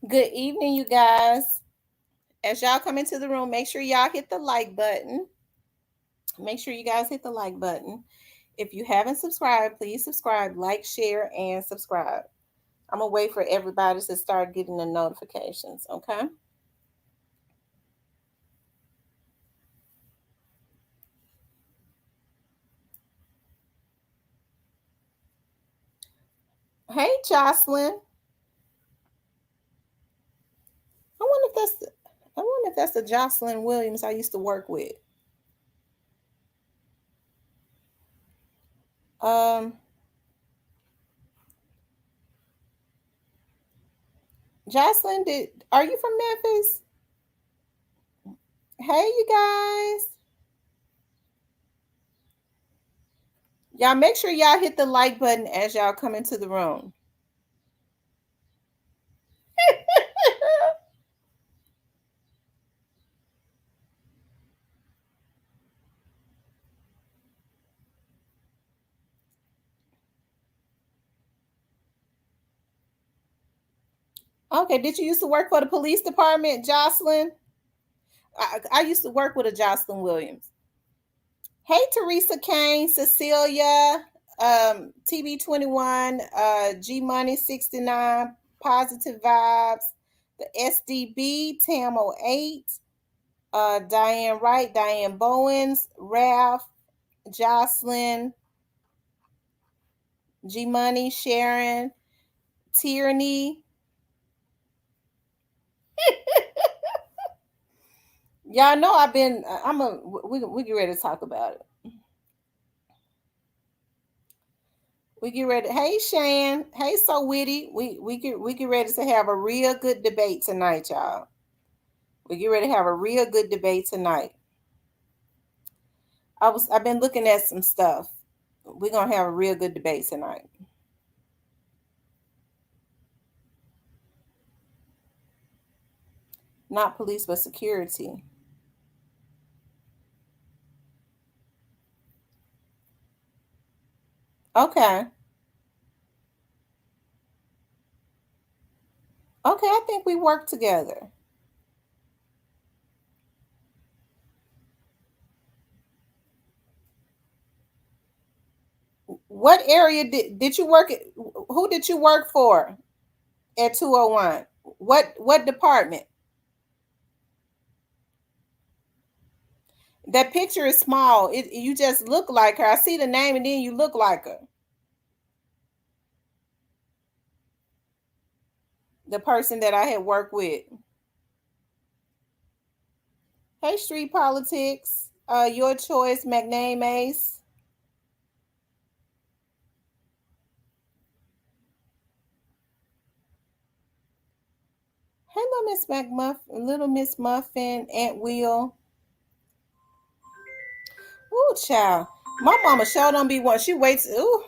Good evening, you guys. As y'all come into the room, make sure y'all hit the like button. Make sure you guys hit the like button. If you haven't subscribed, please subscribe, like, share, and subscribe. I'm gonna wait for everybody to start getting the notifications, okay? Hey, Jocelyn. I wonder if that's the Jocelyn Williams I used to work with. Um, Jocelyn, are you from Memphis? Hey, you guys. Y'all make sure y'all hit the like button as y'all come into the room. Okay, did you used to work for the police department, Jocelyn? I used to work with a Jocelyn Williams. Hey, Teresa Kane, Cecilia, TB21, G Money 69, Positive Vibes, the SDB, Tamo 8, Diane Wright, Diane Bowens, Ralph, Jocelyn, G Money, Sharon, Tierney. Y'all know I've been. We get ready to talk about it. We get ready. Hey, Shan. Hey, So Witty. We get ready to have a real good debate tonight, y'all. We get ready to have a real good debate tonight. I've been looking at some stuff. We're gonna have a real good debate tonight. Not police, but security. Okay. Okay, I think we work together. What area did you work at? Who did you work for at 201? What department? That picture is small. You just look like her. I see the name and then you look like her. The person that I had worked with. Hey, Street Politics. Your choice, McName Ace. Hey, Little Miss Muffin, Aunt Will. Ooh, child. My mama sure don't be one. She waits. Ooh.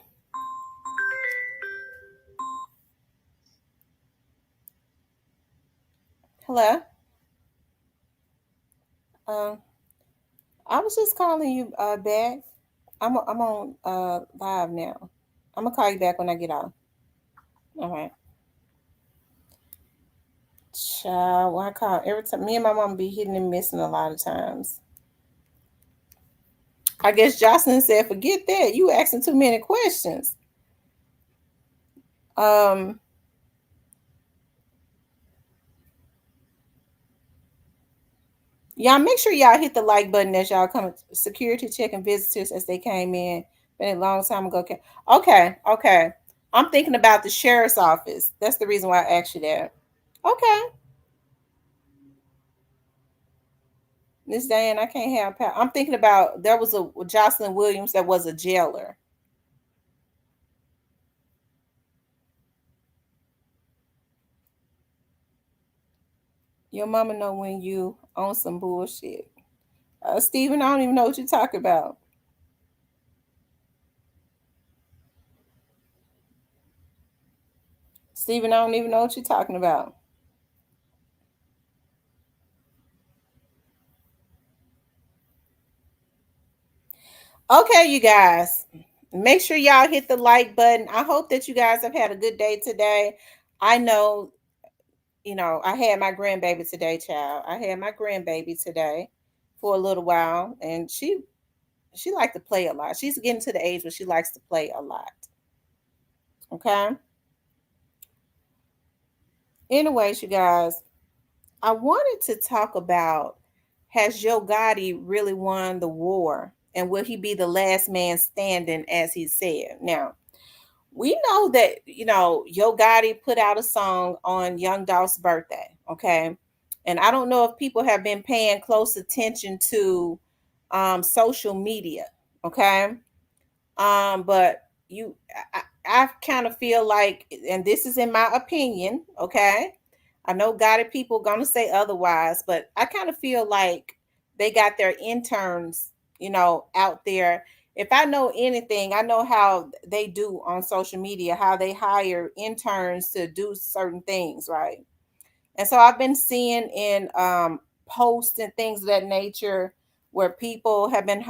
Hello. Um, I was just calling you back. I'm on live now. I'm gonna call you back when I get off. All right. Child, I call every time. Me and my mom be hitting and missing a lot of times. I guess Jocelyn said, "Forget that. You asking too many questions." Um, y'all make sure y'all hit the like button as y'all come. Security checking visitors as they came in. Been a long time ago. Okay. I'm thinking about the sheriff's office. That's the reason why I asked you that. Okay, Miss Diane, I can't have power. I'm thinking about there was a Jocelyn Williams that was a jailer. Your mama know when you on some bullshit. Steven, I don't even know what you're talking about. Steven, I don't even know what you're talking about. Okay, you guys, make sure y'all hit the like button. I hope that you guys have had a good day today. I know I had my grandbaby today, child. I had my grandbaby today for a little while, and she liked to play a lot. She's getting to the age where she likes to play a lot. Okay. Anyways, you guys, I wanted to talk about, has Joe Gotti really won the war? And will he be the last man standing, as he said? Now, we know that, Yo Gotti put out a song on Young Dolph's birthday. Okay. And I don't know if people have been paying close attention to social media. Okay. But I kind of feel like, and this is in my opinion, okay, I know Gotti people gonna say otherwise, but I kind of feel like they got their interns, out there. If I know anything, I know how they do on social media, how they hire interns to do certain things, right? And so I've been seeing in posts and things of that nature where people have been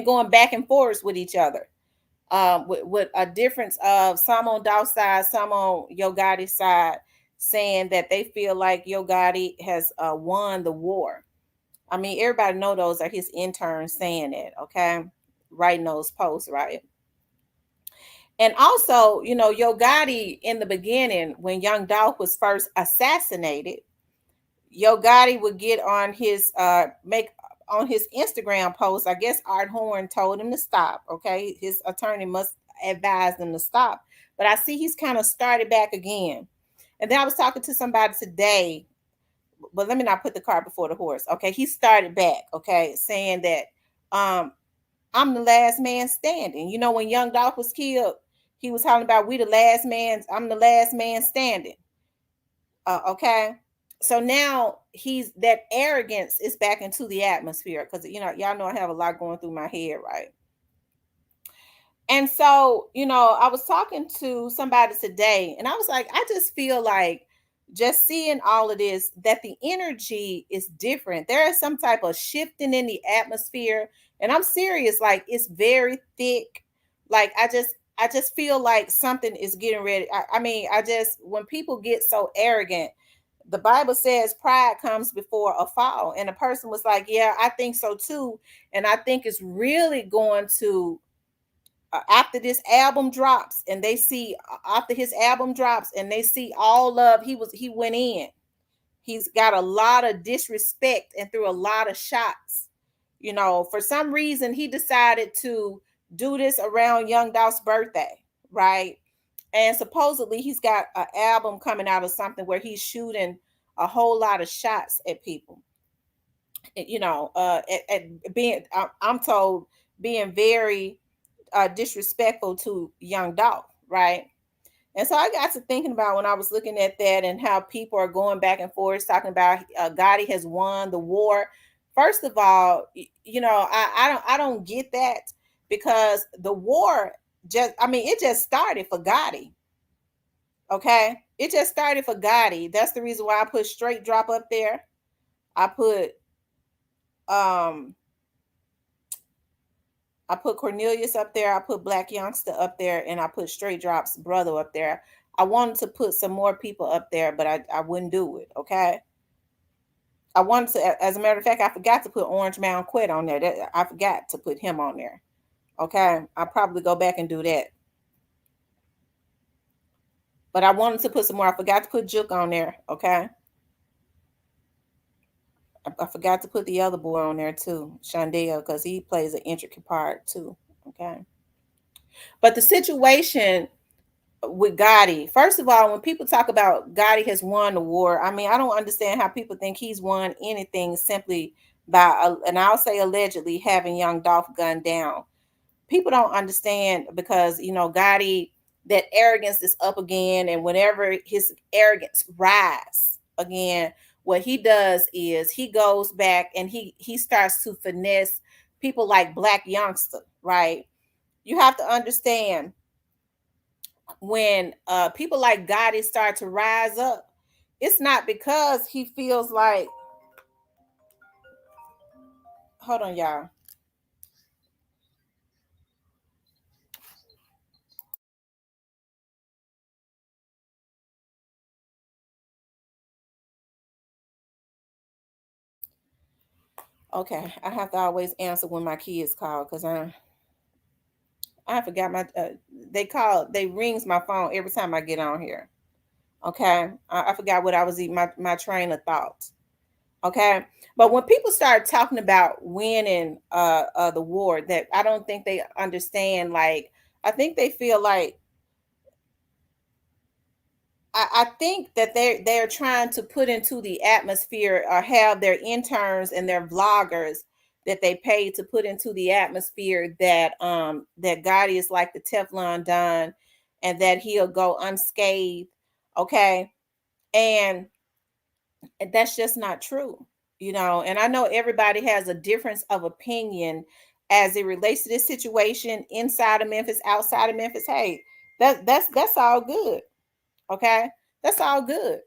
going back and forth with each other, with a difference of some on Dolph's side, some on Yo Gotti's side, saying that they feel like Yo Gotti has won the war. I mean, everybody know those are his interns saying it, okay? Writing those posts, right? And also, Yo Gotti in the beginning, when Young Dolph was first assassinated, Yo Gotti would get on his make on his Instagram post. I guess Art Horn told him to stop. Okay, his attorney must advise him to stop. But I see he's kind of started back again. And then I was talking to somebody today, but let me not put the cart before the horse. Okay, he started back. Okay, saying that I'm the last man standing. When Young Dolph was killed, he was talking about we the last man. I'm the last man standing. Okay. So now he's that arrogance is back into the atmosphere because y'all know I have a lot going through my head, right? And so, I was talking to somebody today and I was like, I just feel like just seeing all of this, that the energy is different. There is some type of shifting in the atmosphere. And I'm serious, like it's very thick. Like I just feel like something is getting ready. I mean, when people get so arrogant, the Bible says pride comes before a fall. And the person was like, yeah, I think so too. And I think it's really going to, after this album drops and they see after his album drops and they see all of he went in, he's got a lot of disrespect and threw a lot of shots. For some reason he decided to do this around Young Dolph's birthday, right? And supposedly he's got an album coming out or something where he's shooting a whole lot of shots at people, at being, I'm told, being very disrespectful to Young Dolph, right? And so I got to thinking about when I was looking at that and how people are going back and forth talking about Gotti has won the war. First of all, I don't get that, because the war it just started for Gotti. Okay, it just started for Gotti. That's the reason why I put Straight Drop up there. I put um I put Cornelius up there, I put Black Youngster up there, and I put Straight Drop's brother up there. I wanted to put some more people up there, but I wouldn't do it. Okay. I wanted to, as a matter of fact, I forgot to put Orange Mound Quet on there. I forgot to put him on there. Okay. I'll probably go back and do that. But I wanted to put some more. I forgot to put Juke on there. Okay. I forgot to put the other boy on there too, Shondell, because he plays an intricate part too. Okay. But the situation with Gotti, first of all, when people talk about Gotti has won the war, I mean, I don't understand how people think he's won anything simply by, and I'll say allegedly, having Young Dolph gunned down. People don't understand because, Gotti, that arrogance is up again. And whenever his arrogance rise again, what he does is he goes back and he starts to finesse people like Black Youngster, right? You have to understand, when people like Gotti start to rise up, it's not because he feels like, hold on, y'all. Okay, I have to always answer when my kids call because I forgot my they rings my phone every time I get on here. Okay, I forgot what I was eating, my train of thought. Okay, but when people start talking about winning the war, that I don't think they understand. Like, I think they feel like I think that they're trying to put into the atmosphere or have their interns and their vloggers that they pay to put into the atmosphere that Gotti is like the Teflon Don and that he'll go unscathed. Okay. And that's just not true, and I know everybody has a difference of opinion as it relates to this situation inside of Memphis, outside of Memphis. Hey, that's all good. Okay, that's all good.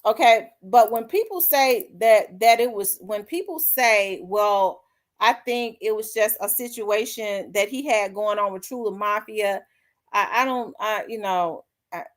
Okay, but when people say that it was, when people say, well, I think it was just a situation that he had going on with Trula Mafia. I don't,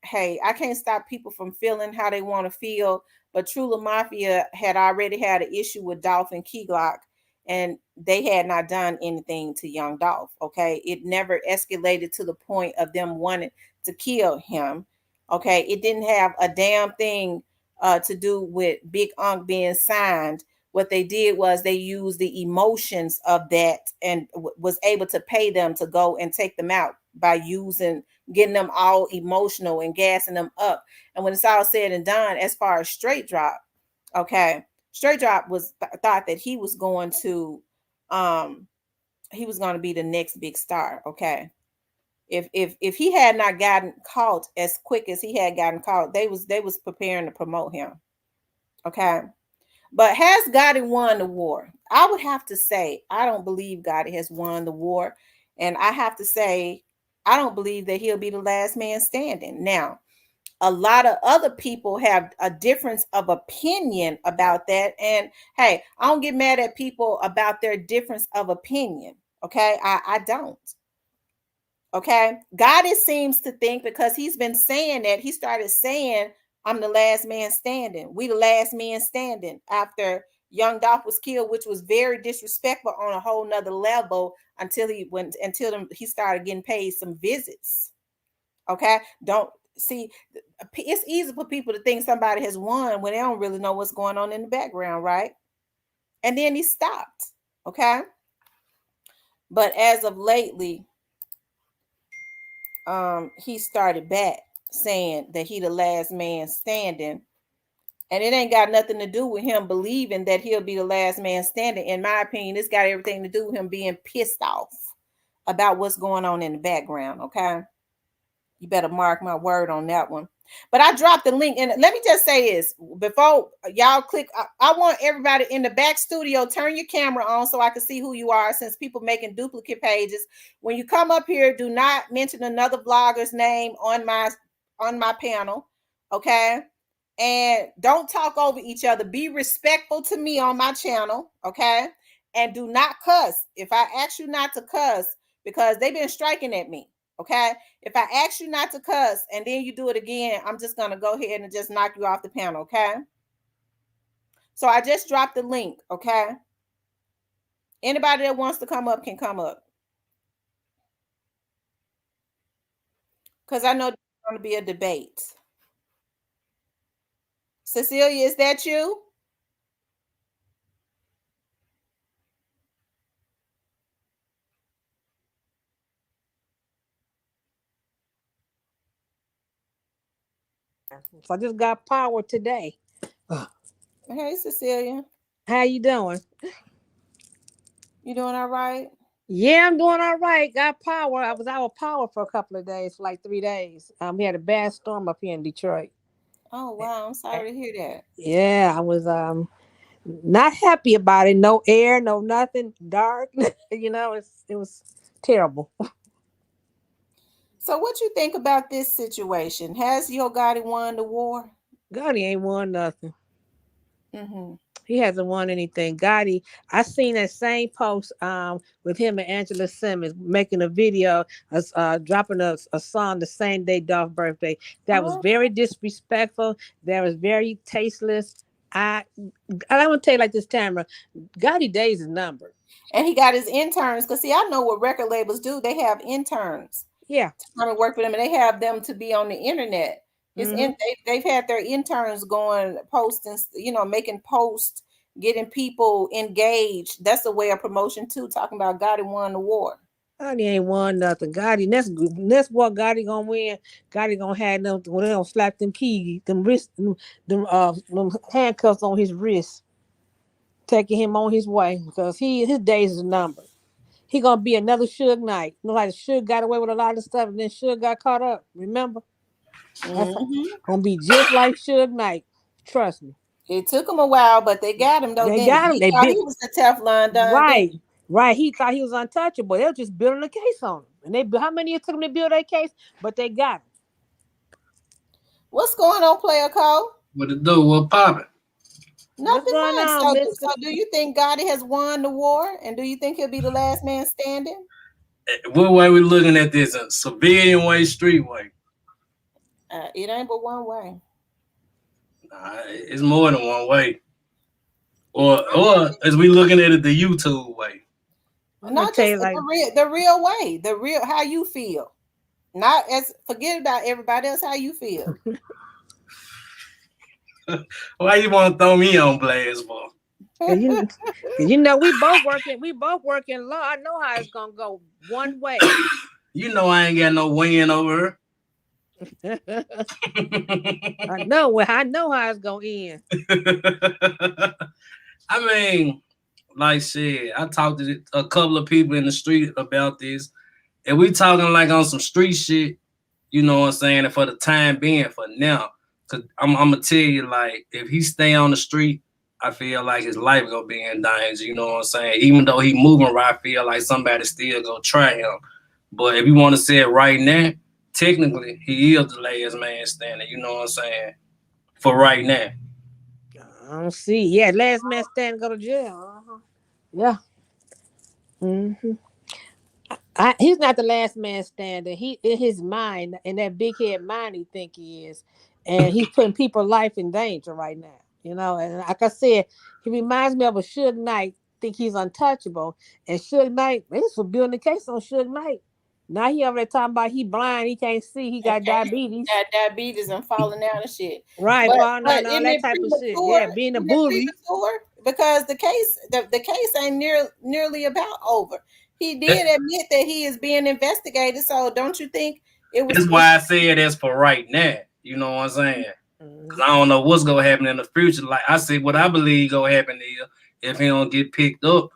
hey, I can't stop people from feeling how they want to feel, but Trula Mafia had already had an issue with Dolph and Key Glock, and they had not done anything to Young Dolph. Okay, it never escalated to the point of them wanting to kill him. Okay, it didn't have a damn thing to do with Big Unc being signed. What they did was they used the emotions of that and was able to pay them to go and take them out by getting them all emotional and gassing them up. And when it's all said and done, as far as Straight Drop, okay, Straight Drop was thought that um he was going to be the next big star. Okay, if he had not gotten caught as quick as he had gotten caught, they was preparing to promote him. Okay. But has Gotti won the war? I would have to say I don't believe Gotti has won the war. And I have to say I don't believe that he'll be the last man standing. Now, a lot of other people have a difference of opinion about that. And hey, I don't get mad at people about their difference of opinion. Okay. I don't. Okay. God seems to think, because he's been saying that, he started saying, I'm the last man standing. We the last man standing after Young Dolph was killed, which was very disrespectful on a whole nother level until he started getting paid some visits. Okay. Don't see, it's easy for people to think somebody has won when they don't really know what's going on in the background, right? And then he stopped. Okay. But as of lately, he started back saying that he the last man standing, and it ain't got nothing to do with him believing that he'll be the last man standing. In my opinion, it's got everything to do with him being pissed off about what's going on in the background. Okay, you better mark my word on that one. But I dropped the link, and let me just say this before y'all click. I want everybody in the back studio, turn your camera on so I can see who you are, since people making duplicate pages. When you come up here, do not mention another blogger's name on my panel, okay? And don't talk over each other. Be respectful to me on my channel, okay? And do not cuss. If I ask you not to cuss, because they've been striking at me, okay? If I ask you not to cuss and then you do it again, I'm just going to go ahead and just knock you off the panel, okay? So I just dropped the link, okay? Anybody that wants to come up can come up. Because I know there's going to be a debate. Cecilia, is that you? So I just got power today. Hey, Cecilia. How you doing? You doing all right? Yeah, I'm doing all right. Got power. I was out of power for a couple of days, for like 3 days. We had a bad storm up here in Detroit. Oh, wow. I'm sorry to hear that. Yeah, I was not happy about it. No air, no nothing, dark. It was terrible. So what you think about this situation? Has Yo Gotti won the war? Gotti ain't won nothing. Mm-hmm. He hasn't won anything. Gotti, I seen that same post with him and Angela Simmons making a video, dropping a song the same day Dolph's birthday. That was Oh, very disrespectful. That was very tasteless. I I'm gonna tell you like this, Tamara. Gotti days is numbered. And he got his interns. Because, see, I know what record labels do. They have interns Yeah. to come and work for them, and they have them to be on the internet. Mm-hmm. They've had their interns going, posting, making posts, getting people engaged. That's a way of promotion, too, talking about God won the war. Gotti ain't won nothing. Gotti, that's what Gotti gonna win. Gotti gonna have them when they gonna slap them keys, them wrist, them handcuffs on his wrist, taking him on his way because his days is numbered. He gonna be another Suge Knight. You know, like Suge got away with a lot of stuff, and then Suge got caught up. Remember? That's Hmm. gonna be just like Suge Knight. Trust me. It took him a while, but they got him, though. They Then got him. he They thought bit he was the Teflon Don, didn't right, he? right. He thought he was untouchable. They were just building a case on him, and how many it took them to build that case? But they got him. What's going on, Player Cole? What it do? What poppin'? What's Nothing going much. on, So Mister? do you think Gotti has won the war? And do you think he'll be the last man standing? What way we looking at this? A civilian way, street way? It ain't but one way. Nah, it's more than one way. Or as we looking at it, the YouTube way. I'm gonna Not tell just you like the real way, the real how you feel. Not as forget about everybody else. How you feel? Why you want to throw me on blast for? cause you, cause you know we both working law. I know how it's gonna go one way. You know I ain't got no win over I know how it's gonna end. her. I mean, like shit, I talked to a couple of people in the street about this, and we talking like on some street shit. You know what I'm saying? And for the time being, for now, cause I'm gonna tell you, like, if he stay on the street, I feel like his life gonna be in danger. You know what I'm saying? Even though he moving right, I feel like somebody still gonna try him. But if you want to say it right now, technically he is the last man standing. You know what I'm saying? For right now. I don't see. Yeah, last man standing go to jail. Uh-huh. Yeah. Hmm. He's not the last man standing. He in his mind, in that big head mind, he think he is, and he's putting people's life in danger right now. You know, and like I said, he reminds me of a Suge Knight. Think he's untouchable, and Suge Knight. They just for building the case on Suge Knight. Now he over there talking about he blind, he can't see, he got Okay, diabetes. got diabetes and falling down and shit. Right, But falling down, all isn't that it type of shit. premature? Yeah, being a Isn't it bully. premature? Because the case ain't nearly about over. He That- did admit that he is being investigated. So don't you think it was? That's why I said that's for right now. You know what I'm saying? Cause I don't know what's gonna happen in the future. Like I said, what I believe gonna happen is if he don't get picked up,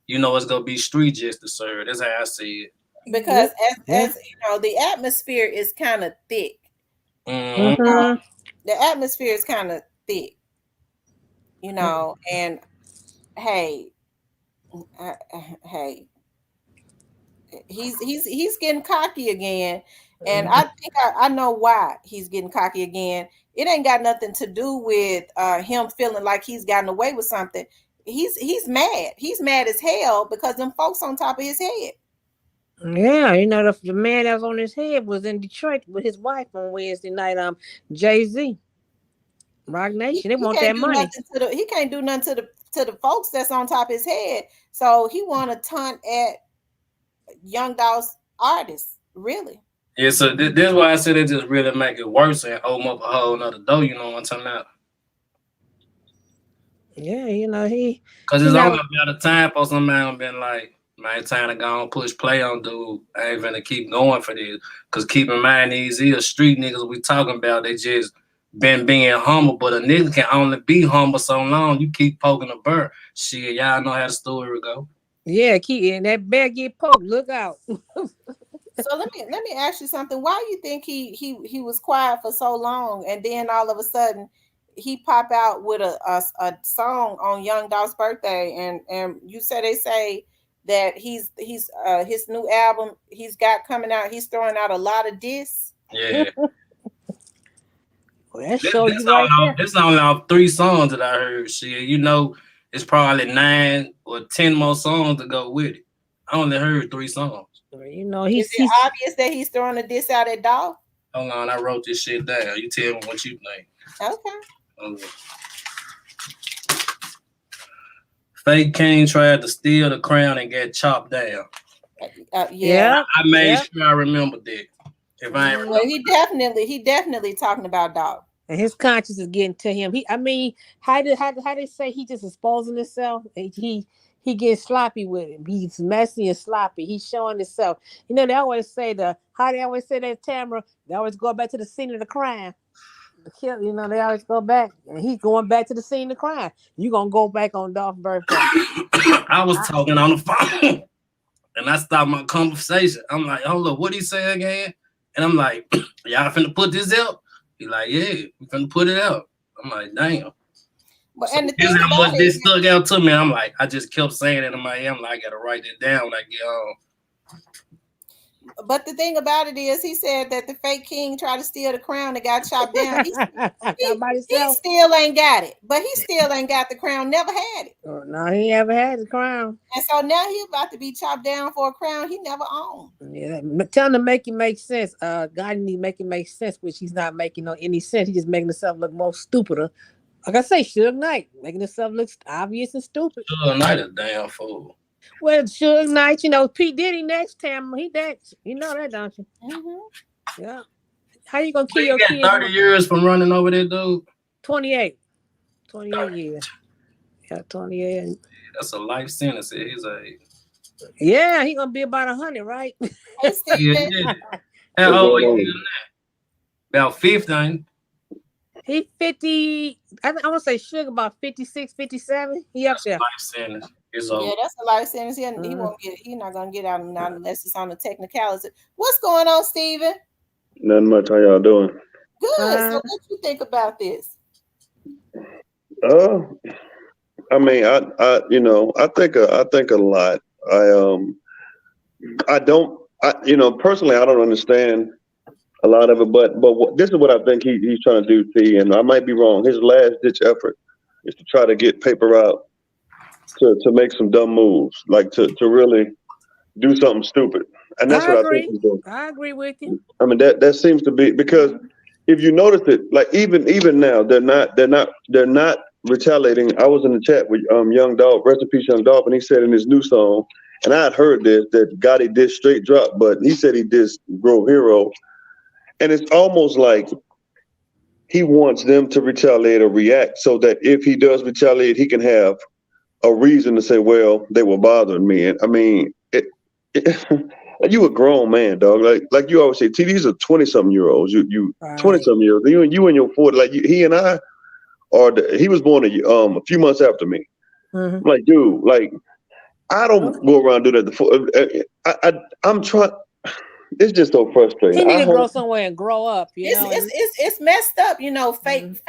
you know it's gonna be street justice, sir. That's how I see it. Because Yeah. as you know, the atmosphere is kind of thick. Mm-hmm. Mm-hmm. The atmosphere is kind of thick, and hey, hey, he's getting cocky again, and I think I know why he's getting cocky again. It ain't got nothing to do with him feeling like he's gotten away with something. He's mad. He's mad as hell because them folks on top of his head. Yeah, you know the man that was on his head was in Detroit with his wife on Wednesday night. Jay-Z, Rock Nation. They He want can't that do money. nothing he can't do nothing to the folks that's on top of his head. So he want to taunt at Young Dolph's artists, really. Yeah, so this why I said it just really make it worse and open up a whole nother door. You know what I'm talking about? Yeah, you know he Cause he it's not. only about a time for somebody been like, man, time to go and push play on dude. I ain't finna keep going for this. Cause keep in mind these here street niggas we talking about, they just been being humble, but a nigga can only be humble so long. You keep poking the bird. Shit, y'all know how the story go. Yeah, keep and that bear get poked. Look out. So let me ask you something. Why you think he was quiet for so long, and then all of a sudden he pop out with a song on Young Dolph's birthday, and you they say that he's his new album he's got coming out. He's throwing out a lot of diss. Yeah. Well, that This, show this you right there. only off 3 songs that I heard. Shit, you know, it's probably 9 or 10 more songs to go with it. I only heard 3 songs. Well, you know Is it he's obvious that he's throwing a diss out at Dolph? Hold on, I wrote this shit down. You tell me what you think. Okay. Okay. Fake King tried to steal the crown and get chopped down. Yeah. I made sure I remembered that. If I ain't Well, remember. he definitely talking about Dolph. And his conscience is getting to him. I mean, how they say he just exposing himself? He gets sloppy with him. He's messy and sloppy. He's showing himself. You know, they always say that, Tamara, they always go back to the scene of the crime. The kill, you know, they always go back. And he's going back to the scene of the crime. You gonna go back on Dolph's birthday. I was talking on the phone and I stopped my conversation. I'm like, hold up, what he say again? And I'm like, y'all finna put this out? He like, yeah, we finna put it out. I'm like, damn. But So and the thing how about much this stuck out to me. I'm like, I just kept saying it in my head. I'm like, I gotta write it down when I get home. But the thing about it is, he said that the fake king tried to steal the crown and got chopped down. He still ain't got it, but he still ain't got the crown. Never had it. No, he never had the crown. And so now he about to be chopped down for a crown he never owned. Yeah, tell him to make it make sense. God need to make it make sense, which he's not making any sense. He's just making himself look more stupider. Like I say, Suge Knight making himself look obvious and stupid. Suge Knight a damn fool. Well, Suge Knight, you know, P. Diddy next time, he next. You know that, don't you? Mm-hmm. Yeah. How you gonna kill your kid? 30 years from running over that dude? 28. 28 years. Yeah, 28. That's a life sentence at his age. Yeah, he gonna be about 100, right? Yeah. How old are you now? About 50. He 50. I want to say Suge about 56, 57. He up there. Life sentence. Yeah, that's a life sentence. He won't get. He's not gonna get out of now unless it's on the technicality. What's going on, Steven? Nothing much. How y'all doing? Good. So what you think about this? I mean, I think a lot. Personally, I don't understand a lot of it, but this is what I think he's trying to do, T, and I might be wrong. His last ditch effort is to try to get paper out to make some dumb moves, like to really do something stupid, and that's what I think he's doing. I agree with you. I mean, that seems to be, because if you notice it, like even now, they're not retaliating. I was in the chat with Young Dolph, rest in peace, Young Dolph, and he said in his new song, and I had heard this, that Gotti did straight drop, but he said he did Grow Hero, and it's almost like he wants them to retaliate or react, so that if he does retaliate, he can have a reason to say, well, they were bothering me. And I mean, you a grown man, dog. Like you always say, T, these are 20-something-year-olds. You 20-something-year-olds. You in your 40s. Like he and I he was born a few months after me. Mm-hmm. Like, dude, like I don't go around doing that. I'm trying. It's just so frustrating. He need to grow somewhere and grow up. It's messed up. You know, fake.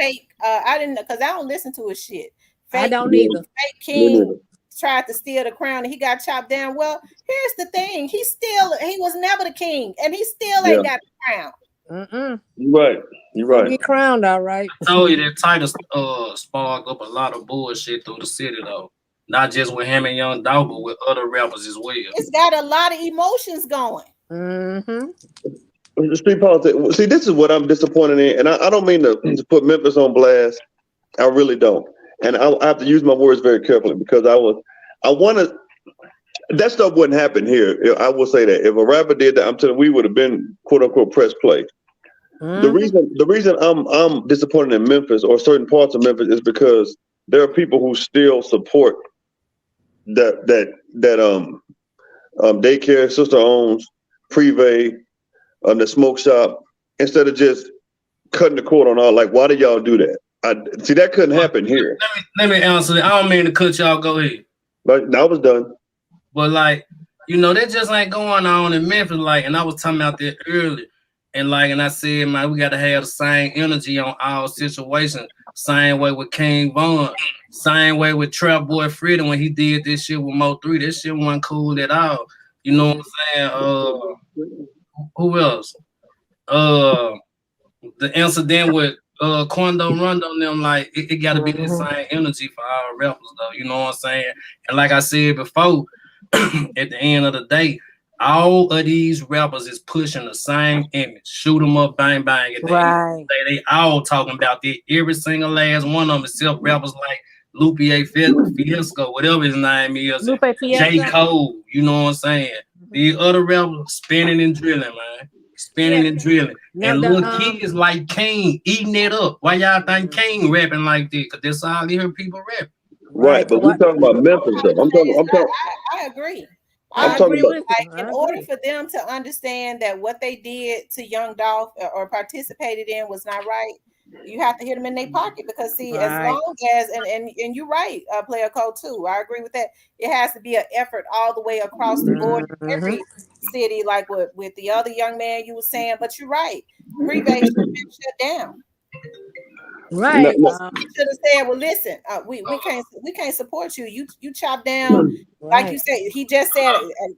I didn't, because I don't listen to his shit. I don't either. Fake King tried to steal the crown and he got chopped down. Well, here's the thing: he was never the king, and he still ain't got the crown. You're right. Get crowned, all right. I told you that title sparked up a lot of bullshit through the city, though. Not just with him and Young Dolph, but with other rappers as well. It's got a lot of emotions going. Street politics. See, this is what I'm disappointed in, and I don't mean to put Memphis on blast. I really don't, and I have to use my words very carefully, because I want to. That stuff wouldn't happen here. I will say that if a rapper did that, I'm telling you, we would have been quote unquote press play. The reason I'm disappointed in Memphis or certain parts of Memphis is because there are people who still support that daycare, sister owns, privé, the smoke shop, instead of just cutting the cord on all. Like, why do y'all do that? See, that couldn't happen here. Let me answer that. I don't mean to cut y'all. Go ahead. But I was done. But like, that just ain't going on in Memphis. Like, and I was talking about that earlier. And I said, man, we got to have the same energy on all situations. Same way with King Von. Same way with Trap Boy Freedom when he did this shit with Mo3. This shit wasn't cool at all. You know what I'm saying? Who else? The incident with Quando Rondo and them, like, it got to be the same energy for all rappers, though. You know what I'm saying? And like I said before, at the end of the day, all of these rappers is pushing the same image. Shoot 'em up, bang, bang. At the end of the day, they all talking about that. Every single last one of them, except rappers Lupe Fiasco, whatever his name is, Lupe J. Fiasco. Cole, you know what I'm saying? The other rappers spinning and drilling, man. Spinning and drilling. Now And the little kids like King eating it up. Why y'all think King rapping like this? Because that's all you hear people rap. Right, but we're talking about Memphis though. I agree. I talking agree about with like in order for them to understand that what they did to Young Dolph or participated in was not right, you have to hit them in their pocket because see, as long as and you're right, player code too. I agree with that. It has to be an effort all the way across the board in every city, like with the other young man you were saying. But you're right, Privé should have been shut down. Right. Should have said, "Well, listen, we can't support you. You chop down, like you said. He just said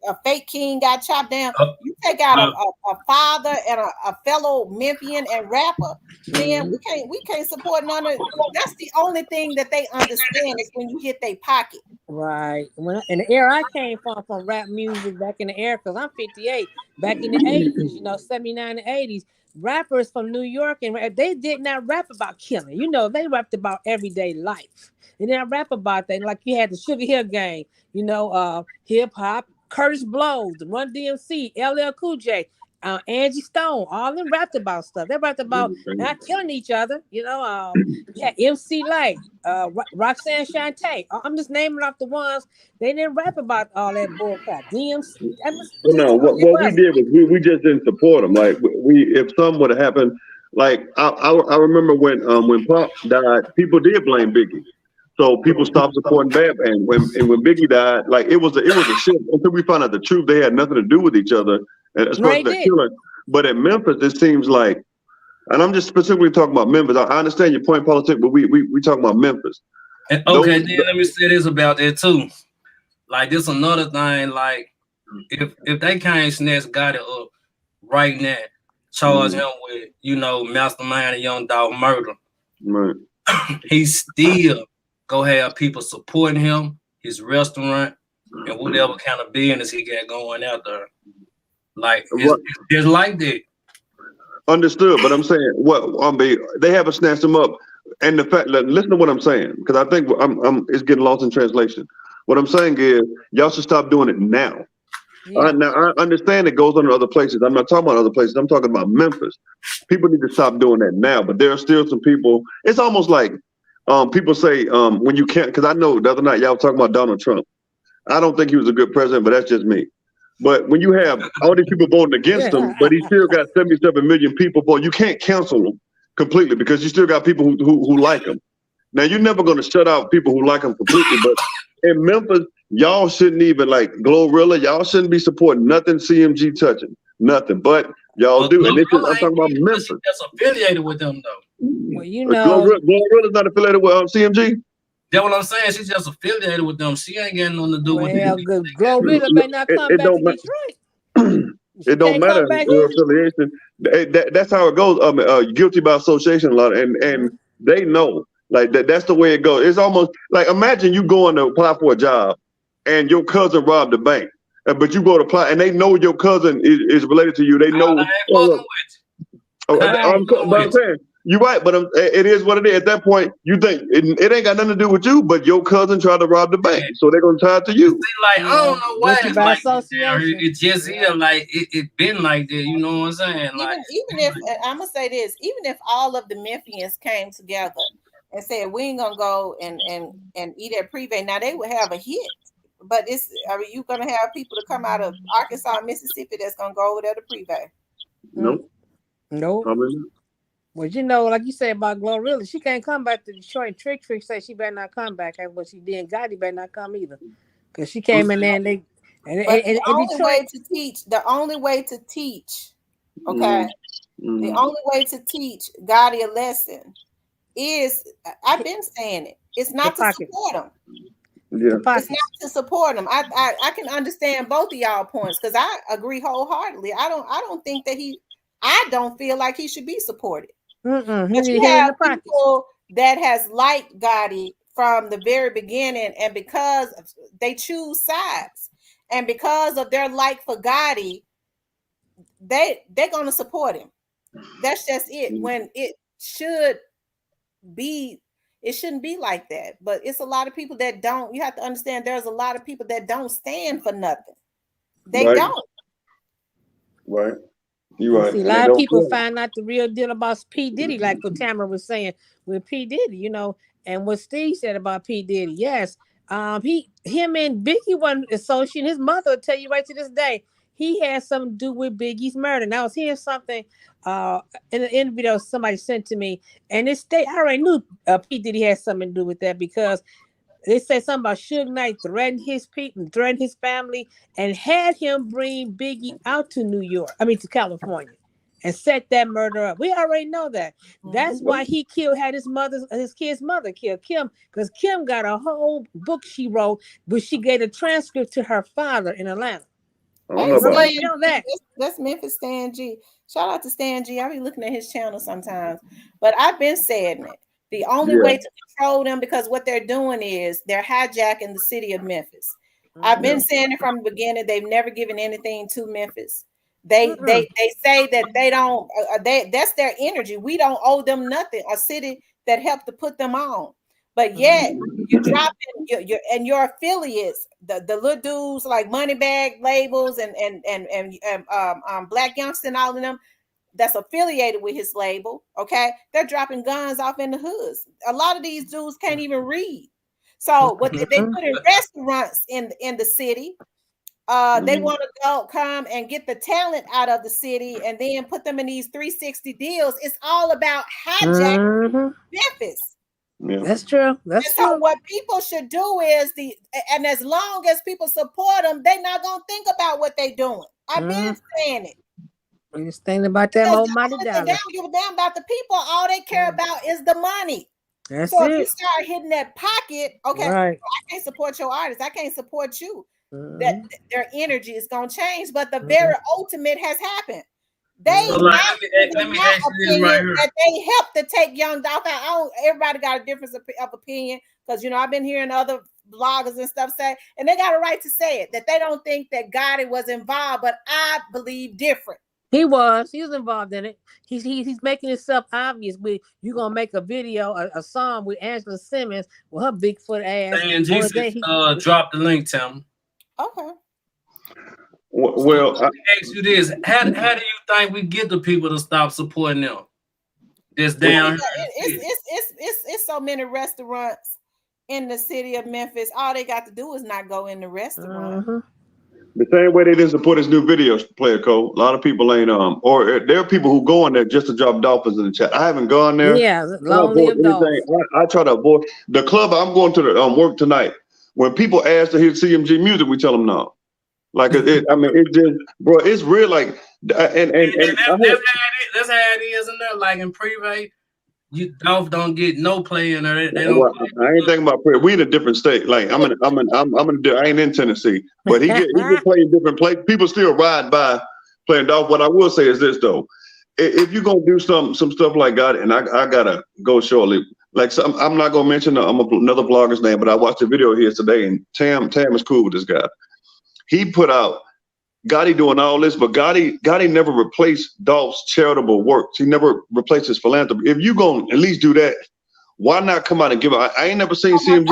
a fake king got chopped down. You take out a father and a fellow Memphian and rapper. Then we can't support none of. That's the only thing that they understand is when you hit their pocket. Right. When in the era I came from rap music back in the era, because I'm 58, back in the 80s, you know, 79 and 80s, rappers from New York, and they did not rap about killing. You know, they rapped about everyday life. They didn't rap about that. Like you had the Sugar Hill Gang, you know, hip hop, Curtis Blows, the Run DMC, LL Cool J, Angie Stone, all them rapped about stuff. They rapped about not killing each other. You know, yeah, MC Light, Roxanne Shante. I'm just naming off the ones. They didn't rap about all that bullcrap. DMC. No, what we did was we just didn't support them. Like if something would have happened, like I remember when Pop died, people did blame Biggie. So people stopped supporting Bad Band. When Biggie died, like it was a shift until we found out the truth. They had nothing to do with each other as far as the killing. But in Memphis, it seems like, and I'm just specifically talking about Memphis. I understand your point, politics, but we talking about Memphis. And okay, then let me say this about that too. Like this another thing. Like if they can't snatch Gotti up right now, charge him with mastermind and Young Dolph murder. Right. He still go have people supporting him, his restaurant, and whatever kind of business he got going out there. Like it's just like that. Understood, but I'm saying they haven't snatched him up, and the fact. Listen to what I'm saying, because I think it's getting lost in translation. What I'm saying is y'all should stop doing it now. Yeah. Now I understand it goes on to other places. I'm not talking about other places. I'm talking about Memphis. People need to stop doing that now. But there are still some people. It's almost like people say when you can't. Because I know the other night y'all were talking about Donald Trump. I don't think he was a good president, but that's just me. But when you have all these people voting against him, but he still got 77 million people, you can't cancel him completely because you still got people who like him. Now, you're never going to shut out people who like him completely, but in Memphis, y'all shouldn't even like Glorilla. Y'all shouldn't be supporting nothing CMG touching, nothing. But y'all do. And I'm talking about Memphis. That's affiliated with them, though. Well, you know, Glorilla's not affiliated with CMG. That's what I'm saying. She's just affiliated with them. She ain't getting nothing to do with them. Glorilla may not come back to Detroit. It don't matter your affiliation. That's how it goes. Guilty by association a lot, and they know like that. That's the way it goes. It's almost like imagine you going to apply for a job, and your cousin robbed the bank, but you go to apply, and they know your cousin is related to you. They know. I'm saying. You're right, but it is what it is. At that point, you think it ain't got nothing to do with you, but your cousin tried to rob the bank, so they're gonna tie it to you. Like I don't know why it's like it's just here, like it been like that. You know what I'm saying? Like even if I'm gonna say this, even if all of the Memphians came together and said we ain't gonna go and eat at Privé, now they would have a hit. But are you gonna have people to come out of Arkansas, Mississippi that's gonna go over there to Privé? Nope. Well, you know, like you said about Glorilla, she can't come back to Detroit. Trick say she better not come back. And what she did, Gotti better not come either, because she came in there and the only way to teach, okay, the only way to teach Gotti a lesson is I've been saying it. It's not to support him. Yeah. It's not to support him. I can understand both of y'all points because I agree wholeheartedly. I don't think that I don't feel like he should be supported. But you have people that has liked Gotti from the very beginning, and because they choose sides, and because of their like for Gotti, they're gonna support him. That's just it. When it should It shouldn't be like that. But it's a lot of people that don't. You have to understand there's a lot of people that don't stand for nothing. They don't. Right. You're right. See, a And they lot of don't people care. find out the real deal about P. Diddy, like what Tamara was saying with P. Diddy, you know, and what Steve said about P. Diddy. Yes. Him and Biggie wasn't associated. His mother will tell you right to this day, he had something to do with Biggie's murder. And I was hearing something in an interview that somebody sent to me, and I already knew P. Diddy had something to do with that because they said something about Suge Knight threatened his people, threatened his family, and had him bring Biggie out to to California, and set that murder up. We already know that. That's why he had his kid's mother killed Kim, because Kim got a whole book she wrote, but she gave a transcript to her father in Atlanta. I don't know about Stan, know that. that's Memphis Stan G. Shout out to Stan G. I be looking at his channel sometimes, but I've been saying it. The only way to control them, because what they're doing is they're hijacking the city of Memphis. I've been saying it from the beginning. They've never given anything to Memphis. They say that they don't. That's their energy. We don't owe them nothing. A city that helped to put them on, but yet you're dropping your affiliates, the little dudes like Moneybag labels and Black Youngster and all of them that's affiliated with his label. Okay, they're dropping guns off in the hoods. A lot of these dudes can't even read. So what they put in restaurants in the city. They want to come and get the talent out of the city and then put them in these 360 deals. It's all about hijacking Memphis. Yeah. That's true. So what people should do is and as long as people support them, they're not gonna think about what they're doing. I've been saying it. I'm just thinking about that old money dollar. They don't give a damn about the people. All they care about is the money. That's so it. If you start hitting that pocket, okay, right. I can't support your artist. I can't support you. That their energy is gonna change, but the very ultimate has happened. They let me ask you this right here. that they helped to take Young Dolph out. Everybody got a difference of opinion, because I've been hearing other bloggers and stuff say, and they got a right to say it, that they don't think that Gotti was involved, but I believe different. He was involved in it. He's making himself obvious. You're gonna make a video, a song with Angela Simmons with her Bigfoot ass. And Jesus dropped the link, Tim. Okay. Well, let me ask you this: How do you think we get the people to stop supporting them? It's down. It's so many restaurants in the city of Memphis. All they got to do is not go in the restaurant. The same way they didn't support his new video player code. A lot of people ain't or there are people who go in there just to drop dolphins in the chat. I haven't gone there. Yeah, lonely adults. I try to avoid the club. I'm going to the work tonight. When people ask to hear CMG music, we tell them no. Like it's just, bro, it's real. Like that's how it is in there. Like in Privé, Dolph don't get no play in there. They don't. Well, I ain't thinking about Privé. We in a different state. Like I ain't in Tennessee, but he get playing different places. People still ride by playing Dolph. What I will say is this though: if you're gonna do some stuff like that, and I gotta go shortly. Like I'm not gonna mention another vlogger's name, but I watched a video here today, and Tam is cool with this guy. He put out Gotti doing all this, but Gotti never replaced Dolph's charitable works. He never replaced his philanthropy. If you gonna at least do that, why not come out and give it? I ain't never seen CMG.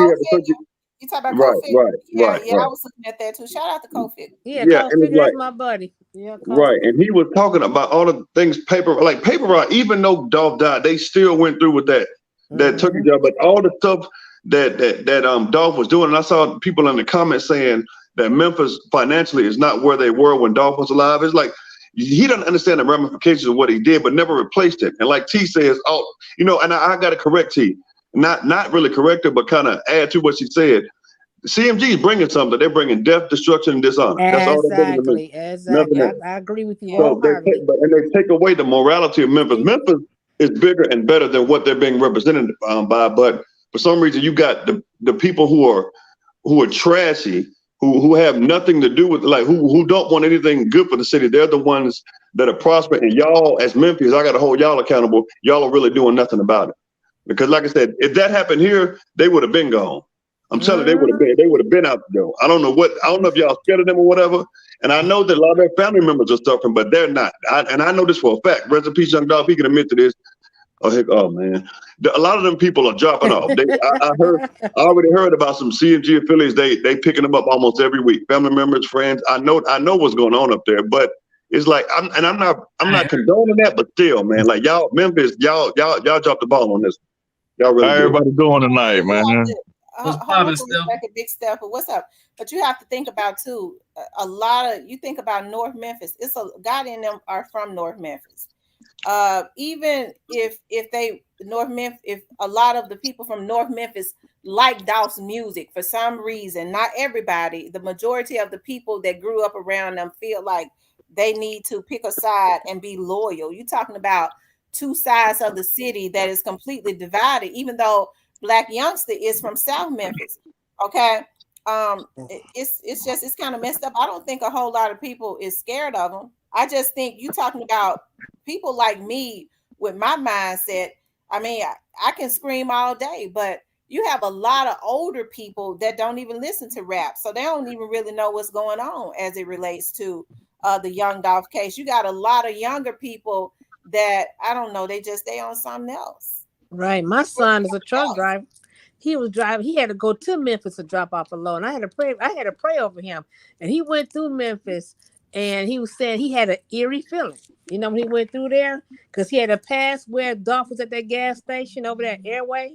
You talk about Kofi? Yeah, I was looking at that too. Shout out to Kofi. Yeah, Kofi, that's my buddy. Yeah, right. And he was talking about all the things Paper Rock. Even though Dolph died, they still went through with that turkey job. But all the stuff that Dolph was doing, and I saw people in the comments saying that Memphis financially is not where they were when Dolph was alive. It's like he doesn't understand the ramifications of what he did, but never replaced it. And like T says, and I got to correct T, not really correct her, but kind of add to what she said. CMG is bringing something. They're bringing death, destruction, and dishonor. That's all they're bringing to me. Exactly. I agree with you. So they take away the morality of Memphis. Memphis is bigger and better than what they're being represented by. But for some reason, you got the people who are trashy, who have nothing to do with, like, who don't want anything good for the city. They're the ones that are prospering. And y'all, as Memphis, I got to hold y'all accountable. Y'all are really doing nothing about it. Because, like I said, if that happened here, they would have been gone. I'm telling you, they would have been out the door. I don't know if y'all scared of them or whatever. And I know that a lot of their family members are suffering, but they're not. I know this for a fact. Rest in peace, Young Dolph. He can admit to this. Oh heck, oh man, a lot of them people are dropping off. I already heard about some CMG affiliates. They picking them up almost every week. Family members, friends. I know what's going on up there, but it's like I'm not condoning that, but still, man, like y'all Memphis, y'all dropped the ball on this. Y'all really How did. everybody doing tonight, man? What's Hold on poppin', for a Steph? second, Big Steph. What's up? But you have to think about too. A lot of you think about North Memphis. It's a God in them are from North Memphis. Even if a lot of the people from North Memphis like Dolph's music for some reason, not everybody, the majority of the people that grew up around them feel like they need to pick a side and be loyal. You're talking about two sides of the city that is completely divided, even though Black Youngster is from South Memphis. Okay. It's kind of messed up. I don't think a whole lot of people is scared of them. I just think you talking about people like me with my mindset. I mean, I can scream all day, but you have a lot of older people that don't even listen to rap, so they don't even really know what's going on as it relates to the Young Dolph case. You got a lot of younger people that I don't know. They on something else. Right. My son is a truck driver. He was driving. He had to go to Memphis to drop off a load. And I had to pray over him. And he went through Memphis, and he was saying he had an eerie feeling. You know when he went through there, because he had to pass where Dolph was at that gas station over there, Airway.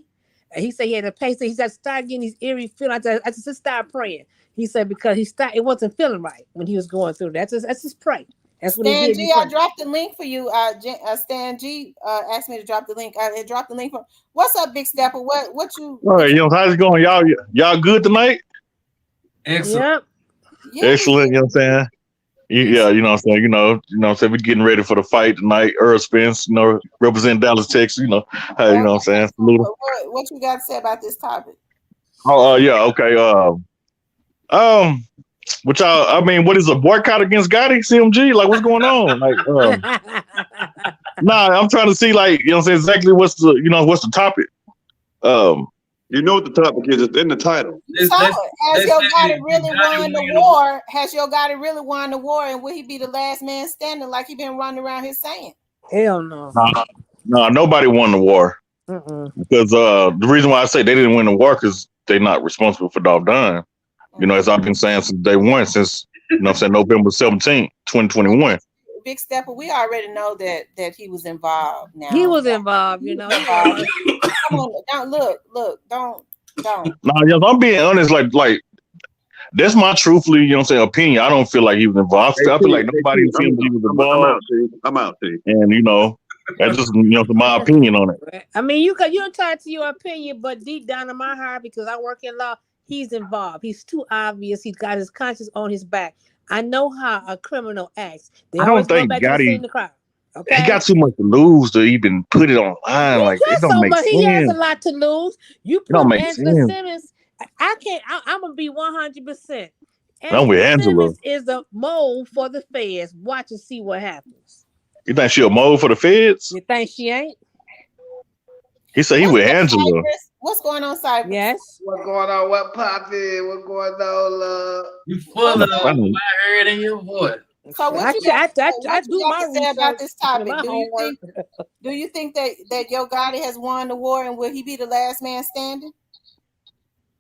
And he said he had to pass. He said start getting these eerie feelings. I just started praying. He said because it wasn't feeling right when he was going through. That's just pray. That's what Stan he did. G, I dropped the link for you. Stan G asked me to drop the link. I dropped the link for. What's up, Big Stepper? What you? All right, how's it going? Y'all good tonight? Excellent. Yeah, Excellent. You know what I'm saying? Yeah, you know what I'm saying. You know what I'm saying. We're getting ready for the fight tonight. Earl Spence, represent Dallas, Texas. You know what I'm saying. What you got to say about this topic? Oh, yeah, okay. Which I mean, what is a boycott against Gotti, CMG? Like, what's going on? Like, I'm trying to see, like, you know what I'm saying, exactly what's the topic. You know what the topic is? It's in the title. Has Yo Gotti really won the war? Has Yo Gotti really won the war? And will he be the last man standing like he been running around here saying? Hell no. No, nobody won the war. Because the reason why I say they didn't win the war because they're not responsible for Dolph Dunn. You know, as I've been saying since day one, since November 17th, 2021. Big Stepper, we already know that he was involved. Now he was involved, you know. Come on, don't. No, I'm being honest. Like that's my truthfully, opinion. I don't feel like he was involved. I feel like nobody in CMG was involved. I'm out, Steve. And that's just my opinion on it. I mean, you're entitled to your opinion, but deep down in my heart, because I work in law, he's involved. He's too obvious. He's got his conscience on his back. I know how a criminal acts. I don't think Gotti. Okay? He got too much to lose to even put it online. Like it don't make sense. He has a lot to lose. You put Angela Simmons. I can't. I'm gonna be 100%. Angela Simmons is a mole for the feds. Watch and see what happens. You think she a mole for the feds? You think she ain't? He said he with Angela. What's going on, Cypress? Yes. What's going on? What poppin'? What's going on? You full of I heard in your voice. So what you got to say about this topic? Do you think that Yo Gotti has won the war, and will he be the last man standing?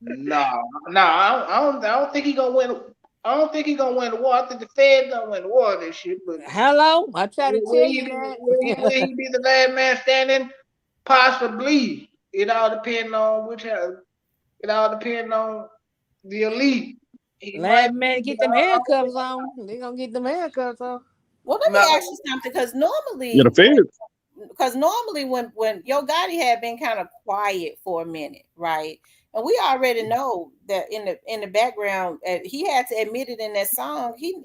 No, I don't think he gonna win. I don't think he gonna win the war. I think the Fed gonna win the war this shit. But hello, I try to tell you that. Will he be the last man standing? Possibly. It all depends on It all depends on the elite. Last man get them handcuffs on. They gonna get them handcuffs on. Well, let me ask you something, because normally, when Yo Gotti had been kind of quiet for a minute, right? And we already know that in the background, he had to admit it in that song. He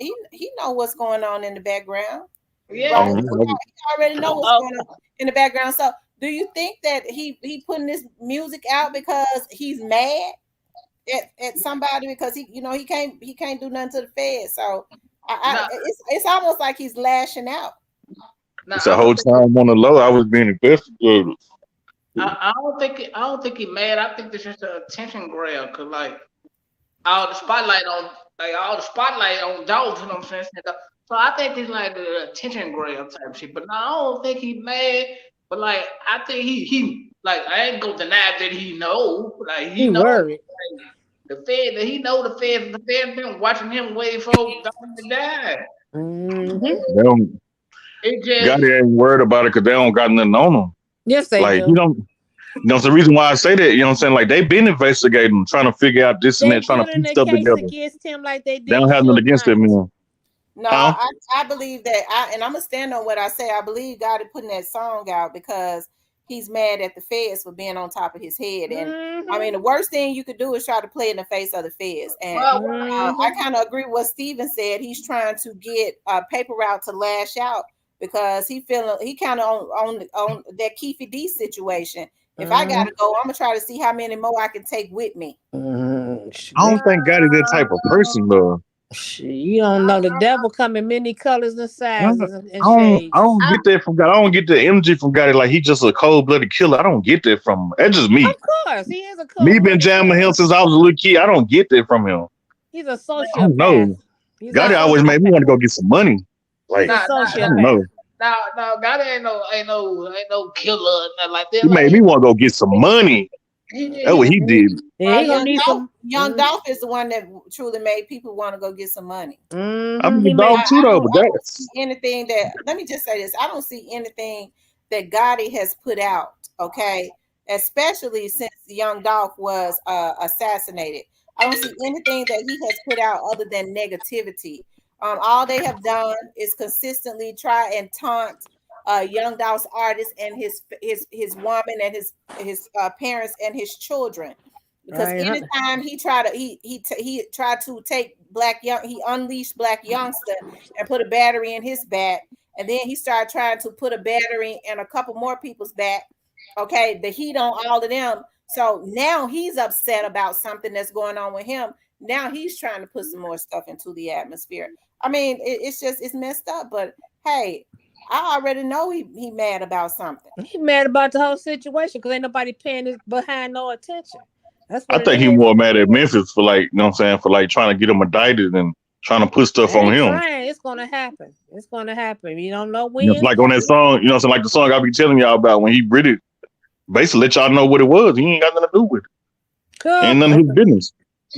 know what's going on in the background. Yeah, right? He already know what's going on in the background. So, do you think that he putting this music out because he's mad at somebody, because he can't do nothing to the Fed? So it's almost like he's lashing out. It's a whole time on the low. I was being investigated. I don't think he's mad. I think it's just an attention grab, cause like all the spotlight on Dolph, you know what I'm saying? So I think it's like the attention grab type shit. But no, I don't think he's mad. But like, I think he like I ain't gonna deny that he know. Like He know worried. the Fed that he know the Fed been watching him wait for Dolph to die. Mm-hmm. They don't, It just Gotti ain't worried about it because they don't got nothing on them. Yes, they Like, do. you don't, it's the reason why I say that, you know what I'm saying? Like, they've been investigating, trying to figure out this and They that, trying to building piece a stuff case together. against him like they They did don't have nothing Suge against Knight. them, man. No, Huh? I believe that and I'm gonna stand on what I say. I believe God is putting that song out because he's mad at the feds for being on top of his head. And I mean, the worst thing you could do is try to play in the face of the feds. And I kind of agree with what Steven said. He's trying to get paper route to lash out because he kind of on that Keefe D situation. If I gotta go, I'm gonna try to see how many more I can take with me. I don't think Gotti that type of person, though. You don't know the devil come in many colors and I sizes and don't shades. get that from Gotti. I don't get the energy from Gotti. Like, he just a cold-blooded killer. I don't get that from him. That's just me. Of course, he is a Me been cold-blooded jamming killer. him since I was a little kid. I don't get that from him. He's a I don't sociopath. know. Gotti always made me want to go get some money. Like, He's a I don't sociopath. know. Now, Gotti ain't no killer or nothing like that. He Like, made me want to go get some money. That's what he did. Yeah, he gonna need some. Young Dolph is the one that truly made people want to go get some money. I'm the dog too, though. But that's anything that. Let me just say this: I don't see anything that Gotti has put out. Okay, especially since Young Dolph was assassinated. I don't see anything that he has put out other than negativity. All they have done is consistently try and taunt Young Dolph's artists and his woman and his parents and his children. Because anytime he tried to take he unleashed Black Youngster and put a battery in his back, and then he started trying to put a battery in a couple more people's back. Okay, the heat on all of them. So now he's upset about something that's going on with him. Now he's trying to put some more stuff into the atmosphere. I mean, it's messed up, but hey, I already know he mad about something. He mad about the whole situation because ain't nobody paying his behind no attention. That's what I think he more mad at Memphis for, like, you know what I'm saying, for like trying to get him indicted and trying to put stuff on him. It's gonna happen. It's gonna happen. You don't know when. It's like on that song, you know what I'm saying, like the song I be telling y'all about when he really basically let y'all know what it was. He ain't got nothing to do with it. Ain't none of his business.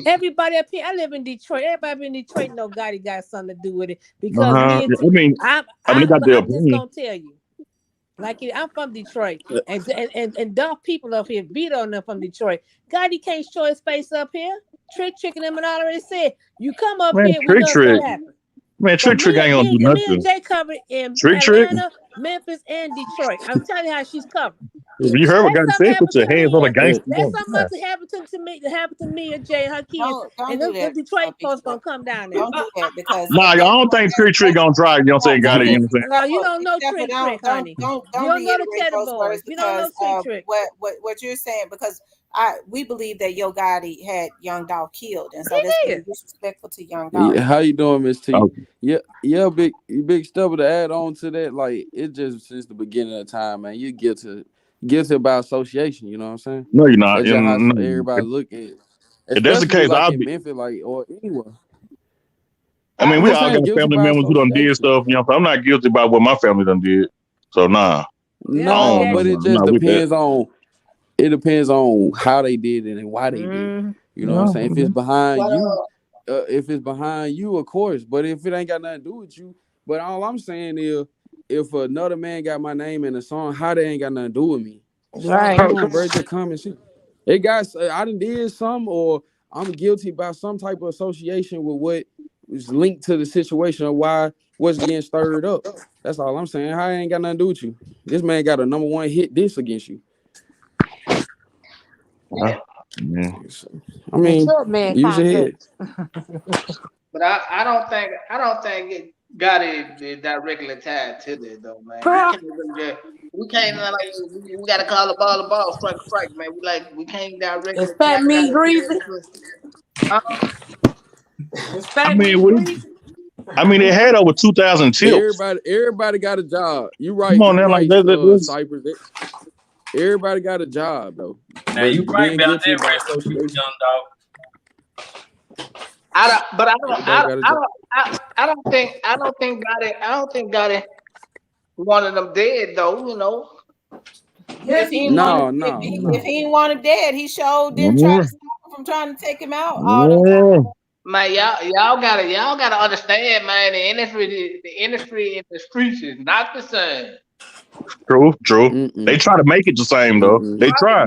Everybody up here, I live in Detroit. Everybody in Detroit know Gotti got something to do with it because I'm just gonna tell you. Like I'm from Detroit, and dumb people up here, Vito and them from Detroit. Gotti can't show his face up here. Trick and them and I already said, you come up here, we know what's gonna happen. Man, Trick ain't gonna do nothing. Me and Jay covered in Trick. Atlanta, Memphis, and Detroit. I'm telling you how she's covered. You heard what Gotti said? Put your hands on the gangster. That's something to happen to me or Jay and her kids. And them Detroit folks gonna come down there. Don't do that because I don't think Trick gonna drive. You know what I'm saying? Gotti, you know what I'm saying? No, you don't know Trick, honey. Don't you don't know the reiterate those words you don't know Trick. What you're saying, because we believe that Yo Gotti had Young Dolph killed, and so that's disrespectful to Young Dolph. Yeah, how you doing, Miss T? Yeah, big stuff to add on to that. Like, it just since the beginning of time, man. You guilty about association. You know what I'm saying? No, you're not. That's just how everybody look at it. If that's the case, like I'll in be Memphis, like, or anywhere. I mean, we all got family members who done did stuff. You know, I'm not guilty about what my family done did. So nah. No, but it just depends on. It depends on how they did it and why they did it. You know what I'm saying? If it's behind you, of course. But if it ain't got nothing to do with you, but all I'm saying is, if another man got my name in a song, how they ain't got nothing to do with me? Right. Come on, bro, just come and see. It got. I done did some, or I'm guilty about some type of association with what was linked to the situation of why what's getting stirred up. That's all I'm saying. How it ain't got nothing to do with you? This man got a #1 hit diss against you. Yeah. I mean, use your head. But I don't think it got it directly tied to that though, man. We can't we gotta call the ball, strike, man. We can't directly. Is fat meat greasy? I mean, it had over 2,000 tips. Everybody got a job. You right. Come on, now, like Cypress. Everybody got a job though. Now you right about that, rest Young Dolph. I don't think Gotti wanted them dead though. You know, If he didn't No, if he didn't want him dead, he showed didn't try to stop him from trying to take him out all them times. Man, y'all gotta understand, man. The industry in the streets is not the same. True. Mm-mm. They try to make it the same though. Mm-mm. They try.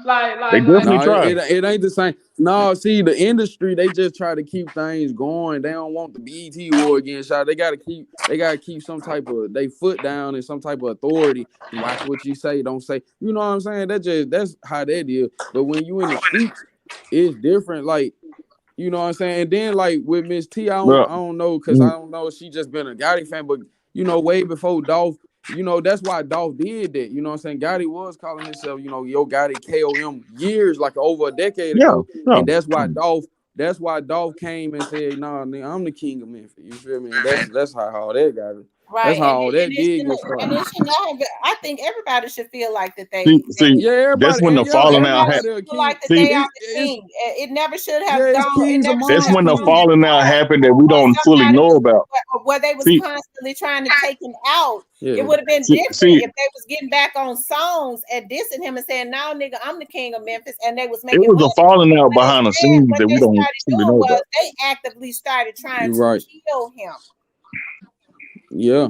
They definitely No, try. it ain't the same. No, see, the industry, they just try to keep things going. They don't want the BET war getting shot. They gotta keep some type of they foot down and some type of authority. Watch what you say, don't say. You know what I'm saying? That's how that is. But when you in the streets, it's different. Like, you know what I'm saying? And then like with Miss T, I don't know, because I don't know if she just been a Gotti fan, but you know, way before Dolph, you know, that's why Dolph did that. You know what I'm saying? Gotti was calling himself, you know, Yo Gotti KOM years, like over a decade ago. And that's why Dolph came and said, nah, nigga, I'm the king of Memphis. You feel me? And that's how all that got it. Right. That's how all that and did get started. And it should not have been, I think everybody should feel like that they Yeah, everybody. That's when the falling out feel like that they are the king. It never should have it's gone. kings among That's when the falling out happened that we don't fully know about. Where they was constantly trying to take him out. Yeah. It would have been different if they was getting back on songs and dissing him and saying, "Now, nigga, I'm the king of Memphis," and they was making. It was a falling out behind the scenes that we don't fully know about. They actively started trying to kill him. Yeah.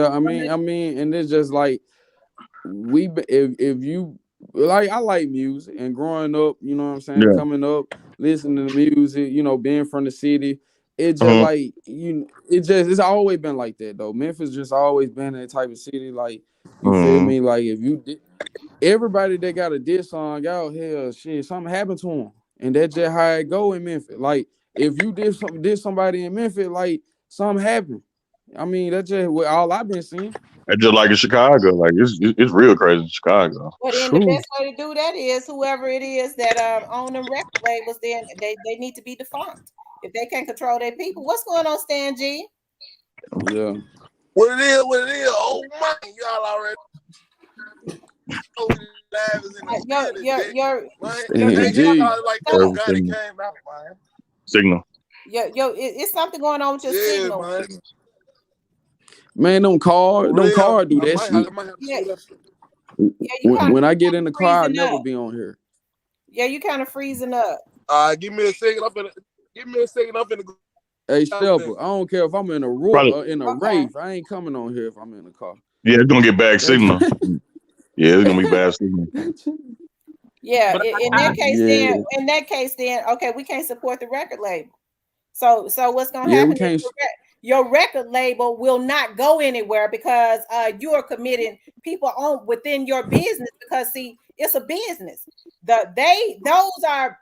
I mean, and it's just like if you like, I like music, and growing up, you know what I'm saying, coming up, listening to music, you know, being from the city, it just like it's always been like that though. Memphis just always been that type of city, like, you feel me? Like if you everybody that got a diss song out here, shit, something happened to them, and that's just how it go in Memphis. Like if you diss somebody in Memphis, like something happened. I mean, that's just what all I've been seeing. It's just like in Chicago, like it's real crazy in Chicago. But then the best way to do that is whoever it is that own them record labels, then they need to be defunct if they can't control their people. What's going on, Stan G? Yeah. What it is? Oh man, y'all already. Signal. It's something going on with your signal. Man, don't car do that shit. When I get in the car, I'll never be on here. Yeah, you kind of freezing up. Give me a second. I'm in the. Hey, Stelper, I don't care if I'm in a room or in a rave. I ain't coming on here if I'm in the car. Yeah, it's gonna get bad signal. Yeah, it's gonna be bad signal. Yeah, in that case, then okay, we can't support the record label. So what's gonna happen? Your record label will not go anywhere because you are committing people on within your business, because see, it's a business. Those are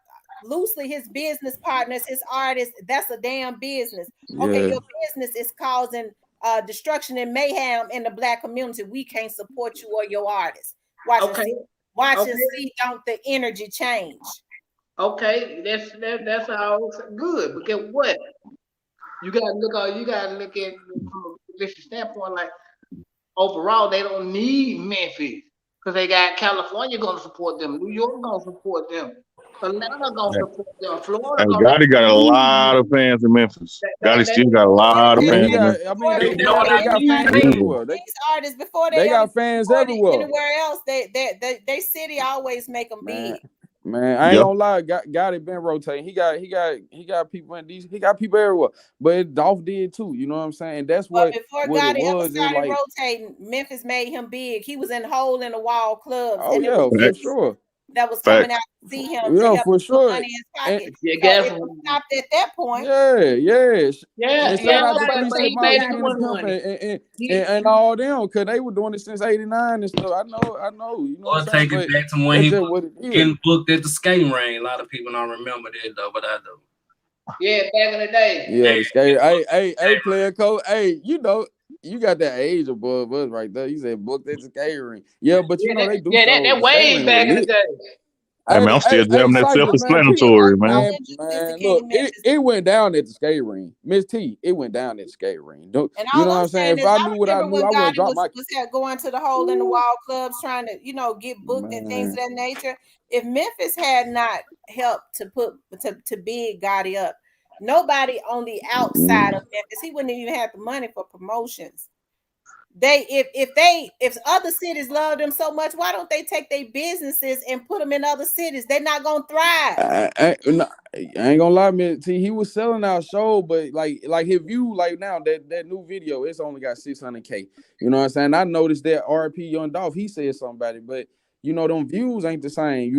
loosely his business partners, his artists. That's a damn business. Okay, your business is causing destruction and mayhem in the Black community. We can't support you or your artists. Watch and see, don't the energy change? Okay, that's all good. But get what? You gotta look at it from a standpoint, like overall, they don't need Memphis because they got California gonna support them, New York gonna support them, Atlanta gonna support them, Florida. Gotti got a lot of fans in Memphis. Gotti still got a lot of fans. They got fans everywhere. These artists before they got fans everywhere. Anywhere else, they city always make them big. Man, I ain't gonna lie. Gotti been rotating. He got people in these. He got people everywhere. But Dolph did too. You know what I'm saying? That's what. Before Gotti ever started rotating, Memphis made him big. He was in hole in the wall clubs. Oh yeah, for sure. That was coming out to see him. Yeah, for sure. Money in his pocket. It stopped at that point. Yeah. And shout out to and all them, because they were doing it since '89 and stuff. I know. You know or take it back to when he was getting booked at the skating ring. A lot of people don't remember that though, but I do. Yeah, back in the day. Yeah, the skating. Hey, player coach. Hey, you know. You got that age above us right there. You said booked at the skating ring. Yeah, but you know they do. Yeah, that way back in the day. Hey, man, I'm still having that self-explanatory, man. Look, it went down at the skate ring. Miss T, it went down at the skate ring. You know what I'm saying? If I knew what I knew, I would drop my... was going to the hole in the wall clubs trying to, get booked and things of that nature. If Memphis had not helped to big Gotti up, nobody on the outside of Memphis, he wouldn't even have the money for promotions. if other cities love them so much, why don't they take their businesses and put them in other cities? They're not gonna thrive. I ain't gonna lie, man. See, he was selling our show, but like his view, like now that new video, it's only got 600K. You know what I'm saying? I noticed that RP Young Dolph, he said something about it, but them views ain't the same.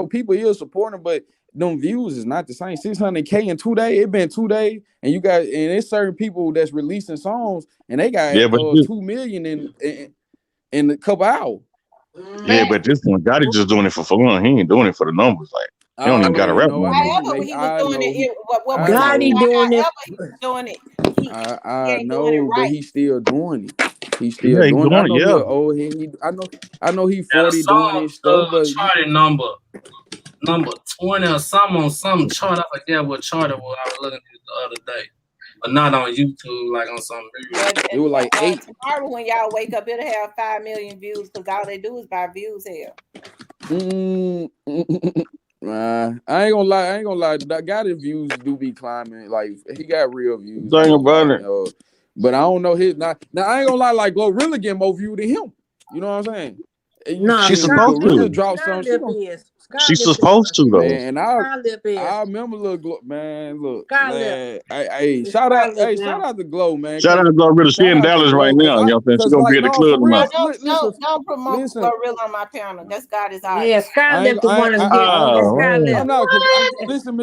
People is supporting, but them views is not the same. 600K in 2 days. It been 2 days, and it's certain people that's releasing songs, and they got Yeah, but 2 million in a couple hours. yeah, but this one, Gotti just doing it for fun. He ain't doing it for the numbers. Like he don't even got a rap no more. However he was doing it, what we're talking Gotti about, doing however it. he was doing it, he I ain't doing it know, but right. he's still doing it. He's still Yeah, he's doing it. I doing know it. he Yeah. old. I know he Yeah, 40 doing his stuff, but charted number 20 or something on some chart. I forget what chart it was. I was looking at it the other day, but not on YouTube, like on some. It was like 8. Tomorrow when y'all wake up, it'll have 5 million views because all they do is buy views here. I ain't gonna lie. Gotti views do be climbing. Like he got real views. Thing about it. But I don't know his now. I ain't gonna lie. Like Glorilla get more view than him. You know what I'm saying? No, she's supposed Glorilla to. drop something. She's supposed to though. Man, I remember little man. Look, man. Shout out to Glow, man. Shout out to Glorilla. She in Dallas right now. You know what I'm saying? She gonna be at the club tonight. Don't promote Glorilla on my panel. That's God is artist. Yeah, Skylip the one that's getting. I'm not. Listen,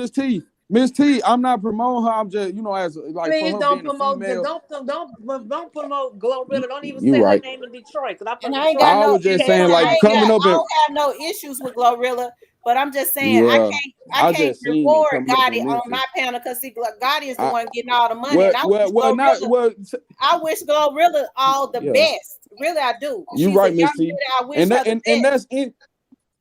Miss T, I'm not promoting her. I'm just, as like please for her don't being promote. a female. Don't promote Glorilla. Don't even You say right. her name in Detroit. I was just saying, like coming up. I don't have no issues with Glorilla, but I'm just saying I can't reward Gotti on my panel because see, Gotti is the one getting all the money. I wish Glorilla all the best. Really, I do. You right, Miss T. I wish her the best. And that's it.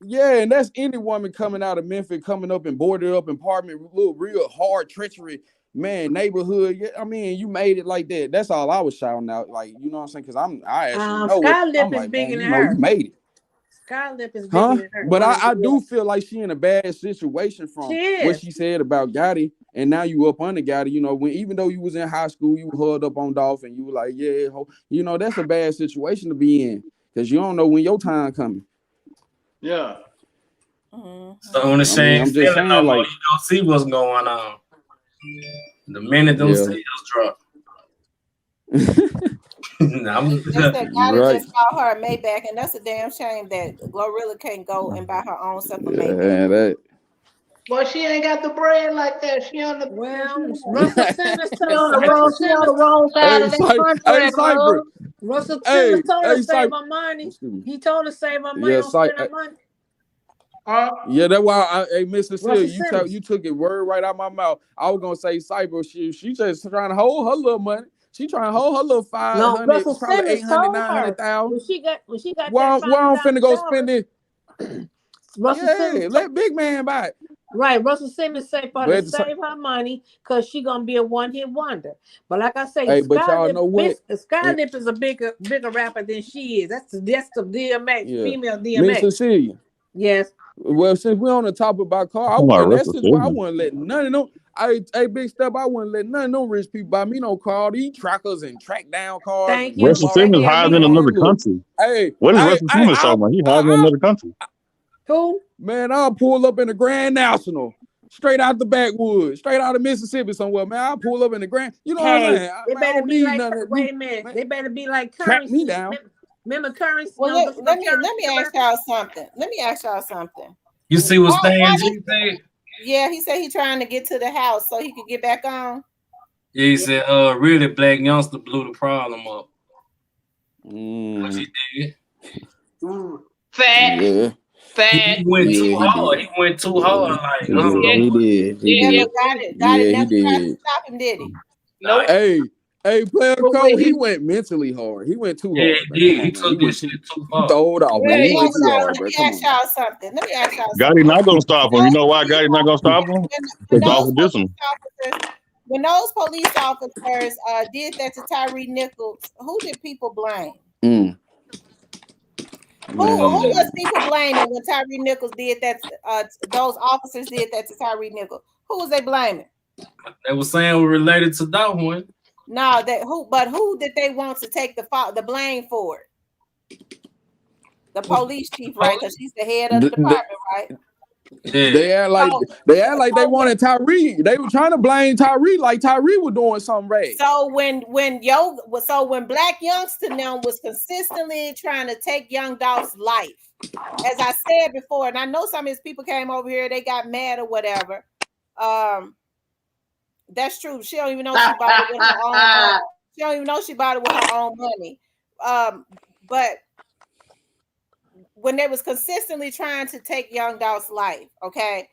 Yeah, and that's any woman coming out of Memphis, coming up and boarded up apartment, little real hard treachery, man, neighborhood. Yeah, I mean, you made it like that. That's all I was shouting out, like, you know what I'm saying? Because I actually know it. I'm like, man, you made it. Skylip is bigger than her. But I do feel like she in a bad situation from what she said about Gotti, and now you up under Gotti. Even though you was in high school, you hugged up on Dolph, and you were like, yeah, that's a bad situation to be in because you don't know when your time coming. Yeah. So when the same I'm just saying, like like, you don't see what's going on. The minute those sales drop. Gotti just called her a Maybach, and that's a damn shame that Glorilla can't go and buy her own stuff a Maybach. Well, she ain't got the bread like that. She on the Russell Simmons on the wrong side of that contract. Russell Simmons told her to save her money. He told her to save her money. Don't spend her money. Yeah, that's why Miss Cecilia, you took it word right out my mouth. I was gonna say Cyber. She just trying to hold her little money. She trying to hold her little 500, Russell probably Simmons 800, 900,000. When she got well, I'm finna go spend it. Simmons let big man buy it. Right, Russell Simmons say for her to save her money because she gonna be a one-hit wonder. But like I say, but y'all know what? Skylip is a bigger rapper than she is. That's the DMX, female DMX. Miss Cecilia. Yes. Well, since we're on the topic about car, that's just why I wouldn't let none of them. Big Step, I wouldn't let none of them rich people buy me no car. These trackers and track down cars. Thank you. Russell Simmons hired in another country. What is Russell Simmons talking about? He hired in another country. Who? Man, I'll pull up in the Grand National, straight out the backwoods, straight out of Mississippi somewhere. Man, I'll pull up in the Grand. You know what I'm saying? They better be like. Wait a minute. They better be like Track me down. Remember Currency? Well, let me ask y'all something. You see what Stan G said? Yeah, he said he trying to get to the house so he could get back on. Yeah, he said, really, Black Youngster blew the problem up. What he did? Fat. Yeah. He went too hard. He went too hard. Like, he did. He never tried to stop him, did he? No. Hey, Player Cole, he went mentally hard. He went too hard. Yeah, he took this shit too far. Throw it off, man. He went too hard, bro. Let me ask y'all something. Gotti not gonna stop him. You know why Gotti not gonna stop him? When those police officers did that to Tyree Nichols, who did people blame? Who was people blaming when Tyree Nichols did that? Those officers did that to Tyree Nichols. Who was they blaming? They were saying we're related to that one. No, who did they want to take the blame for it? The police chief, right? Because she's the head of the department, right? Yeah. They act like they wanted Tyree. They were trying to blame Tyree, like Tyree was doing something right. So when Black Youngster now was consistently trying to take Young Dolph's life, as I said before, and I know some of his people came over here, they got mad or whatever. That's true. She don't even know she bought it with her own. She don't even know she bought it with her own money. But when they was consistently trying to take Young Dolph's life, okay,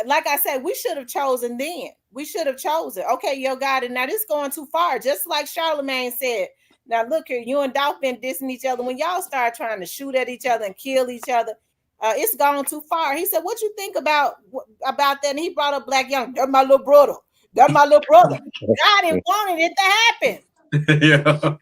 like I said, we should have chosen then. We should have chosen. Okay, Yo Gotti, now this going too far. Just like Charlemagne said. Now look here, you and Dolph been dissing each other. When y'all start trying to shoot at each other and kill each other, it's gone too far. He said, "What you think about that?" And he brought up Black Young. That's my little brother. That's my little brother. God wanted it to happen. Yeah.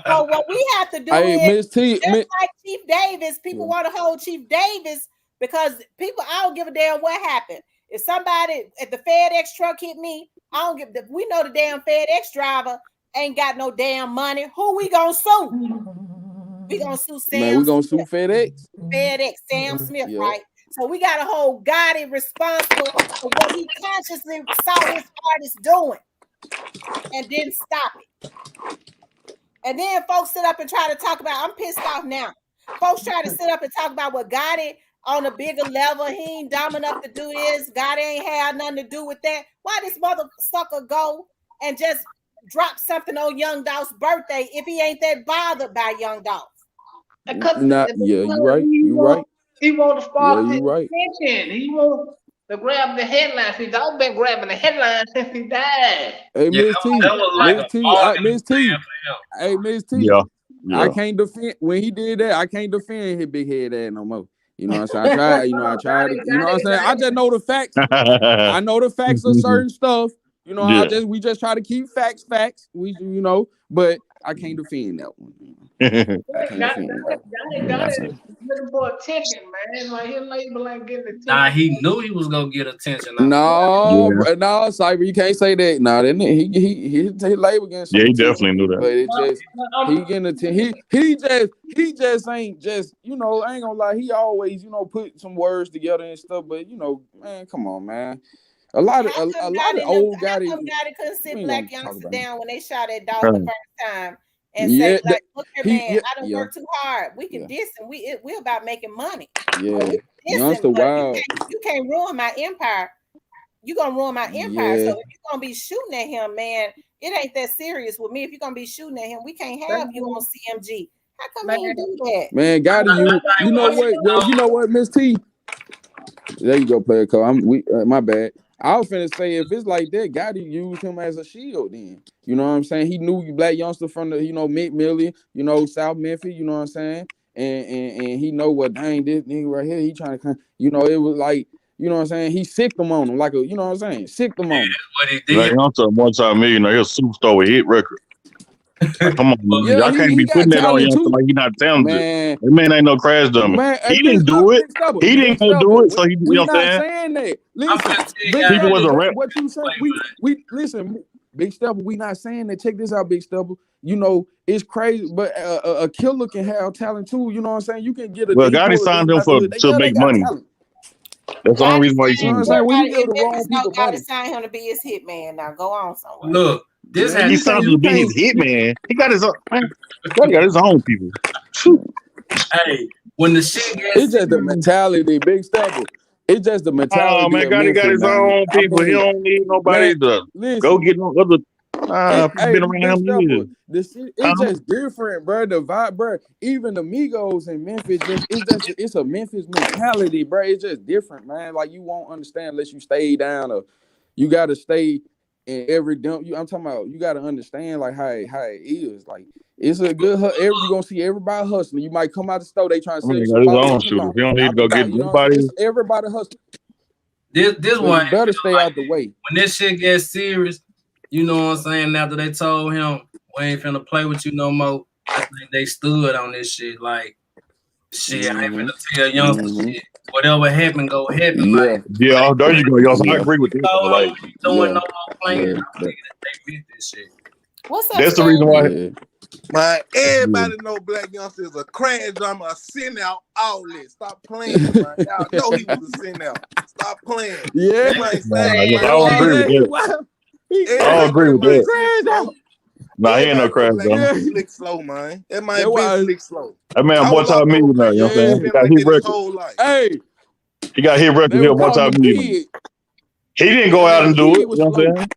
So what we have to do is, just like Chief Davis, people want to hold Chief Davis because people, I don't give a damn what happened. If somebody at the FedEx truck hit me, I don't give. We know the damn FedEx driver ain't got no damn money. Who we gonna sue? We gonna sue Sam. Man, we gonna sue FedEx. FedEx, Sam Smith, right? So we got to hold Gotti responsible for what he consciously saw his artist doing, and didn't stop it. And then folks sit up and try to talk about. I'm pissed off now. Folks try to sit up and talk about what Gotti on a bigger level. He ain't dumb enough to do this. Gotti ain't had nothing to do with that. Why this mother sucker go and just drop something on Young Dolph's birthday if he ain't that bothered by Young Dolph? You're right. You're right. He want to spark his right. attention. He want to grab the headlines. He's all been grabbing the headlines since he died. Hey, Miss T. Miss T. Hey, Miss T. Yeah. I can't defend when he did that. I can't defend his big head ass no more. You know what I'm saying? I tried. You know what I'm saying? I just know the facts. I know the facts of certain stuff. You know, we just try to keep facts. We, but I can't defend that one. Gotti looking for attention, man. Like his label ain't getting attention. Nah, he knew he was gonna get attention. No, Cyber, you can't say that. Nah, then his label getting some he attention, definitely knew that. But it just he getting attention. He just ain't just I ain't gonna lie. He always put some words together and stuff. But man, come on, man. A lot of old Gotti. How come Gotti couldn't sit Black Youngster down when they shot at Dolph the first time and say, like, look here, man, I don't work too hard. We can diss and we're about making money. Yeah, Youngster wild. You can't ruin my empire. You gonna ruin my empire. So if you're gonna be shooting at him, man, it ain't that serious with me. If you're gonna be shooting at him, we can't have you on CMG. How come he didn't do that? Man, Gotti, you know what? Well, you know what, Miss T. There you go, player code. My bad. I was finna say if it's like that, Gotti used him as a shield. Then you know what I'm saying. He knew Black Youngster from the McMillan, South Memphis. You know what I'm saying, and he know what dang this nigga right here. He trying to it was like what I'm saying. He sicked them on him like what I'm saying. Sicked them on him. What he did. Black Youngster, multi-millionaire, he's a superstar with hit record. Like, come on, man. Y'all can't be putting that on Youngster like he not talented. Man. That man ain't no crash dummy. Man, he didn't do it. He didn't do it. So he, you know what I'm saying that. Listen, people was a rap. What you saying? We listen, Big Stepper. We not saying that. Check this out, Big Stepper. It's crazy, but a killer can have talent too. You know what I'm saying? You can get a. Well, Gotti signed him to make money. Talent. That's the only reason why he's saying. When you give the wrong people Gotti signed him to be his hitman. Now go on somewhere. Look. He signed to be his hitman. He got his own. He got his own people. Hey, when the shit gets, it's just the mentality, Big Stepper. It's just the mentality. Oh man, Gotti got his own people. He don't need nobody to go get no other. Been around him. It's just different, bro. The vibe, bro. Even the Migos in Memphis, it's a Memphis mentality, bro. It's just different, man. Like you won't understand unless you stay down, or you gotta stay. And every dump, I'm talking about, you got to understand like how it is. Like it's a good. You gonna see everybody hustling. You might come out the store, they trying to sell you some bottles. You don't need to go get nobody. Everybody hustling. This one better stay out the way. When this shit gets serious, you know what I'm saying. After they told him we ain't finna play with you no more, I think they stood on this shit. Like Shit, I ain't gonna tell youngster shit. Whatever happened, go happen. Yeah. Yeah, there you go, y'all. So I agree with that. So Like, doing no more playing. Yeah. They with this shit. What's up, that's the reason why. Yeah. Man, everybody know Black Youngster is a crash drama, a send out outlet. Stop playing, man. Y'all know he was a send out. Stop playing. Yeah. That man Nah, sad. yes, I don't agree with that. I don't agree with that. Crash out. Nah, he ain't no Everybody know crash Black dummy. Youngster slick slow, man. That man That been why- slick slow. That man I was locked up with multi-millionaire, Black you know what I'm Youngster. saying? He He been got like his that his record. whole life. Hey, He got his record. they He were calling him multi-millionaire. Pig. He didn't go out and do it. You know what I'm saying?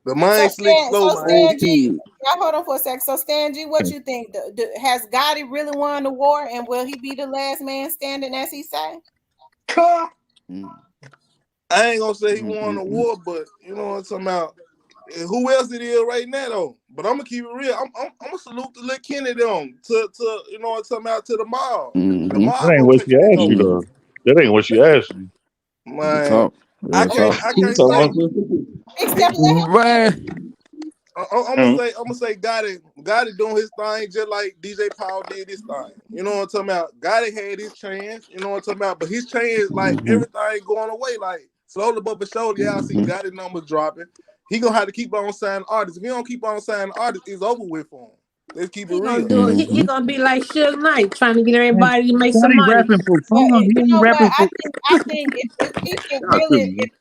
The man So slick Stan, slow, so man. Stan G, y'all hold on for a sec. So Stan G, what you think? Has Gotti really won the war, and will he be the last man standing, as he say? I ain't gonna say he won the war, but you know what I'm talking about. Who else it is right now though? But I'm gonna keep it real. I'm gonna salute the little Kennedy on to you know what I'm talking about, to the mob. The mob That ain't gonna what take she back asked you, over. though. That ain't what she asked you. Man, I can't say. Except let Man. I'm gonna say Gotti doing his thing just like DJ Paul did his thing. You know what I'm talking about? Gotti had his chance, you know what I'm talking about? But his chance, like everything going away, like slowly but surely, y'all see Gotti numbers dropping. He gonna have to keep on signing artists. If he don't keep on signing artists, it's over with for him. Let's keep it He real. gonna do it. He gonna be like Suge Knight, trying to get everybody to make some He money. rapping for But fun. He you ain't know what? rapping for. I think if people God, really,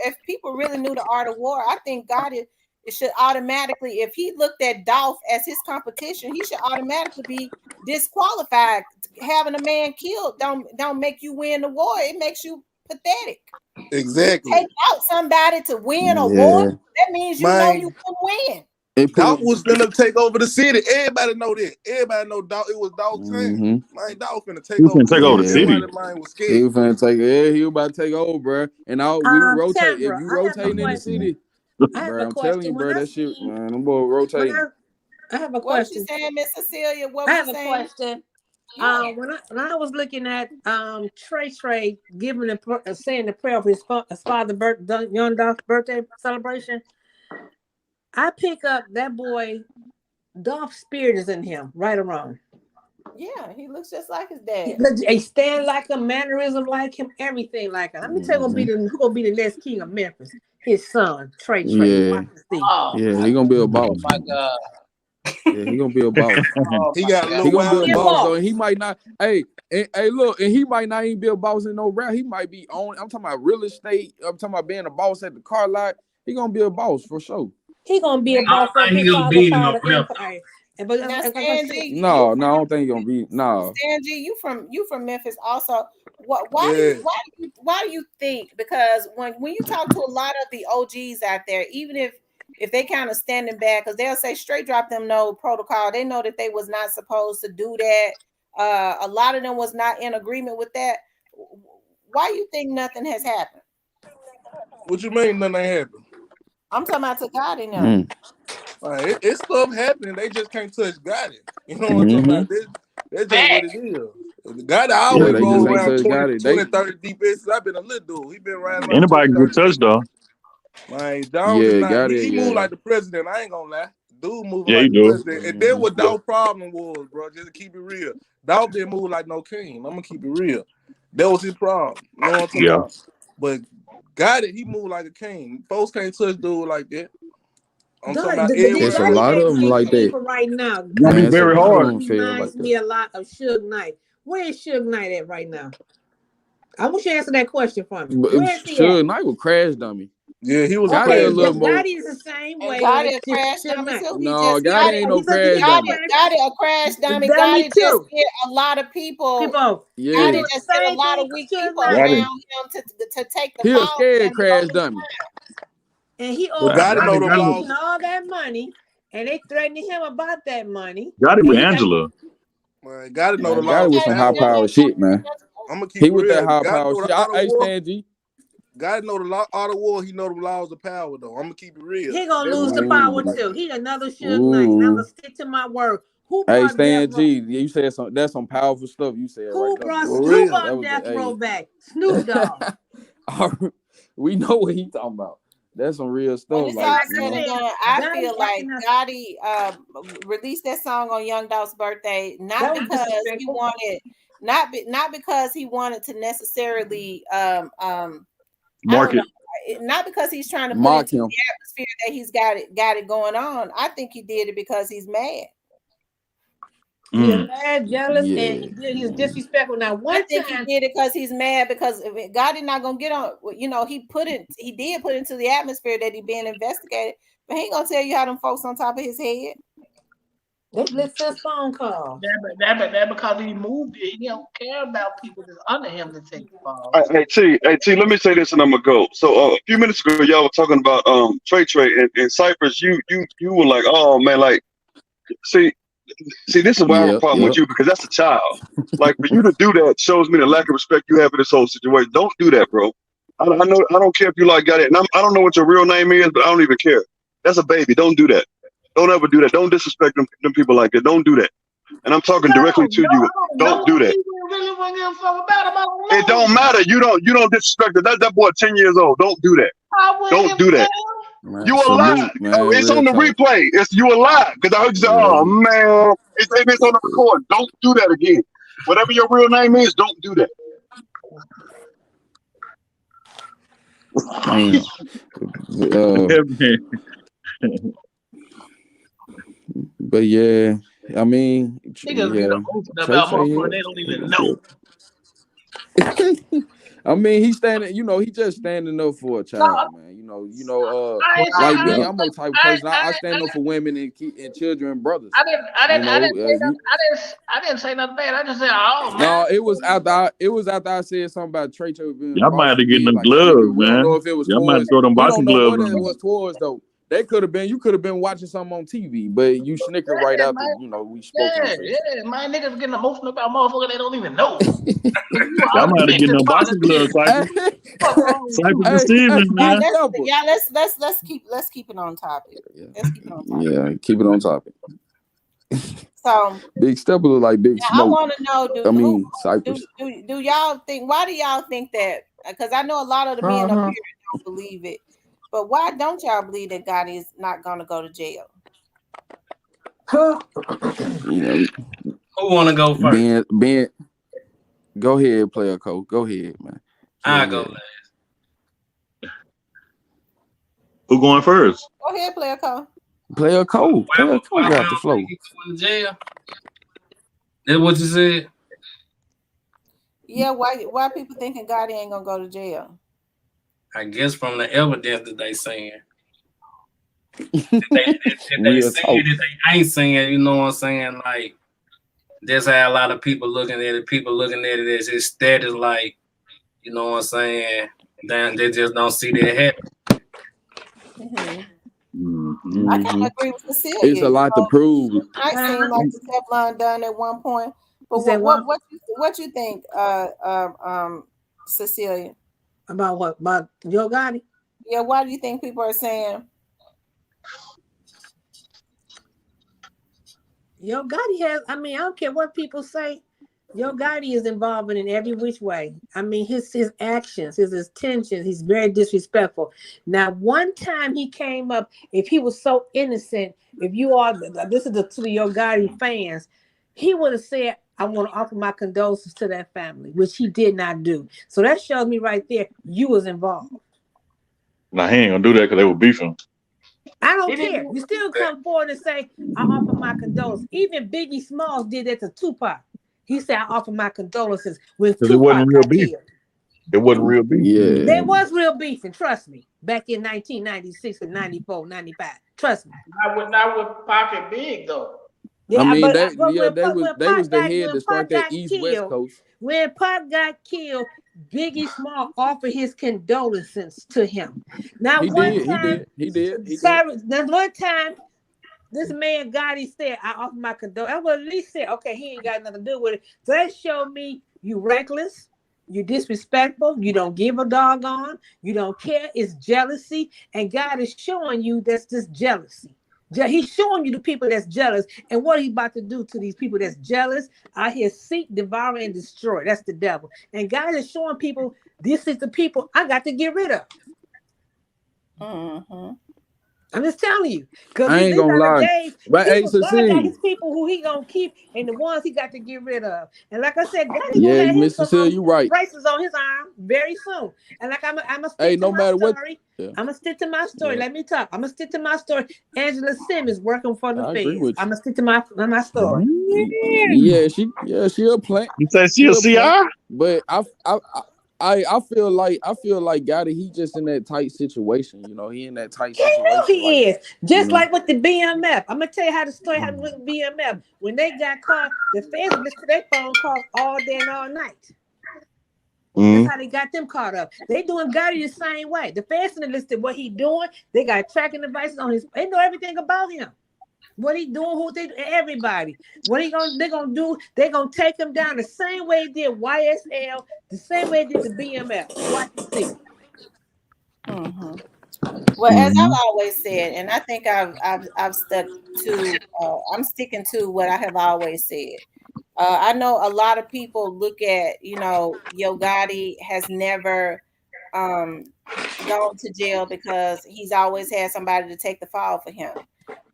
if people really knew the art of war, I think Gotti it should automatically, if he looked at Dolph as his competition, he should automatically be disqualified. Having a man killed don't make you win the war. It makes you pathetic. Exactly. Take out somebody to win a war. Yeah. That means you know you can win. Dolph was finna take over the city. Everybody know that. Everybody know Dolph. It was Dolph's time. Man, Dolph finna take over the city. Everybody mind was scared. He was finna take. Yeah, he was about to take over, bro. And we rotate. Tambra, If you I have a rotating in the question. city, I have bro, a I'm telling question. you, When bro, I that shit, see, man, them boys rotating. I have a What was you question. saying, Miss Cecilia? What I was have you a saying? question. Yeah. When I was looking at Trey giving saying the prayer of his father Young Dolph's birthday celebration, I pick up that boy Dolph spirit is in him, right or wrong. Yeah, he looks just like his dad. He stand like him, mannerism like him, everything like him. Let me tell you who gonna be the next king of Memphis. His son, Trey. Yeah. Watch and see. Yeah, he gonna be a boss. Oh my God. Yeah, he gonna be a boss. He got a He little gonna wild. be a boss though, and he might not. Hey, look, and he might not even be a boss in no rap. He might be on. I'm talking about real estate. I'm talking about being a boss at the car lot. He gonna be a boss for sure. He gonna be a boss of his father empire. But Now, Stan G, No, I don't think he gonna be. No, Stan G, you from Memphis also. Why do you think? Because when you talk to a lot of the OGs out there, even if they kind of standing back, because they'll say straight drop them no protocol. They know that they was not supposed to do that. A lot of them was not in agreement with that. Why you think nothing has happened? What you mean nothing ain't happened? I'm talking about to God in them. It's stuff happening. They just can't touch Gotti. You know what I'm talking about? That's just what it is. Gotti always they roll just ain't around touch 20, Gotti. 30 deep inches. I've been a little dude. He been riding around Anybody 20, can 30 get touched, though. Man, Dawg is not. Gotti, He moved like the president. I ain't gonna lie. Dude moving Yeah, like he the do. president. And then what Dawg's problem was, bro, just to keep it real. Dawg didn't move like no king. I'm gonna keep it real. That was his problem. You know what I'm talking about? But Gotti, he moved like a king. Folks can't touch dude like that. I'm talking about There's a lot of them like that. Right now, It's gonna be very hard. Reminds me a lot of Suge Knight. Where is Suge Knight at right now? I want you to answer that question for me. Where is he Suge at? Knight was crash dummy. Yeah, he was Okay, a but Gotti is the same way. Gotti a crash dummy too. No, Gotti ain't no crash dummy. Gotti a crash dummy. Dummy Gotti too. just get a lot of people. Yeah. Gotti just get a lot of weak people around him to take the He ball. a scared crash dummy. And he owed all that money, and they threatening him about that money. Gotti with Angela. Man, Gotti know the Gotti laws. with some high power shit, man. I'm gonna keep he it with real. that high Gotti power know shit. the art of war. Stan G. Gotti know the art of war. He know the laws of power, though. I'm gonna keep it real. He gonna lose the power too. He another Suge Knight. And I'm gonna stick to my word. Who brought Stan G, you said that's some powerful stuff you said. Who right brought Death Row back? Snoop Dogg. We know what he talking about. That's some real When stuff. it's Like, all you said know. and done, I feel like Gotti released that song on Young Dolph's birthday, not because he wanted, not because he wanted to necessarily I don't Market. know, not because he's trying to put Mock into him. the atmosphere that he's got it going on. I think he did it because he's mad. He's mad, jealous, Yeah. and he's disrespectful. Now, I one think time, he did it because he's mad because Gotti not gonna get on. You know, he did put into the atmosphere that he being investigated, but he ain't gonna tell you how them folks on top of his head. let's listen to his phone call. That because he moved it. He don't care about people that's under him to take the ball. Hey T, let me say this and I'm gonna go. So a few minutes ago, y'all were talking about Trey and Cypress. You were like, oh man, like see, this is why I have a problem with you because that's a child. Like for you to do that shows me the lack of respect you have for this whole situation. Don't do that, bro. I know I don't care if you like got it, and I don't know what your real name is, but I don't even care. That's a baby. Don't do that. Don't ever do that. Don't disrespect them people like that. Don't do that. And I'm talking directly to you. Don't do that. It don't matter. You don't disrespect it. That boy 10 years old. Don't do that. Don't do that. Man, You a lie. It's on the replay. You a lie. Because I heard you say, oh man, it's on the record. Don't do that again. Whatever your real name is, don't do that. But yeah, I mean, niggas get emotional about motherfuckers they don't even know. I mean, he's standing. You know, he just standing up for a child, man. You know. Like me, I'm a type of person. I stand up for women and children and brothers. I didn't say nothing bad. I just said, oh man. No, it was after I said something about Trey being. Y'all might have to get them gloves, man. We don't know if it was y'all might throw them boxing gloves. What it was towards though. They could have been. You could have been watching something on TV, but you snickered right after. Man. You know, we spoke. Yeah, my niggas getting emotional about motherfuckers they don't even know. Y'all might have to get them boxing gloves, Cypress Stevens, man. Let's keep it on topic. Let's keep it on topic. Yeah, keep it on topic. So Big Stepper look like Big Smoke. I want to know, Cypress. Do y'all think? Why do y'all think that? Because I know a lot of the men up here don't believe it. But why don't y'all believe that Gotti is not going to go to jail? You know, who want to go first? Ben, go ahead, player coach. Go ahead, man. I go last. Who going first? Go ahead, player coach. Player coach. Player coach got the flow. Jail. That's what you said. Yeah, why people thinking Gotti ain't gonna go to jail? I guess from the evidence that they saying. they saying that they ain't saying, you know what I'm saying? Like, that's how a lot of people looking at it. People looking at it as his status, like, you know what I'm saying? Then they just don't see that happen. I kind of agree with Cecilia. It's a lot to prove. I seem like the Teflon done at one point. But what you think, Cecilia? About what? About Yo Gotti? Yeah, why do you think people are saying Yo Gotti has? I mean, I don't care what people say. Yo Gotti is involved in every which way. I mean, his actions, his intentions. He's very disrespectful. Now, one time he came up. If he was so innocent, if you are, this is to the Yo Gotti fans, he would have said, I want to offer my condolences to that family, which he did not do. So that shows me right there, you was involved. Nah, he ain't gonna do that because they were beefing. I don't care. You still come forward and say, I offer my condolences. Even Biggie Smalls did that to Tupac. He said, I offer my condolences when Tupac it wasn't real got beef. killed. It wasn't real beef. Yeah. There was real beef, and trust me, back in 1996 and 94, 95. Trust me. Not with Pocket Big, though. Yeah, I mean, they was the head to start that East-West coast. When Pac got killed, Biggie Small offered his condolences to him. Now, He did. Now, one time, this man Gotti said, I offer my condolences. I would at least say, okay, he ain't got nothing to do with it. So that showed me you reckless, you disrespectful, you don't give a doggone, you don't care, it's jealousy, and God is showing you that's just jealousy. He's showing you the people that's jealous and what he's about to do to these people that's jealous. I hear seek, devour, and destroy. That's the devil. And God is showing people this is the people I got to get rid of. Mm-hmm. I'm just telling you, because I these ain't gonna are the lie. days. But hey, People, God got Cecilia. his people who he gonna keep, and the ones he got to get rid of. And like I said, Gotti gonna Yeah, have his Miss Cecilia, you right. braces on his arm very soon. And like I'm gonna Hey, stick to no my matter what. story. Yeah, I'm gonna stick to my story. yeah. Let me talk. I'm gonna stick to my story. Angela Simmons working for the I agree feds. with I'm gonna stick to my story. you. Yeah. Yeah, she a plant. You say she She a a plant. CI? But I feel like Gotti, he just in that tight situation. You know, he in that tight He know situation. Like, he is. you Just know. like with the BMF. I'm gonna tell you how the story happened with BMF. When they got caught, the feds listened to their phone calls all day and all night. That's Mm. how they got them caught up. They doing Gotti the same way. The feds listed what he doing. They got tracking devices on his. They know everything about him. What he doing? Who they? Everybody. What he gonna? They gonna do? They gonna take him down the same way they did YSL, the same way they did the BMF. Watch and see. Mm-hmm. Well, as Mm-hmm. I've always said, and I think I've stuck to. I'm sticking to what I have always said. I know a lot of people look at, Yo Gotti has never um, gone to jail because he's always had somebody to take the fall for him.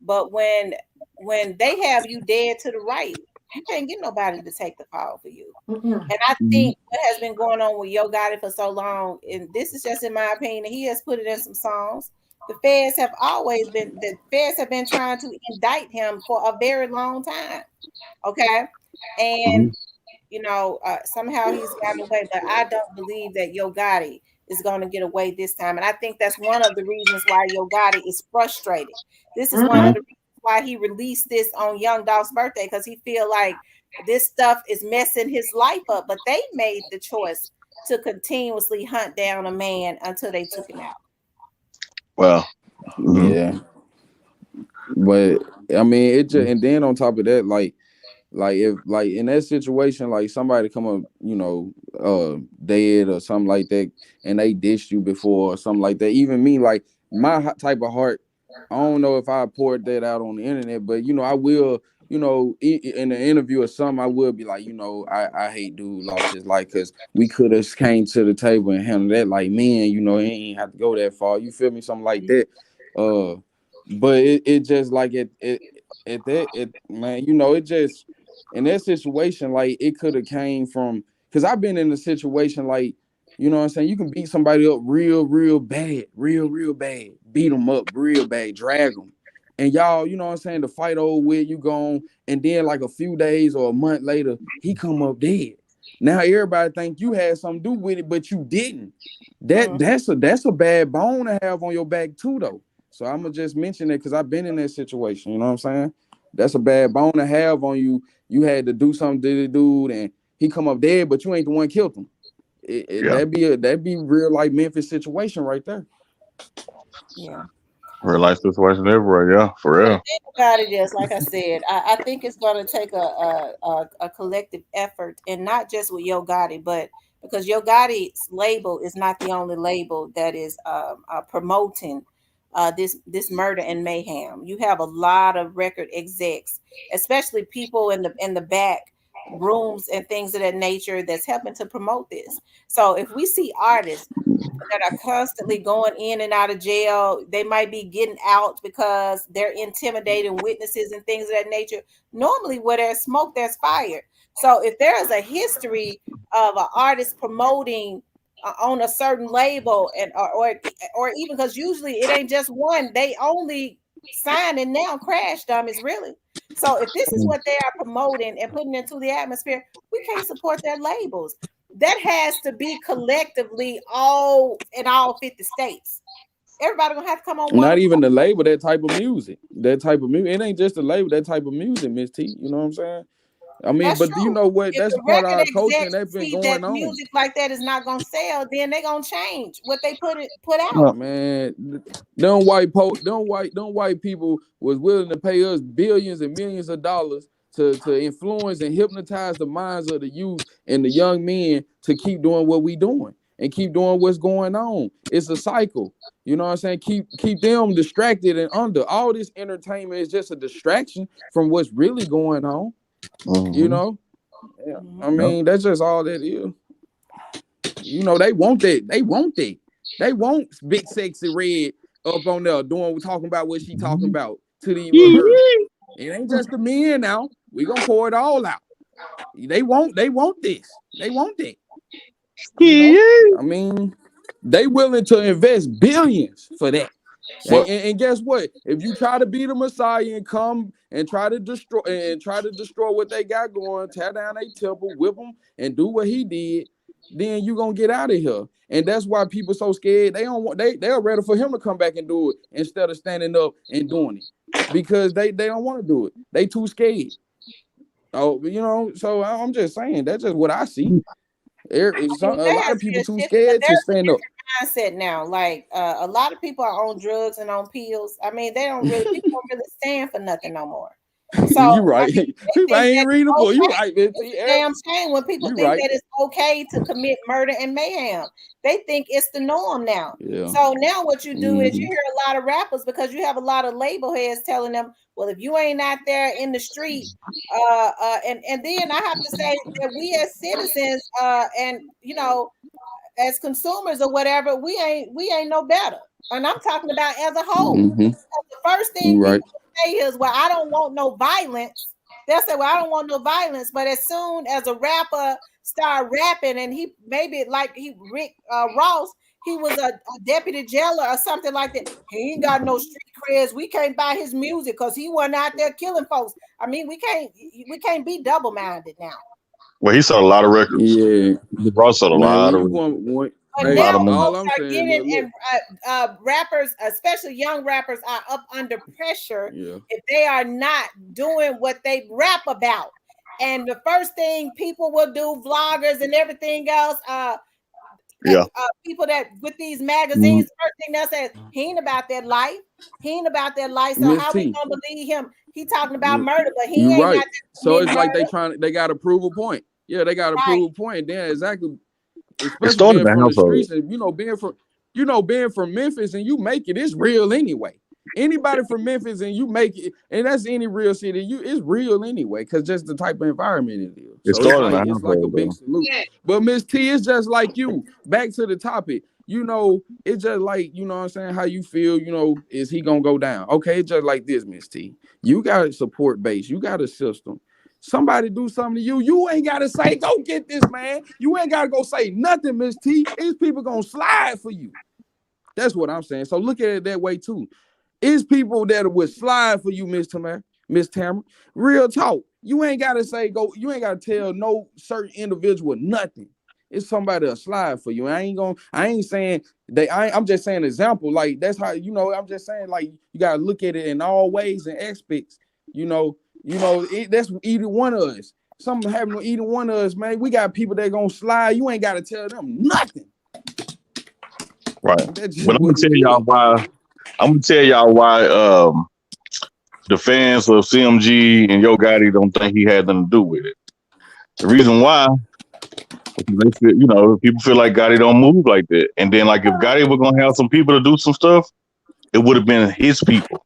But when they have you dead to the right, you can't get nobody to take the fall for you. Mm-mm. And I Mm-hmm. think what has been going on with Yo Gotti for so long, and this is just in my opinion, he has put it in some songs. The feds have been trying to indict him for a very long time. Okay. And somehow he's gotten away, but I don't believe that Yo Gotti is going to get away this time. And I think that's one of the reasons why Yo Gotti is frustrated. This is one Mm-hmm. of the reasons why he released this on Young Dolph's birthday, because he feel like this stuff is messing his life up. But they made the choice to continuously hunt down a man until they took him out. Well. Mm-hmm. Yeah, but I mean, it just, and then on top of that, like if like in that situation, like somebody come up, dead or something like that, and they dished you before or something like that. Even me, like my type of heart, I don't know if I poured that out on the internet, but I will. In an interview or something, I will be like, I hate dude lost his life because we could have came to the table and handled that. Like, man, it ain't have to go that far. You feel me? Something like that. Uh, but it just like man, it just in that situation, like it could have came from, because I've been in a situation like, you know what I'm saying, you can beat somebody up real bad, real bad, beat them up real bad, drag them, and y'all, you know what I'm saying, the fight over with, you gone, and then like a few days or a month later, he come up dead. Now everybody think you had something to do with it, but you didn't. That's a bad bone to have on your back too, though. So I'm gonna just mention it because I've been in that situation. You know what I'm saying? That's a bad bone to have on you. You had to do something to the dude, and he come up dead, but you ain't the one killed him. Yeah. That'd be real like Memphis situation right there. Yeah. Real life situation everywhere. Yeah, for Well, the real. thing about it is, like I said, I think it's going to take a collective effort, and not just with Yo Gotti, but because Yo Gotti's label is not the only label that is promoting this murder and mayhem. You have a lot of record execs, especially people in the back rooms and things of that nature, that's helping to promote this. So if we see artists that are constantly going in and out of jail, they might be getting out because they're intimidating witnesses and things of that nature. Normally, where there's smoke, there's fire. So if there is a history of an artist promoting on a certain label, and or even, because usually it ain't just one, they only signing now Crash Dummies, really. So if this is what they are promoting and putting into the atmosphere, we can't support their labels. That has to be collectively all in all 50 states. Everybody gonna have to come on one Not even accord. the label, that type of music. That type of music. It ain't just the label, that type of music, Miss T. You know what I'm saying? I mean, That's but you true. know what? If That's the a part of record our culture, and execs that's been see that going on. music like that is not gonna sell, then they gonna change what they put out. Well, Man, them white people was willing to pay us billions and millions of dollars to influence and hypnotize the minds of the youth and the young men to keep doing what we doing and keep doing what's going on. It's a cycle. You know what I'm saying? Keep them distracted and under. All this entertainment is just a distraction from what's really going on. You mm-hmm. know? Yeah. I Mhm. Yep. mean, that's just all that is. They want that. They want that. They want big sexy red up on there talking about what she talking about to the her. It ain't just the men now. We gonna pour it all out. They want this. They want that. You know? I mean, they willing to invest billions for that. And guess what? If you try to be the Messiah and come and try to destroy what they got going, tear down their temple, whip them, and do what he did, then you gonna get out of here. And that's why people so scared. They're ready for him to come back and do it instead of standing up and doing it, because they don't want to do it. They too scared. Oh, you know. So I'm just saying that's just what I see. A lot of people too scared to stand up. Mindset now, like a lot of people are on drugs and on pills. I mean, people don't really stand for nothing no more. So you're right. People ain't reading the book. You're right. It's a damn shame when people think that it's okay to commit murder and mayhem. They think it's the norm now. Yeah. So now what you do is you hear a lot of rappers, because you have a lot of label heads telling them, well, if you ain't out there in the street, and then I have to say that we as citizens, and you know, as consumers or whatever, we ain't no better. And I'm talking about as a whole. The first thing people say is, well, I don't want no violence. They'll say, well, I don't want no violence. But as soon as a rapper start rapping, and he maybe like Rick Ross, he was a deputy jailer or something like that. He ain't got no street creds. We can't buy his music because he wasn't out there killing folks. I mean, we can't be double-minded now. Well, he sold a lot of records. Yeah, Ross sold a lot of records. But now folks are getting, and rappers, especially young rappers, are up under pressure if they are not doing what they rap about. And the first thing people will do, vloggers and everything else, people that with these magazines, first thing they'll say is, he ain't about that life. He ain't about that life. So how we gonna believe him? He talking about murder, but he ain't got. So it's like they got to prove a point. Yeah, they got to prove a point. Then exactly. Especially being from the streets, and being from Memphis, and you make it, it's real anyway. Anybody from Memphis and you make it, and that's any real city, it's real anyway, because just the type of environment it is. So it's like a big salute. But Miss T, it's just like you. Back to the topic. It's just like, what I'm saying, how you feel, is he gonna go down? Okay, it's just like this, Miss T. You got a support base, you got a system. Somebody do something to you, you ain't gotta say, go get this, man. You ain't gotta go say nothing, Miss T. These people gonna slide for you. That's what I'm saying. So look at it that way too. It's people that would slide for you, Miss Tamara. Real talk. You ain't gotta say go. You ain't gotta tell no certain individual nothing. It's somebody to slide for you. I ain't saying I'm just saying example. Like that's how I'm just saying like you gotta look at it in all ways and aspects. That's either one of us. Something happening to either one of us, man. We got people that gonna slide. You ain't gotta tell them nothing. Right. But I'm gonna tell y'all why the fans of CMG and Yo Gotti don't think he had nothing to do with it. The reason why, they feel, people feel like Gotti don't move like that. And then like if Gotti were gonna have some people to do some stuff, it would have been his people.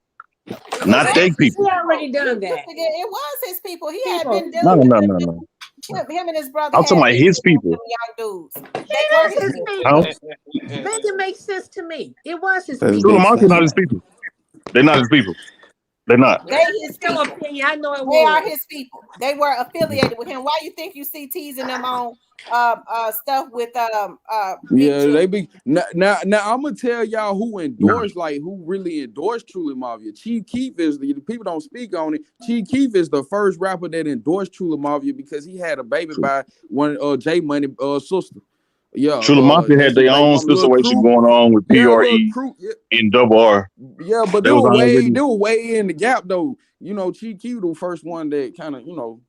Not their people. He already done that. It was his people. He had been dealing with No. Him and his brother. I'm talking about his people. Young dudes. They were his people. Make it make sense to me. It was his people. Chula not his people. They're not his people. They're not. They his people. Opinion. I know it they are his people. They were affiliated with him. Why you think you see teasing them on stuff with they be now I'm gonna tell y'all who endorsed who really endorsed Chula Mafia. Chief Keef is the people don't speak on it. Chief Keef is the first rapper that endorsed Chula Mafia because he had a baby by one J Money sister. Yeah, Chula Mafia had their own situation going on with PRE and Double R. Yeah, but they were way in the gap though. Chief Keef the first one that kind of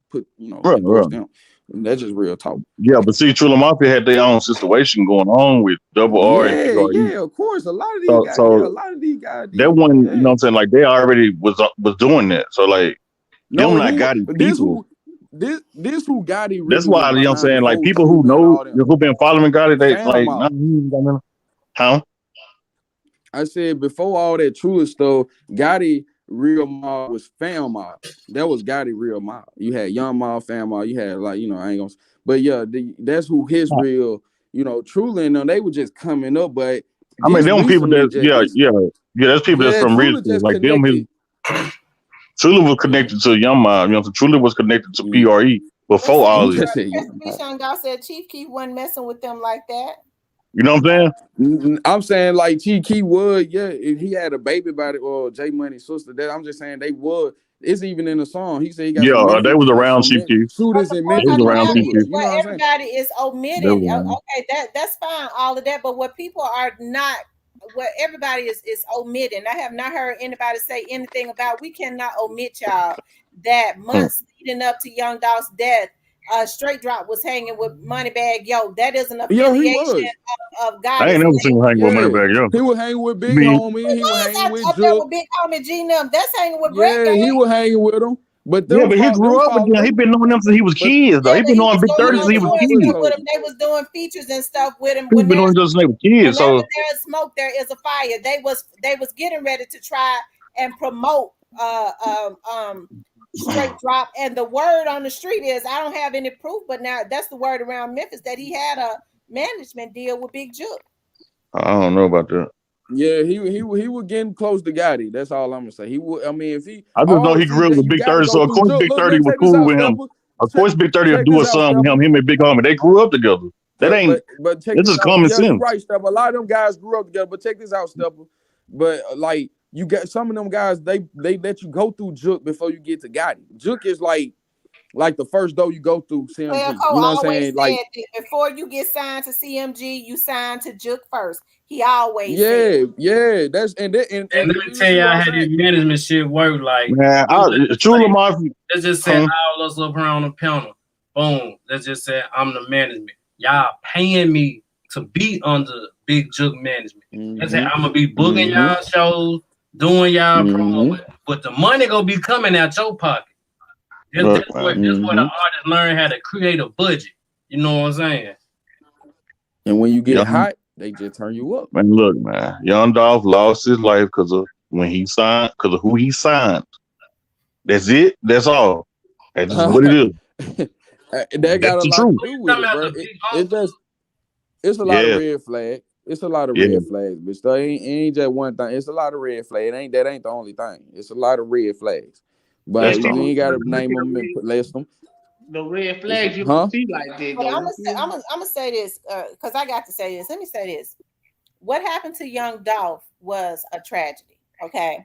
put down. And that's just real talk. Yeah, but see, Chula Mafia had their own situation going on with Double R and PRE. Yeah, of course. A lot of these guys. That one, you know what I'm saying? Like they already was doing that. So like, them not Gotti people. This who Gotti really. That's why I'm saying like people who know who been following Gotti, they like how? I said before all that Chula stuff, Gotti real mob was Fam Mob. That was Gotti real mob. You had Young Mob, Fam Mob. You had I ain't gonna. But yeah, that's who his real. Chula and them, they were just coming up, but I mean, them people that, that's people that's from Truly Ridgeville. just Like them, connected. Truly was connected to Young Mob. Truly was connected to PRE before all this. Young Dolph said Chief Keef wasn't messing with them like that. You know what I'm saying? I'm saying like Chief Keef would, if he had a baby by it or J Money's sister, that I'm just saying they would. It's even in the song. He said he got some they was around Chief Keef. shooters in They was Memphis. around Chief Keef. You know what everybody is omitting. Okay, that's fine, all of that. But what people are not, what everybody is omitting. I have not heard anybody say anything about. We cannot omit y'all that months leading up to Young Dolph's death. Straight Drop was hanging with Moneybag Yo. That is an affiliation of God. I ain't never seen him hanging with Moneybag Yo. He was hanging with Big Homie. He was hanging with Juke. With Big Homie G Num. That's hanging with Brett. Yeah, he was hanging with him. But he grew up with them. He been knowing them since he was kids, though. He been knowing Big 30 since he was kids. With him. They was doing features and stuff with him. He's been knowing them since they were kids. So whenever there's smoke, there is a fire. They was getting ready to try and promote Straight Drop, and the word on the street is, I don't have any proof, but now that's the word around Memphis, that he had a management deal with Big Juke. I don't know about that. Yeah, he was getting close to Gotti. That's all I'm gonna say. He would. I mean, if he, I just know he grew up with Big 30, so of course Big 30 was cool with him. Of course, Big 30 would do a song with him and Big Homie. They grew up together. That ain't. But check this is common sense. You're right, Stepper. A lot of them guys grew up together. But check this out, Stepper. But like, you got some of them guys, they let you go through Juke before you get to Gotti. Juke is like the first door you go through CMG. Well, you know what I'm saying? Like, before you get signed to CMG, you sign to Juke first. He always said. That's and let me tell y'all how this management shit work. Like, man, let's just say all us up here on the panel. Boom. Let's just say I'm the management. Y'all paying me to be under Big Juke management. Let's say I'm gonna be booking y'all shows, doing y'all promo, but the money gonna be coming out your pocket. That's where the artists learn how to create a budget. You know what I'm saying? And when you get hot, they just turn you up. Man, look, man, Young Dolph lost his life because of when he signed, because of who he signed. That's it. That's all. That's just what it is. That got a lot to do with it, bro. It's a lot of red flags. It's a lot of red flags, but still ain't just one thing. It's a lot of red flags. That ain't the only thing. It's a lot of red flags. But you ain't gotta name them and list them. The red flags you can see like that. I'm gonna say this because I got to say this. Let me say this. What happened to Young Dolph was a tragedy. Okay.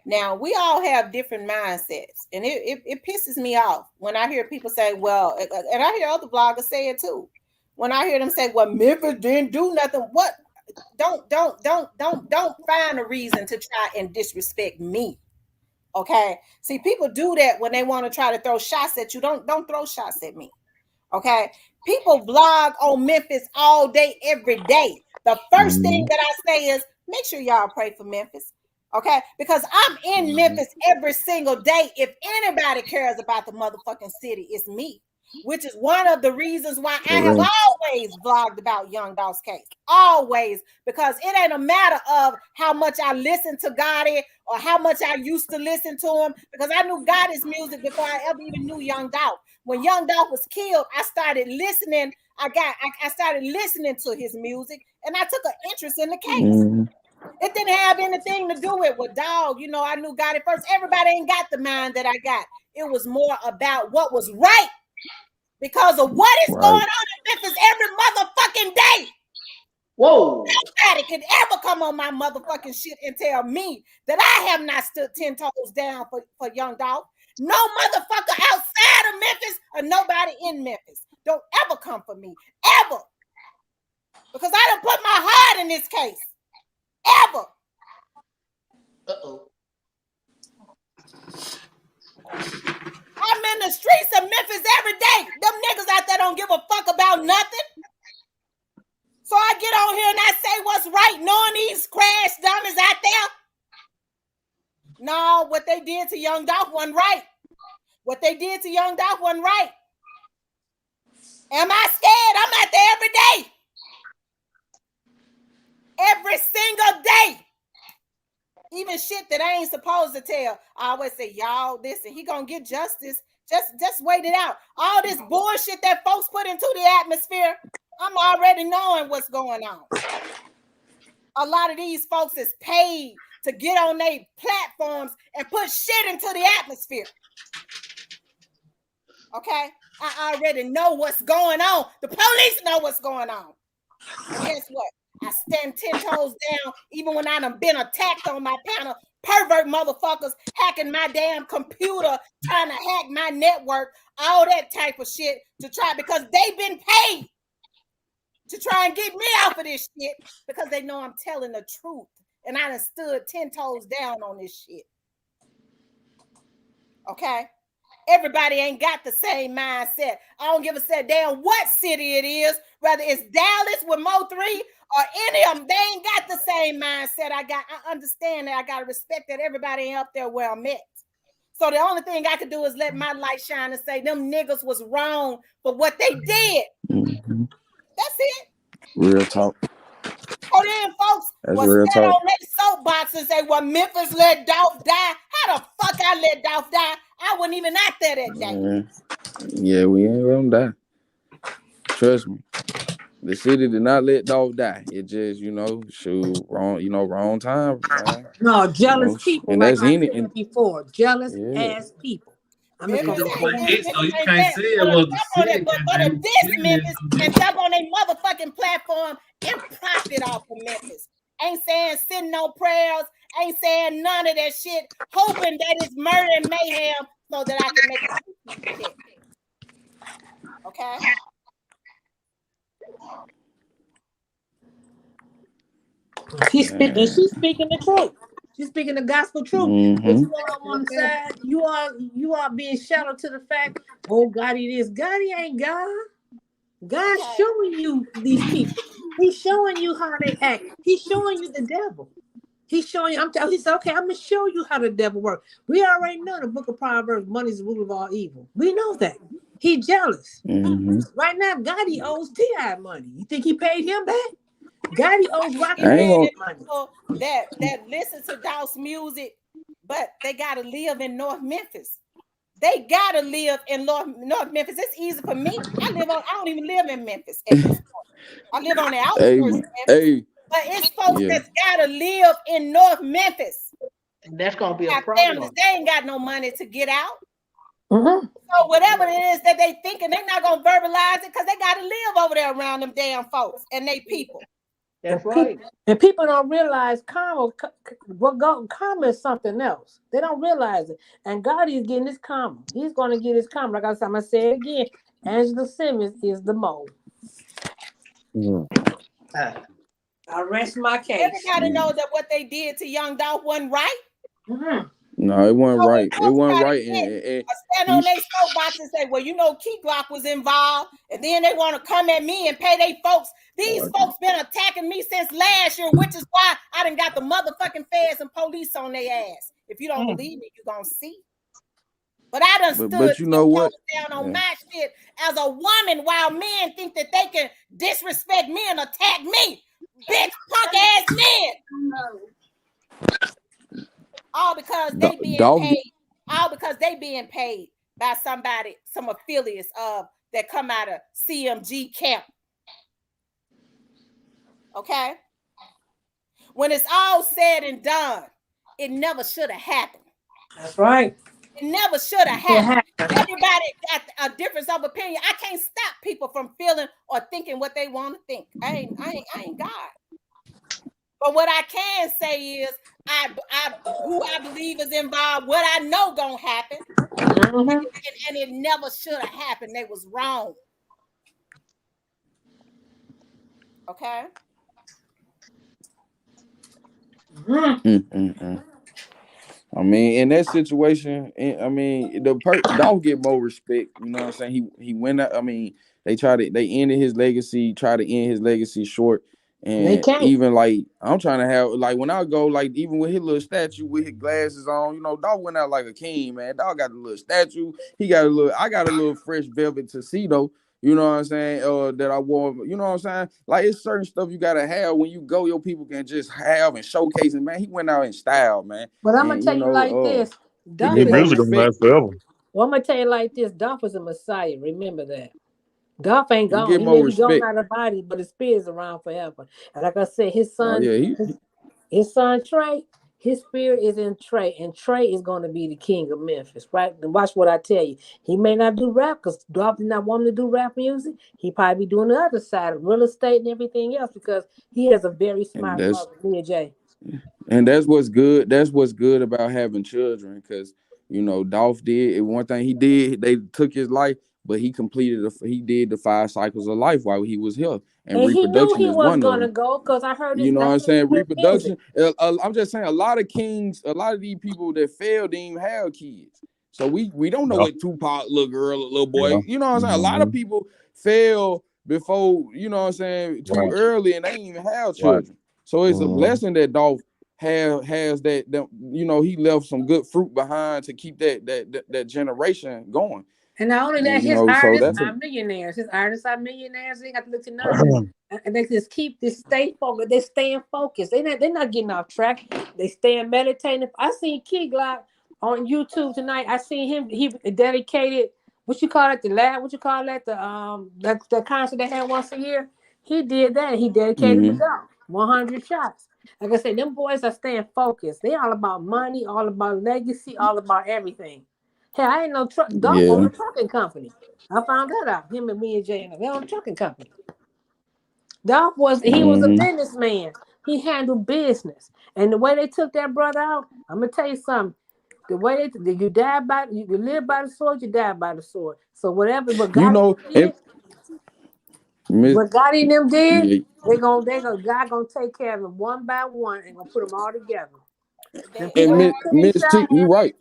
Now we all have different mindsets, and it pisses me off when I hear people say, "Well," and I hear other bloggers say it too. When I hear them say, "Well, Memphis didn't do nothing," what? Don't find a reason to try and disrespect me. Okay. See, people do that when they want to try to throw shots at you. Don't throw shots at me. Okay. People blog on Memphis all day, every day. The first thing that I say is make sure y'all pray for Memphis. Okay. Because I'm in Memphis every single day. If anybody cares about the motherfucking city, it's me. Which is one of the reasons why I have always vlogged about Young Dolph's case. Always. Because it ain't a matter of how much I listen to Gotti or how much I used to listen to him. Because I knew Gotti's music before I ever even knew Young Dolph. When Young Dolph was killed, I started listening. I started listening to his music, and I took an interest in the case. It didn't have anything to do with dog. You know, I knew Gotti first. Everybody ain't got the mind that I got. It was more about what was right. Because of what is going on in Memphis every motherfucking day. Whoa. Nobody could ever come on my motherfucking shit and tell me that I have not stood 10 toes down for Young Dolph. No motherfucker outside of Memphis or nobody in Memphis. Don't ever come for me. Ever. Because I done put my heart in this case. Ever. Uh-oh. I'm in the streets of Memphis every day. Them niggas out there don't give a fuck about nothing. So I get on here and I say what's right, knowing these crash dummies out there. No, what they did to Young Dolph wasn't right. What they did to Young Dolph wasn't right. Am I scared? I'm out there every day. Every single day. Even shit that I ain't supposed to tell. I always say, y'all, listen, he gonna get justice. Just wait it out. All this bullshit that folks put into the atmosphere, I'm already knowing what's going on. a lot of these folks is paid to get on their platforms and put shit into the atmosphere. Okay? I already know what's going on. The police know what's going on. And guess what? I stand 10 toes down even when I done been attacked on my panel. Pervert motherfuckers hacking my damn computer, trying to hack my network, all that type of shit to try, because they've been paid to try and get me off of this shit because they know I'm telling the truth. And I done stood 10 toes down on this shit. Okay? Everybody ain't got the same mindset. I don't give a damn what city it is, whether it's Dallas with Mo3 or any of them. They ain't got the same mindset I got. I understand that. I got to respect that everybody ain't up there where I'm at. So the only thing I could do is let my light shine and say them niggas was wrong for what they did. Mm-hmm. That's it. Real talk. So then folks was set on their soapbox and say, well, Memphis let Dolph die. How the fuck I let Dolph die? I wasn't even out there that day. Yeah, we ain't gonna die. Trust me. The city did not let Dolph die. It just, wrong time, man. No, jealous people, and like that's I in it. said before. Jealous ass people. I'm Memphis gonna ain't So you ain't can't say it was the city. but if this Memphis and jump on their motherfucking platform and profit off of Memphis. Ain't saying send no prayers, ain't saying none of that shit, hoping that it's murder and mayhem so that I can make a shit. Okay? She's speaking the truth. She's speaking the gospel truth. Mm-hmm. But you all on the side, you are being shadowed to the fact, oh, Gotti this. Gotti ain't God. God's showing you these people. He's showing you how they act. He's showing you the devil. He's showing you, he said, okay, I'm going to show you how the devil works. We already know the book of Proverbs, money is the root of all evil. We know that. He's jealous. Mm-hmm. Right now, Gotti owes T.I. money. You think he paid him back? Gotti owes Rocky money. That listen to Dolph's music, but they got to live in North Memphis. They gotta live in North Memphis. It's easy for me. I don't even live in Memphis at this point. I live on the outskirts of Memphis. But it's folks that's gotta live in North Memphis. And that's gonna be a problem. Families, they ain't got no money to get out. Mm-hmm. So whatever it is that they thinking, they're not gonna verbalize it because they gotta live over there around them damn folks and they people. That's right. And people don't realize karma is something else. They don't realize it. And Gotti is getting his karma. He's going to get his karma. Like I said, I'm going to say it again. Angela Simmons is the mole. I rest my case. Everybody knows that what they did to Young Dolph wasn't right. Mm-hmm. No, it wasn't right. It wasn't right. Stand on their soapbox and say, well, Key Glock was involved, and then they want to come at me and pay their folks. These folks been attacking me since last year, which is why I done got the motherfucking feds and police on their ass. If you don't believe me, you're gonna see. But I done stood down on my shit as a woman while men think that they can disrespect me and attack me. Bitch, punk ass men. All because they being paid by somebody, some affiliates that come out of CMG camp. Okay? When it's all said and done, it never should have happened. That's right. It never should have happened. Everybody got a difference of opinion. I can't stop people from feeling or thinking what they want to think. I ain't God. But what I can say is who I believe is involved, what I know gonna happen. Mm-hmm. And it never should have happened. They was wrong. Okay. I mean, in that situation, Dolph get more respect. You know what I'm saying? He went out. I mean, they ended his legacy, try to end his legacy short. And even like I'm trying to have like when I go like even with his little statue with his glasses on, Dolph went out like a king, man. Dog got a little statue. I got a little fresh velvet tuxedo. You know what I'm saying? That I wore. You know what I'm saying? Like it's certain stuff you gotta have when you go. Your people can just have and showcase it, man. He went out in style, man. But I'm gonna tell you like this. Well, I'm gonna tell you like this. Dolph is a Messiah. Remember that. Dolph ain't and gone. get He may more be gone respect. out of the body, but his spirit is around forever. And like I said, his Oh son, yeah, his son Trey, his spirit is in Trey, and Trey is going to be the king of Memphis, right? And watch what I tell you. He may not do rap because Dolph did not want him to do rap music. He probably be doing the other side of real estate and everything else because he has a very smart mother, Mia J. and that's what's good. That's what's good about having children, because Dolph did one thing. He did. They took his life, but he he did the 5 cycles of life while he was here, and And he knew reproduction he is was one of going to them. go because I heard You know what I I'm seen saying? his music. Reproduction. I'm just saying, a lot of kings, a lot of these people that failed didn't even have kids. So we don't know Yeah. what Tupac, little girl, little boy. Yeah. You know what I'm saying? A lot of people fail before, you know what I'm saying, too Right. early, and they ain't even have Right. children. So it's a Mhm. blessing that Dolph has that he left some good fruit behind to keep that generation going. And not only that, And, his so artists that's are millionaires. His artists are millionaires. They got to look to nothing. And they just keep this stay focused. They staying focused. They're not getting off track. They staying meditating. I seen Key Glock on YouTube tonight. I seen him. He dedicated what you call it, the lab. What you call that? The concert they had once a year. He did that. He dedicated the dog 100 shots. Like I said, them boys are staying focused. They all about money, all about legacy, all about everything. Hey, I ain't no truck. Dolph on a trucking company. I found that out. Him and me and Jay, they on a trucking company. Dolph was a businessman. He handled business, and the way they took that brother out, I'm gonna tell you something. The way you live by the sword, you die by the sword. So whatever what Gotti did, what Gotti and them did, God gonna take care of them one by one and gonna put them all together. The people that Miss T, you right.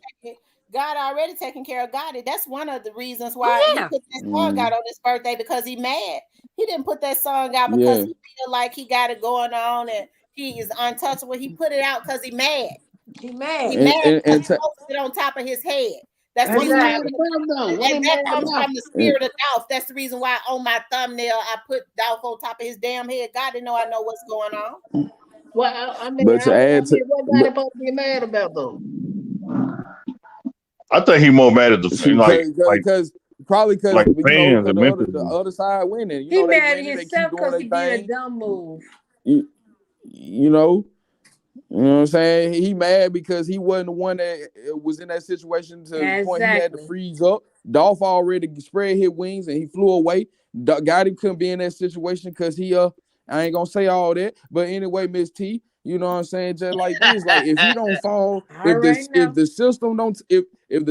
God already taking care of Gotti. That's one of the reasons why he put that song out on his birthday, because he mad. He didn't put that song out because he feel like he got it going on and he is untouchable. He put it out because he mad. He mad because he holds it on top of his head. That's the reason why. And that comes from the spirit of Dolph. That's the reason why on my thumbnail I put Dolph on top of his damn head. God didn't know I know what's going on. Well, I mean, But to add to what God supposed to be mad about though? I think he more mad at the probably because like fans in Memphis. the other side winning. He mad at himself because he did a dumb move. You know what I'm saying? He mad because he wasn't the one that was in that situation to the point he had to freeze up. Dolph already spread his wings and he flew away. Gotti couldn't be in that situation because he I ain't gonna say all that, but anyway, Miss T, you know what I'm saying? Just like this, like if he don't fall, if the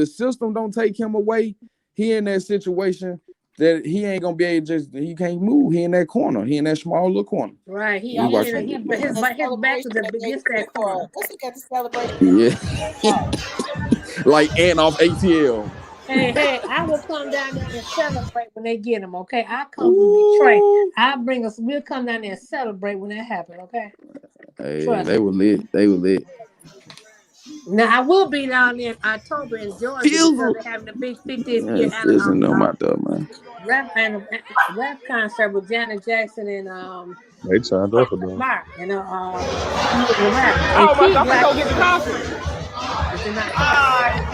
system don't take him away, he in that situation that he ain't gonna be able he can't move. He in that corner. He in that small little corner. Right. His back is against that corner. Let's look at the celebration. Yeah. Like Ant off ATL. Hey, I will come down there and celebrate when they get him, okay? I come from Detroit. We'll come down there and celebrate when that happens, okay? Hey, they were lit. Now, I will be down there in October in Georgia because they're having the big 50th year rap concert with Janet Jackson and They signed up for them. Mark and rap. And my God, I'm gonna go get the concert. It's in October.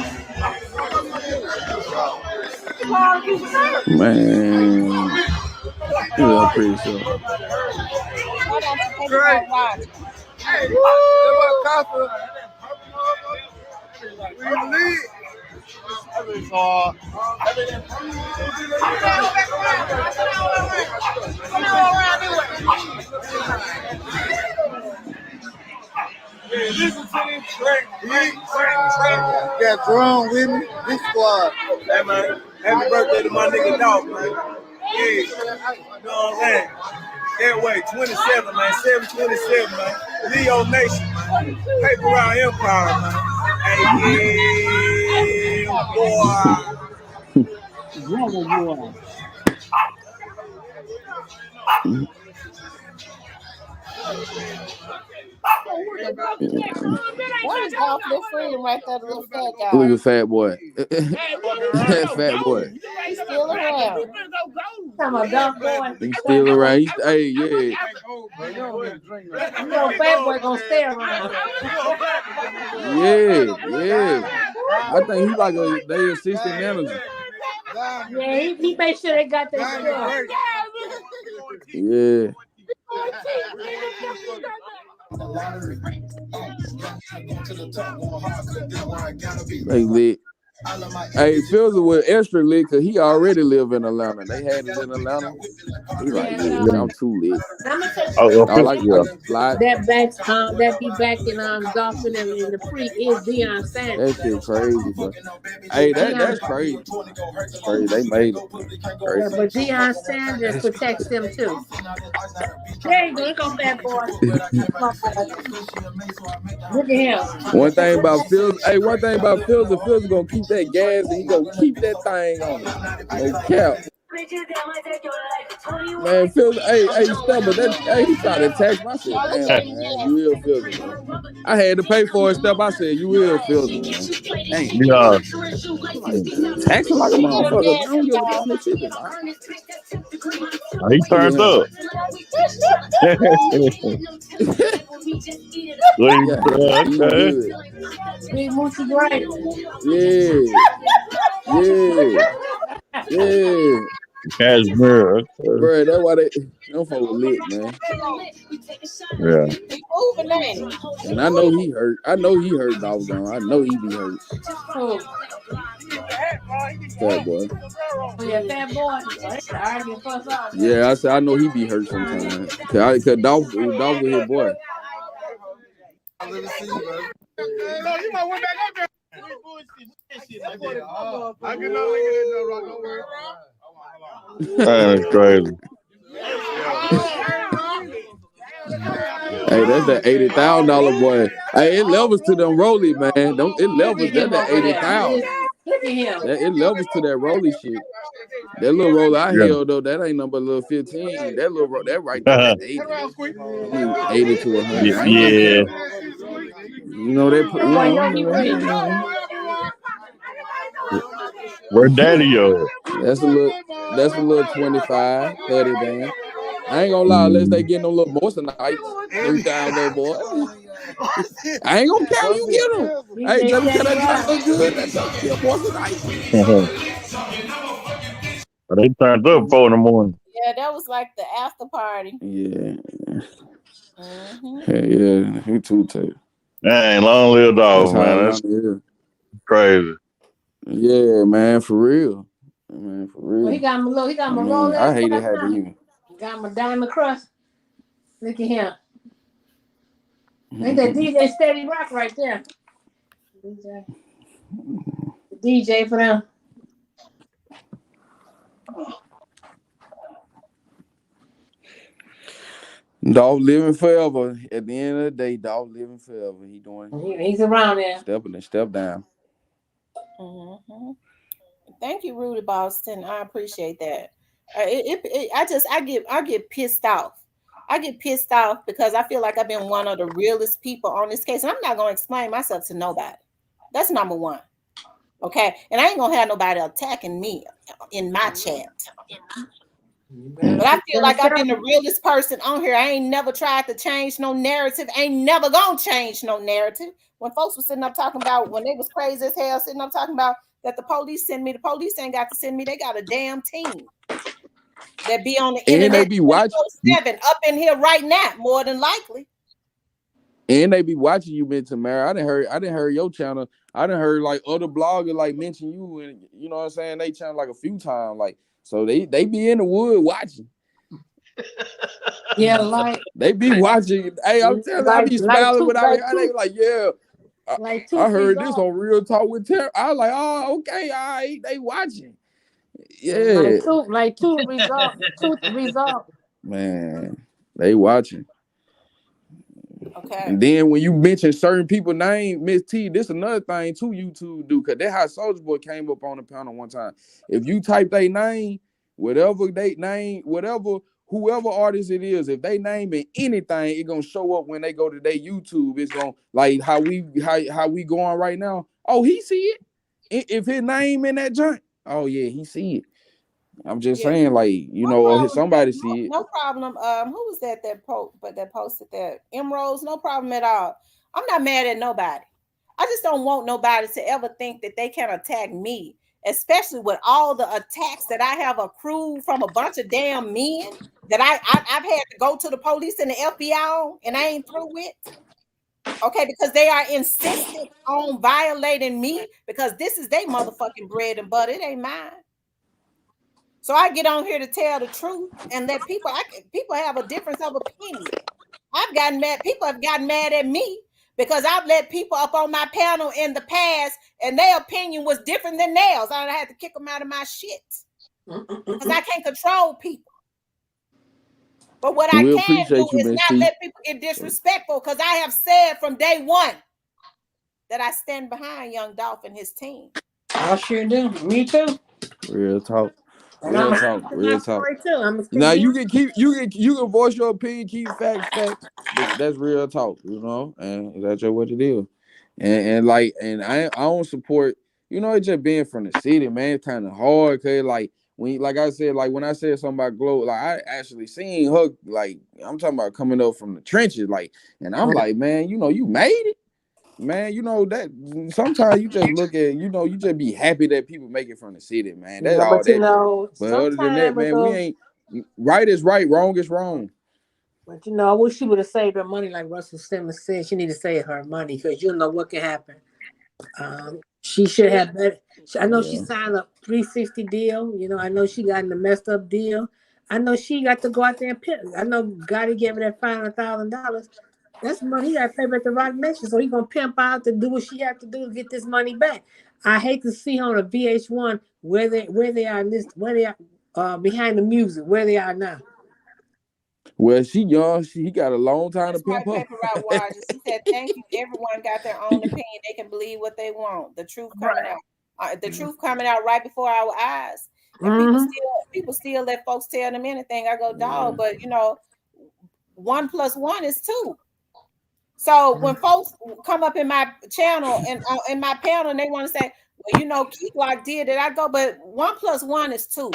Man, yeah, pretty sure. Hold on, take it watch. Got drawn with me. This squad. Hey man, happy birthday to my nigga Dolph, man. Yeah, you know what I'm saying? That way, 27, man, 727, man. Leo Nation, man. Paper Round Empire, man. Hey, boy. Why is Dolph look freedom right there, the little fat guy? Look at fat boy. Fat boy. He's still around. He's still around. Yeah. You know, fat boy gonna stay around. Yeah. I think he like they assistant manager. Yeah, he made sure they got their stuff. Yeah. They lit. Hey, Phil's was extra lit because he already live in Atlanta. They had it in Atlanta. He like, yeah, I'm too lit. All I fly. That be back in Dolphin in the pre is Deion Sanders. That shit crazy, bro. Hey, that's crazy. That's crazy. They made it. Crazy. Yeah, but Deion Sanders protects them too. There you go. Look on that boy. Look at him. One thing about Phil's, if Phil's gonna keep that gas and he gonna keep that thing on it. No cap. Man, Phil, hey, Stepper, he tried to attack me. I said, damn, man, you will Phil, man. I had to pay for it, Stepper. I said, you will Phil, man. Dang. Yeah. Taxing like a motherfucker. I don't give a damn if it's He turned up. Big Moochie Gray. Yeah. Cashmere. Bro, that's why them folks lit, man. Yeah. And I know he hurt. Doggone. I know he be hurt. Fat boy. Fat boy. Yeah, I said I know he be hurt sometimes. Cause Dolph was his boy. You might went back up there. I get no That's crazy. Hey, that's that $80,000 boy. Hey, it levels to them rolly, man. It levels. That's that $80,000. Look at him. It levels to that rolly shit. That little roller I held though, that ain't number little 15. That little that right there, that's 80. I mean 80 to 100. Yeah. You know that. Where daddy at? That's a little 25, 30 band. I ain't gonna lie, unless they get no little moistenites, 3,000 little boy. I ain't gonna care you get them. Hey, tell me that look good. That's a moistenite. They turned up 4 in the morning. Yeah, that was like the after party. Yeah. Yeah, he too tight. Dang, long live Dolph, man. That's crazy. Yeah, man, for real. Man, for real. Well, he got him a roll. I hate it having you. Got him a diamond crust. Look at him. Ain't that DJ Steady Rock right there? The DJ for them. Dolph living forever. At the end of the day, Dolph living forever. He's around there. Step down. Mm-hmm. Thank you, Rudy Boston. I appreciate that. I get pissed off. I get pissed off because I feel like I've been one of the realest people on this case. And I'm not going to explain myself to nobody. That's number one. Okay. And I ain't going to have nobody attacking me in my chat. But I feel like I've been the realest person on here. I ain't never tried to change no narrative. Ain't never gonna change no narrative. When folks were sitting up talking about, when they was crazy as hell, sitting up talking about that the police send me, the police ain't got to send me. They got a damn team that be on the internet. And they be watching 7 up in here right now, more than likely. And they be watching you, Miss Tamara. I didn't heard your channel. I didn't heard like other bloggers like mention you, and you know what I'm saying. They channel like a few times, like. So they be in the wood watching. Yeah, like they be watching. Hey, I'm telling you, I be smiling when I they like, yeah. I heard this on Real Talk with Terry. I was like, oh, okay, all right, they watching. Yeah. Like two result. Man, they watching. Okay. And then when you mention certain people's name, Miss T, this another thing too YouTube do, because that's how Soulja Boy came up on the panel one time. If you type their name, whoever artist it is, if they name it anything, it gonna show up when they go to their YouTube. It's gonna like how we going right now. Oh, he see it. If his name in that joint, oh yeah, he see it. I'm just saying, like, you know, somebody see it. No problem. Who was that posted that? Emeralds, no problem at all. I'm not mad at nobody. I just don't want nobody to ever think that they can attack me especially with all the attacks that I have accrued from a bunch of damn men that I've had to go to the police and the FBI on, and I ain't through with. Okay, because they are insistent on violating me because this is their motherfucking bread and butter. It ain't mine. So I get on here to tell the truth and let people have a difference of opinion. I've gotten mad. People have gotten mad at me because I've let people up on my panel in the past and their opinion was different than theirs. I had to kick them out of my shit because I can't control people. But what I can do is not let people get disrespectful because I have said from day one that I stand behind Young Dolph and his team. I sure do. Me too. Real talk. Real talk. Real talk. Too. Now you can voice your opinion, keep facts. That's real talk, you know, and that's just what it is. And I don't support, you know, it just being from the city, man. It's kind of hard, cause like when I said something about Glow, like I actually seen her, like I'm talking about coming up from the trenches, like, and I'm like, man, you know, you made it. Man, you know that sometimes you just look at, you know, you just be happy that people make it from the city, man. That's all that. But other than that, man, we ain't right is right, wrong is wrong. But you know, I wish she would have saved her money, like Russell Simmons said. She need to save her money because you know what can happen. She should have better. I know she signed a 360 deal. You know, I know she got in a messed up deal. I know she got to go out there and pimp. I know Gotti gave her that $500,000. That's money he got to pay back to Rock Nation, so he's gonna pimp out to do what she had to do to get this money back. I hate to see her on a VH1 where they are in this, where they are behind the music, where they are now. Well, she young. He got a long time to pimp up. Paper Route Waters. She said, "Thank you. Everyone got their own opinion. They can believe what they want. The truth coming out. The truth coming out right before our eyes. And people still let folks tell them anything. I go, dog, but you know, 1 + 1 is 2. So when folks come up in my channel and in my panel and they want to say, well, you know, Keith Lock did it, I go, but 1 + 1 is 2.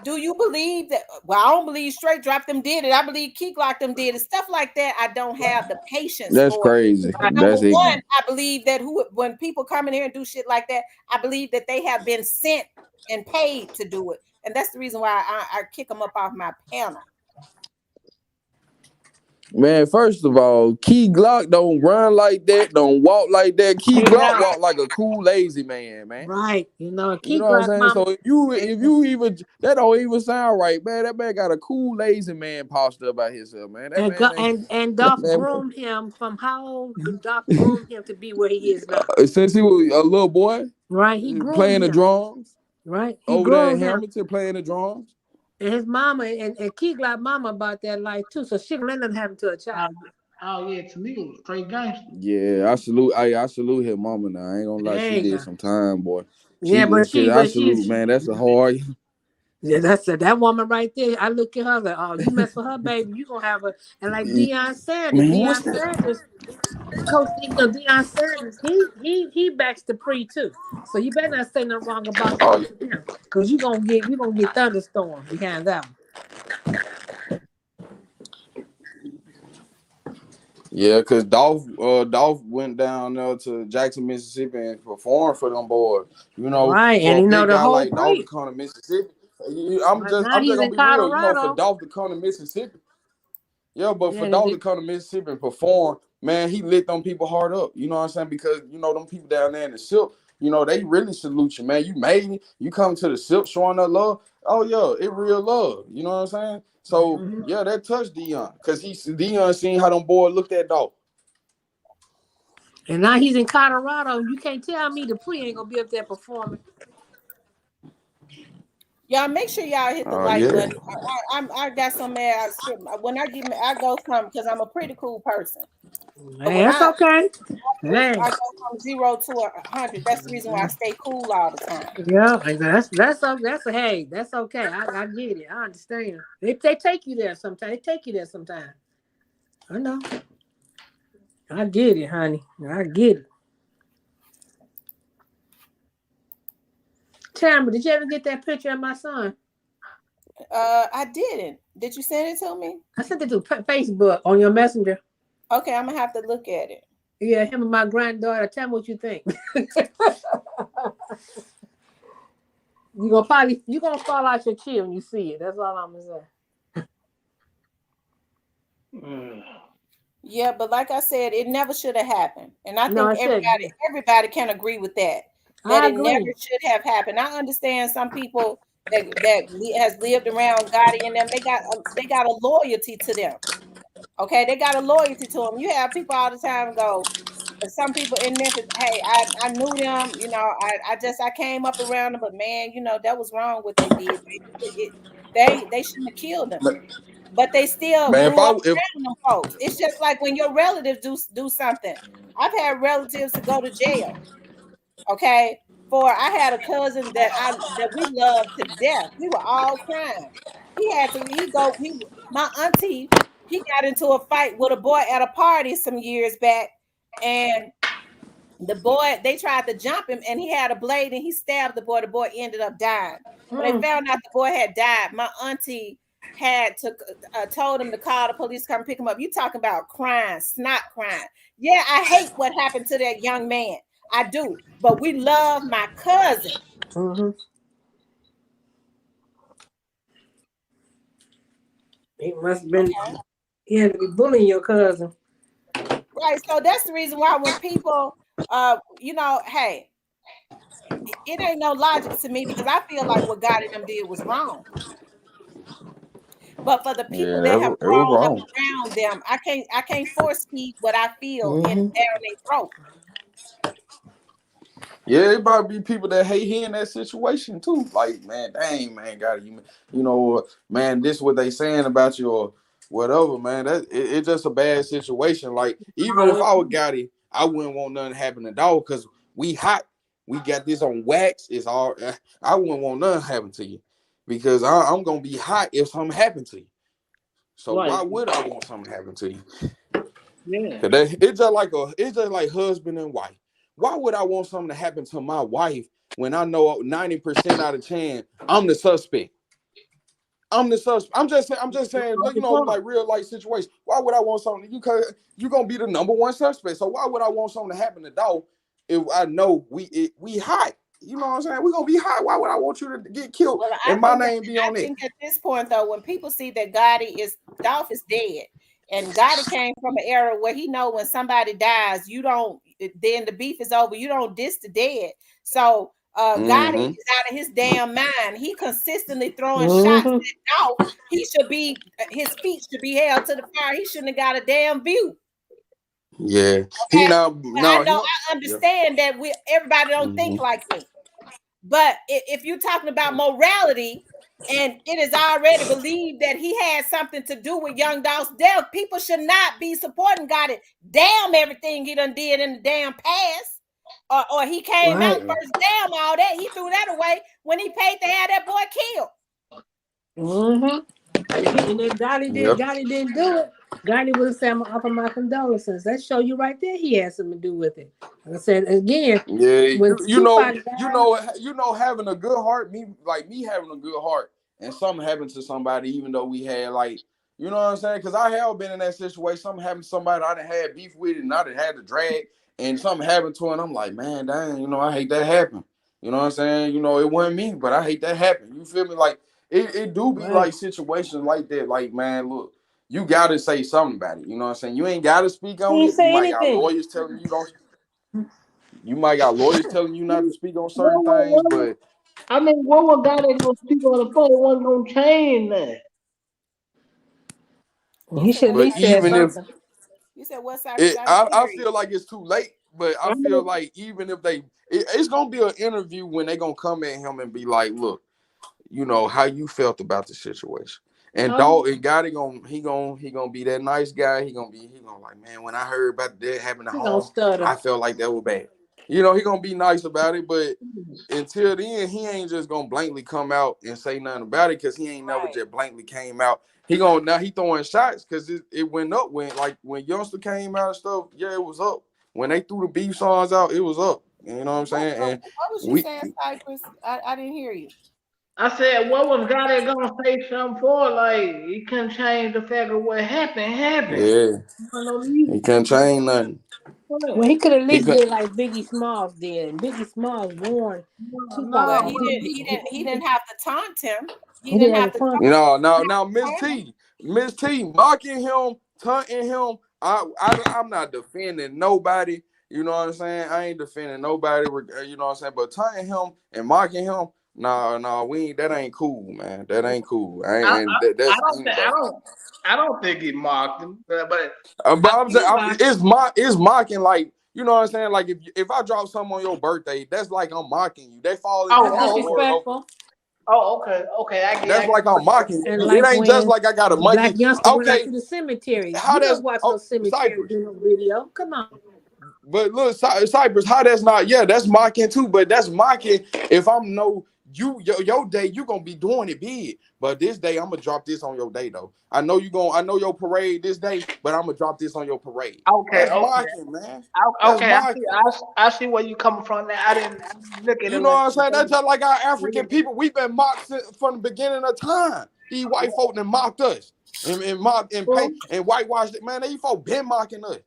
Do you believe that? Well, I don't believe Straight Drop them did it. I believe Keith Lock them did it. Stuff like that. I don't have the patience. That's for crazy. Number one, I believe that when people come in here and do shit like that, I believe that they have been sent and paid to do it, and that's the reason why I kick them up off my panel. Man, first of all, Key Glock don't run like that, don't walk like that. Key Glock walk like a cool, lazy man, man. Right. You know what I'm saying? So if you even, that don't even sound right, man. That man got a cool, lazy man posture about himself, man. And Dolph groomed him from how old? Dolph groomed him to be where he is now. Since he was a little boy, right? He groomed playing him. The drums, right? He over there in Hamilton playing the drums. And his mama and Key Glock mama about that life too, so she let them happen to a child. Oh yeah, to me, straight gangster. Yeah, I salute his mama now. I ain't gonna lie, she did some time, boy. I salute, man. That's a hard. Yeah, that's that woman right there. I look at her like, oh, you mess with her, baby, you gonna have her. And like Deion Sanders, Coach Deion Sanders, he backs the pre too. So you better not say nothing wrong about him, because you're gonna get thunderstorm behind that one. Yeah, because Dolph went down there to Jackson, Mississippi and performed for them boys. You know, right, for and a you big know the guy whole like Dolph to come to Mississippi. I'm just gonna be real. You know, for Dolph to come to Mississippi. Yeah, but for Dolph to come to Mississippi and perform, man, he lit them people hard up. You know what I'm saying? Because, you know, them people down there in the SIP, you know, they really salute you, man. You made it. You come to the SIP showing that love. Oh, yeah, it real love. You know what I'm saying? So, yeah, that touched Deion. Because Deion seen how them boys looked at Dolph. And now he's in Colorado. You can't tell me the pre ain't going to be up there performing. Y'all make sure y'all hit the like button. I got some mad. When I go from, because I'm a pretty cool person. Man, that's okay. I go from 0 to 100. That's the reason why I stay cool all the time. Yeah, that's okay. I get it. I understand. They take you there sometimes. I know. I get it, honey. I get it. Tamara, did you ever get that picture of my son? I didn't. Did you send it to me? I sent it to Facebook on your messenger. Okay, I'm gonna have to look at it. Yeah, him and my granddaughter. Tell me what you think. You gonna fall out your chair when you see it. That's all I'm gonna say. Yeah, but like I said, it never should have happened, and I No, think everybody can agree with that. That I it never agree. should have happened. I understand some people has lived around Gotti and them. They got a loyalty to them. Okay, they got a loyalty to them. You have people all the time go. Some people in Memphis, hey, I knew them. You know, I came up around them, but man, you know that was wrong what they did. They shouldn't have killed them. But they still Man, grew up around them folks. It's just like when your relatives do something. I've had relatives to go to jail. Okay, for I had a cousin that we loved to death. We were all crying. My auntie. He got into a fight with a boy at a party some years back, and the boy, they tried to jump him, and he had a blade and he stabbed the boy. The boy ended up dying. When they found out the boy had died, my auntie had told him to call the police, come pick him up. You talking about crying, snot crying. Yeah, I hate what happened to that young man. I do, but we love my cousin. He must have been. He had to be bullying your cousin. Right. So that's the reason why when people, you know, hey, it ain't no logic to me because I feel like what God and them did was wrong. But for the people that have grown up around them, I can't force feed what I feel down their throat. Yeah, it might be people that hate he in that situation too. Like, man, dang, man, got you know, man, this what they saying about you or whatever, man. It's just a bad situation. Like, even if I were Gotti, I wouldn't want nothing to happen to dog because we hot. We got this on wax. It's all. I wouldn't want nothing happen to you because I'm gonna be hot if something happened to you. So why would I want something to happen to you? Yeah, it's just like husband and wife. Why would I want something to happen to my wife when I know 90% out of 10 I'm the suspect? I'm the suspect. I'm just saying, you know, like real life situation. Why would I want something? You're gonna be the number one suspect. So why would I want something to happen to dog if I know we hot? You know what I'm saying? We're gonna be hot. Why would I want you to get killed and my name be on it? I think at this point though, when people see that Dolph is dead, and Gotti came from an era where he know when somebody dies, then the beef is over. You don't diss the dead. So Gotti is out of his damn mind. He consistently throwing shots at Dolph. His feet should be held to the fire. He shouldn't have got a damn view. Yeah, okay? I understand that everybody don't think like me. But if you're talking about morality, and it is already believed that he had something to do with Young Dolph's death, people should not be supporting Gotti. Damn everything he done did in the damn past. Or he came out first, damn all that. He threw that away when he paid to have that boy killed. And if Gotti didn't do it, Gotti would have said, I'm offer my condolences. That show you right there he had something to do with it. Like I said again, you know, having a good heart, me having a good heart, and something happened to somebody, even though we had like, you know what I'm saying? Because I have been in that situation. Something happened to somebody I done had beef with, and I done had to drag, and something happened to her, and I'm like, man, dang, you know, I hate that happen. You know what I'm saying? You know, it wasn't me, but I hate that happen. You feel me? Like it do be like situations like that. Like, man, look. You gotta say something about it. You know what I'm saying? You ain't gotta speak on it. You might got lawyers telling you don't. You might got lawyers telling you not to speak on certain things, but I mean, what was Gotti gonna speak on the phone? It wasn't gonna change that. He should at least say something. You said what side? I feel like it's too late, but I feel like even if it's gonna be an interview when they gonna come at him and be like, look, you know how you felt about the situation. And Gotti gonna be that nice guy. He gonna like, man, when I heard about that happening at home, I felt like that was bad. You know, he gonna be nice about it, but until then, he ain't just gonna blankly come out and say nothing about it because he ain't never just blankly came out. He throwing shots because it went up when Youngster came out and stuff. Yeah, it was up. When they threw the beef songs out, it was up. You know what I'm saying? And what was you saying, Cypress? I didn't hear you. I said, what was Gotti gonna say something for? Like, he couldn't change the fact of what happened. Yeah, he can't change nothing. Well, he could at He least could. did like Biggie Smalls did. And Biggie Smalls warned Tupac. Well, No, he didn't have to taunt him. He He didn't didn't have have a to fun. Now, Miss T, mocking him, taunting him. I'm not defending nobody. You know what I'm saying? I ain't defending nobody. You know what I'm saying? But taunting him and mocking him, nah, we ain't. That ain't cool, man. That ain't cool. I don't think he mocked him, but I'm saying it's mocking, like, you know what I'm saying? Like if I drop something on your birthday, that's like I'm mocking you. They fall in that category. Disrespectful. Oh, okay. I That's get like I'm mocking you. And It like ain't just when like I got a the monkey. black youngster went out Okay, to the cemetery. how You that's don't watch no cemetery Cypress. do no video. Come on. But look, Cypress, how that's not? Yeah, that's mocking too. But that's mocking if I'm your day, you gonna be doing it big. But this day, I'm gonna drop this on your day though. I know your parade this day, but I'm gonna drop this on your parade. That's mocking, man. That's mocking. I see where you coming from. Now I didn't look at You it know like what I'm saying? That's just like our African that. people. We've been mocked from the beginning of time. These white folk that mocked us and mocked and pay and whitewashed it. Man, these folk been mocking us.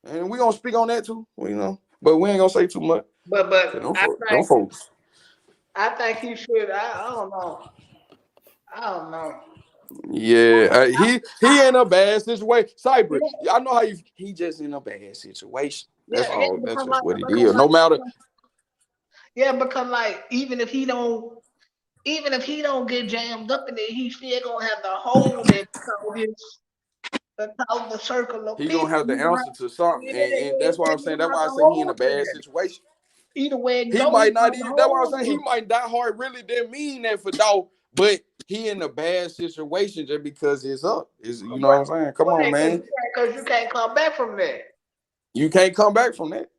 And we gonna speak on that too, you know. But we ain't gonna say too much. But Them folks. I think he should. I don't know. Yeah, he in a bad situation. Cypress, I know how he just in a bad situation. That's all. That's just what it is. No matter. Yeah, because like even if he don't get jammed up in it, he still gonna have to hold it because the circle of He people. gonna have to answer to something, and that's why I'm saying. That's why I say he in a bad situation. Either way it He goes, might not even. That's why I'm saying he might die hard. Really didn't mean that for dog, but he in a bad situation just because it's up. You know what I'm saying? Come on, man. Because you can't come back from that. You can't come back from that.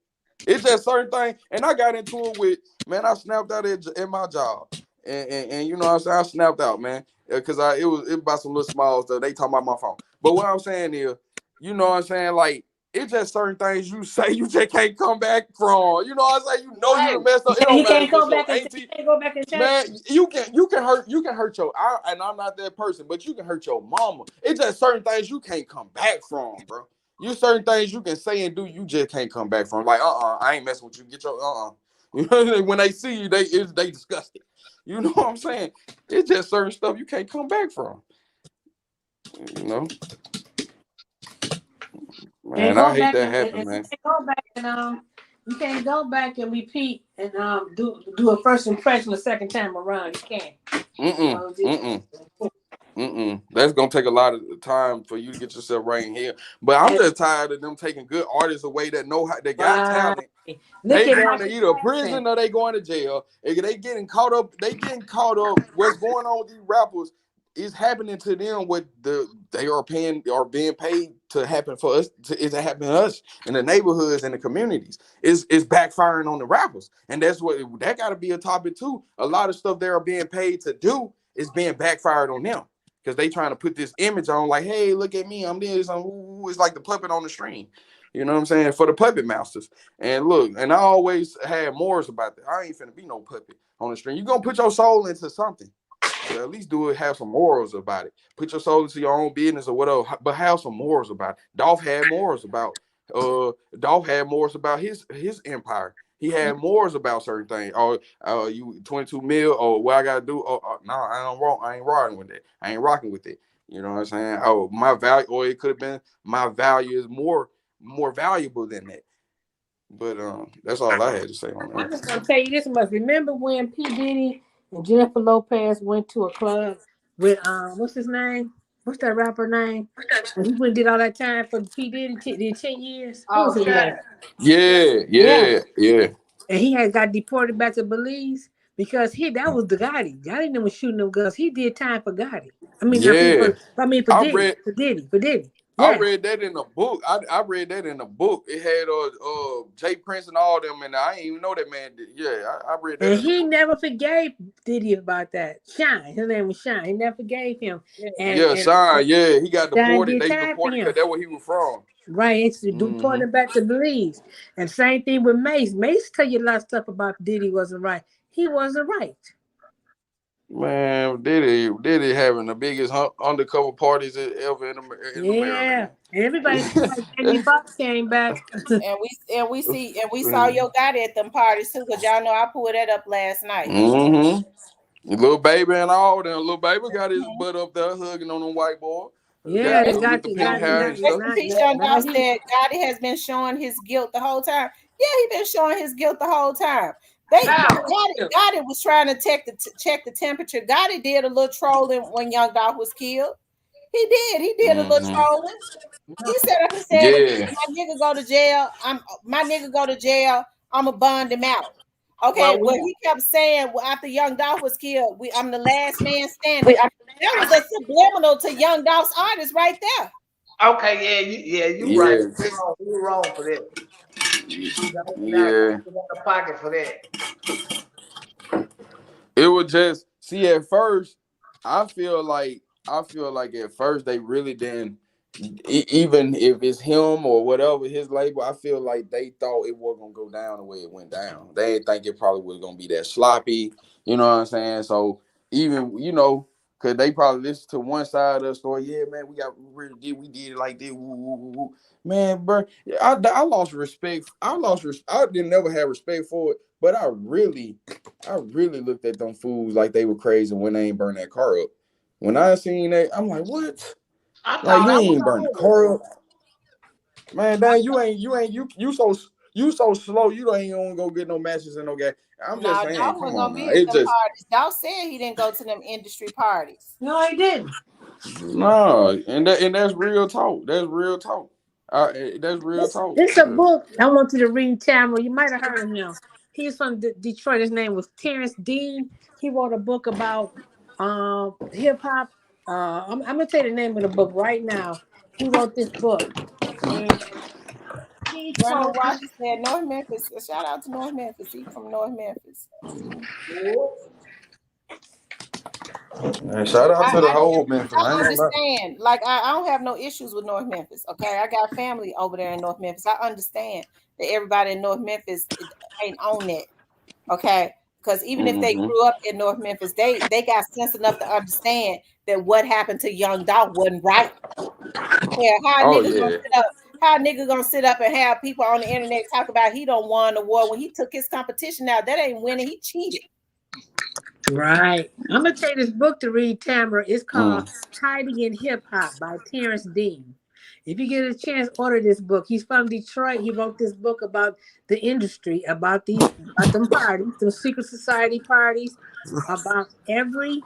It's just certain thing, and I got into it with, man, I snapped out at my job, and you know what I'm saying, I snapped out, man, because it was about some little small stuff. They talking about my phone, but what I'm saying is, you know what I'm saying, like it's just certain things you say you just can't come back from. You know what I'm saying? You know you messed up. It don't matter if it's your auntie. Man, you can hurt your. And I'm not that person, but you can hurt your mama. It's just certain things you can't come back from, bro. You certain things you can say and do, you just can't come back from. Like, I ain't messing with you. Get your When they see you, they disgusted. You know what I'm saying? It's just certain stuff you can't come back from. You know, man, I hate that happen, man. You can't go back and repeat and do a first impression the second time around. You can't. That's gonna take a lot of time for you to get yourself right in here. But I'm just tired of them taking good artists away that know how they got talent. They going to either prison or they going to jail. They getting caught up. What's going on with these rappers is happening to them. What they are paying or being paid to happen for us is happening to us in the neighborhoods and the communities. Is backfiring on the rappers, and that got to be a topic too. A lot of stuff they are being paid to do is being backfired on them. Because they trying to put this image on, like, hey, look at me, I'm this, it's like the puppet on the string. You know what I'm saying? For the puppet masters. And look, and I always had morals about that. I ain't finna be no puppet on the string. You're gonna put your soul into something. So at least do it, have some morals about it. Put your soul into your own business or whatever, but have some morals about it. Dolph had morals about his empire. He had morals about certain things. Oh, you 22 mil. Oh, what I gotta do? No, I ain't riding with that. I ain't rocking with it. You know what I'm saying? Oh, my value, or it could have been my value is more valuable than that. But that's all I had to say on that. I'm just gonna tell you this much. Remember when P. Diddy and Jennifer Lopez went to a club with what's his name? What's that rapper name? When he went and did all that time for P. Diddy did 10 years. What was his name? Yeah. And he had got deported back to Belize because that was the Gotti. Gotti never shooting them guns. He did time for Gotti. For Diddy. Yeah. I read that in a book. I read that in a book. It had Jay Prince and all them, and I didn't even know that man did. Yeah, I read that. And he never forgave Diddy about that. Shine, his name was Shine. He never forgave him. Shine. Yeah, he got deported. They deported because that's where he was from. Right, it's deported back to Belize. And same thing with Mace. Mace tell you a lot of stuff about Diddy wasn't right. He wasn't right. Man, Diddy having the biggest undercover parties ever in America. Everybody like Andy Fox came back. we saw Yo Gotti at them parties too, because y'all know I pulled that up last night. Little baby and all them. Little baby got his butt up there hugging on them white boy. Yeah, they with the pink hair and stuff. Young Dolph said Gotti has been showing his guilt the whole time. Yeah, he been showing his guilt the whole time. Gotti was trying to check the temperature. Gotti did a little trolling when Young Dolph was killed. He did a little trolling. He said up and said, if my nigga go to jail, I'ma bond him out. Okay, well, he kept saying after Young Dolph was killed, I'm the last man standing. That was a subliminal to Young Dolph's artist right there. Okay, you right. You're wrong for that. In the pocket for that. It was just at first. I feel like at first they really didn't. Even if it's him or whatever his label, I feel like they thought it wasn't gonna go down the way it went down. They didn't think it probably was gonna be that sloppy. You know what I'm saying? So even because they probably listened to one side of the story. Yeah, man, we did it like this. Woo, woo, woo, woo. Man, bro, I lost respect. I didn't never have respect for it, but I really looked at them fools like they were crazy when they ain't burned that car up. When I seen that, I'm like, what? Like you ain't burn the car up, man. Dang, you so slow. You ain't gonna go get no matches and no gas. I'm just saying, come on now. It just Dolph said he didn't go to them industry parties. No, he didn't. No, and that's real talk. That's real talk. That's real talk. It's a book I want you to read, Tamara. You might have heard of him. He's from Detroit. His name was Terrence Dean. He wrote a book about hip hop. I'm gonna tell you the name of the book right now. He wrote this book. And Brandon Washington said North Memphis. A shout out to North Memphis. He's from North Memphis. And shout out to the whole Memphis. I understand. Like I don't have no issues with North Memphis. Okay, I got family over there in North Memphis. I understand that everybody in North Memphis ain't on that. Okay, because even if they grew up in North Memphis, they got sense enough to understand that what happened to Young Dolph wasn't right. Yeah, how nigga gonna sit up and have people on the internet talk about he don't won the war when he took his competition out? That ain't winning. He cheated. Right. I'm gonna take this book to read, Tamara. It's called Tidy in Hip Hop by Terrence Dean. If you get a chance, order this book. He's from Detroit. He wrote this book about the industry, about them parties, the secret society parties, about every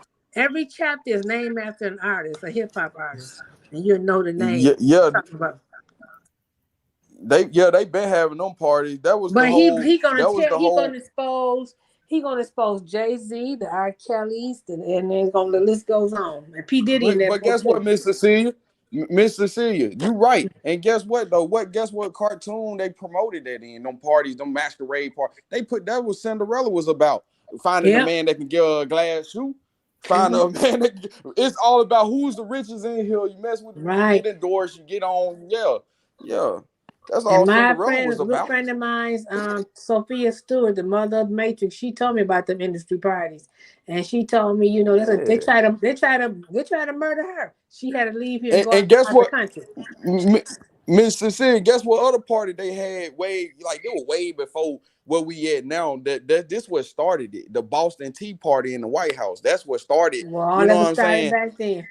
chapter is named after an artist, a hip hop artist, and you'll know the name. They been having them parties. That was He gonna expose Jay-Z, the R. Kellys, and then the list goes on. And P. Diddy but guess what, Miss Cecilia, you right. And guess what though? Guess what cartoon they promoted that in? Them parties, them masquerade parties. They put that was Cinderella was about finding a man that can get a glass shoe. Find a man it's all about who's the richest in here. You mess with you get endorsed, you get on. Yeah. That's all Cinderella was about. A good friend of mine, Sophia Stewart, the mother of Matrix, she told me about them industry parties, and she told me, they try to murder her. She had to leave here and go out the country. Miss Cecilia, guess what other party they had? They were way before where we at now. That this what started it. The Boston Tea Party in the White House. That's what started. Well, you know what I'm saying? Back then.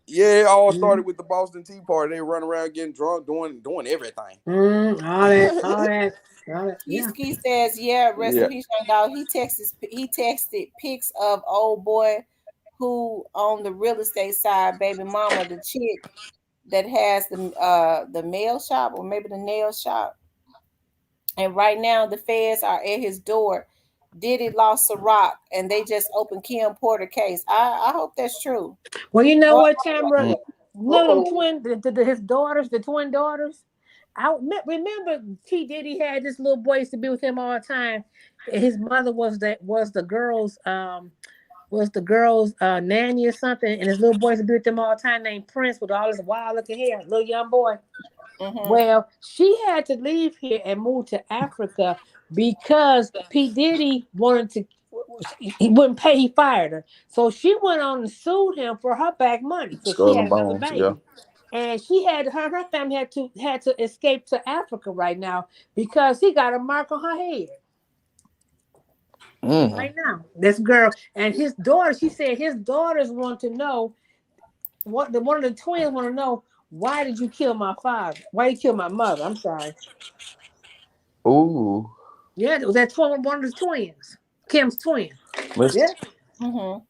It all started with the Boston Tea Party. They run around getting drunk, doing everything. All that. Ski says, rest in peace, Young Dolph. He texted pics of old boy who on the real estate side, baby mama, the chick that has the mail shop or maybe the nail shop. And right now the feds are at his door. Diddy lost Ciroc and they just opened Kim Porter case. I hope that's true. Well, you know what, Tamara? His daughters, the twin daughters. I remember P. Diddy had this little boy used to be with him all the time. His mother was the girl's nanny or something, and his little boy used to be with them all the time named Prince with all his wild looking hair, little young boy. Mm-hmm. Well, she had to leave here and move to Africa because P. Diddy wanted to he wouldn't pay. He fired her. So she went on and sued him for her back money because she had another baby. Yeah. And she had her family had to escape to Africa right now because he got a mark on her head. Right now, this girl and his daughter. She said his daughters want to know one of the twins want to know, why did you kill my father? Why did you kill my mother? I'm sorry. Ooh. Yeah, it was that one of the twins, Kim's twin. Yeah. Mm-hmm.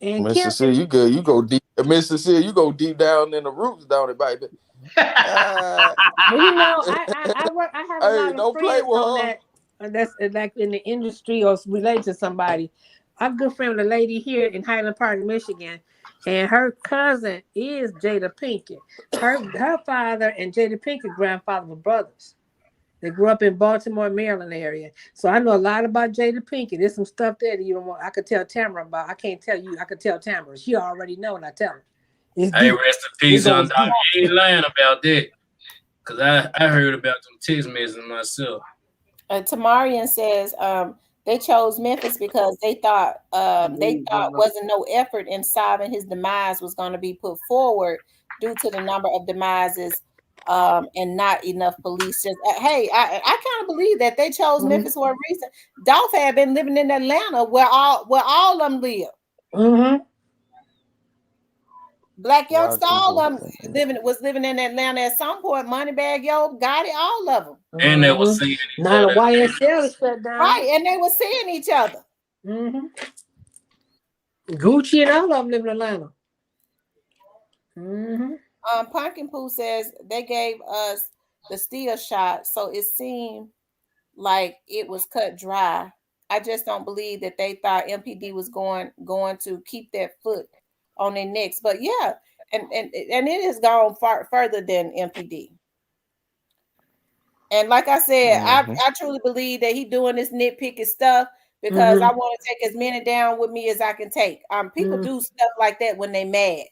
And Mississippi, you go deep. Mississippi, you go deep down in the roots down it, baby. Well, you know, I have a lot of friends on that. That's like in the industry or related to somebody. I'm a good friend with a lady here in Highland Park, Michigan, and her cousin is Jada Pinkett. Her father and Jada Pinkett grandfather were brothers. They grew up in Baltimore, Maryland area. So I know a lot about Jada Pinkett. There's some stuff there that you don't want. I could tell Tamara about. I can't tell you. I could tell Tamara. She already know and I tell her. Hey, rest in peace, Young Dolph. You ain't lying about that. Because I heard about them text messages myself. Tamarian says they chose Memphis because they thought wasn't no effort in solving his demise was going to be put forward due to the number of demises and not enough police. Just hey, I kind of believe that they chose Memphis for a reason. Dolph had been living in Atlanta where all of them live. Mm-hmm. Black Youngster, all of them was living in Atlanta at some point. Moneybag Yo, Gotti, all of them. And they were seeing each other. YSL is shut down. Right, and they were seeing each other. Mm-hmm. Gucci and all of them live in Atlanta. Mm-hmm. Pumpkin Poo says they gave us the steel shot, so it seemed like it was cut dry. I just don't believe that they thought MPD was going to keep that foot on their necks. But yeah, and it has gone far further than MPD. And like I said, I truly believe that he doing this nitpicky stuff because I want to take as many down with me as I can take. People do stuff like that when they mad.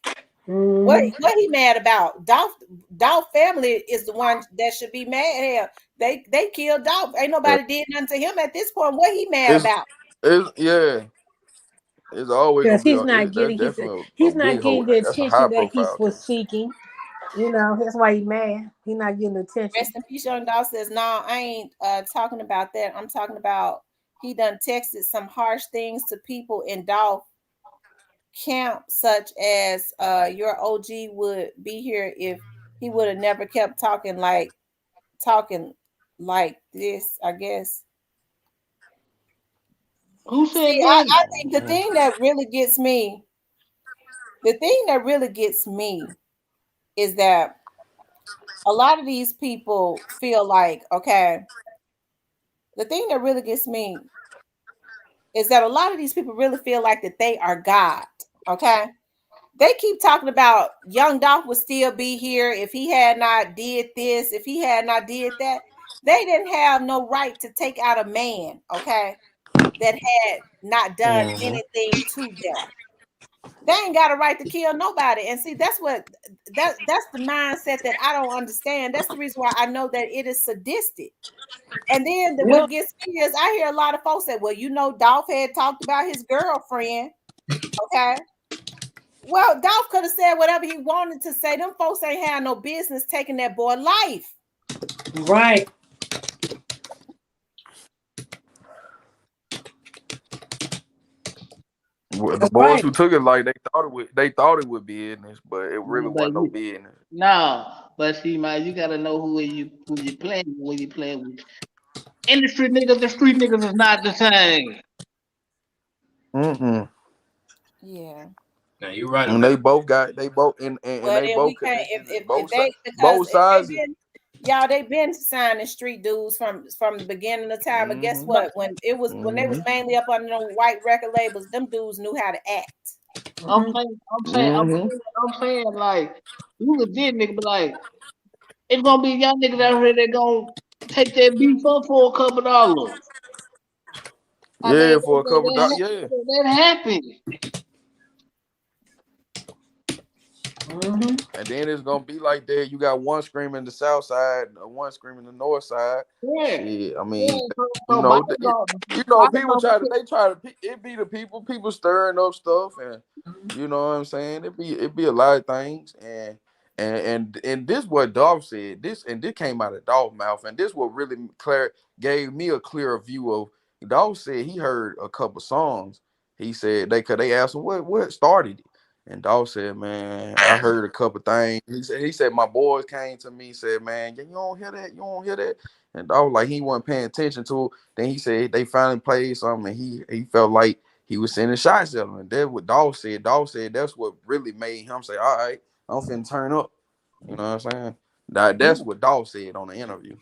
What he mad about? Dolph family is the one that should be mad. Hell, they killed Dolph. Ain't nobody did nothing to him at this point. What he mad about? It's always because he's not getting the attention that he was seeking. You know, that's why he's mad. He's not getting attention. Rest in peace, Young Dolph says, no, I ain't talking about that. I'm talking about he done texted some harsh things to people in Dolph camp, such as your OG would be here if he would have never kept talking like this, I guess. Who said See, that? I think the thing that really gets me is that a lot of these people feel like, okay, the thing that really gets me is that a lot of these people really feel like that they are God, okay? They keep talking about Young Dolph would still be here if he had not did this, if he had not did that. They didn't have no right to take out a man, okay, that had not done anything to them. They ain't got a right to kill nobody. And see, that's the mindset that I don't understand. That's the reason why I know that it is sadistic. And then what gets me is I hear a lot of folks say, well, you know, Dolph had talked about his girlfriend. Okay. Well, Dolph could have said whatever he wanted to say. Them folks ain't had no business taking that boy life. Right. Well, the boys who took it like they thought it would be business, but it really wasn't no business. No, but see, man, you gotta know who you playing when you playing with. Industry niggas, the street niggas is not the same. Yeah. Now you're right. And they both got and both sides. Y'all, they been signing street dudes from the beginning of time. But guess what? When they was mainly up under them white record labels, them dudes knew how to act. I'm saying, like, you legit nigga, but like, it's gonna be young niggas out here that gonna take that beef up for a couple dollars. For a couple dollars. That happened. And then it's gonna be like that. You got one screaming the south side, one screaming the north side. Yeah. Shit, I mean, So people try to. It be the people. People stirring up stuff, and you know what I'm saying. It be a lot of things, and this what Dolph said. This came out of Dolph's mouth, and this what really gave me a clearer view of. Dolph said he heard a couple songs. He said they asked him what started it. And Dolph said, "Man, I heard a couple things." He said my boys came to me, said, "Man, you don't hear that? You don't hear that?" And Dolph like he wasn't paying attention to it. Then he said they finally played something, and he felt like he was sending shots at him. And that's what Dolph said. Dolph said that's what really made him say, "All right, I'm finna turn up." You know what I'm saying? That's what Dolph said on the interview.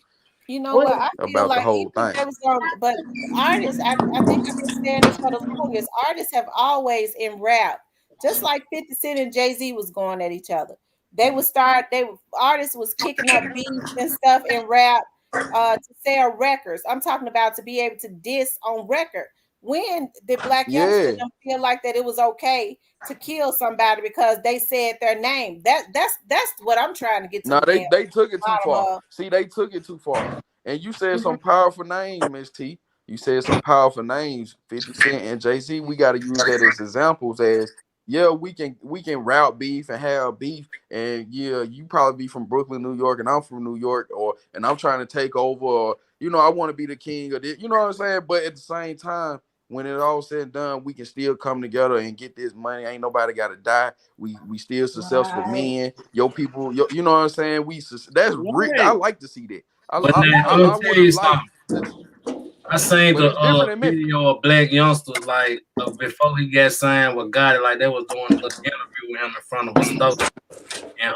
You know what? I feel About the like whole even if thing. they was on, but artists, I think I've been saying this for the longest. Artists have always in rap, just like 50 Cent and Jay-Z was going at each other. Artists was kicking up beats and stuff in rap to sell records. I'm talking about to be able to diss on record. When did Black youngsters feel like that it was okay to kill somebody because they said their name? That's what I'm trying to get to. No, The they took it too far. of. See, they took it too far. And you said some powerful names, Miss T. You said some powerful names, 50 Cent and Jay-Z. We got to use that as examples. As yeah, we can route beef and have beef. And yeah, you probably be from Brooklyn, New York, and I'm from New York, and I'm trying to take over. Or, I want to be the king of this. You know what I'm saying? But at the same time, when it all said and done, we can still come together and get this money. Ain't nobody got to die. We still successful men. Your people, you know what I'm saying? I like to see that. But now I'm gonna I tell would have you liked something. to, I seen but the it's different in Memphis. video of Black youngsters like before he got signed with Gotti, like they was doing a little interview with him in front of a store, and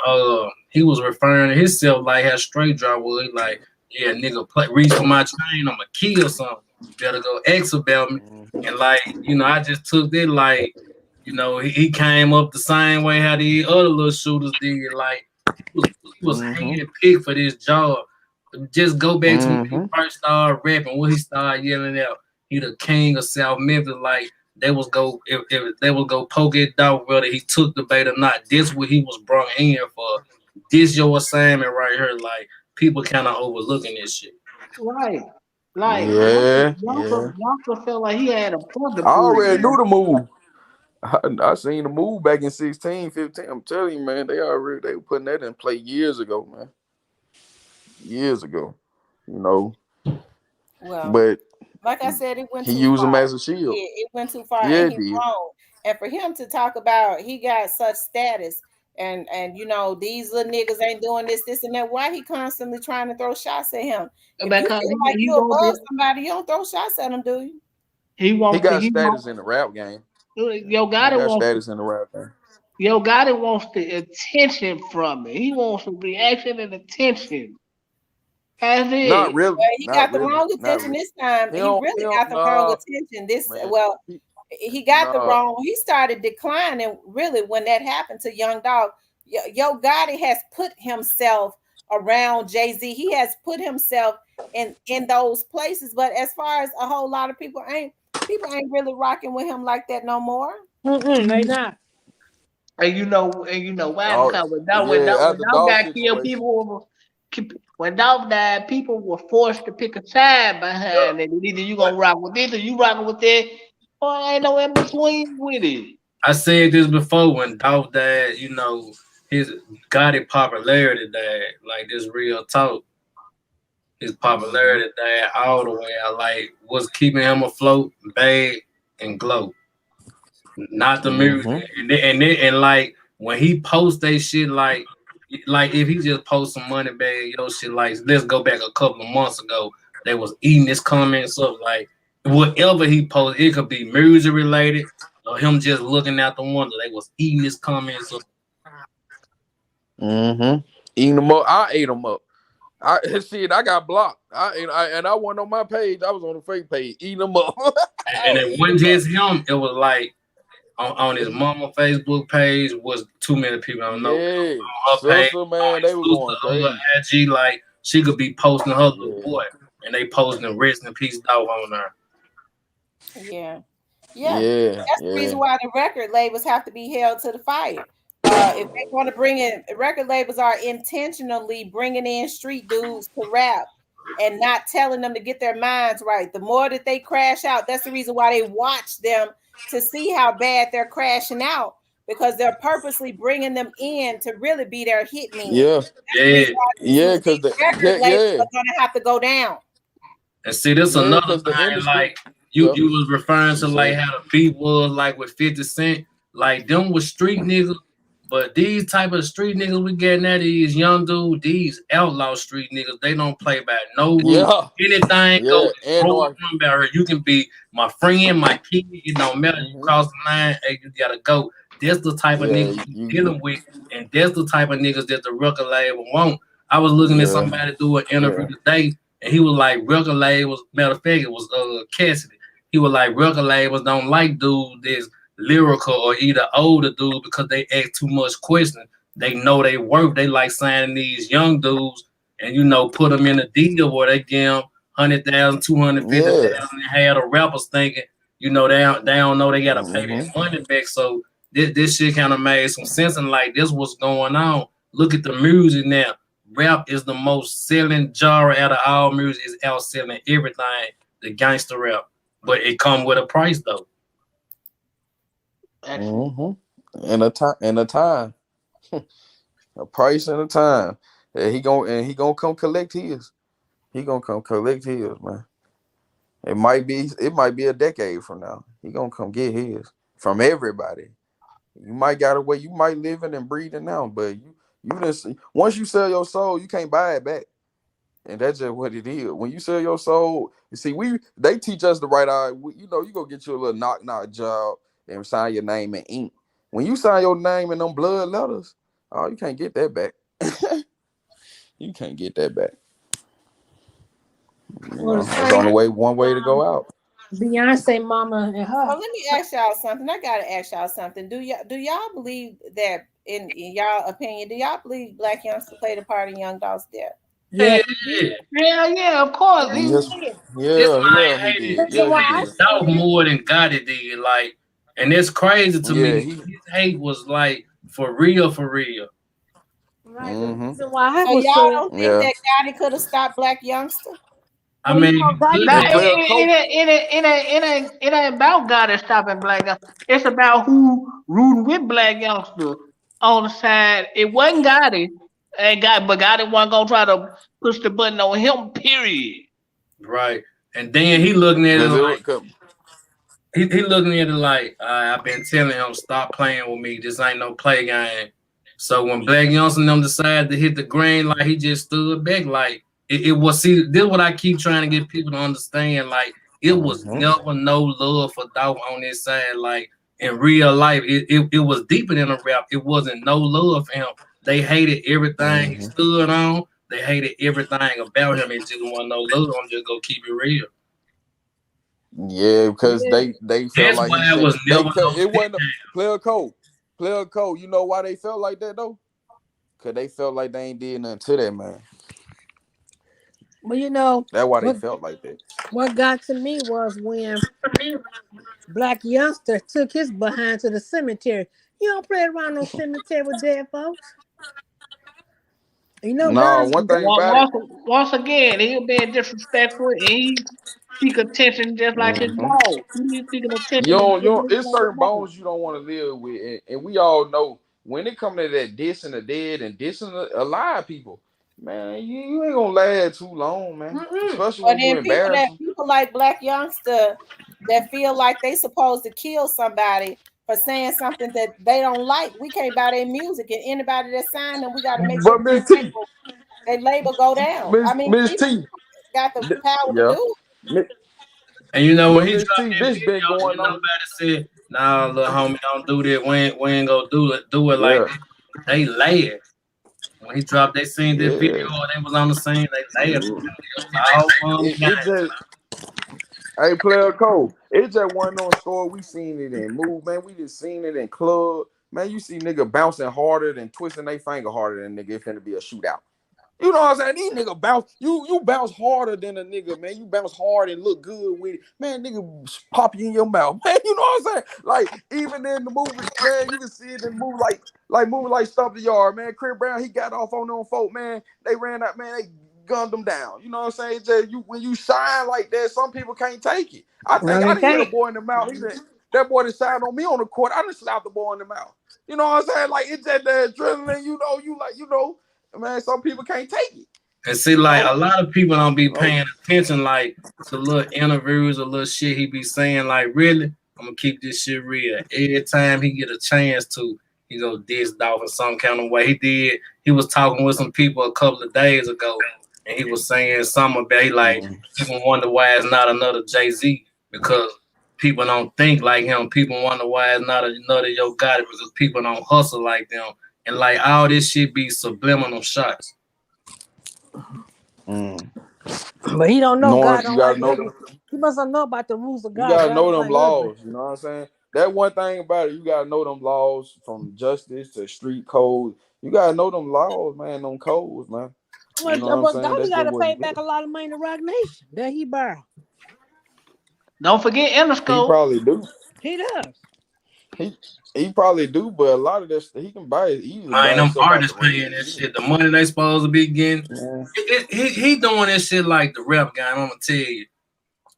he was referring to himself like how straight drop was. He like, yeah, nigga, reach for my chain, I'ma kill something. You better go ask about me. And like, I just took that like, he came up the same way how the other little shooters did. Like he was handpicked for this job. Just go back to when he first started rapping, when he started yelling out, he the king of South Memphis. Like they was go if they was go poke it down whether he took the bait or not. This what he was brought in for. This your assignment right here. Like people kind of overlooking this shit. Right. Like Yeah. Yonka felt like he had a point to I prove. already knew the move. I seen the move back in 16, 15. I'm telling you, man, they were putting that in play years ago, man. Years ago, Well, But like I said, it went he too used far. them as a shield. It went too far, Yeah, and it he's did. wrong. And for him to talk about he got such status, and these little niggas ain't doing this, and that. Why he constantly trying to throw shots at him? If you Because feel like you above somebody, you don't throw shots at them, do you? He got status in the rap game. Yo Gotti wants status in the rap game. Yo Gotti wants the attention from it. He wants the reaction and attention. That's it. Not really. Well, he got the wrong attention this time. He really got the wrong attention. He got the wrong. He started declining really when that happened to Young Dolph. Yo Gotti has put himself around Jay-Z. He has put himself in those places. But as far as a whole lot of people ain't really rocking with him like that no more. They not. And you know why? Because when Dolph got killed, when Dolph died, people were forced to pick a side behind it. Either you gonna rock with this or you rocking with that. Or ain't no in between with it. I said this before when Dolph died, his Gotti popularity died. Like this real talk. His popularity died all the way. I like what's keeping him afloat, Bad and Glow. Not the music. And like when he posts that shit like if he just posts some money bag, shit like let's go back a couple of months ago, they was eating his comments up. Like whatever he posts, it could be music related or him just looking out the window. They was eating his comments up. Eating them up. I ate them up. I got blocked. I wasn't on my page. I was on the fake page eating them up. And it wasn't just him. It was like on his mama Facebook page was too many people. I don't know. Yeah, on her page, man, they were going crazy. IG, like she could be posting her little boy, and they posting rest in peace Dolph on her. Yeah. That's the reason why the record labels have to be held to the fire. if they want to bring in, record labels are intentionally bringing in street dudes to rap and not telling them to get their minds right. The more that they crash out, that's the reason why they watch them, to see how bad they're crashing out, because they're purposely bringing them in to really be their hit men. Yeah, That's the reason why yeah, because these record labels are gonna have to go down. And see, this another the thing, industry. like you was referring to like how the beat was like with 50 Cent, like them was street niggas, but these type of street niggas we getting at, these young dudes, these outlaw street niggas, they don't play by no rules. Anything goes. And Remember, you can be my friend, my kid, it don't matter. You cross the line, hey, you gotta go. That's the type of niggas you dealing with, and that's the type of niggas that the record label want. I was looking at somebody do an interview today. And he was like, record labels, matter of fact, it was Cassidy. He was like, record labels don't like dudes that's lyrical or either older dudes because they ask too much questions. They know they work. They like signing these young dudes and, you know, put them in a deal where they give them 100,000, 250,000 and have the rappers thinking, you know, they don't know they got to pay their money back. So this shit kind of made some sense. And like, this what's going on. Look at the music now. Rap is the most selling genre out of all music. Is outselling everything, the gangster rap, but it come with a price though. And a time, a price and a time. And he gonna come collect his. He gonna come collect his, man. It might be a decade from now. He gonna come get his from everybody. You might got away. You might live in and breathing now, but you just, once you sell your soul, you can't buy it back. And that's just what it is. When you sell your soul, you see, they teach us the right eye. You know, you go get you a little knock job and sign your name in ink. When you sign your name in them blood letters, oh, you can't get that back. You can't get that back. There's only one way to go out. Beyonce mama and her. Well, let me ask y'all something. I gotta ask y'all something. Do y'all believe that, in y'all opinion, do y'all believe Black Youngster played a part in Young Dolph's death? Yeah, yeah, of course. This man hated Dolph more than Gotti did. Like, and it's crazy to me. His hate was like for real, for real. Right. So y'all don't think that Gotti could have stopped Black Youngster? I mean, it ain't about Gotti stopping Black Youngster. It's about who rooting with Black Youngster on the side. It wasn't Gotti. But Gotti wasn't gonna try to push the button on him. Period. Right, and then he looking at it like he looking at it like I've been telling him stop playing with me. This ain't no play game. So when Black Youngster and them decided to hit the green light, he just stood back. Like it was. See, this is what I keep trying to get people to understand. Like it was never no love for Dolph on this side. Like in real life, it was deeper than a rap. It wasn't no love for him. They hated everything he stood on. They hated everything about him. It just wasn't no love. I'm just gonna keep it real. Yeah, because they felt like why it was never it wasn't player code. Player code. You know why they felt like that though? Because they felt like they ain't did nothing to that man. Well, you know, that's why they felt like that. What got to me was when Black Youngster took his behind to the cemetery. You don't play around no cemetery with dead folks. You know, one thing about it. Once again, he was being disrespectful and he seek attention just like his dog. He seeking attention. You don't, it's certain bones you don't want to live with, and we all know when it comes to that dissing the dead and dissing alive people, man, you ain't gonna last too long, man. Especially when you embarrass people like Black Youngster that feel like they supposed to kill somebody for saying something that they don't like. We can't buy their music, and anybody that signed them, we got to make sure their label go down. Miss T got the power to do it. And you know when he dropped that video, nobody said, "Nah, little homie, don't do that. We ain't gonna do it like that." They laughed. When he dropped, they seen that video, or they was on the scene, they laughed. Hey, player Cole, it's just one on store. We seen it in move, man. We just seen it in club, man. You see nigga bouncing harder than twisting their finger harder than nigga. It's finna be a shootout. You know what I'm saying? These niggas bounce. You bounce harder than a nigga, man. You bounce hard and look good with it. Man, nigga pop you in your mouth. Man, you know what I'm saying? Like, even in the movie, man, you can see it in the movie like Stomp the Yard, man. Chris Brown, he got off on them folk, man. They ran out, man, they gunned them down. You know what I'm saying? It's just when you shine like that, some people can't take it. I think I done hit a boy in the mouth. That boy that shined on me on the court. I done slapped the boy in the mouth. You know what I'm saying? Like, it's just the adrenaline, you know, man, some people can't take it. And see, like, a lot of people don't be paying attention, like, to little interviews or little shit he be saying, like, really, I'm gonna keep this shit real. Every time he get a chance to, he go diss Dolph in some kind of way. He was talking with some people a couple of days ago, and he was saying something about, people wonder why it's not another Jay-Z, because people don't think like him. People wonder why it's not another Yo Gotti, because people don't hustle like them. And, like, all this shit be subliminal shots. But he don't know God. You gotta know them. He mustn't know about the rules of God. You gotta know them laws. You know what I'm saying? That one thing about it, you gotta know them laws, from justice to street code. You gotta know them laws, man. Them codes, man. Well, you know what I'm saying? Gotti gotta pay back a lot of money to Rock Nation that he borrowed. Don't forget Interscope. He probably do. He does. He probably do, but a lot of this he can buy it easily. I ain't them artists paying that shit. The money they supposed to be getting. He doing this shit like the rap guy. I'm gonna tell you,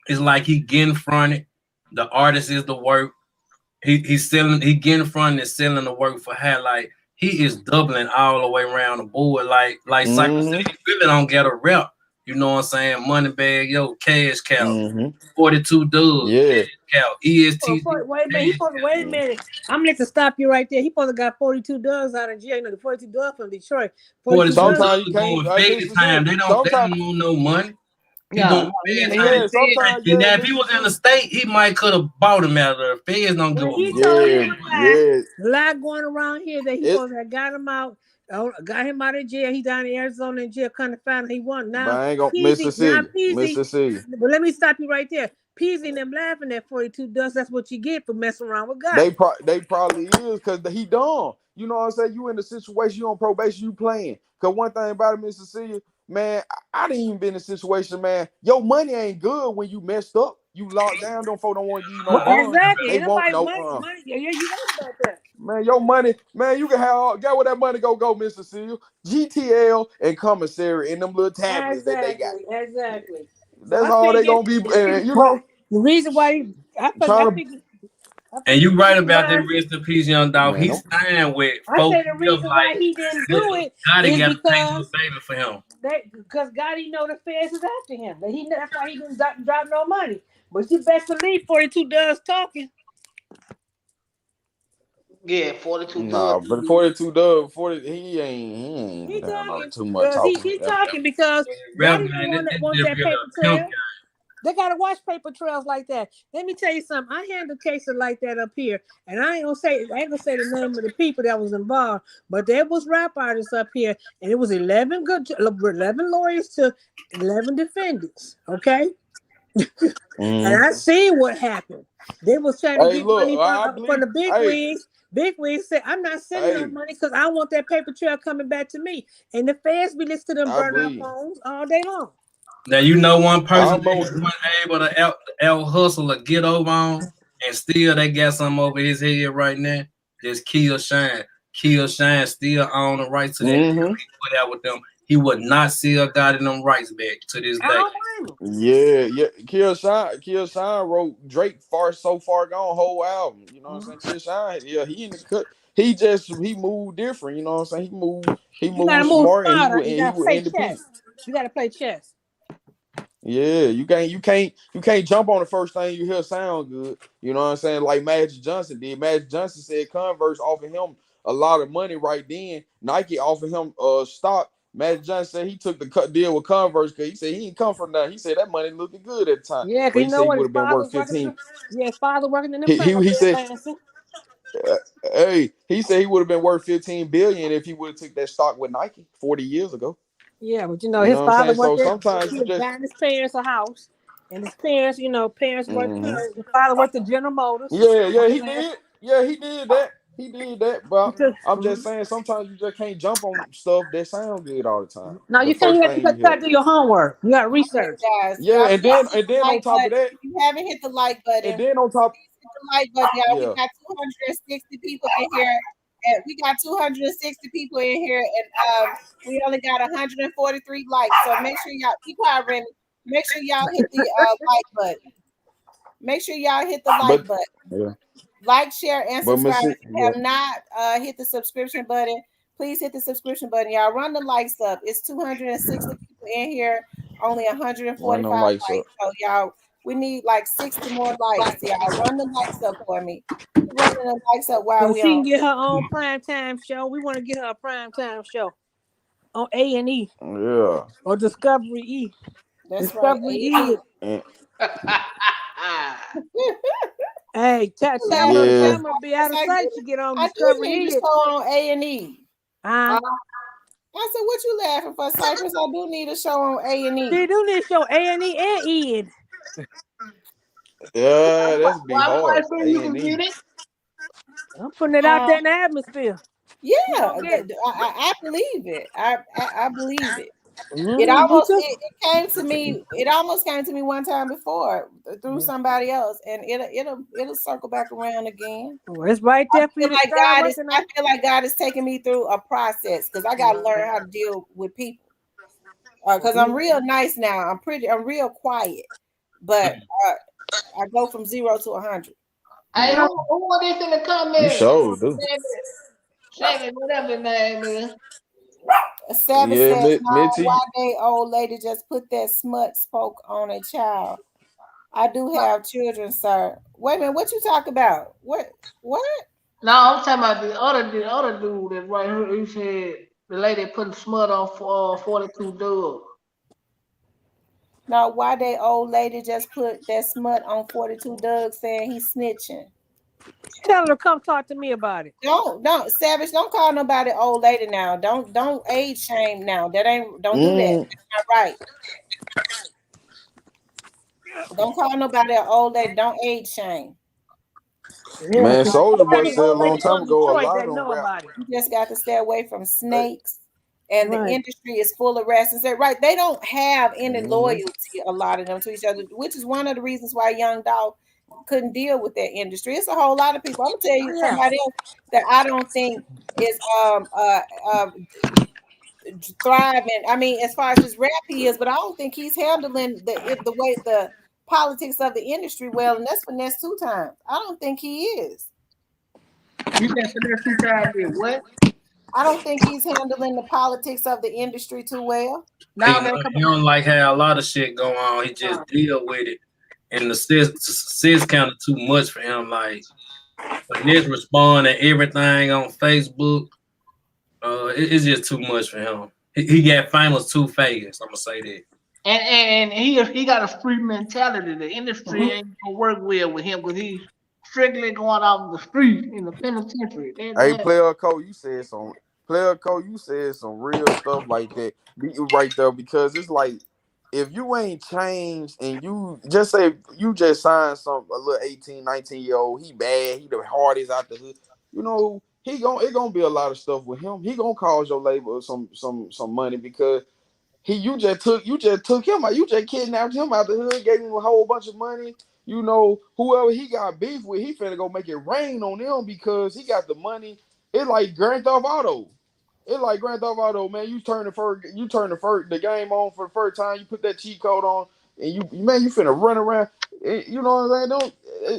it's like he getting fronted. The artist is the work. He selling. He getting fronted and selling the work for how, like, he is doubling all the way around the board. Like Cypher said, he really don't get a rep. You know what I'm saying? Moneybag, yo, cash cow, 42 dubs, cash cow, EST. Wait a minute. I'm going to stop you right there. He probably got 42 dubs out of jail. You know, the 42 dubs from Detroit. 42 sometimes you can't. Time. They don't want no money. Now, if he was in the state, he might could have bought him out of the feds. Don't give a lot going around here that he supposed to have got him out. Got him out of jail. He down in Arizona in jail. Kind of found he won. Now, I ain't gonna Mississippi. But let me stop you right there. Peasy and them laughing at 42 dust. That's what you get for messing around with God. They probably is, because he dumb. You know what I'm saying? You in the situation, you on probation, you playing. Because one thing about it, Mississippi, man, I didn't even been in a situation, man. Your money ain't good when you messed up. You locked down, them folks don't want to give you no bond. Exactly. They want no money. Yeah, you know about that. Man, your money, man, you can have, get where that money go, Mr. Seal. GTL and commissary and them little tablets that they got. Exactly. That's all they gonna be, you know. The reason why and you right about that. Rest in peace, Young Dolph. He's signed with folks. I say the reason why he didn't do it is because the baby for him. Because Gotti know the feds is after him. That's why he didn't drop no money. But you best believe 42 does talking. Yeah, 42 dubs. But 42 dubs, he ain't talking too much talking. He talking because Gotti the one that wants that paper trail. They gotta watch paper trails like that. Let me tell you something. I handled cases like that up here, and I ain't gonna say the name of the people that was involved, but there was rap artists up here, and it was 11 lawyers to 11 defendants. Okay, and I seen what happened. They was trying to get money from the big wigs. Big wigs said, "I'm not sending no money because I want that paper trail coming back to me." And the feds be listening to them burn out phones all day long. Now, you know one person that wasn't able to out hustle or get over on, and still they got something over his head right now. Just Kill Shine. Kill Shine still own the rights to that. He put out with them. He would not still got them rights back to this day. Yeah. Kill Shine wrote Drake so far gone whole album. You know what I'm saying? Kill Shine, he in the cut. He moved different. You know what I'm saying? He moved smart and he was independent. You gotta play chess. Yeah, you can't jump on the first thing you hear sound good. You know what I'm saying? Like Magic Johnson did. Magic Johnson said Converse offered him a lot of money right then. Nike offered him stock. Magic Johnson said he took the deal with Converse because he said he didn't come from nothing. He said that money looking good at the time. Yeah, because you know what? His father worth 15. His father working in the he said. He said he would have been worth $15 billion if he would have took that stock with Nike 40 years ago. Yeah, but his father worked he was buying his parents a house, and his parents, parents worked. His father worked at General Motors. Yeah, he did. Yeah, he did that. He did that, but I'm just saying sometimes you just can't jump on stuff that sound good all the time. No, The you can't. first You thing you got hear. to do your homework. You got to Okay, research. guys, Yeah, y'all and please hit the then on like top of button. that, If you haven't hit the like button, and then on top, please hit the like button, y'all. We yeah. got 260 people in here, and we got 260 people in here, and we only got 143 likes. So make sure y'all be quiet, Remy. Make sure y'all hit the like button. Make sure y'all hit the like But button. yeah, Like, share, and but subscribe. Missy, If you yeah. have not hit the subscription button, please hit the subscription button. Y'all run the likes up. It's 260 people in here, only Run 145 them lights likes. up. So y'all, we need like 60 more likes. Y'all run the likes up for me. Keep running the likes up while So we she on. can get her own primetime show. We want to get her a primetime show on A&E Yeah. or Discovery E. That's right. Discovery E. A&E. And Hey, tell Laughing her, for yeah. tell her be out Cypress. of sight. She get on I do Discovery need to E. show on A&E. Huh? I said, what you laughing for, Cypress? I do need a show on A&E. She do need to show A&E and Ed. Yeah, that's be Why hard. say you can A&E. get it? I'm putting it out there in the atmosphere. Yeah, You gonna get it. I believe it. I believe it. It Me almost too. it came to me. It almost came to me one time before through somebody else, and it'll circle back around again. Well, it's right I there for feel you to like start God is. working I on. feel like God is taking me through a process because I got to learn how to deal with people. Because I'm real nice now. I'm real quiet, but I go from 0 to 100. Hey, who want this in the You comments? sure do. Shannon, whatever his name is. Savage Yeah, says, "No, Mitty. why they old lady just put that smut spoke on a child? I do have children, sir. Wait a minute, what you talk about? What? What? No, I'm talking about the other dude that right here. He said the lady putting smut on for 42 dubs. No, why they old lady just put that smut on 42 Doug saying he's snitching? Tell her to come talk to me about it. Don't Savage, don't call nobody old lady now. Don't age shame now. That ain't don't do that. Mm, That's not right. Don't call nobody an old lady. Don't age shame. Yeah, man, 'cause Soldier Boy probably said a old long lady time from ago, a Detroit lot of that them know rap. about it. You just got to stay away from Hey, snakes. And the Right. industry is full of rats. And right, they don't have any mm-hmm. loyalty, a lot of them, to each other, which is one of the reasons why Young Dolph couldn't deal with that industry. It's a whole lot of people. I'm gonna tell you Oh, yeah. somebody else that I don't think is thriving. I mean, as far as his rap he is, but I don't think he's handling the way the politics of the industry well, and that's Finesse two times. I don't think he is. You said for that 2 times did what? I don't think he's handling the politics of the industry too well. Now they come He don't like how a lot of shit go on. He just deal with it, and the sis kind of too much for him. Like when this respond and everything on Facebook, it's just too much for him. He got famous too fast. I'm gonna say that. and he got a street mentality. The industry ain't gonna work well with him because he's strictly going out on the street in the penitentiary. Hey, Player Cole, you said some. Player Cole, you said some real stuff like that. You right there because it's like if you ain't changed and you just say you just signed a little 18, 19-year-old, he bad, he the hardest out the hood. You know, it gonna be a lot of stuff with him. He gonna cause your label some money because you just took him out. You just kidnapped him out the hood, gave him a whole bunch of money. You know, whoever he got beef with, he finna go make it rain on them because he got the money. It's like Grand Theft Auto. It's like Grand Theft Auto, man. The game on for the first time. You put that cheat code on, and you finna run around. You know what I'm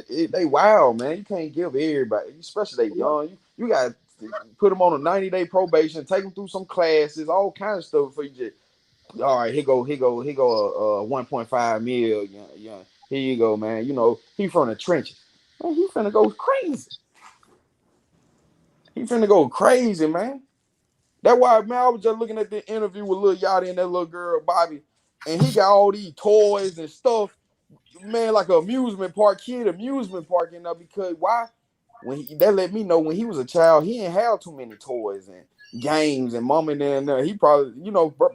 saying? They wild, man. You can't give everybody, especially they young. You got to put them on a 90-day probation, take them through some classes, all kinds of stuff before you just all right, he go 1.5 mil. Yeah. Here you go, man. You know, he from the trenches. Man, he finna go crazy. He finna go crazy, man. That's why, man, I was just looking at the interview with Lil Yachty and that little girl, Bobby, and he got all these toys and stuff, man, like an amusement park in there because why? That let me know when he was a child, he didn't have too many toys and games and mom and then he probably,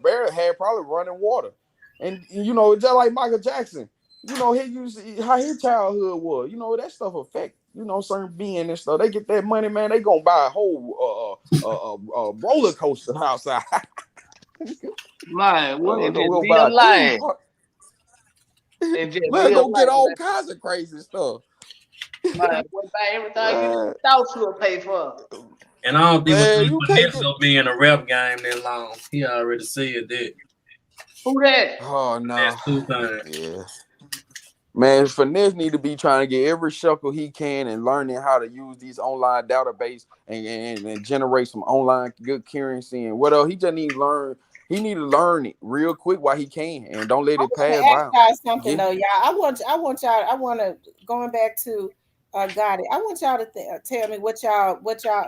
Barrett had probably running water. And just like Michael Jackson, how his childhood was, that stuff affect certain being and stuff. They get that money, man. They gonna buy a whole roller coaster outside. Man, what if Go it's buy real a theme life? park. It's just Let's real go get life, all man. kinds of crazy stuff. Man, what about everything you thought you would pay for? And I don't think You can't Panelists get. gonna be in a rap game that long. He already said that. Who that? Oh no. That's two things. Yeah. Man, Finesse need to be trying to get every shekel he can and learning how to use these online database and generate some online good currency and what else. He just need to learn. He need to learn it real quick while he can and don't let I it want pass to ask by. y'all something though, y'all. I want y'all. I want to going back to Gotti. I want y'all to tell me what y'all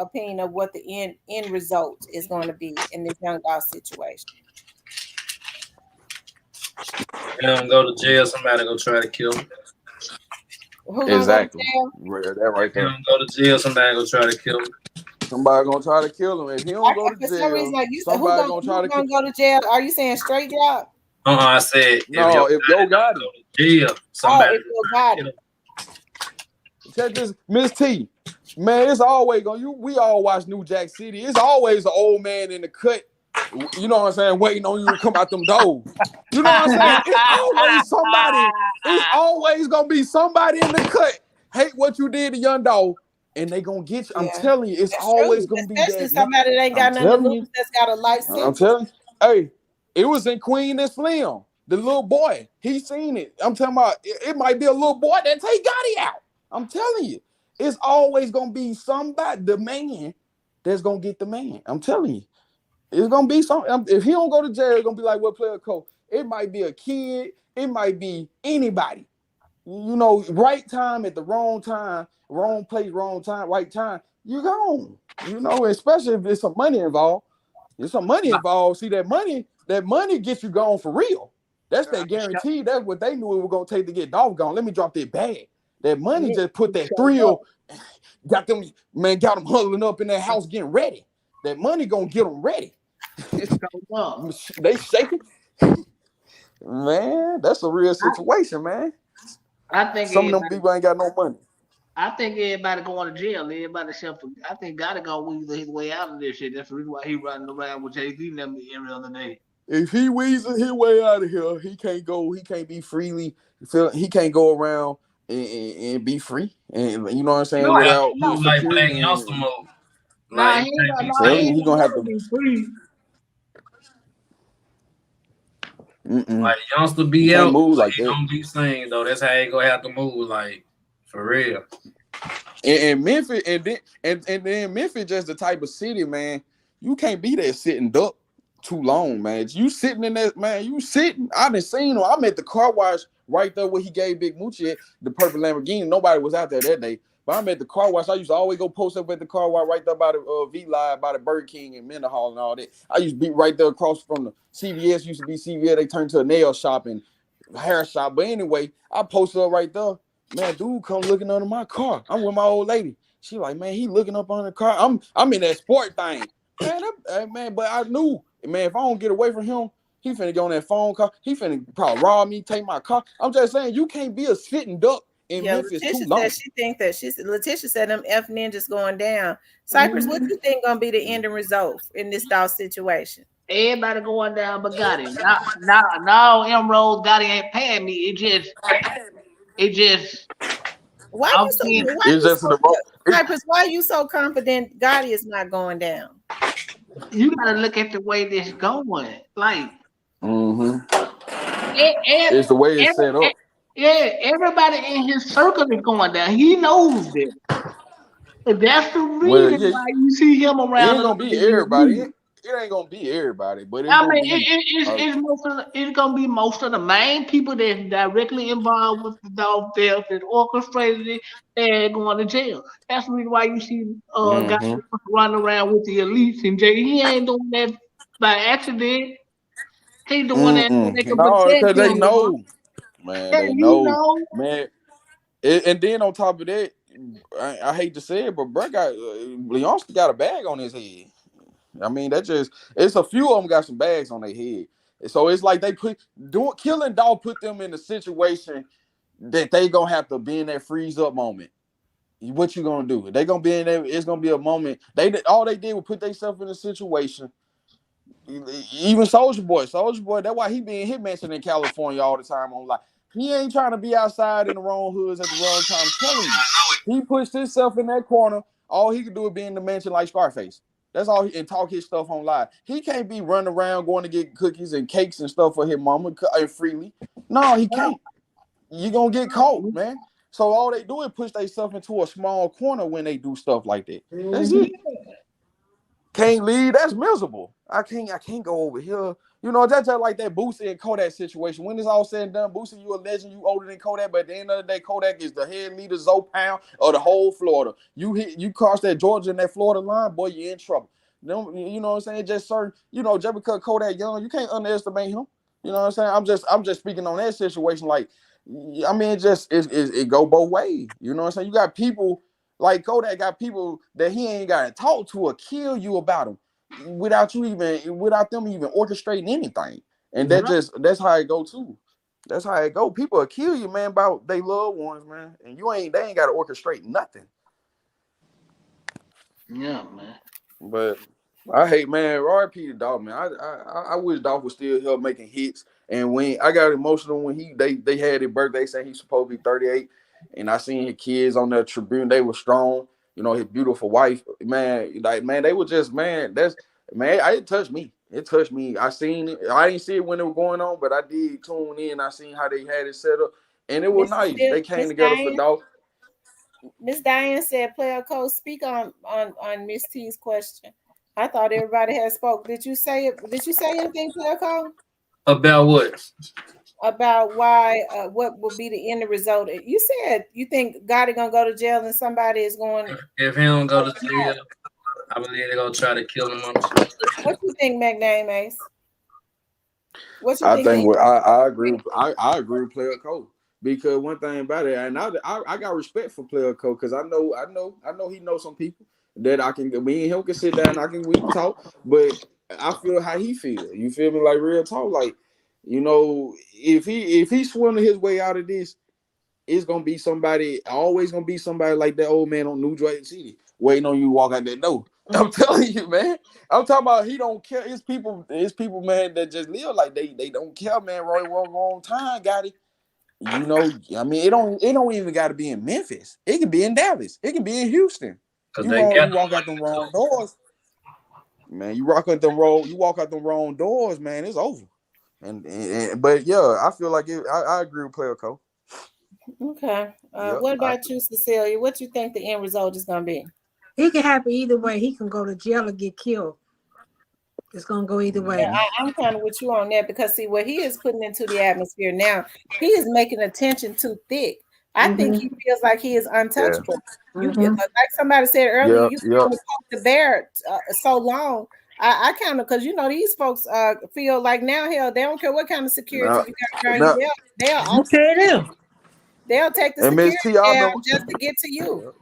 opinion of what the end result is going to be in this Young Dolph situation. He don't go to jail. Somebody go try to kill him. Who gonna Exactly. go to jail? That right He there. don't go to jail. Somebody go try to kill him. Somebody gonna try to kill him. If he don't go to For some reason, jail, like you said, somebody gonna try who's to kill. gonna go to jail? Are you saying straight job? I said No, if Yo Gotti got don't it. go to jail, somebody if you got it. Check this, Miss T. Man, it's always we all watch New Jack City. It's always an old man in the cut. You know what I'm saying? Waiting on you to come out them doors. You know what I'm saying? It's always somebody. It's always gonna be somebody in the cut. Hate what you did to Young Dolph, and they gonna get you. I'm telling you, it's That's always true. gonna be Especially that. somebody that ain't got I'm nothing to telling lose. you. That's got a life I'm sentence. telling you. Hey, it was in Queen and Slim. The little boy, he seen it. I'm talking about it might be a little boy that take Gotti out. I'm telling you, it's always gonna be somebody, the man, that's gonna get the man. I'm telling you, it's gonna be something. If he don't go to jail, it's gonna be like what player coach. It might be a kid, it might be anybody. Right time at the wrong time, wrong place, wrong time, right time. You gone. Especially if there's some money involved. There's some money involved. See that money gets you gone for real. That's that guarantee. That's what they knew it was gonna take to get Dolph gone. Let me drop that bag. That money just put that thrill, got them huddling up in that house getting ready. That money gonna get them ready. They shaking. Man, that's a real situation, man. I think some of them people ain't got no money. I think everybody going to jail. Everybody I think Gotti gonna weasel his way out of this shit. That's the reason why he running around with Jay-Z and them every other day. If he weasels his way out of here, he can't go. He can't be freely. He can't go around and be free. And you know what I'm saying? Without security. Nah, he ain't gonna have to be free. Like youngster be he out, move like he that. don't be seen though. That's how he gonna have to move, like for real. And Memphis, and then Memphis just the type of city, man. You can't be there sitting duck too long, man. You sitting in that, man. You sitting. I done seen him. I'm at the car wash right there where he gave Big Moochie at the purple Lamborghini. Nobody was out there that day, but I'm at the car wash. I used to always go post up at the car wash right there by the V Live, by the Burger King and Mendenhall and all that. I used to be right there across from the CVS. Used to be CVS. They turned to a nail shop and hair shop. But anyway, I posted up right there. Man, dude come looking under my car. I'm with my old lady. She like, man, he looking up under the car. I'm in that sport thing. Man, but I knew, man, if I don't get away from him, he finna get on that phone call. He finna probably rob me, take my car. I'm just saying, you can't be a sitting duck in Memphis Letitia too long. Letitia said them F ninjas going down. Cypress, what you think gonna be the ending result in this Dolph situation? Everybody going down but Gotti. Now Emerald Gotti ain't paying me. It just why you so confident Gotti is not going down? You gotta look at the way this going. Like it's the way it's set up. Yeah, everybody in his circle is going down. He knows this. That's the reason why you see him around. It ain't gonna be everybody. It ain't gonna be everybody, but it's gonna be. It's gonna be most of the main people that's directly involved with the Dolph death and orchestrated it. They're going to jail. That's the reason why you see guys running around with the elites and jail. He ain't doing that by accident. He doing that so they can protect him. They know, man. They know, man. And then on top of that, I hate to say it, but bro Leonski got a bag on his head. I mean, it's a few of them got some bags on their head. So it's like they killing Dolph put them in a situation that they gonna have to be in that freeze up moment. what you gonna do? They gonna be in there. It's gonna be a moment. All they did was put themselves in a situation. Even Soldier Boy, that's why he being hit mentioned in California all the time on live. He ain't trying to be outside in the wrong hoods at the wrong time. I'm telling you, he pushed himself in that corner. All he could do is be in the mansion like Scarface. That's all, and talk his stuff on live. He can't be running around going to get cookies and cakes and stuff for his mama freely. No, he can't. You gonna get caught, man. So all they do is push themselves into a small corner when they do stuff like that. That's it. Can't leave. That's miserable. I can't go over here. You know, that's just like that Boosie and Kodak situation. When it's all said and done, Boosie, you a legend, you older than Kodak, but at the end of the day, Kodak is the head leader, Zoe of the whole Florida. You cross that Georgia and that Florida line, boy, you're in trouble. You know what I'm saying? Just certain, just because Kodak young, you can't underestimate him. You know what I'm saying? I'm just speaking on that situation. Like, I mean, it go both ways. You know what I'm saying? You got people like Kodak got people that he ain't got to talk to or kill you about them without them even orchestrating anything. And that's how it go too. That's how it go. People will kill you, man, about they loved ones, man. And they ain't got to orchestrate nothing. Yeah, man. But I hate, man, R.I.P. to Dolph, man. I wish Dolph was still here making hits. And when I got emotional when they had his birthday, saying he's supposed to be 38, and I seen his kids on the tribune, they were strong. His beautiful wife, man, they were just, man, it touched me. It touched me. I seen it. I didn't see it when it was going on, but I did tune in. I seen how they had it set up, and it was nice. They came together for Dolph. Miss Diane said, "Player Coach, speak on Miss T's question." I thought everybody had spoke. Did you say it? Did you say anything, Player Coach? About what? About why? What will be the end result? You said you think Gotti gonna go to jail and somebody is going. If he don't go to jail, I believe they're gonna try to kill him on the spot. What you think, McName Ace? What you I think? I agree. I agree with Player Coach, because one thing about it, and I got respect for Player Coach, because I know he knows some people that me and him can sit down, we can talk, but I feel how he feel. You feel me? Like real talk. Like, if he's swimming his way out of this, it's gonna be always gonna be somebody like that old man on New York City waiting on you to walk out that door. I'm telling you, man. I'm talking about he don't care. It's people, man, that just live like they don't care, man. Wrong time, got it. I mean, it don't even got to be in Memphis. It can be in Dallas. It can be in Houston. You walk out them wrong doors, man. You walk out them wrong doors, man. It's over. But yeah, I feel like I agree with Player Coach. Okay. What about you, Cecilia? What you think the end result is gonna be? It can happen either way. He can go to jail or get killed. It's gonna go either way. Yeah, I'm kind of with you on that, because see what he is putting into the atmosphere now, he is making attention too thick. I think he feels like he is untouchable. Like somebody said earlier, you can poke the bear so long. I kind of, because these folks feel like now, hell, they don't care what kind of security you got around you. They'll take the security down just to get to you.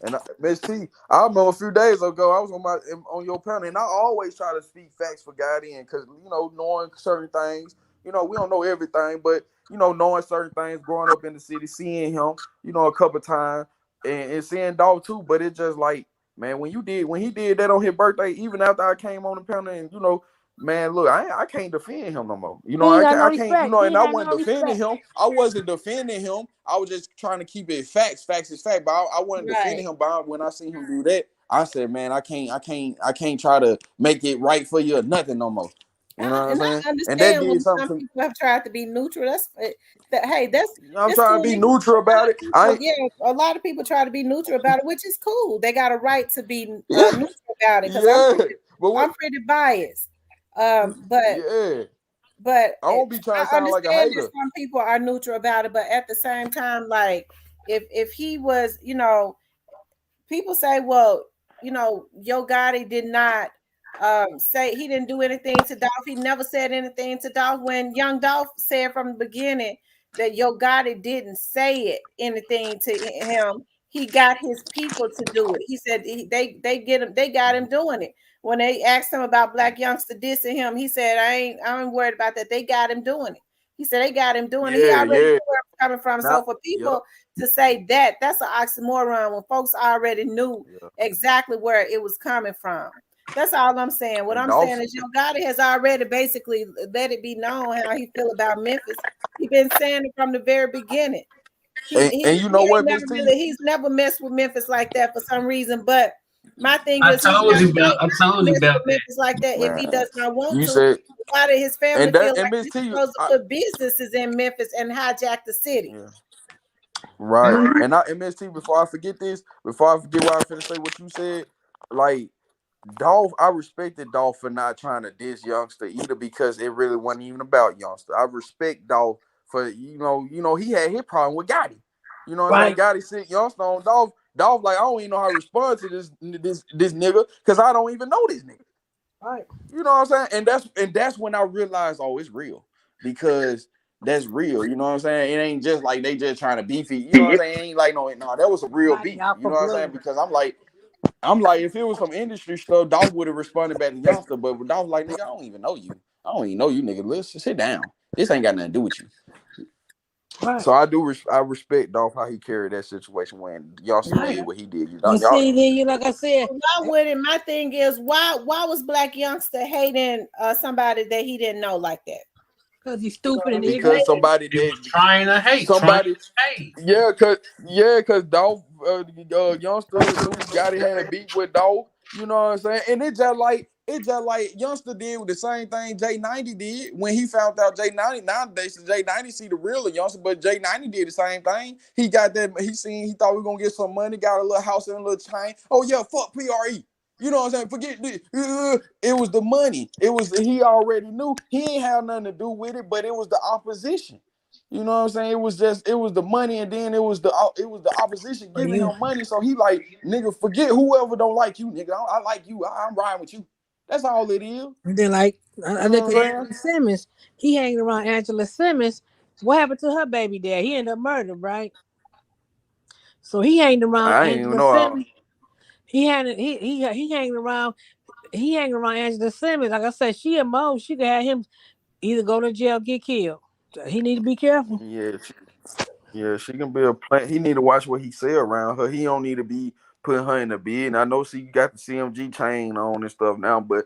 And Miss T, I remember a few days ago, I was on your panel, and I always try to speak facts for Gotti, because knowing certain things, we don't know everything, but knowing certain things, growing up in the city, seeing him, a couple times, and seeing Dolph too. But it's just like, man, when he did that on his birthday, even after I came on the panel, and man, look, I can't defend him no more. I can't, and I wasn't defending him. I wasn't defending him. I was just trying to keep it facts. Facts is fact. But I wasn't defending him. But when I seen him do that, I said, man, I can't try to make it right for you or nothing no more. You know what I'm saying? I understand when some people have tried to be neutral. I'm trying to be neutral about it. A lot of people try to be neutral about it, which is cool. They got a right to be neutral about it, because I'm pretty biased. But I won't be trying to sound like a hater. Some people are neutral about it, but at the same time, like if he was, people say, well, Yo Gotti did not say, he didn't do anything to Dolph. He never said anything to Dolph, when Young Dolph said from the beginning that Yo Gotti didn't say anything to him. He got his people to do it. He said they got him doing it. When they asked him about Black youngster dissing him, he said, I ain't worried about that. They got him doing it. He said they got him doing it. He already knew where it was coming from. So for people to say that's an oxymoron when folks already knew exactly where it was coming from. That's all I'm saying. What I'm saying is, Gotti has already basically let it be known how he feel about Memphis. He's been saying it from the very beginning. And you know what, he's never messed with Memphis like that for some reason. But my thing is, I told you about Memphis like that if he does not want to. Said, why did his family feel like he's supposed to put businesses in Memphis and hijack the city? Yeah. Right. And Miss T, before I forget what I finna say what you said, like Dolph, I respected Dolph for not trying to diss Youngster either because it really wasn't even about Youngster. I respect Dolph for you know he had his problem with Gotti. You know what I'm saying? Gotti sent Youngster on Dolph. Dolph like I don't even know how to respond to this nigga because I don't even know this nigga. Right. You know what I'm saying? And that's when I realized, oh, it's real because that's real. You know what I'm saying? It ain't just like they just trying to beef it. You know what I'm saying? It ain't like no, that was a real beef. You know what I'm saying? Because I'm like, if it was some industry stuff, Dolph would have responded back to Youngster, but Dolph like, nigga, I don't even know you. I don't even know you, nigga. Listen, sit down. This ain't got nothing to do with you. Right. So I respect Dolph how he carried that situation when Youngster did what he did. See, like I said, why would it? My thing is, why was Black Youngster hating somebody that he didn't know like that? Because he's stupid and because somebody that trying to hate somebody. Cause Dolph Youngster knew Gotti had beef with Dolph. You know what I'm saying? And it's just like Youngster did with the same thing J90 did when he found out J90. Nowadays, J90 see the real of Youngster, but J90 did the same thing. He got that. He thought we were gonna get some money, got a little house and a little chain. Oh yeah, fuck PRE. You know what I'm saying? Forget this. It was the money. He already knew. He ain't had nothing to do with it, but it was the opposition. You know what I'm saying? It was the money, and then it was the opposition giving him money. So he like, nigga, forget whoever don't like you, nigga. I like you. I'm riding with you. That's all it is. And then like I look at Angela Simmons. He hanging around Angela Simmons. What happened to her baby dad? He ended up murdered, right? So he hanged around Angela Simmons. He hanging around Angela Simmons. Like I said, she a mo. She could have him either go to jail or get killed. So he need to be careful. Yeah, she can be a plant. He need to watch what he say around her. He don't need to be putting her in the bed. And I know she got the CMG chain on and stuff now, but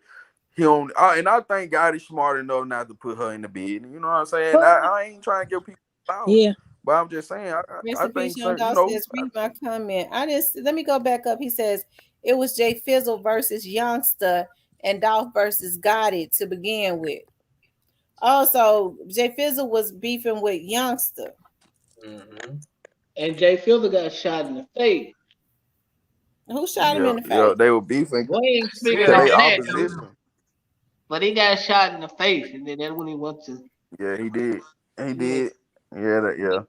he don't. And I think God is smart enough not to put her in the bed. You know what I'm saying? I ain't trying to give people out. Yeah. But I'm just saying, I think Young Dolph says, read my comment. Let me go back up. He says it was Jay Fizzle versus Youngster and Dolph versus Gotti to begin with. Also, Jay Fizzle was beefing with Youngster. Mm-hmm. And Jay Fizzle got shot in the face. Who shot him in the face? Yeah, they were beefing. We ain't speaking on that. But he got shot in the face, and then that's when he went to. Yeah, he did. He did. Yeah.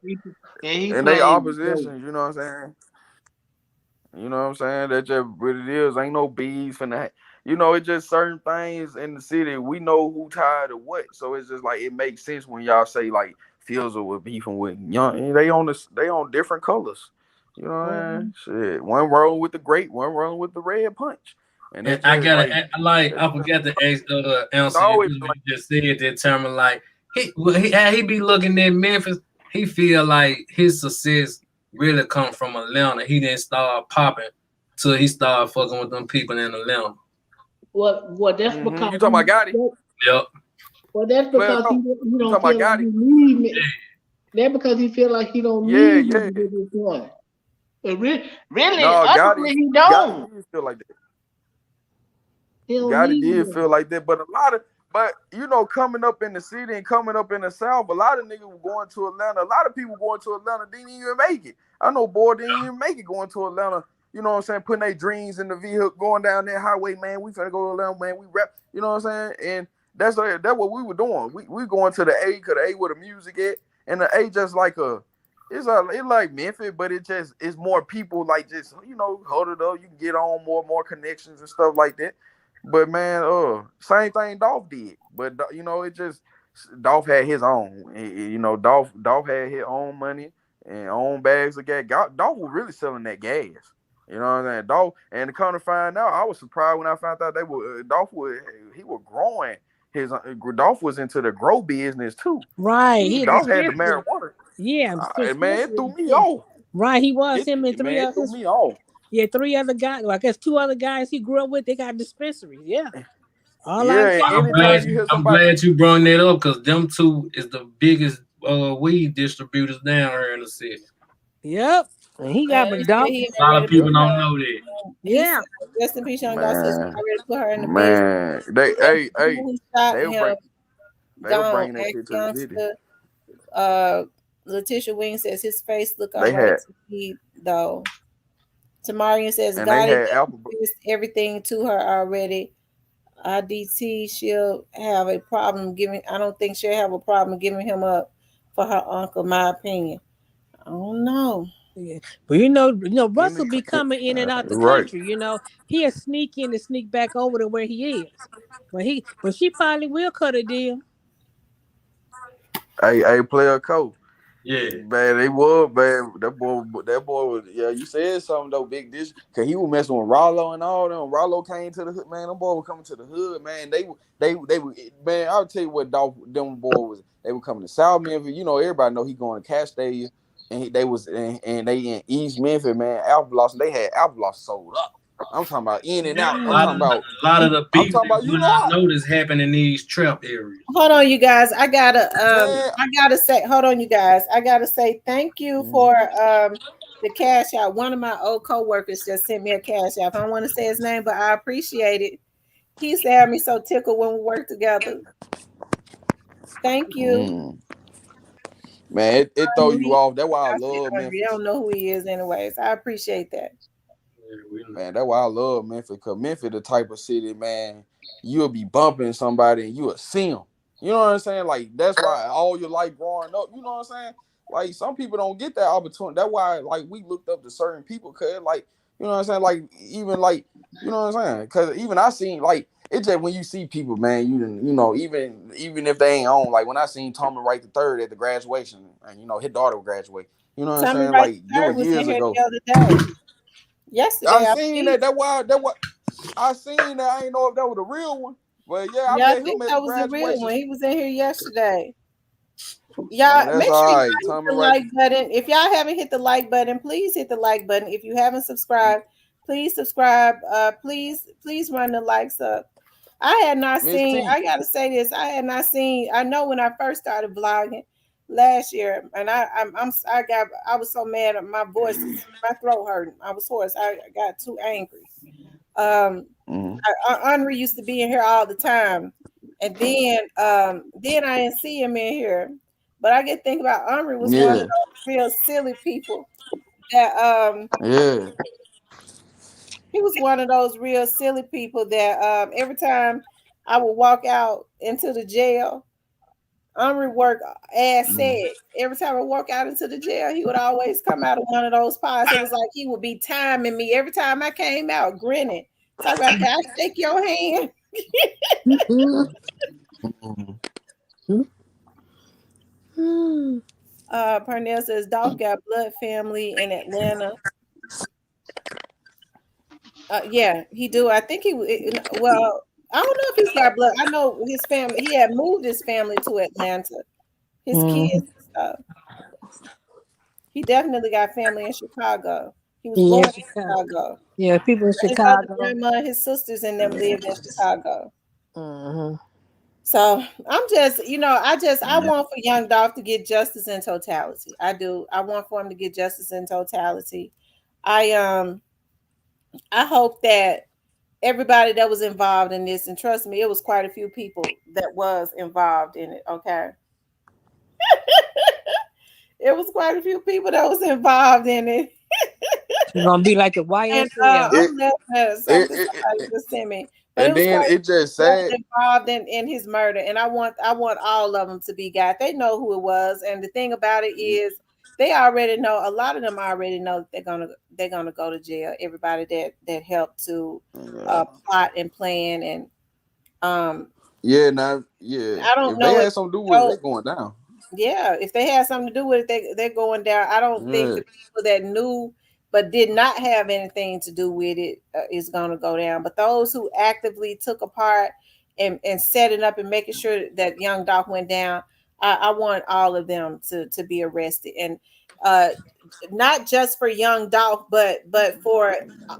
And they opposition, you know what I'm saying? You know what I'm saying? That's just what it is. Ain't no beef and that. You know, it's just certain things in the city. We know who tired of what. So it's just like it makes sense when y'all say like Fields with beefing with Young. They on different colors. You know what I mean? Shit. One rolling with the grape, one rolling with the red punch. And I gotta I forgot to answer you just said that term like he be looking at Memphis. He feel like his success really come from Atlanta. He didn't start popping till he started fucking with them people in Atlanta. Well, that's because you talking about Gotti? Yep. Well, that's because he don't feel like he need it. That's because he feel like he don't need it to this point. But really, Gotti, he don't. Gotti feel like that. Gotti did feel like that, but you know, coming up in the city and coming up in the South, a lot of niggas were going to Atlanta. A lot of people going to Atlanta didn't even make it. I know boy didn't even make it going to Atlanta. You know what I'm saying? Putting their dreams in the vehicle, going down that highway, man. We finna go to Atlanta, man. We rap. You know what I'm saying? And that's what we were doing. We going to the A, cause the A where the music at, and the A just like it's like Memphis, but it's more people like just hold it up. You can get on more connections and stuff like that. But man, same thing Dolph did. But it just Dolph had his own. Dolph had his own money and own bags of gas. Dolph was really selling that gas. You know what I'm saying? Dolph, and to come to find out, I was surprised when I found out Dolph was growing Dolph was into the grow business too. Right. Dolph had the marijuana. Yeah, man, it threw me off. Right, he was him and three others. Threw me off. Yeah, 3 other guys. Well, I guess 2 other guys he grew up with. They got dispensaries. Yeah. I'm glad you brought that up because them 2 is the biggest weed distributors down here in the city. Yep. And he got a lot of people don't know that. Yeah. Rest in peace, Young Dolph says already put her in the man. They were bringing that shit to the city. Letitia Wing says his face look alright to me though. Tamarian says Gotti everything to her already. IDT she'll have a problem giving. I don't think she'll have a problem giving him up for her uncle. My opinion. I don't know. Yeah. But you know, Russell be coming in and out the country. You know, he'll sneak in and sneak back over to where he is. But she probably will cut a deal. Hey, player coach. Yeah, man, they was man. That boy was. Yeah, you said something though, big dish, because he was messing with Rollo and all them. Rollo came to the hood, man. Them boys were coming to the hood, man. They were, man. I'll tell you what, them boys was. They were coming to South Memphis. You know, everybody know he going to Castalia, and they in East Memphis, man. Alpha Blossom, they had Alpha Blossom sold up. I'm talking about in and out. I'm talking about a lot of the beef that you not notice happen in these trap areas. Hold on, you guys. I gotta say, hold on, you guys. I gotta say thank you for the cash out. One of my old co-workers just sent me a cash out. I don't want to say his name, but I appreciate it. He used to have me so tickled when we worked together. Thank you. Man, it throw you off. That's why I love Memphis. I don't know who he is anyways. I appreciate that. Man, that's why I love Memphis, because Memphis the type of city, man, you'll be bumping somebody and you'll see them. You know what I'm saying? Like, that's why all your life growing up, you know what I'm saying? Like, some people don't get that opportunity. That's why, like, we looked up to certain people, because, like, you know what I'm saying? Like, even, like, you know what I'm saying? Because even I seen, like, it's just when you see people, man, you know, even if they ain't on, like, when I seen Tommy Wright III at the graduation, and, you know, his daughter would graduate. You know what I'm saying? Like, it was years ago. The other day. Yesterday, I seen that. That why I seen that. I didn't know if that was the real one, but yeah, I think that was the real one. He was in here yesterday. Y'all, man, make sure you hit the like button. If y'all haven't hit the like button, please hit the like button. If you haven't subscribed, please subscribe. Please run the likes up. I had not seen. I gotta say this. I had not seen. I know when I first started vlogging last year, and I was so mad at my voice, my throat hurt. I was hoarse. I got too angry. Henri used to be in here all the time, and then I didn't see him in here. But I get think about Henri was one of those real silly people that he was one of those real silly people that every time I would walk out into the jail, Henri work as said. Every time I walk out into the jail, he would always come out of one of those pods. It was like he would be timing me every time I came out, grinning. Talk about, can I shake your hand? Parnell says Dolph got blood family in Atlanta. Yeah, he do. I think well, I don't know if he's got blood. I know his family. He had moved his family to Atlanta. His kids and stuff. He definitely got family in Chicago. He was born in Chicago. Yeah, people in Chicago. His grandma, his sisters, and them lived in Chicago. So I'm just, I want for Young Dolph to get justice in totality. I do. I want for him to get justice in totality. I hope that everybody that was involved in this, and trust me, it was quite a few people that was involved in it. Okay. It was quite a few people that was involved in it. You're gonna be like the YSL. Somebody just sent me. But and then it just said involved in his murder, and I want all of them to be got. They know who it was, and the thing about it is, they already know. A lot of them already know that they're gonna go to jail. Everybody that helped to plot and plan and I don't if know they had something to do with it, they're going down. Yeah, if they had something to do with it, they're going down. I don't think the people that knew but did not have anything to do with it is going to go down. But those who actively took a part and setting up and making sure that Young Dolph went down. I want all of them to be arrested, and not just for Young Dolph, but for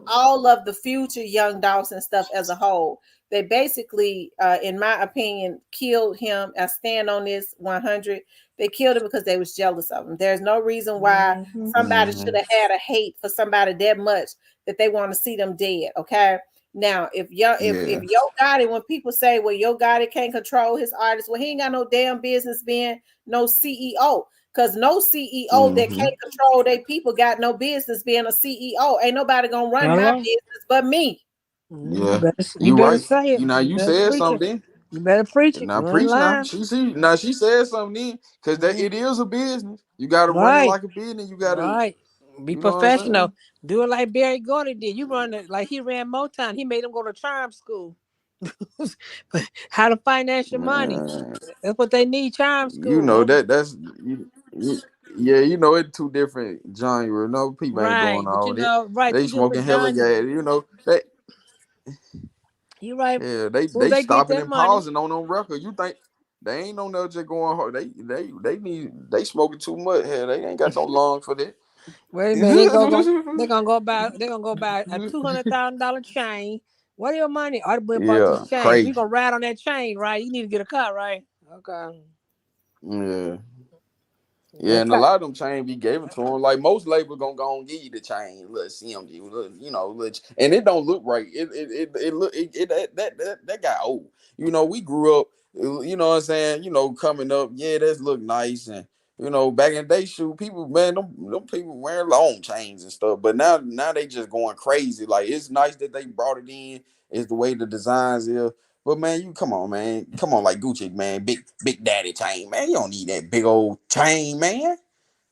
all of the future Young Dolphs and stuff as a whole. They basically, in my opinion, killed him. I stand on this 100. They killed him because they was jealous of him. There's no reason why somebody should have had a hate for somebody that much that they want to see them dead. Okay. Now, if Yo Gotti, when people say, well, Yo Gotti can't control his artists, well, he ain't got no damn business being no CEO. Because no CEO that can't control their people got no business being a CEO. Ain't nobody gonna run my business but me. Yeah, You you better right. say it. You know, You you better said preach it. something. You better preach it. Now You ain't preach now. lying. She said something then, because it is a business. You got to run it Right. like a business. You got to, Right. Be you know what I'm professional. saying? Do it like Barry Gordy did. You run it like he ran Motown. He made him go to charm school. How to finance your money. Man, That's what they need, charm you school. know Huh? that's you, yeah, you know it's two different genres. No, people ain't doing Right. But all you that. know, right, They two smoking different hella genres. gas. You know they, You right. yeah, As soon as they they get stopping that and money. pausing on them record. You think they ain't on there just going hard? They smoking too much. Hell, they ain't got no lung for that. Wait a minute, they're gonna go buy a $200,000 chain. What are your money? I went bought this Yeah, chain. So you crazy. gonna ride on that chain, right? You need to get a car, right? Okay. Yeah. Yeah, That and a car. lot of them chain be given to them. Like most labels gonna go and give you the chain, little CMG, little, you know, little, and it don't look right. It look that got old. You know, we grew up. You know what I'm saying? You know, coming up, yeah, that's look nice, and you know, back in the day, shoot, people, man, them people wearing long chains and stuff. But now they just going crazy. Like it's nice that they brought it in. It's the way the designs is. But man, you come on, man. Come on, like Gucci, man. Big daddy chain, man. You don't need that big old chain, man.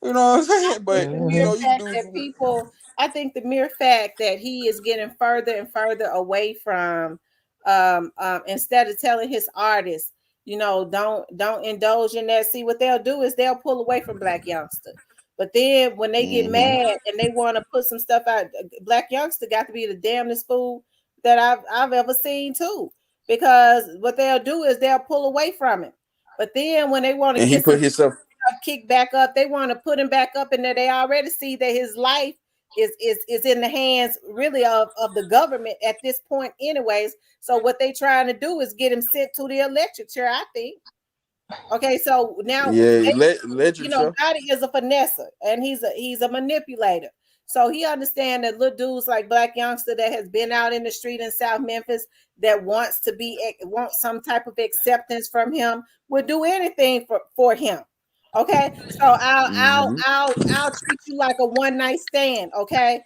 You know what I'm saying? But The you mere know, Mm-hmm. you can fact do that people, I think the mere fact that he is getting further and further away from, instead of telling his artists, don't indulge in that. See, what they'll do is they'll pull away from Black Youngster. But then when they get mm-hmm. mad and they want to put some stuff out, Black Youngster got to be the damnedest fool that I've ever seen too. Because what they'll do is they'll pull away from it. But then when they want to And he get some put himself. kick back up. They want to put him back up, and that they already see that his life is in the hands really of the government at this point, anyways. So what they trying to do is get him sent to the electric chair, I think. Okay, so now Yeah, they, literature. Gotti is a finesser and he's a manipulator. So he understands that little dudes like Black Youngster that has been out in the street in South Memphis that wants some type of acceptance from him would do anything for him. Okay, so Mm-hmm. I'll treat you like a one night stand. Okay,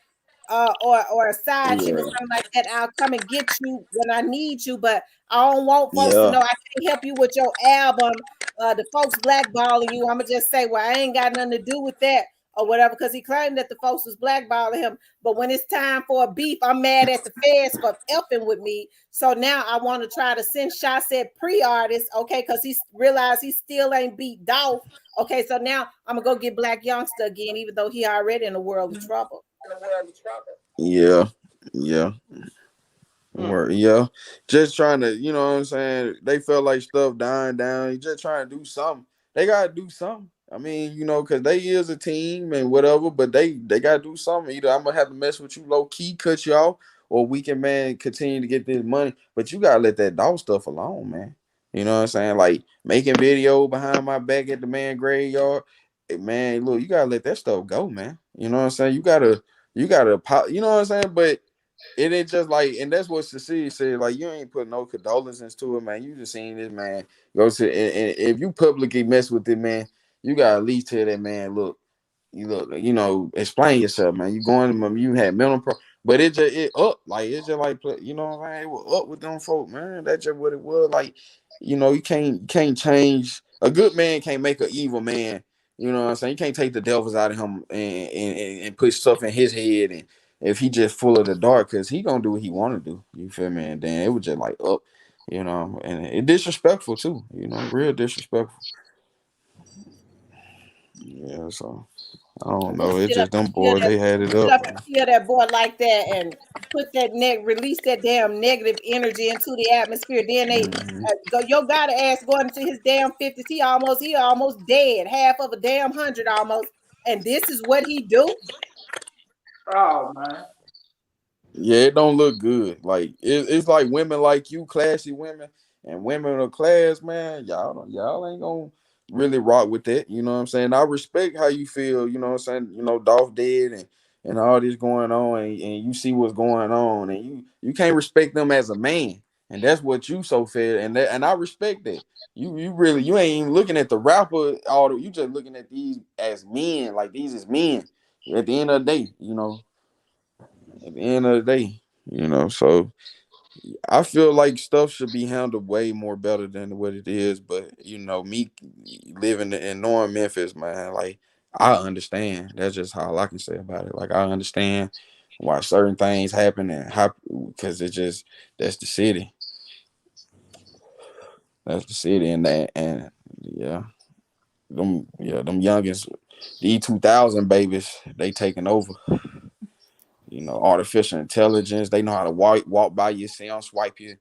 or a side chick or Yeah, something like that. I'll come and get you when I need you, but I don't want folks to yeah, know I can't help you with your album. The folks blackballing you. I'ma just say, well, I ain't got nothing to do with that or whatever, because he claimed that the folks was blackballing him. But when it's time for a beef, I'm mad at the feds for effing with me. So now I want to try to send shots at pre-artists, okay, because he realized he still ain't beat Dolph. Okay, so now I'm gonna go get Black Youngster again, even though he already in a world of trouble. yeah, yeah. Hmm. Yeah, just trying to, you know what I'm saying? They felt like stuff dying down. You just trying to do something. They gotta do something. I mean, you know, because they is a team and whatever, but they gotta do something. Either I'm gonna have to mess with you low key, cut you off, or we can, man, continue to get this money. But you gotta let that dog stuff alone, man. You know what I'm saying? Like making video behind my back at the man graveyard. Man, look, you gotta let that stuff go, man. You know what I'm saying? You know what I'm saying? But it ain't just like, and that's what Cecilia said. Like, you ain't put no condolences to it, man. You just seen this man go to, and if you publicly mess with it, man, you gotta at least tell that man, you know, explain yourself, man. You going to, you had mental but it up, like it's just like, you know what I'm saying? It was up with them folk, man. That's just what it was. Like, you know, you can't change a good man, can't make an evil man. You know what I'm saying? You can't take the devils out of him and put stuff in his head, and if he just full of the dark, because he gonna do what he want to do. You feel me? And then it was just like up, you know, and it disrespectful too. You know, real disrespectful. Yeah, so I don't Just know. It's sit up just them and kill boys. that, They had it sit up. up and kill that boy like that, and release that damn negative energy into the atmosphere. Then they go. Your God ass going into his damn 50s. He almost dead, half of a damn 100 almost. And this is what he do. Oh man. Yeah, it don't look good. Like it's like women like you, classy women, and women of class, man. Y'all ain't gonna really rock with that. You know what I'm saying? I respect how you feel. You know what I'm saying? You know, Dolph dead and all this going on, and you see what's going on, and you can't respect them as a man, and that's what you so fed, and I respect that. You ain't even looking at the rapper. You just looking at these as men. Like these is men. At the end of the day, you know. At the end of the day, you know, so I feel like stuff should be handled way more better than what it is. But you know, me living and knowing Memphis, man, like I understand. That's just all I can say about it. Like I understand why certain things happen and how because it's just that's the city. That's the city and them youngest, the 2000 babies, they taking over. You know, artificial intelligence. They know how to walk by you, see them, swipe you.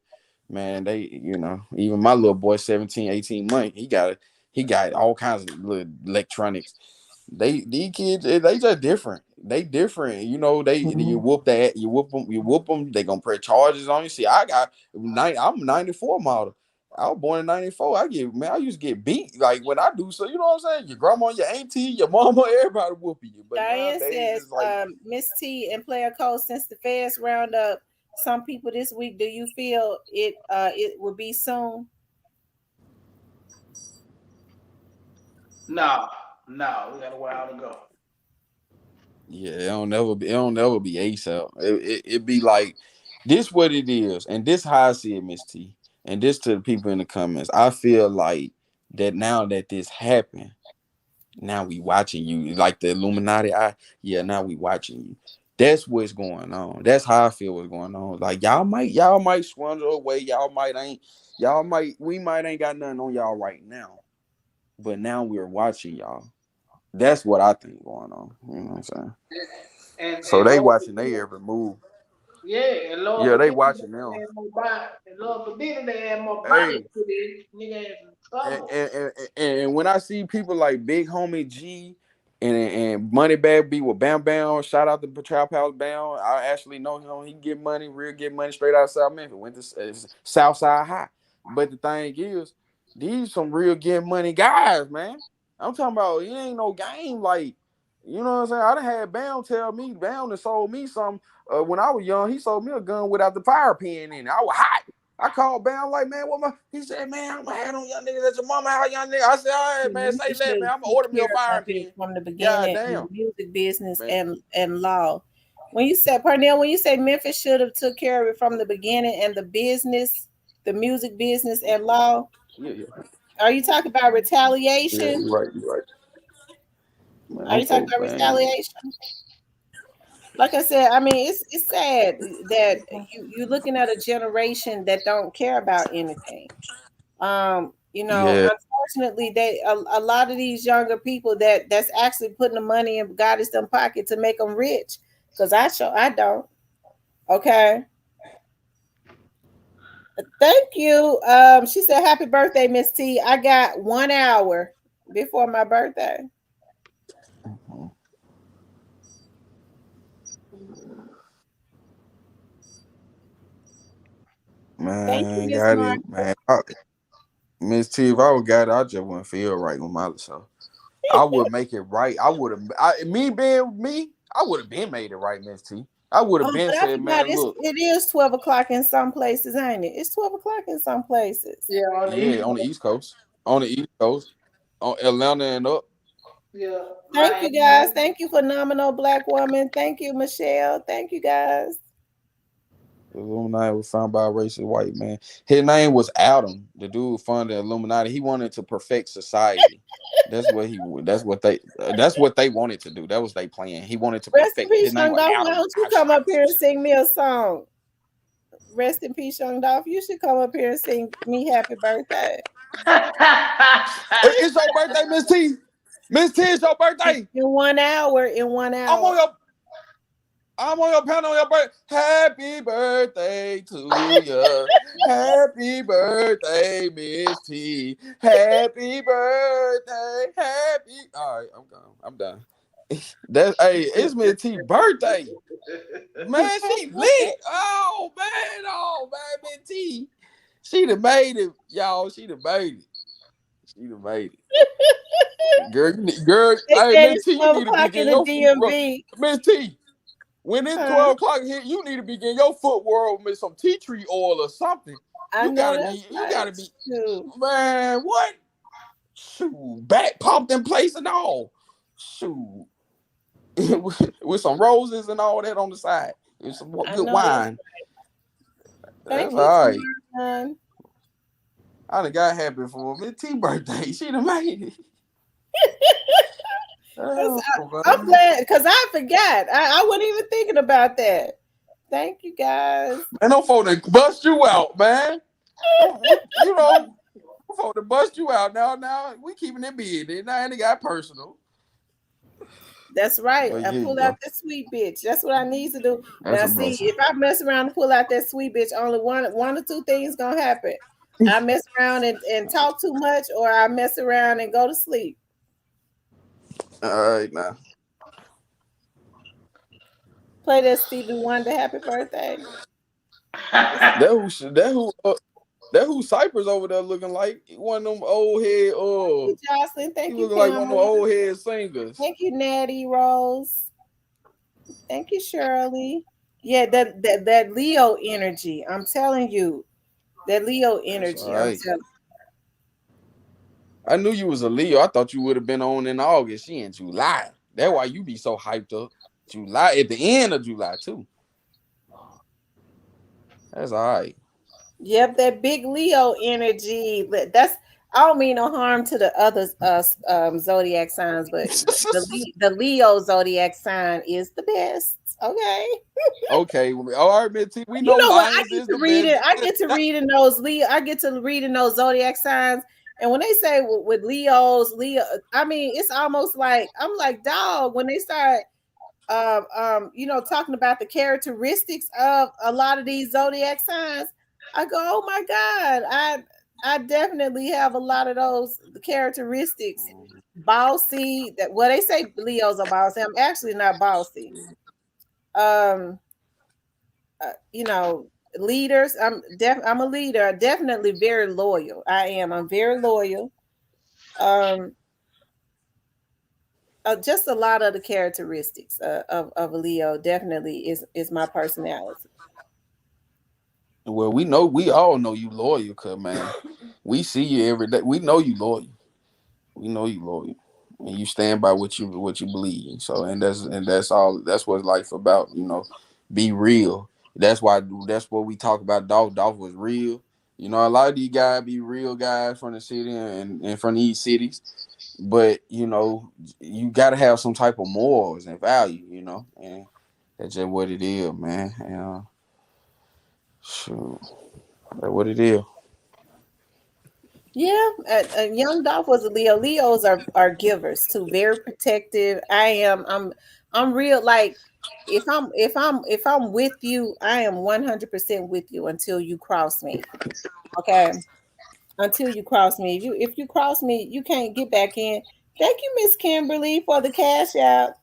Man, even my little boy, 17, 18 months, he got all kinds of little electronics. These kids, they just different. They different. You know, you whoop them, they gonna press charges on you. See, I'm 94 model. I was born in 94. I used to get beat. Like when I do so, you know what I'm saying? Your grandma, your auntie, your mama, everybody whooping you. But Diane nowadays says, it's like, Miss T and Player Code, since the feds round up some people this week, do you feel it will be soon? No, we got a while to go. yeah, it don't never be ASAP. It be like this what it is, and this how I see it, Miss T, and this to the people in the comments. I feel like that now that this happened, now we watching you like the Illuminati. Now we watching you. That's what's going on. That's how I feel what's going on. Like y'all might swindle away. We might ain't got nothing on y'all right now, but now we're watching y'all. That's what I think going on. You know what I'm saying? So And they Lord watching they forbid, every move. yeah, and Lord Yeah, they forbid watching they them. had more body. And Lord forbid they had more bodies Hey, to this nigga had some and, trouble. and, and, and when I see people like Big Homie G and Moneybag B with Bam Bam, shout out to Trap House Bam. I actually know him. He get money straight out of South Memphis. Went to Southside High. But the thing is, these some real get money guys, man. I'm talking about it ain't no game like. You know what I'm saying? I done had Bam tell me, Bam that sold me some when I was young. He sold me a gun without the fire pin in it. I was hot. I called Bam like, man, he said, man, I'm gonna have on young niggas at your mama house, young nigga. I said, all right, man, say that, man. I'm gonna Took order me a care fire of it pin. from the God beginning in damn, the music business man. and law. When you said Parnell, when you say Memphis should have took care of it from the beginning and the business, the music business and law, Yeah. are you talking about Yeah, retaliation? you're right. Man, Are I'm you talking folks, about man. retaliation? Like I said, I mean, it's sad that you're looking at a generation that don't care about anything. Yeah, Unfortunately, a lot of these younger people that's actually putting the money in Gotti's them pocket to make them rich. Because I don't. Okay. Thank you. She said, "Happy birthday, Miss T. I got 1 hour before my birthday." Thank you, man, Miss got Mark. it, man. Miss T, if I would got it, I just wouldn't feel right with myself. I would make it right. I would have, me being me, I would have been made it right, Miss T. I would have Oh, been but I said, forgot man, look, it is 12 o'clock in some places, ain't it? It's 12 o'clock in some places. Yeah, on the yeah, East on the Coast. East Coast, on Atlanta and up. Yeah, Thank you Miami. guys. Thank you, phenomenal black woman. Thank you, Michelle. Thank you guys. The Illuminati was found by a racist white man. His name was Adam. The dude funded the Illuminati. He wanted to perfect society. That's what he. That's what they wanted to do. That was their plan. He wanted to Rest in perfect. His peace, name Young was Dolph. Why Adam don't you come up Einstein. here and sing me a song? Rest in peace, Young Dolph. You should come up here and sing me happy birthday. It's your birthday, Miss T. Miss T, it's your birthday. In 1 hour. In 1 hour. I'm on your panel on your birthday. Happy birthday to you. Happy birthday, Miss T. Happy birthday. Happy. All right, I'm gone. I'm done. It's Miss T birthday. Man, she lit. Oh man, Miss T. She done made it, y'all. She done made it. Girl, They hey, said Miss it's T, you 12 need to be o'clock in getting the your foot rub. DMV. Miss T, when it's 12 o'clock here, you need to be getting your foot rubbed with some tea tree oil or something. I know you gotta be. Man, what? Shoot, back popped in place and all. Shoot. with some roses and all that on the side. And some good wine. Thank That's you, all right. Son. I done got happy for Miss T birthday. She done made it. I'm glad because I forgot. I wasn't even thinking about that. Thank you, guys. Man, I'm for to bust you out, man. You know, I'm for to bust you out. Now we keeping it big. Now it got personal. That's right. Well, I pull out that sweet bitch. That's what I need to do. That's now, see, if I mess around and pull out that sweet bitch, only one or two things gonna happen. I mess around and talk too much, or I mess around and go to sleep. All right, now. Play that Stevie Wonder "Happy Birthday." That who Cypress over there looking like one of them old head. Thank you, Jocelyn. Thank you, looking like one of them old head singers. Thank you, Natty Rose. Thank you, Shirley. Yeah, that Leo energy. I'm telling you, that Leo energy. Right. I'm telling you. I knew you was a Leo. I thought you would have been on in August. She in July. That's why you be so hyped up. July at the end of July too. That's all right. Yep, that big Leo energy. That's I don't mean no harm to the other zodiac signs, but the Leo zodiac sign is the best. Okay. Okay. All right, Mitty. We know what? I Lions get is to the read it. best. I get to read in those Leo. I get to read in those zodiac signs. And when they say with Leos, I mean, it's almost like I'm like, dog, when they start talking about the characteristics of a lot of these zodiac signs, I go, oh my God, I definitely have a lot of those characteristics. Bossy, they say Leos are bossy. I'm actually not bossy. Leaders. I'm a leader. Definitely very loyal. I am. I'm very loyal. Just a lot of the characteristics of a Leo definitely is my personality. Well, we all know you loyal, cuz man. We see you every day. We know you loyal. And you stand by what you believe. So that's all. That's what life about. Be real. That's what we talk about. Dolph was real. A lot of these guys be real guys from the city and from these cities. But you got to have some type of morals and value. And that's just what it is, man. Shoot, that's what it is. Yeah, Young Dolph was a Leo. Leos are givers too, very protective. I'm real. Like if I'm with you, I am 100% with you until you cross me. Okay, until you cross me. If you cross me, you can't get back in. Thank you, Miss Kimberly, for the cash out.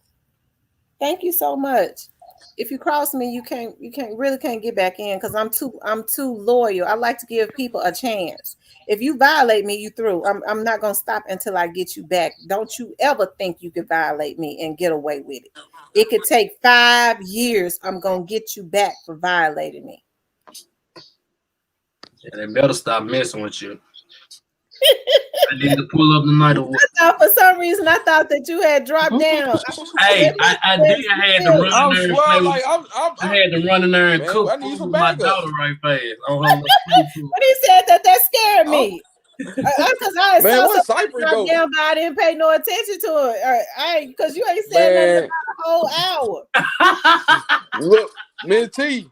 Thank you so much. If you cross me, you can't get back in because I'm too loyal. I like to give people a chance. If you violate me, you through. I'm not gonna stop until I get you back. Don't you ever think you could violate me and get away with it. It could take 5 years. I'm gonna get you back for violating me. Yeah, they better stop messing with you. I need to pull up tonight or what? For some reason, I thought that you had dropped down. Hey, I did. I had to run in there and play with. I had to run in there and cook I need some with my backup. daughter right fast on her. When he said that scared me. Because I saw something drop down, but I didn't pay no attention to it. Because you ain't said nothing about a whole hour. Look, Minty.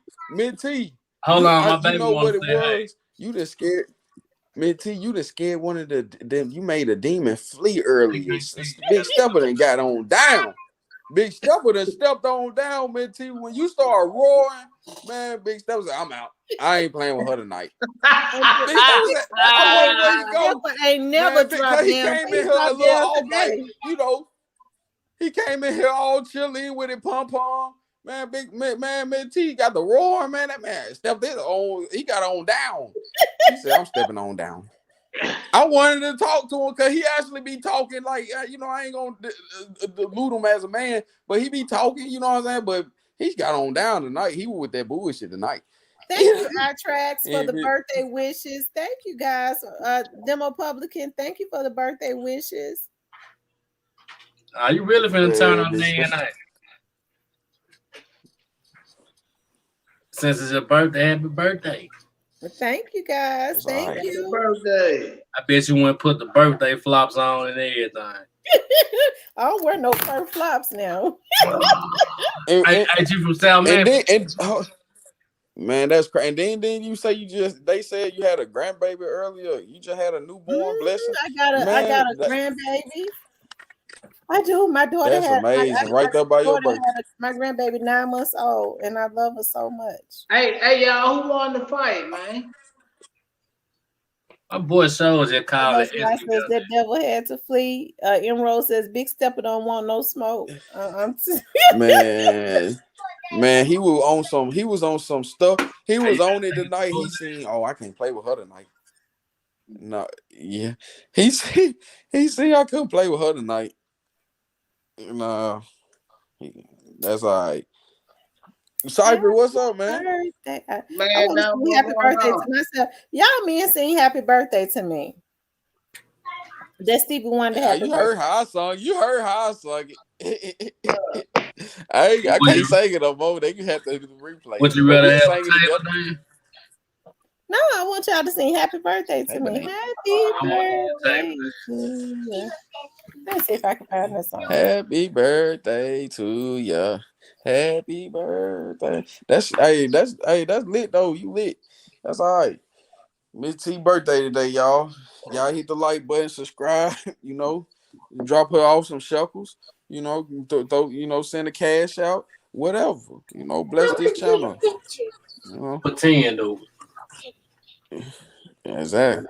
Hold on, my baby you know what it was. You just scared. Man, T, you done scared one of them. You made a demon flee earlier. Big Stepper done got on down. Big Stepper done stepped on down, man. T, when you start roaring, man, Big Stepper said, I'm out. I ain't playing with her tonight. Big Stepper said, that's the only way to go. Stepper ain't never dropped He down. came He in here a dropped little down off, today. like, you know, he came in here all chilling with it, pom. Man, man, T got the roar, man. That man stepped in on, he got on down. He said, I'm stepping on down. I wanted to talk to him because he actually be talking like, you know, I ain't going to delude him as a man, but he be talking, you know what I'm saying? But he's got on down tonight. He was with that bullshit tonight. Thank you, iTracks, for the birthday wishes. Thank you, guys. Demo Publican, thank you for the birthday wishes. Are you really finna turn on day and night? Since it's your birthday, happy birthday. Well, thank you, guys. Thank you. Happy birthday. I bet you wouldn't put the birthday flops on and everything. I don't wear no fur flops now. Ain't you from South Memphis? Man, that's crazy. And then you say they said you had a grandbaby earlier. You just had a newborn blessing. I got a grandbaby. I do. My daughter that's amazing. Right there by your birthday. My grandbaby 9 months old, and I love her so much. Hey, y'all, who won the fight, man? My boy shows your college. Says that devil had to flee. Emerald says Big Stepper don't want no smoke. Man, he was on some stuff. He was on it tonight. He seen, I can't play with her tonight. No, yeah. He see I couldn't play with her tonight. No, that's all right. Cyber, what's up, man? I want to sing happy birthday to myself. Y'all men sing happy birthday to me. That Stevie Wonder happy birthday. Heard how I sung. You heard how I sung it. I can't sing it no more. They can have to do the replay. Would you rather have No, I want y'all to sing happy birthday to me. Happy birthday to you. Let's see if I can find that song. Happy birthday to you. Happy birthday. That's lit though. You lit. That's all right. Miss T birthday today, y'all. Y'all hit the like button, subscribe. You know, drop her off some shekels. You know, send a cash out, whatever. You know, bless this channel. You know, pretend though. Exactly.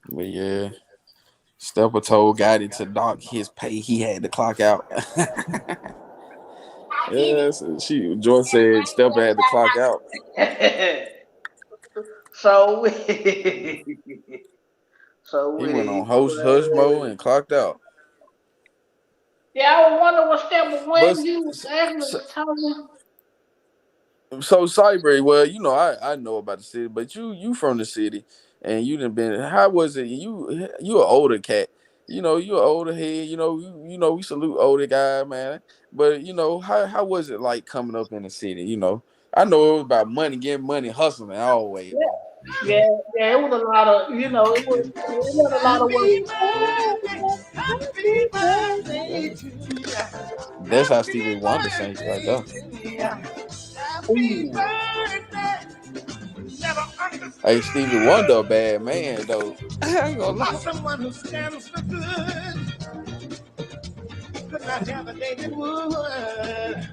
But yeah, Stepper told Gotti to dock his pay. He had to clock out. Yes, Joy said Stepper had to clock out. So he went on hush mode and clocked out. Yeah, I was wondering what Stepper when he was asking. So Cyber, well, you know, I know about the city, but you from the city and you done been. How was it? You an older cat. You know, you an older head. You know, we salute older guy, man. But you know, how was it like coming up in the city? You know, I know it was about money, getting money, hustling always. Yeah, it was a lot of, it was a lot of work. That's how Stevie Wonder sings right there. Hey, Stevie Wonder, a bad man though. I ain't gonna lie. Someone who stands for good could not have a day that would.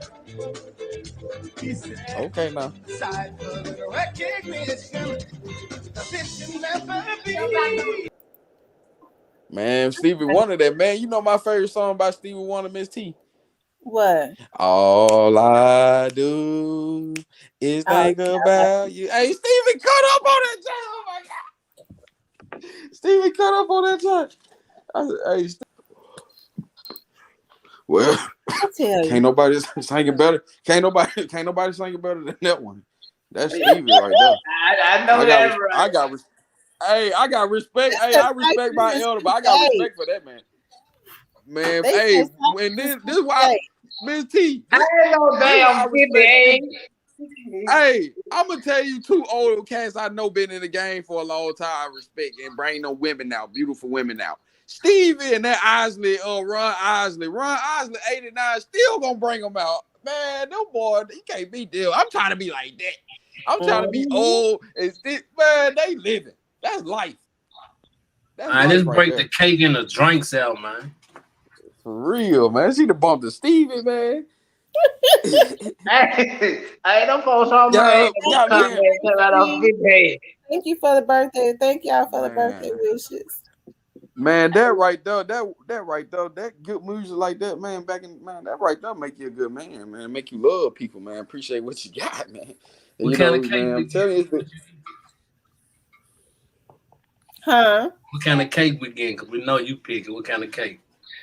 Okay, now. Man, Stevie Wonder, that man. You know my favorite song by Stevie Wonder, Miss T. What? All I do is think about you. Hey, Stevie, cut up on that joint. Oh my God. Stevie, cut up on that joint. Hey, well, can't nobody sing it better. Can't nobody sing it better than that one. That's Stevie right there. I know that. I got respect. Hey, I respect my elder, but I got respect for that man. Man, hey, when this is why Miss T. I ain't no damn 50. Hey, I'm gonna tell you two old cats I know been in the game for a long time. I respect and bring no women out, beautiful women out. Stevie and that Isley, Ron Isley, 89, still gonna bring them out. Man, no boy, he can't be deal. I'm trying to be like that. I'm trying to be old and stick. Man, they living. That's life. That's All right, life let's right break there. the cake and the drinks out, man. For real, man. See the bump to Stevie, man. Hey, them folks on my head Y'all be comment hearing, came out of big head. Thank you for the birthday. Thank y'all for the birthday man. wishes. Man, that right there, that right there, that good music like that, man. That right there make you a good man. Make you love people, man. Appreciate what you got, man. And What you kind know, of cake man, we I'm telling you, Huh? What kind of cake we getting? Cause we know you pick it. What kind of cake?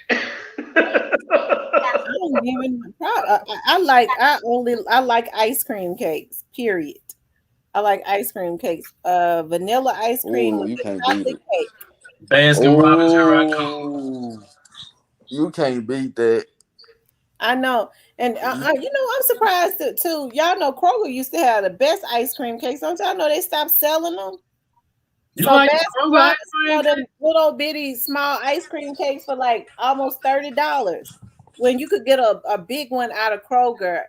I don't even. I like ice cream cakes. Period. I like ice cream cakes. Vanilla ice cream oh, with you the can't beat chocolate it. cake. Baskin Robbins, here I come. Oh, you can't beat that. I know, and I'm surprised too. Y'all know Kroger used to have the best ice cream cakes. Don't y'all know they stopped selling them? You So like the Baskin Kroger ice Robbins cream sell cake? them little bitty small ice cream cakes for like almost $30, when you could get a big one out of Kroger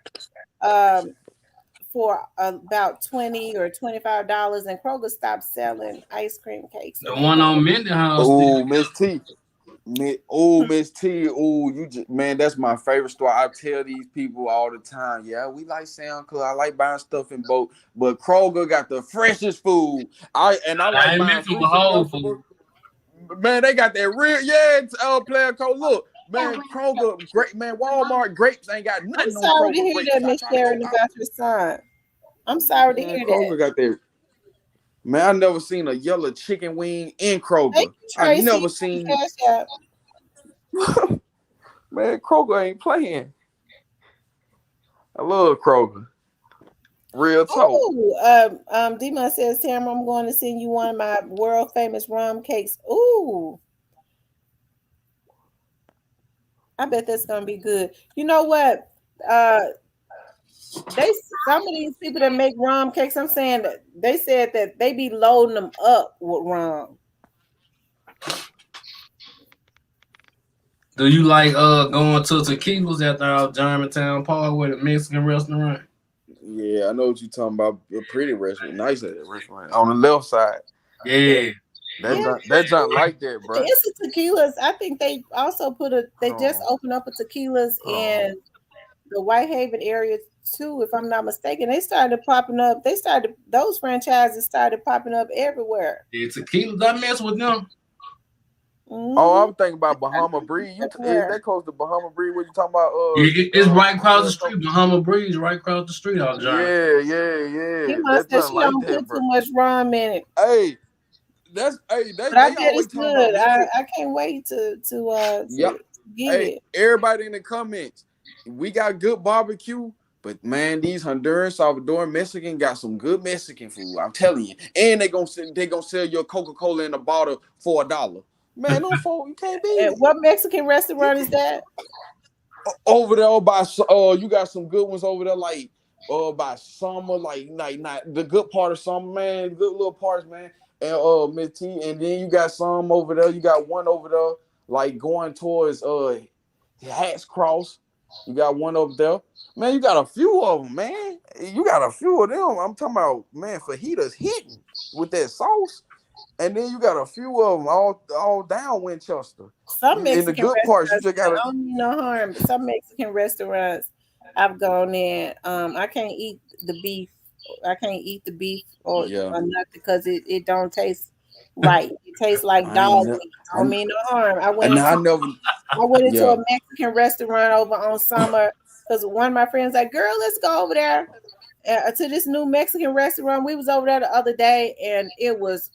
um, for about $20 or $25, and Kroger stopped selling ice cream cakes, The and they one got on Mendenhall still Oh, got Miss T. Miss T. Oh, man, that's my favorite store. I tell these people all the time, yeah, we like Sound Club. I like buying stuff in bulk, but Kroger got the freshest food. I I like ain't buying messing with fruits and Whole vegetables. Foods. Man, they got that real, player code. Look, man, Kroger, great, man, Walmart grapes ain't got I'm nothing on sorry to Kroger hear grapes. that, I Miss try to go Sharon, out. about your son. I'm sorry to Man, hear that. Kroger got that. Man, I never seen a yellow chicken wing in Thank Kroger. you, I Tracy, never for the seen. cash out. Man, Kroger ain't playing. I love Kroger. Real talk. Oh, Dima says, Tamara, I'm going to send you one of my world famous rum cakes. Ooh, I bet that's gonna be good. You know what? Uh, some of these people that make rum cakes, I'm saying that they said that they be loading them up with rum. Do you like going to tequilas at the Germantown Park with a Mexican restaurant? Yeah, I know what you're talking about. A pretty restaurant, nice restaurant on the left side. Yeah. Yeah, That joint like that, bro. it's a tequilas. I think they also they just Oh, opened up a tequilas oh. in the Whitehaven area too, if I'm not mistaken. They started popping up. Those franchises started popping up everywhere. Yeah, tequilas, I mess with them. Oh, Mm-hmm. I'm thinking about Bahama Breeze. Is Everywhere. that close to Bahama Breeze? What you talking about? Yeah, it's right across the street. Bahama Breeze, right across the street on Germantown. He Yeah. must That have joint she like don't that, put bro. too much rum in it. Hey, But I they bet always it's talking about good. this. I can't wait Yep. to get Hey, it. everybody in the comments, we got good barbecue, but man, these Honduran, Salvadoran, Mexican got some good Mexican food. I'm telling you, and they gonna sell your Coca-Cola in a bottle for $1. Man, no folk, you can't beat And it. what Mexican You restaurant is can that? over there by you got some good ones over there like by summer, like not the good part of summer, man, good little parts, man. And Miss T, and then you got some over there. You got one over there, like going towards Hats Cross. You got one over there. Man, you got a few of them, man. You got a few of them. I'm talking about, man, fajitas hitting with that sauce. And then you got a few of them all down Winchester. Some In the Mexican good parts, you restaurants, just gotta. I don't mean no harm, but some Mexican restaurants I've gone in. I can't eat the beef. I can't eat the beef Yeah, or nothing because it don't taste right. It tastes like I ain't. dog meat. I don't mean no harm. And I never. I went into Yeah. a Mexican restaurant over on Summer because one of my friends like, girl, let's go over there to this new Mexican restaurant. We was over there the other day, and it was.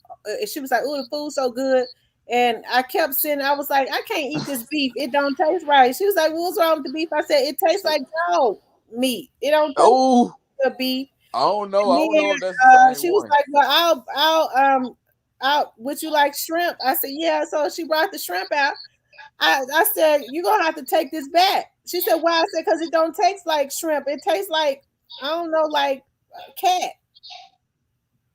She was like, "Oh, the food's so good," and I kept saying, "I was like, I can't eat this beef. It don't taste right." She was like, "What's wrong with the beef?" I said, "It tastes like dog meat. It don't taste Oh, like beef." I don't know. And I then don't know if that's the same she was one. like, "Well, I'll would you like shrimp?" I said, "Yeah." So she brought the shrimp out. I said, "You're gonna have to take this back." She said, "Why?" I said, "Because it don't taste like shrimp. It tastes like I don't know, like cat."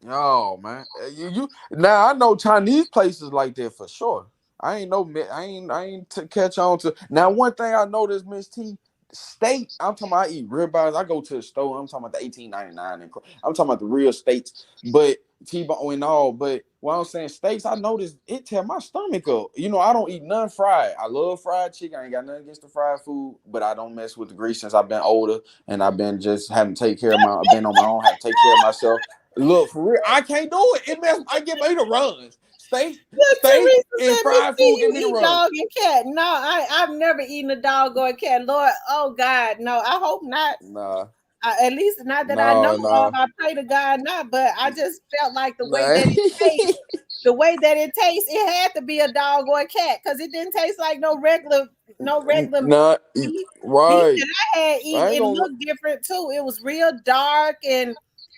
Oh man, you now I know Chinese places like that for sure. I ain't know. I ain't catch on to. Now one thing I noticed, Miss T, steak, I'm talking about I eat ribeyes. I go to the store, I'm talking about the $18.99 and I'm talking about the real steaks, but T-bone and all. But what I'm saying, steaks, I noticed it tear my stomach up. You know, I don't eat none fried. I love fried chicken. I ain't got nothing against the fried food, but I don't mess with the grease since I've been older and I've been just having to take care of I've been on my own, have to take care of myself. Look, for real, I can't do it. I get me the runs. Steak Teresa and said, fried see food you give me the eat runs. dog and cat. No, I've never eaten a dog or a cat. Lord, oh God, no, I hope not. Nah. At least not that I know Nah. of. I pray to God not, but I just felt like the way Nah. that it tastes, it had to be a dog or a cat because it didn't taste like no regular Nah, beef. Beef right. that I had eaten, I ain't it gonna. looked different too. It was real dark and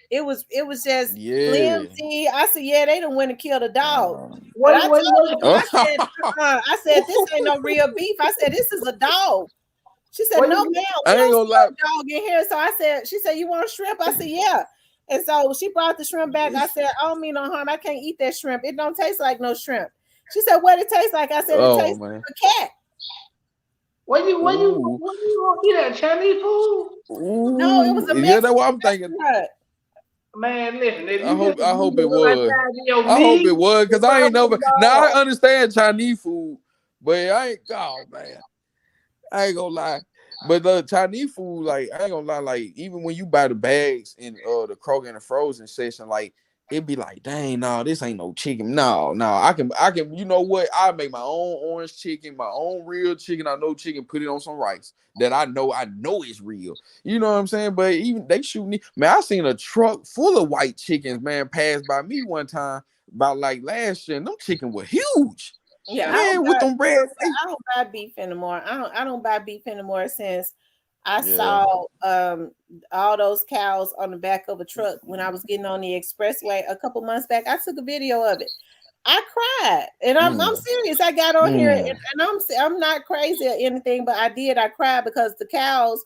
it was just Yeah. flimsy. I said, yeah, they done went and killed a dog. Uh, But I told her, I said, I I said, this ain't no real beef. I said, this is a dog. She said, no, ma'am, we ain't don't gonna sell lie. dog in here. So I said, she said, you want shrimp? I said, yeah. And so she brought the shrimp back. I said, I don't mean no harm. I can't eat that shrimp. It don't taste like no shrimp. She said, what it tastes like? I said, it Oh tastes man. like a cat. When you Ooh. gonna eat that Chinese food? No, it was Ooh. a Yeah, that's Mexican what I'm thinking. restaurant. Man, listen, if I you get hope. I hope it like was. that in your I hope it meat, was it's because I ain't probably never. Now I dog. understand Chinese food, but I ain't. Oh man, I ain't gonna lie. But the Chinese food, like I ain't gonna lie, like even when you buy the bags in the Kroger and the frozen section, like it be like, dang, no, this ain't no chicken. No, I can, you know what? I make my own orange chicken, my own real chicken. I know chicken, put it on some rice that I know it's real. You know what I'm saying? But even they shoot me, man. I seen a truck full of white chickens, man, pass by me one time about like last year, and them chicken were huge. Yeah, Man, with them red face. I don't buy beef anymore. I don't buy beef anymore since I Yeah. saw all those cows on the back of a truck when I was getting on the expressway a couple months back. I took a video of it. I cried, and I'm serious. I got on here, and I'm not crazy or anything, but I did. I cried because the cows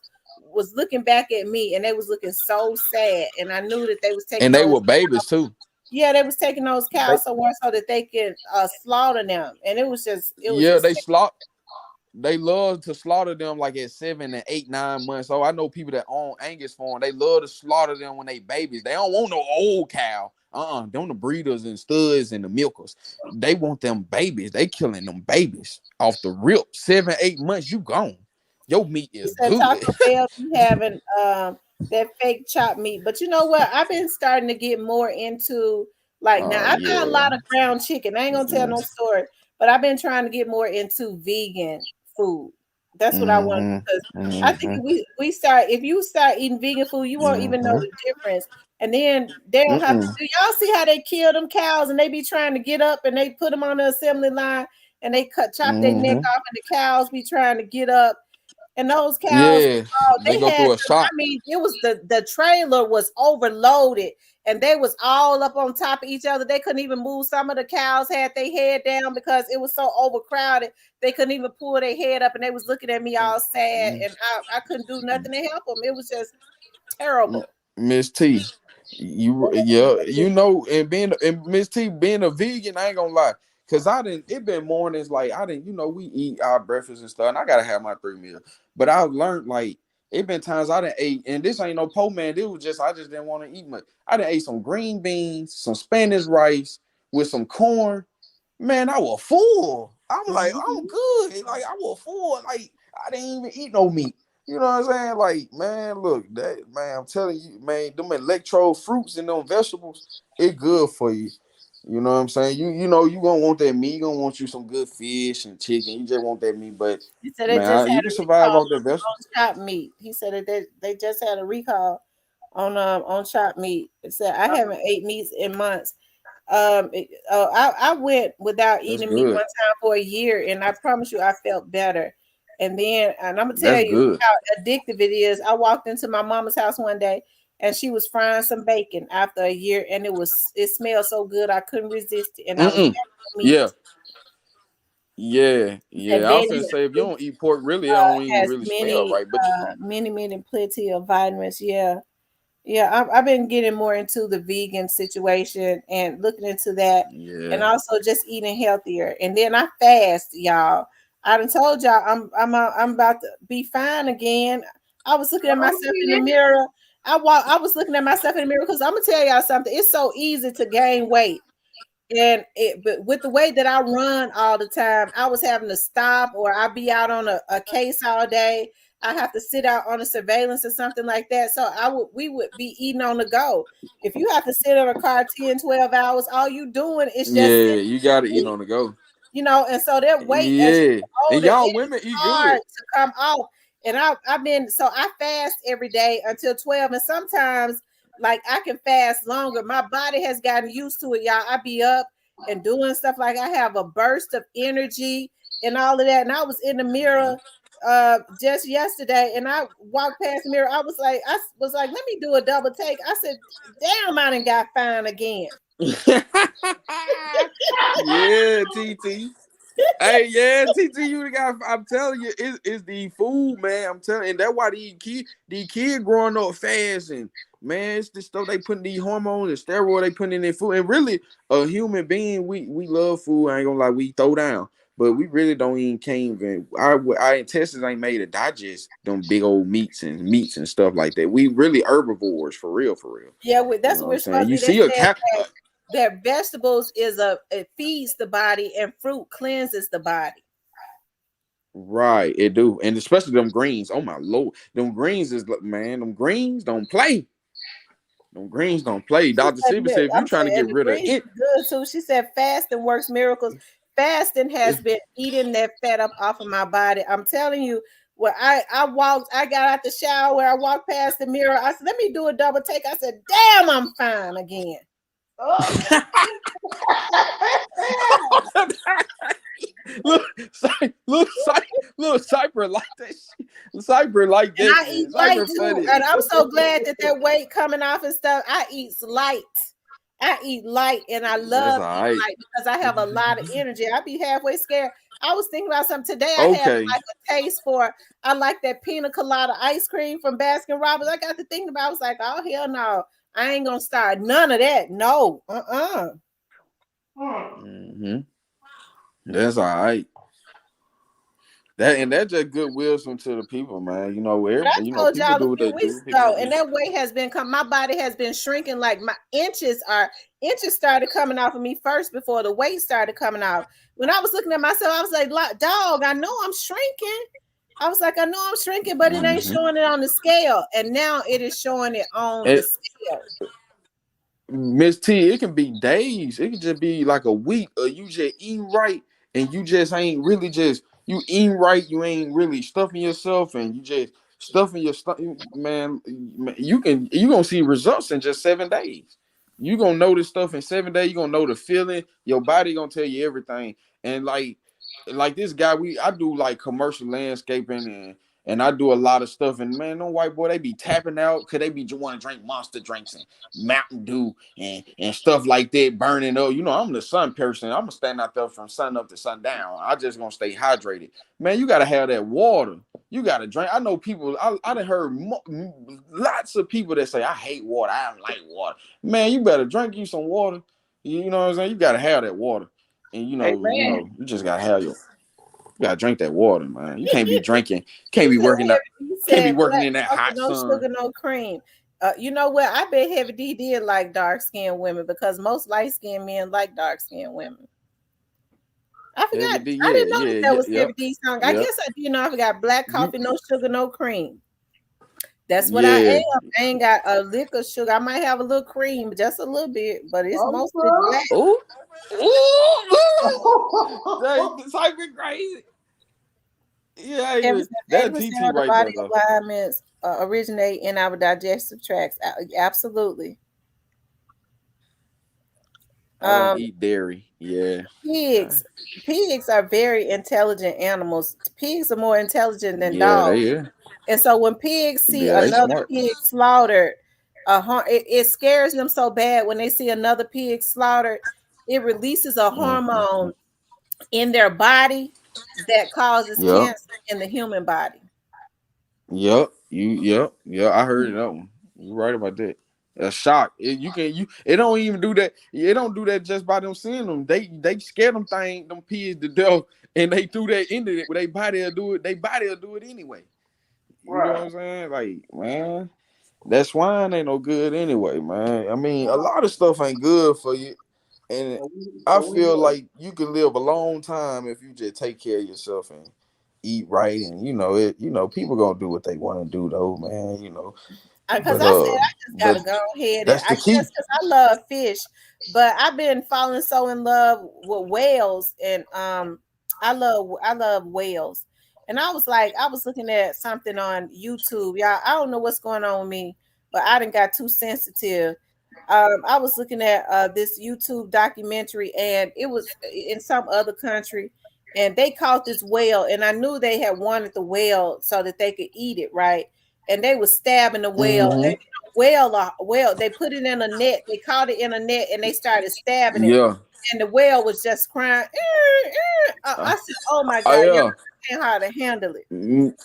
was looking back at me, and they was looking so sad, and I knew that they was taking And they those. were babies too. Yeah, they was taking those They, cows somewhere so that they could slaughter them, and it was just yeah, sad. they love to slaughter them like at 7 and 8, 9 months. So I know people that own Angus farm, they love to slaughter them when they babies. They don't want no old cow. Them the breeders and studs and the milkers. They want them babies. They killing them babies off the rip. 7, 8 months, you gone. Your meat He is said good. Taco Bell be having that fake chopped meat, but you know what? I've been starting to get more into like now. I buy a Yeah. lot of ground chicken. I ain't gonna tell no story, but I've been trying to get more into vegan food. That's what I want because I think if you start eating vegan food, you won't even know the difference. And then they don't have to do. Y'all see how they kill them cows and they be trying to get up and they put them on the assembly line and they chop their neck off and the cows be trying to get up. And those cows, Yeah. They they go had through a to, I shock. mean, it was the trailer was overloaded and they was all up on top of each other. They couldn't even move. Some of the cows had their head down because it was so overcrowded. They couldn't even pull their head up and they was looking at me all sad and I couldn't do nothing to help them. It was just terrible. Miss T, you know, and Miss T being a vegan, I ain't gonna lie, cause it been mornings like I didn't, you know, we eat our breakfast and stuff, and I gotta have my 3 meals. But I've learned like it been times I done ate, and this ain't no po man. It was just I just didn't want to eat much. I done ate some green beans, some Spanish rice with some corn. Man, I was full. I'm like, I'm good. Like I was full. Like I didn't even eat no meat. You know what I'm saying? Like, man, look, that man, I'm telling you, man, them electro fruits and them vegetables, it good for you. You know what I'm saying? You know, you gonna want that meat, you gonna want you some good fish and chicken. You just want that meat, but He said they just man, had you a can survive recall off that vegetable. on chopped meat. He said that they just had a recall on chopped meat. It said I haven't ate meats in months. I went without That's eating meat one good. time for a year, and I promise you, I felt better. And I'm gonna tell That's you good. how addictive it is. I walked into my mama's house one day, and she was frying some bacon after a year, and it smelled so good I couldn't resist it, and I was back to meat. Yeah, yeah, That yeah. I was Betty gonna say if you don't eat pork, really, it don't even has really smell right. But many plenty of vitamins. Yeah. Yeah, I've been getting more into the vegan situation and looking into that, and yeah, also just eating healthier. And then I fast, y'all. I done told y'all I'm about to be fine again. I was looking at myself in the mirror. I was looking at myself in the mirror because I'm gonna tell y'all something. It's so easy to gain weight. But with the way that I run all the time, I was having to stop, or I'd be out on a case all day. I have to sit out on a surveillance or something like that. So we would be eating on the go. If you have to sit in a car 10, 12 hours, all you doing is just Yeah, you gotta eat on the go. and so that weight as you Yeah, get and older, y'all it's women eat hard good. to come off. And I fast every day until 12, and sometimes like I can fast longer. My body has gotten used to it, y'all. I be up and doing stuff, like I have a burst of energy and all of that. And I was in the mirror just yesterday, and I walked past the mirror. I was like, let me do a double take. I said, damn, I done got fine again. Yeah, TT. Hey, yeah, TT, you got. I'm telling you, it's the food, man. I'm telling you, and that's why these kids growing up fast, and man, it's the stuff they putting these hormones and steroids they putting in their food. And really, a human being, we love food. I ain't gonna lie, we throw down, but we really don't even came. Our intestines ain't made to digest them big old meats and stuff like that. We really herbivores for real, for real. Yeah, You that's know what what we're I'm saying? supposed to You be. They see a said cat. that vegetables it feeds the body, and fruit cleanses the body. Right, it do, and especially them greens. Oh my lord, them greens is man, them greens don't play. Them greens don't play. She Dr. said, Sibi said if you I'm trying to saying get the rid of greens it, is good too. She said fasting works miracles. Fasting has been eating that fat up off of my body. I'm telling you, I got out the shower, I walked past the mirror. I said, let me do a double take. I said, damn, I'm fine again. look, Cypher like that shit. Cypher like And that, I eat man. light Cypher too. funny. And I'm so glad that weight coming off and stuff. I eat light. And I That's love all eating right. light because I have a lot of energy. I be halfway scared. I was thinking about something today. I have Okay. like a taste for. I like that pina colada ice cream from Baskin Robbins. I got to thinking about. I was like, oh hell no, I ain't gonna start none of that. No, Mm-hmm. That's all right. That just good wisdom to the people, man. You know, But I told people y'all a do what few they weeks do. People ago, do. and that weight has been my body has been shrinking. Like my inches started coming off of me first before the weight started coming off. When I was looking at myself, I was like, dog, I know I'm shrinking. I was like, I know I'm shrinking, but it ain't showing it on the scale. And now it is showing it on the And scale. Miss T, it can be days. It can just be like a week. You just eating right, and you just ain't really just you eating right. You ain't really stuffing yourself, and you just stuffing your stuff. Man, you gonna see results in just 7 days. You gonna know this stuff in 7 days. You gonna know the feeling. Your body gonna tell you everything. And like this guy, I do like commercial landscaping and I do a lot of stuff. And man, no white boy, they be tapping out because they be want to drink Monster drinks and Mountain Dew and stuff like that, burning up. You know, I'm the sun person. I'm gonna stand out there from sun up to sundown. I just gonna stay hydrated. Man, you gotta have that water. You gotta drink. I know people. I done heard lots of people that say I hate water. I don't like water. Man, you better drink you some water. You know what I'm saying? You gotta have that water, and you just gotta have you gotta drink that water, man. You can't be drinking. Can't be working out. He Can't be said working black in that coffee, hot no sun. sugar, no cream. You know what? I bet Heavy D did like dark skinned women because most light skinned men like dark skinned women. I Heavy forgot. D, I yeah, didn't know yeah, that yeah, was yep, Heavy D's song. I yep. guess I did know. I forgot black You, coffee, no sugar, no cream. That's what I yeah. am. I ain't got a lick of sugar. I might have a little cream, just a little bit, but it's mostly black. Oh, dang, this hype been crazy. Yeah, Kevin said that 80% TT of the right body there though. alignments originate in our digestive tracts. Absolutely. I don't Um, eat dairy. Yeah. pigs are very intelligent animals. Pigs are more intelligent than Yeah, dogs. they yeah. And so when pigs see Yeah, they another smart. pig slaughtered, it scares them so bad when they see another pig slaughtered. It releases a hormone in their body that causes Yep. cancer in the human body. Yep. Yep. Yeah, I heard that one. You're right about that. a shock. It don't even do that. It don't do that just by them seeing them. They scare them pigs to death, and they do that into it. They body'll do it. They body'll do it anyway. You know what I'm saying? Like, man, that swine ain't no good anyway, man. I mean, a lot of stuff ain't good for you, and I feel like you can live a long time if you just take care of yourself and eat right, and people gonna do what they want to do though, man. Because But I said I just but gotta go ahead, and that's I the key. guess because I love fish, but I've been falling so in love with whales, and I love whales, and I was looking at something on YouTube, y'all. I don't know what's going on with me, but I done got too sensitive. I was looking at this YouTube documentary, and it was in some other country, and they caught this whale, and I knew they had wanted the whale so that they could eat it, right? And they were stabbing the whale. Mm-hmm. And, whale, they put it in a net. They caught it in a net, and they started stabbing it. Yeah. And the whale was just crying. I said, "Oh my God, y'all Yeah. don't know how to handle it."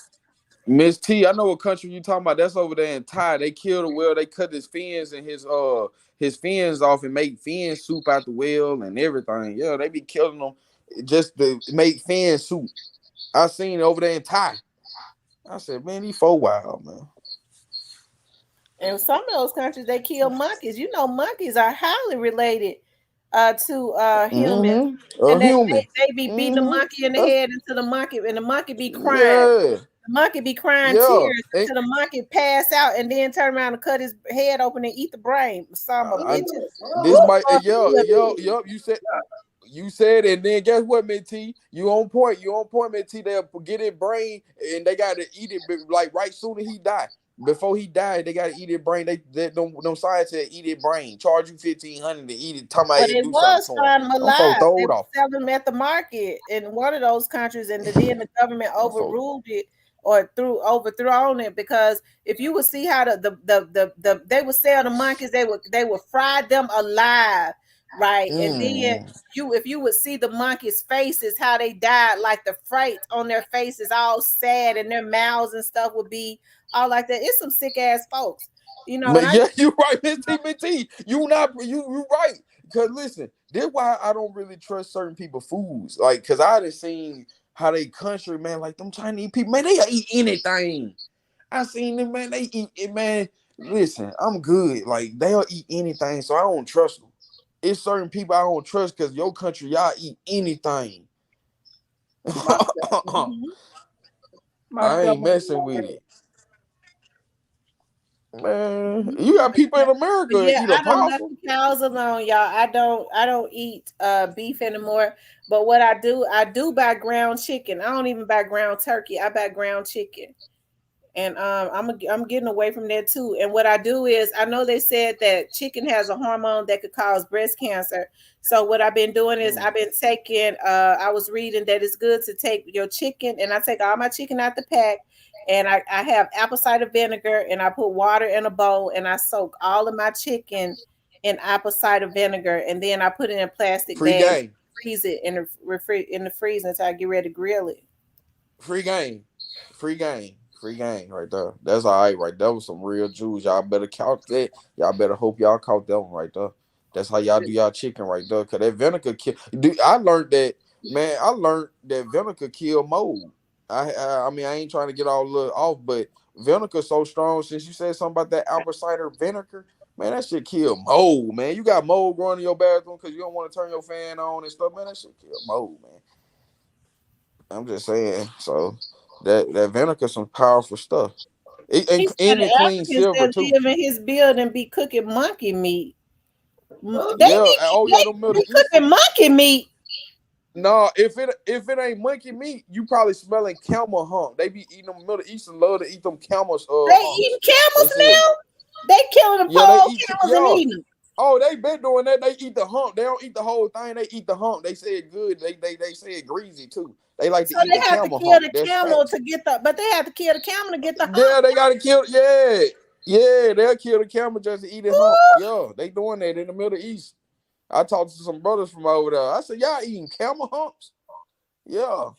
Miss T, I know what country you talking about. That's over there in Thai. They killed a whale. They cut his fins and his fins off and make fin soup out the whale and everything. Yeah, they be killing them just to make fin soup. I seen it over there in Thai. I said, man, these folk wild, man. And some of those countries, they kill monkeys. You know, monkeys are highly related to humans. And then Human. they be beating the monkey in the head until the monkey be crying. Yeah. The monkey be crying Yeah. tears until the monkey pass out, and then turn around and cut his head open and eat the brain. Some of bitches. This might you said, and then guess what, Miss T? You on point, Miss T. They'll get his brain and they gotta eat it like right soon as he die. Before he died, they gotta eat his brain. They don't scientists eat his brain. Charge you $1,500 to eat it. Talking about But it it do was something to find him. them Them folks alive. They throwed were off. selling them at the market in one of those countries, and then the government overruled it or overthrown it, because if you would see how they would sell the monkeys, they would fry them alive, right? And then if you would see the monkeys' faces, how they died, like the fright on their faces, all sad, and their mouths and stuff would be all like that. It's some sick ass folks. You know, But yeah, you right, Miss T. You right. Because listen, this why I don't really trust certain people foods. Like, because I done seen how they country, man, like them Chinese people, man, they eat anything. I seen them, man, they eat it, man. Listen, I'm good. Like, they'll eat anything, so I don't trust them. It's certain people I don't trust because your country, y'all eat anything. I ain't messing with it. Man, you got people in America yeah, eat a I don't let possum. the cows alone, y'all. I don't eat beef anymore. But what I do buy ground chicken. I don't even buy ground turkey. I buy ground chicken. And I'm getting away from that too. And what I do is, I know they said that chicken has a hormone that could cause breast cancer. So what I've been doing is I've been taking I was reading that it's good to take your chicken, and I take all my chicken out the pack, and I have apple cider vinegar, and I put water in a bowl, and I soak all of my chicken in apple cider vinegar, and then I put it in plastic Free bags, game. freeze it in the freezer until I get ready to grill it. Free game. Free game. Free game right there. That's all right, right? That was some real Jews. Y'all better count that. Y'all better hope y'all caught that one right there. That's how y'all do y'all chicken right there. Cause that vinegar kill. Dude, I learned that, man. I learned that vinegar kill mold. I mean, I ain't trying to get all off, but vinegar so strong. Since you said something about that apple cider vinegar, man, that shit kill mold, man. You got mold growing in your bathroom because you don't want to turn your fan on and stuff, man. That shit kill mold, man. I'm just saying. So that vinegar some powerful stuff. He said And it the cleans Africans silver that too. live in his building be cooking monkey meat. Yeah. Oh yeah, them Middle Be Eastern. cooking monkey meat. No, if it ain't monkey meat, you probably smelling camel hump. They be eating them Middle Eastern love to eat them camels They humps. eating They camels said, now. They killing the yeah, they whole eat camels and yeah. eating them. Oh, they been doing that. They eat the hump. They don't eat the whole thing. They eat the hump. They say it good. They say it greasy too. They like to So eat they the have to camel kill hump. the That's fat. camel to get but they have to kill the camel to get the hump. Yeah, they gotta kill. Yeah, they'll kill the camel just to eat it hump. Yeah, they doing that in the Middle East. I talked to some brothers from over there. I said, y'all eating camel humps? Yeah.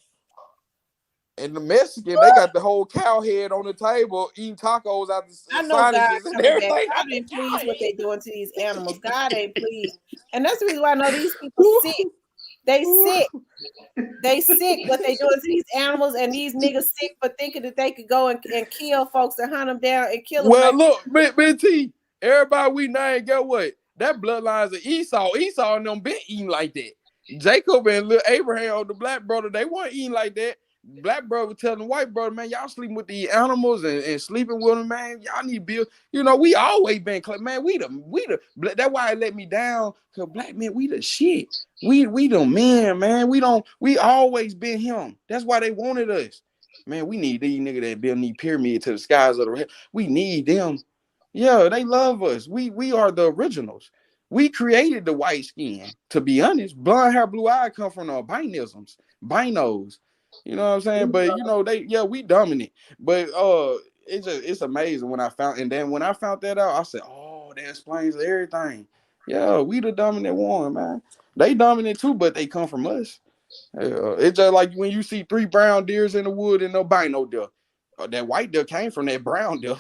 And the Mexican, they got the whole cow head on the table, eating tacos out the I know God sinuses and coming back. everything. God ain't pleased what they doing to these animals. God ain't pleased. And that's the reason why I know these people sick. They sick. They sick what they doing to these animals, and these niggas sick for thinking that they could go and kill folks and hunt them down and kill them. Well, look, Big T, everybody we name, get what? That bloodlines of Esau. Esau and them been eating like that. Jacob and little Abraham, the black brother, they weren't eating like that. Black brother telling the white brother, man, y'all sleeping with the animals and sleeping with them, man. Y'all need to build. You know, we always been, man, we the. That's why it let me down, because black men, we the shit. We the men, man. We always been him. That's why they wanted us. Man, we need these niggas that build these pyramid to the skies of the head. We need them. Yeah, they love us. We are the originals. We created the white skin. To be honest, blonde hair, blue eye come from albinisms, binos. You know what I'm saying? But you know, we dominant. But it's amazing when I found, and then when I found that out, I said, oh, that explains everything. Yeah, we the dominant one, man. They dominant too, but they come from us. It's just like when you see 3 brown deers in the wood and no bino deer. That white deer came from that brown deer.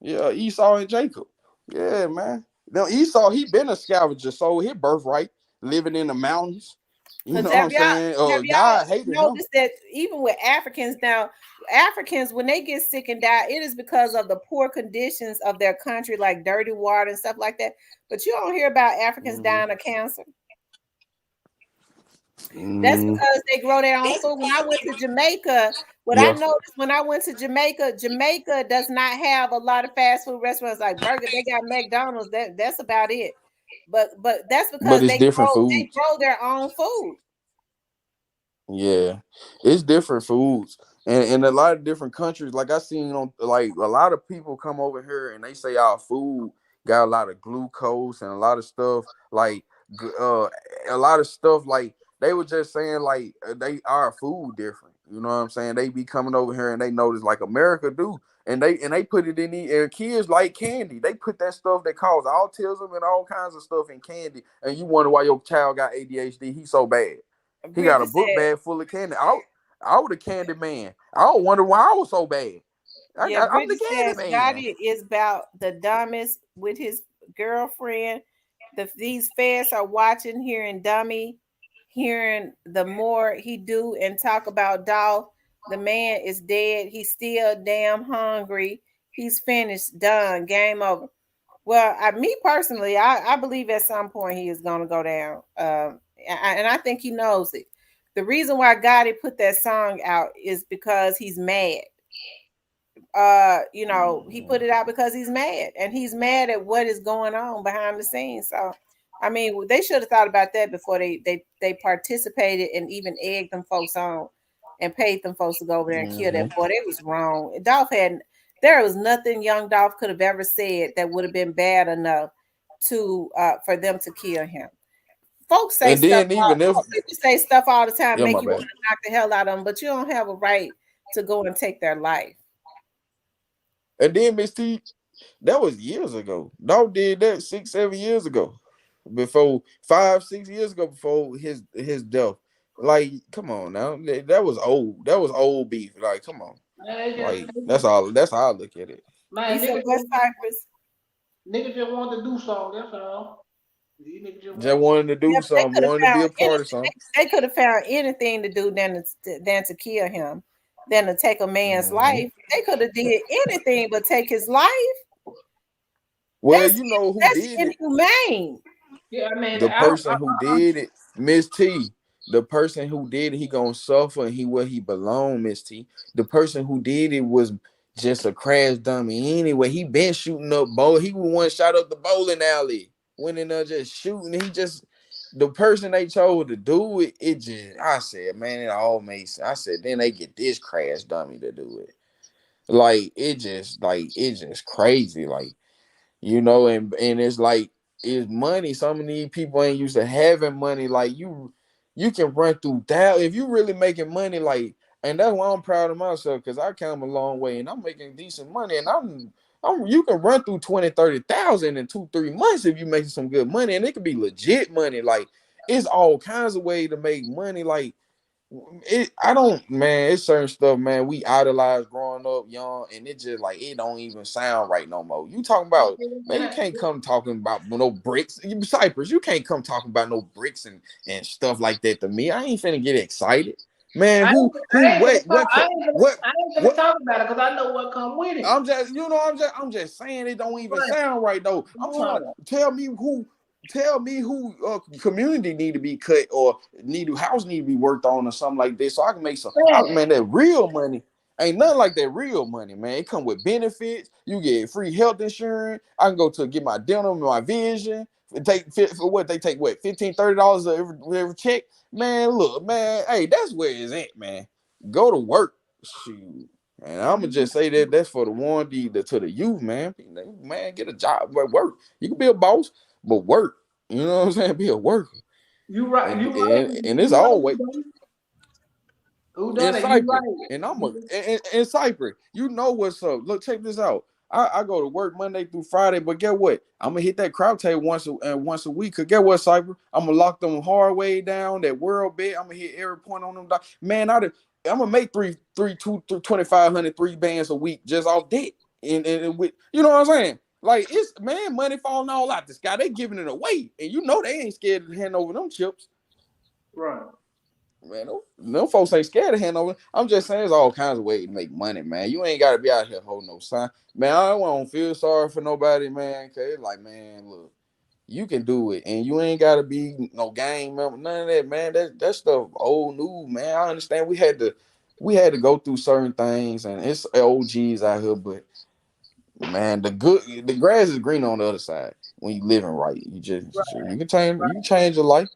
Yeah, Esau and Jacob. Yeah, man. Now Esau, he been a scavenger, so his birthright, living in the mountains. You know what I'm saying? God hated noticed that even with Africans now, Africans, when they get sick and die, it is because of the poor conditions of their country, like dirty water and stuff like that. But you don't hear about Africans dying of cancer. That's because they grow their own food. When I went to Jamaica, I noticed when I went to Jamaica, Jamaica does not have a lot of fast food restaurants like burger. They got McDonald's. That's about it. But that's because it's different foods. They grow their own food. Yeah, it's different foods, and a lot of different countries. Like I seen on, like a lot of people come over here and they say our food got a lot of glucose and a lot of stuff like a lot of stuff like they were just saying like our food different. You know what I'm saying? They be coming over here and they notice like America do, and they put it in and kids like candy. They put that stuff that cause autism and all kinds of stuff in candy, and you wonder why your child got ADHD. He's so bad. He got a book bag full of candy. I was the candy man. I don't wonder why I was so bad. I'm the candy man. Gotti is about the dumbest with his girlfriend. These feds are watching, hearing the more he do and talk about Dolph. The man is dead. He's still damn hungry. He's finished, done, game over. Well, me personally, I believe at some point he is going to go down. And I think he knows it. The reason why Gotti put that song out is because he's mad. He put it out because he's mad, and he's mad at what is going on behind the scenes. So, I mean, they should have thought about that before they participated and even egged them folks on and paid them folks to go over there and kill that boy. It was wrong. There was nothing Young Dolph could have ever said that would have been bad enough to for them to kill him. Folks say people say stuff all the time, make you want to knock the hell out of them, but you don't have a right to go and take their life. And then Miss T, that was years ago. Dolph did that 6-7 years ago, before 5-6 years ago before his death. Like, come on now, that was old. That was old beef. Like, come on. Like, that's all. That's how I look at it. Man, niggas just wanted to do something. That's all. Just wanted to do something. Wanted to be a part of something. They could have found anything to do than to kill him, than to take a man's life. They could have did anything but take his life. Well, you know who did inhumane. Yeah, I mean, the person who did it, Miss T. The person who did it, he gonna suffer, and where he belong, Miss T. The person who did it was just a crash dummy anyway. He been shooting up He was one shot up the bowling alley. Went in there just shooting. The person they chose to do it, I said, man, it all makes sense. I said, then they get this crash dummy to do it. Like, it's just crazy. Like, you know, and it's like, it's money. Some of these people ain't used to having money. Like, you can run through that if you really making money. Like, and that's why I'm proud of myself, because I came a long way and I'm making decent money, and you can run through 20,000-30,000 in 2-3 months if you making some good money, and it could be legit money. Like, it's all kinds of ways to make money. Like, I don't, man. It's certain stuff, man. We idolized growing up young, and it just like it don't even sound right no more. You talking about, man? You can't come talking about no bricks, Cypress. You can't come talking about no bricks and stuff like that to me. I ain't finna get excited, man. What I ain't gonna what? talk about it because I know what come with it. I'm just, I'm just saying it don't even sound right though. I'm trying to tell me who community need to be cut or house need to be worked on or something like this, so I can make some. Man, that real money ain't nothing like that real money, man. It come with benefits. You get free health insurance. I can go to get my dental, my vision. For what they take, what $15-$30 every check, man. Look, man, hey, that's where it's at, man. Go to work, shoot. And I'm gonna just say that's for the one to the youth, man. Man, get a job, work. You can be a boss, but work. You know what I'm saying? Be a worker. You right. And You right. and it's You always right. Who in done it? You Cypress. And I'm in Cypress. You know what's up. Look, check this out. I go to work Monday through Friday, but get what? I'm gonna hit that crowd table once a week. Cause get what, Cypress? I'm gonna lock them hard way down, that world bet. I'm gonna hit every point on them. Man, I'm gonna make 2,500 three bands a week just off that. And with, you know what I'm saying? Like, it's, man, money falling all out the sky. They giving it away. And you know they ain't scared to hand over them chips. right. Man, no folks ain't scared of hand over. I'm just saying there's all kinds of ways to make money, man. You ain't gotta be out here holding no sign. Man, I don't feel sorry for nobody, man. Cause it's like, man, look, you can do it, and you ain't gotta be no gang member, none of that, man. That stuff old news, man. I understand we had to go through certain things, and it's OGs out here, but man, the grass is green on the other side when you living right. You can change your life.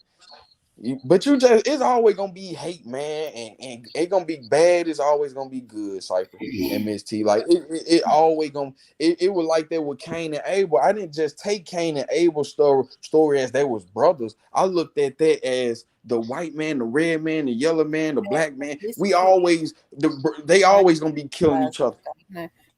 But it's always gonna be hate, man, and it gonna be bad. It's always gonna be good, Cypher and Miss T. Like it always gonna. It was like that with Cain and Abel. I didn't just take Cain and Abel's story as they was brothers. I looked at that as the white man, the red man, the yellow man, the black man. They always gonna be killing each other.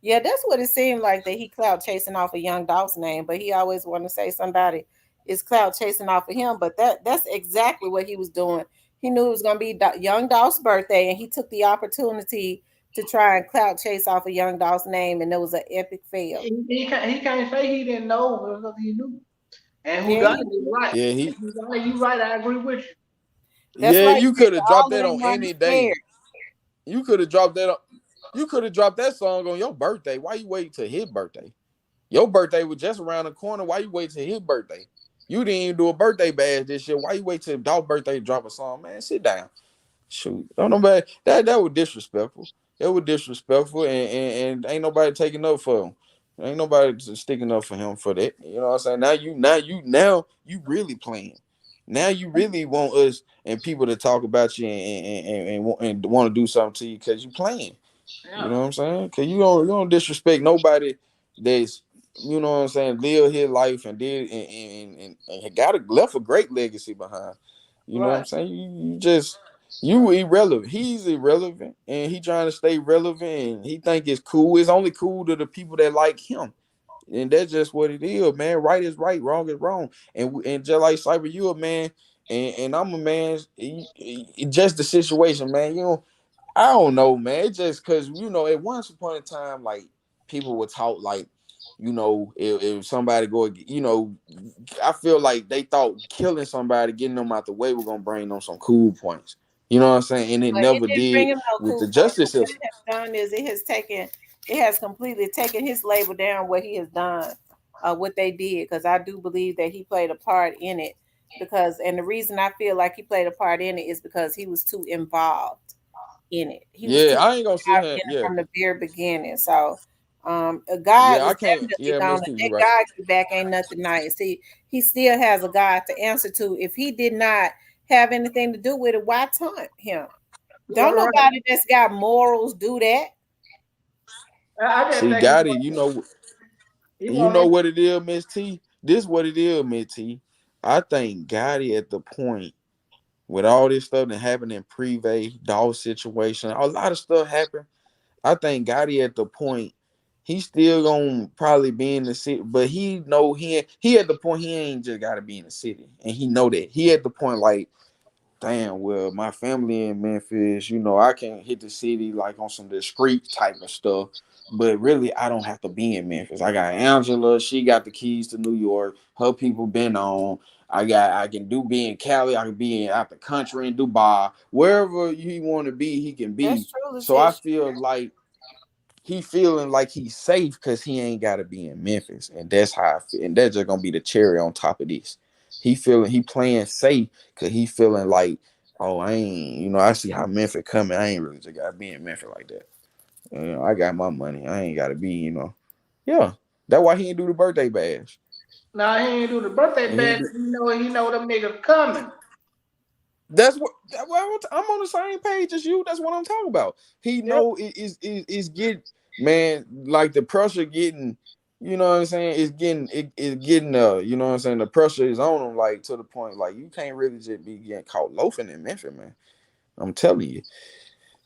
Yeah, that's what it seemed like, that he clout chasing off of Young Dolph's name, but he always wanted to say somebody is clout chasing off of him. But that's exactly what he was doing. He knew it was going to be Young Dolph's birthday, and he took the opportunity to try and clout chase off of Young Dolph's name, and it was an epic fail. He can't say he didn't know because he knew. And who Yeah, done it is right. Yeah, You right. I agree with you. that's yeah. like You could have dropped all of that them on running any day. scared. You could have dropped that. You could have dropped that song on your birthday. Why you wait till his birthday? Your birthday was just around the corner. Why you wait till his birthday? You didn't even do a birthday bash this year. Why you wait till Dolph's birthday to drop a song? Man, sit down. Shoot. Don't nobody that was disrespectful. It was disrespectful, and ain't nobody taking up for him. Ain't nobody sticking up for him for that. You know what I'm saying? Now you really playing. Now you really want us and people to talk about you and want to do something to you because you playing. You know what I'm saying? Cause you don't disrespect nobody that's, you know what I'm saying, live his life and did and left a great legacy behind. You know what I'm Right. saying? You irrelevant. He's irrelevant and he trying to stay relevant and he think it's cool. It's only cool to the people that like him. And that's just what it is, man. Right is right, wrong is wrong. And just like Cyber, you a man, and I'm a man. Just the situation, man. I don't know, man. It's just because at once upon a time, like people were taught, like, if somebody I feel like they thought killing somebody, getting them out the way, were gonna bring them some cool points. You know what I'm saying? And it But it never didn't bring did him no with cool the points. justice What system. it has done is it has completely taken his label down, what he has done, what they did, because I do believe that he played a part in it. And the reason I feel like he played a part in it is because he was too involved in it. He was Yeah, too I ain't gonna sit involved here. in it Yeah, from the very beginning. So God yeah, I was can't. definitely Yeah, gonna, Miss T, you that right. God get back ain't nothing nice. He still has a God to answer to. If he did not have anything to do with it, why taunt him? Don't Right. nobody that's got morals do that. I just See, think he Gotti, want he you want know that. what it is, Miss T. This what it is, Miss T. I think Gotti at the point with all this stuff that happened in Privé, Dolph situation, a lot of stuff happened. I think Gotti at the point he still gonna probably be in the city, but he know he at the point he ain't just gotta be in the city, and he know that he at the point like damn, well, my family in Memphis, you know, I can hit the city like on some discreet type of stuff. But really, I don't have to be in Memphis. I got Angela, she got the keys to New York. Her people been on. I can be in Cali, I can be out the country in Dubai. Wherever he want to be, he can That's be. true, So I Letitia. feel like he feeling like he's safe because he ain't got to be in Memphis, and that's how I feel. And that's just gonna be the cherry on top of this. He playing safe because he feeling like, oh, I ain't, you know, I see how Memphis coming. I ain't really just gotta be in Memphis like that. You know, I got my money. I ain't gotta be, you know. Yeah, that's why he ain't do the birthday bash. Nah, he ain't do the birthday bad. He know them niggas coming. That's what I'm on the same page as you. That's what I'm talking about. He know it is getting, man, like the pressure getting, you know what I'm saying? It's getting you know what I'm saying? The pressure is on him like to the point like you can't really just be getting caught loafing in Memphis, man. I'm telling you.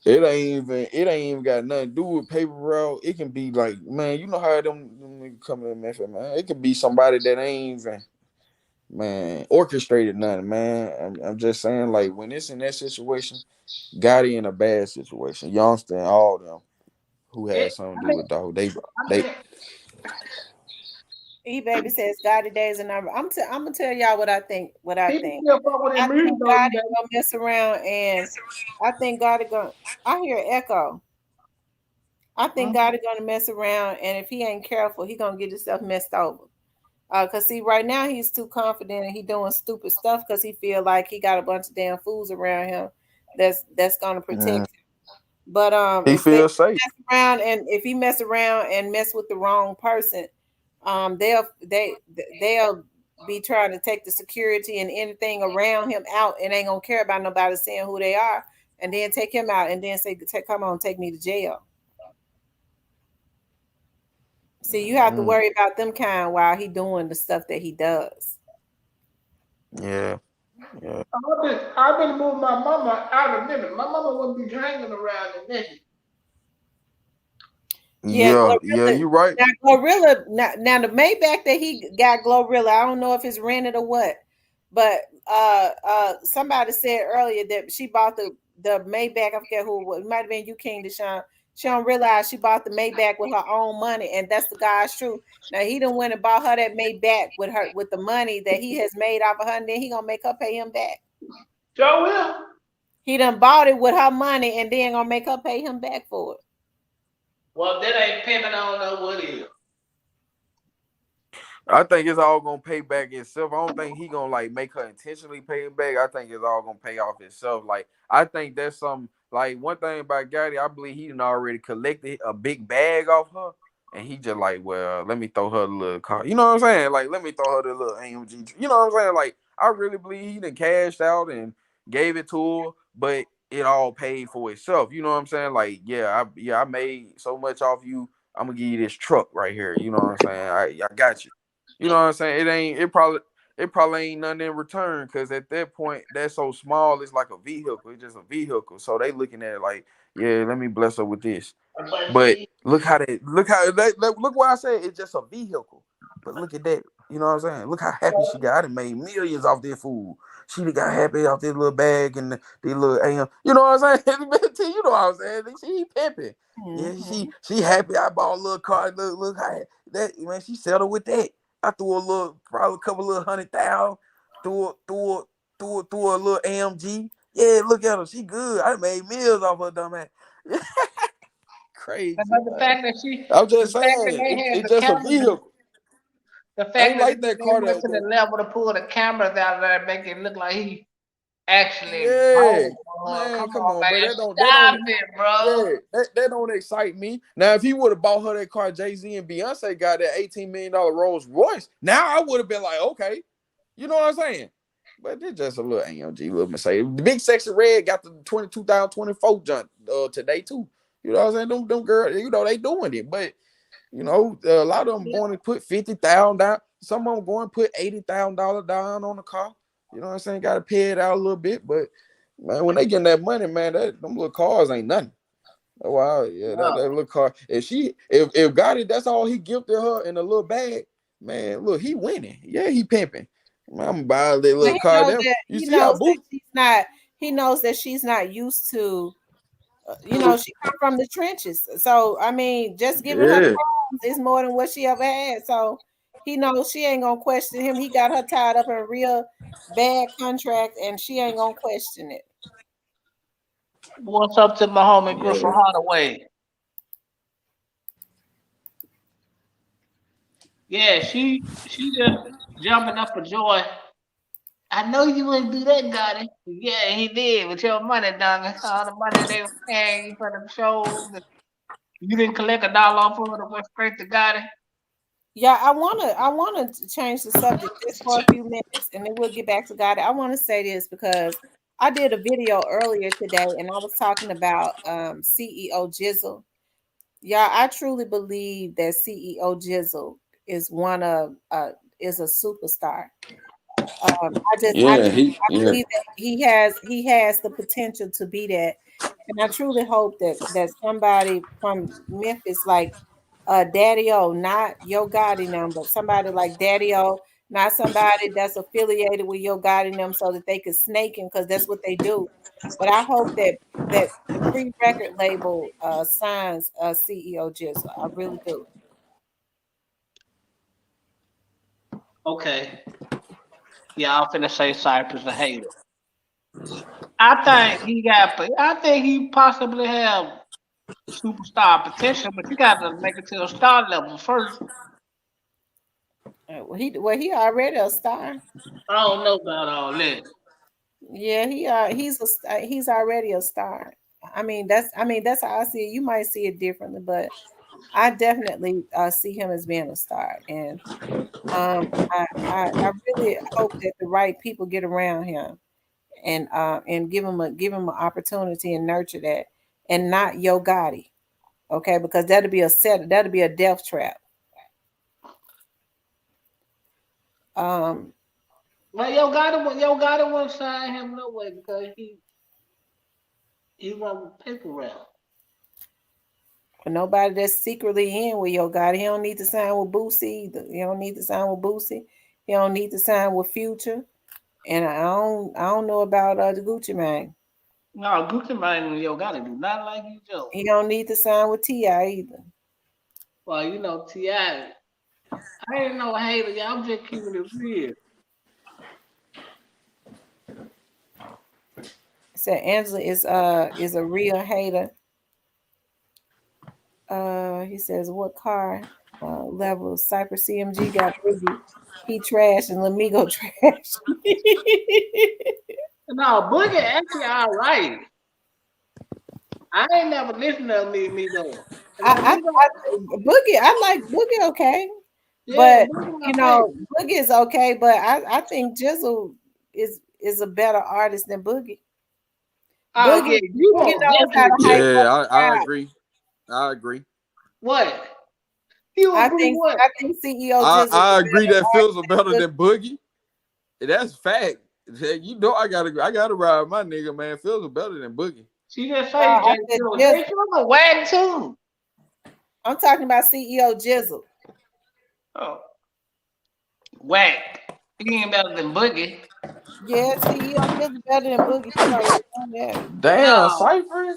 It ain't even got nothing to do with paper route. It can be like, man, you know how them niggas coming in Memphis, man. It could be somebody that ain't even, man, orchestrated nothing, man. I'm just saying, like, when it's in that situation, Gotti in a bad situation. Youngster and all them who had something to do with dog. They E-Baby says Gotti Days a number. I'm gonna tell y'all what I think. People still fuck with I that music think though, Gotti you gonna mess around, and I think Gotti gonna. I hear echo. I think Gotti gonna mess around, and if he ain't careful, he gonna get himself messed over. Cause see, right now he's too confident and he doing stupid stuff because he feel like he got a bunch of damn fools around him that's gonna protect him. But he feels safe. if he mess around and mess with the wrong person, they'll be trying to take the security and anything around him out and ain't gonna care about nobody seeing who they are, and then take him out and then say, "Come on, take me to jail." See, you have to worry about them kind while he doing the stuff that he does. Yeah. I've been moving my mama out of Memphis. My mama wouldn't be hanging around in Memphis. Yeah, Yeah, you right. Now Glorilla, now the Maybach that he got Glorilla, I don't know if it's rented or what, but somebody said earlier that she bought the Maybach. I forget who it was. It might have been you, King Deshaun. She don't realize she bought the Maybach with her own money, and that's the God's truth. Now he done went and bought her that Maybach with the money that he has made off of her, and then he gonna make her pay him back. Sure will. He done bought it with her money, and then gonna make her pay him back for it. Well, that ain't pimping. I don't know what is. I think it's all gonna pay back itself. I don't think he gonna like make her intentionally pay it back. I think it's all gonna pay off itself. Like I think that's some like one thing about Gotti. I believe he done already collected a big bag off her, and he just like, well, let me throw her the little car. You know what I'm saying? Like let me throw her the little AMG. You know what I'm saying? Like I really believe he done cashed out and gave it to her, but it all paid for itself. You know what I'm saying? Like I made so much off you. I'm gonna give you this truck right here. You know what I'm saying? I got you. You know what I'm saying? It probably ain't nothing in return because at that point that's so small. It's like a vehicle. It's just a vehicle. So they looking at it like, yeah, let me bless her with this. But look why I say it's just a vehicle. But look at that. You know what I'm saying? Look how happy she got. I done made millions off this food. She done got happy off this little bag and the little AM. You know what I'm saying? You know what I'm saying? She pimping. Yeah, she happy. I bought a little car. Look how that man. She settled with that. I threw probably a couple little 100,000. Threw a little AMG. Yeah, look at her. She good. I made meals off her dumb ass. Crazy. But the fact that I'm just saying, it's just a vehicle. The fact ain't that like that car went to the level to pull the cameras out of there and make it look like he actually man, come on, man. Bro. Stop it, bro. Yeah, that don't excite me. Now, if he would have bought her that car, Jay-Z and Beyonce got that $18 million Rolls Royce, now I would have been like, okay, you know what I'm saying? But it's just a little AMG, little Mercedes. The big sexy red got the 2024 junk today too. You know what I'm saying? Them girls, you know, they doing it, but you know, a lot of them going to put $50,000 down. Some of them going to put $80,000 down on the car. You know what I'm saying? Got to pay it out a little bit, but man, when they getting that money, man, them little cars ain't nothing. Wow, yeah, that little car. If Gotti, that's all he gifted her in a little bag, man. Look, he winning. Yeah, he pimping. Man, I'm gonna buy that little car. You see how she's not. he knows that she's not used to, you know, she come from the trenches. So I mean, just giving her Yeah. crumbs is more than what she ever had. So he knows she ain't gonna question him. He got her tied up in a real bad contract, and she ain't gonna question it. What's up to my homie Yeah. Griffin Hardaway? Yeah, she just jumping up for joy. I know you wouldn't do that, Gotti. Yeah, he did with your money, dog. All the money they were paying you for the shows. You didn't collect $1 off of it. It went straight to Gotti. Yeah, I wanna change the subject just for a few minutes, and then we'll get back to God. I want to say this because I did a video earlier today, and I was talking about CEO Jizzle. Yeah, I truly believe that CEO Jizzle is one of is a superstar. I Yeah, believe that he has the potential to be that, and I truly hope that somebody from Memphis, like Daddy O, not Yo Gotti them, but somebody like Daddy O, not somebody that's affiliated with Yo Gotti them, so that they could snake him, because that's what they do. But I hope that the free record label signs CEO Jizzle. I really do. Okay. Yeah, I'm finna say Cypress a hater. I think he possibly have superstar potential, but you gotta make it to a star level first. Well, he already a star. I don't know about all that. Yeah, he's already a star. I mean that's how I see it. You might see it differently, but I definitely see him as being a star, and I really hope that the right people get around him, and give him an opportunity and nurture that, and not Yo Gotti, okay? Because that'll be a death trap. Um, Well, Yo Gotti won't sign him no way because he want paper route. for nobody that's secretly in with Yo Gotti, he don't need to sign with Boosie either. He don't need to sign with Boosie. He don't need to sign with Future. And I don't know about the Gucci man. No, Gucci Mane and Yo Gotti do not like each other. He don't need to sign with Ti either. Well, Ti. I ain't no hater. Y'all. I'm just keeping it real. Said Angela is a real hater. He says what car level Cypress CMG got Boogie. He trash and Lamigo trash. No, Boogie actually all right. I ain't never listened to me though. I, I, Lamigo, I Boogie, I like Boogie, okay, yeah, but Boogie my you know favorite. Boogie is okay, but I think Jizzle is a better artist than Boogie. Oh Boogie yeah, you Boogie most knows how to definitely hype do. up Yeah, the I crowd. agree. I agree. What? You I agree think what? I think CEO I, Jizzle is I a agree better that artist feels better than Boogie. than Boogie. That's fact. You know I gotta ride my nigga, man. Feels better than Boogie. She just No, say I Jay said Dilla. Jay Jizzle. Dilla wag too. I'm talking about CEO Jizzle. Oh, whack. He ain't better than Boogie. Yeah, CEO Jizzle better than Boogie. You already know that. Damn, No, Cypher.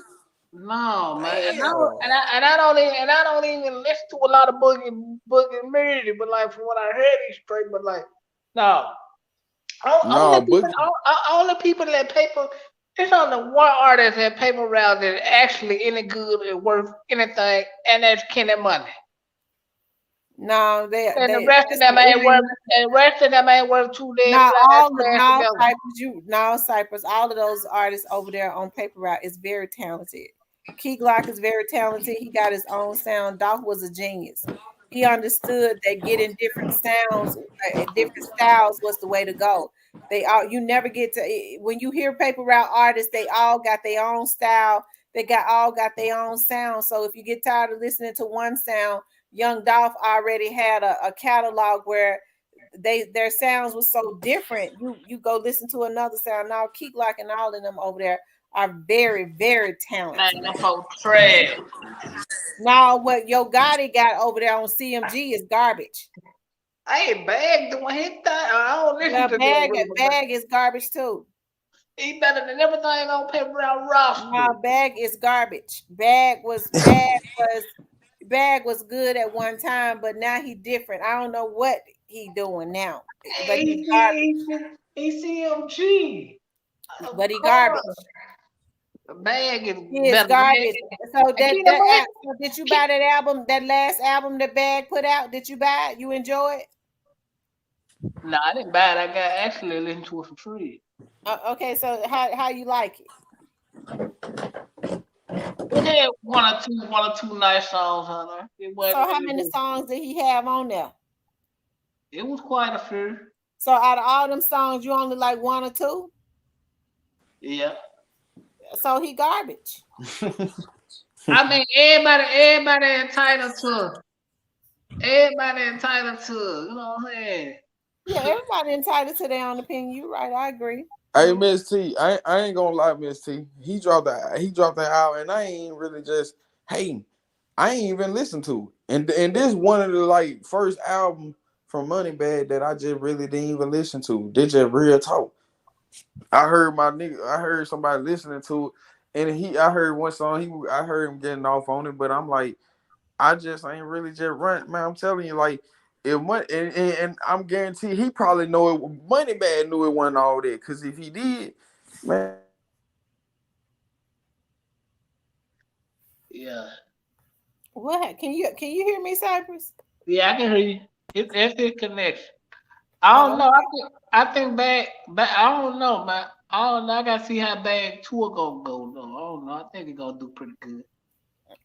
no, man. And I Damn. I don't even listen to a lot of Boogie music, but like from what I heard, he's straight. But like, no, No, Boogie. only people that paper. There's only one artist that paper route that actually any good and worth anything, and that's Kenny Money. No, And the rest of them it ain't worth. ain't. And the rest of them ain't worth two legs Now all the flat now together. Cypress, all of those artists over there on Paper Route is very talented. Key Glock is very talented. He got his own sound. Dolph was a genius. He understood that getting different sounds, different styles was the way to go. They all you never get to when you hear Paper Route artists, they all got their own style. They all got their own sound. So if you get tired of listening to one sound, Young Dolph already had a catalog where their sounds was so different. You go listen to another sound. Now Keek Lock and all of them over there are very, very Man, talented. them folks trash. Now what Yo Gotti got over there on CMG is garbage. I ain't bag doing his thing. I don't listen Yeah, to them bag really, but bag is garbage too. He better than everything on Paper Route roster. No, Bag is garbage. Bag was good at one time, but now he different. I don't know what he doing now, but he's garbage. He CMG. But he garbage. The Bag is He is better. garbage. So And that you know what? so did you buy that album, that last album that Bag put out? Did you buy it? You enjoy it? No, I didn't buy it. I got actually listened to it for free. Okay, so how you like it? It had one or two nice songs on there. It So wasn't how many songs did he have on there? It was quite a few. So out of all them songs, you only like one or two? Yeah. So he garbage. I mean, everybody entitled to. Everybody entitled to. You know what I'm saying? Yeah, everybody entitled to their own opinion. You right, I agree. Hey, Miss T, I ain't gonna lie, Miss T. He dropped that out, and I ain't really just hating. I ain't even listened to it. And this one of the like first album from Moneybag that I just really didn't even listen to. They just real talk. I heard somebody listening to it, and I heard one song, I heard him getting off on it, but I'm like, I just ain't really just run, man. I'm telling you, like, and I'm guaranteed he probably know it. Moneybag knew it wasn't all that, because if he did, man. Yeah. What? Can you hear me, Cypress? Yeah, I can hear you. It's his connection. I don't know. I think Bag. I don't know, man. I don't know. I gotta see how Bag tour gonna go though. I don't know. I think it's gonna do pretty good.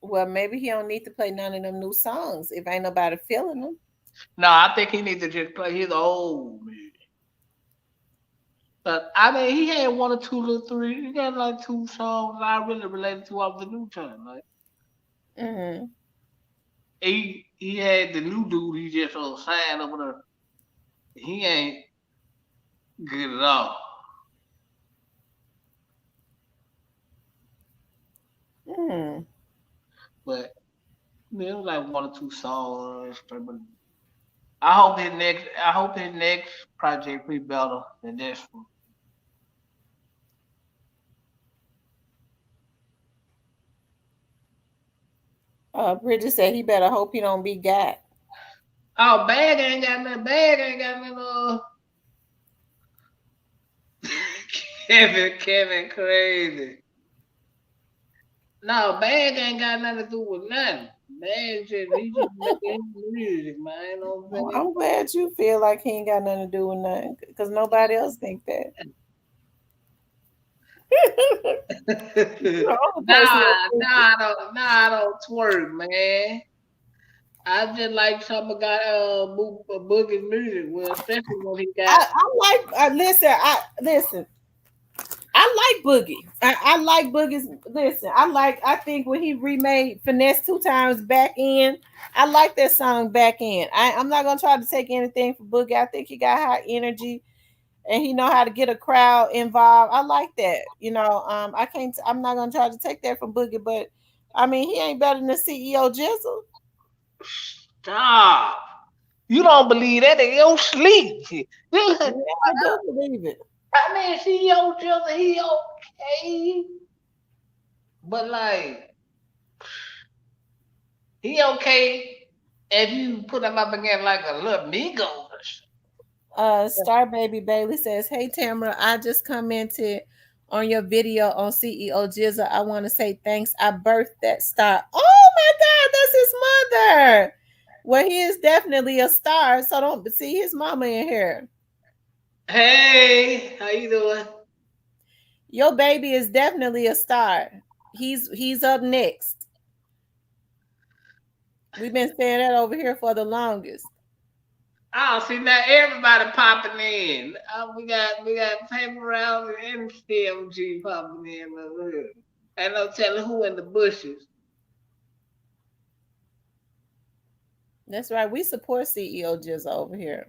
Well, maybe he don't need to play none of them new songs if ain't nobody feeling them. No, I think he needs to just play his old music. But I mean, he had one or two little three. He got like two songs I really related to off the new time. Like he had the new dude. He just signed over there. He ain't good at all. But it was like one or two songs. But I hope his next project be better than this one. Bridget said he better hope he don't be got. Oh, Bag ain't got nothing. Bag ain't got nothing. Kevin crazy. No, Bag ain't got nothing to do with nothing. Bag he just making music, man. I'm glad you feel like he ain't got nothing to do with nothing, because nobody else think that. I don't twerk, man. I just like some of Boogie's music, well, especially when he got. Listen. I like Boogie. I like Boogie's. Listen, I think when he remade Finesse 2 Times Back In, I like that song Back In. I'm not gonna try to take anything from Boogie. I think he got high energy and he know how to get a crowd involved. I like that. I'm not gonna try to take that from Boogie, but I mean he ain't better than CEO Jizzle. Stop. You don't believe that? They don't sleep. Yeah, I do believe it. I mean, CEO Jizzle, he okay. But like he okay if you put him up against like a little Migos. Star Baby Bailey says, "Hey Tamara, I just commented on your video on CEO Jizzle. I want to say thanks. I birthed that star." Oh my God, that's his mother. Well, he is definitely a star. So don't see his mama in here. Hey, how you doing? Your baby is definitely a star. He's up next. We've been saying that over here for the longest. Oh, see now everybody popping in. We got Paper Round and CMG popping in over here. Ain't no telling who in the bushes. That's right. We support CEO Jizzle over here.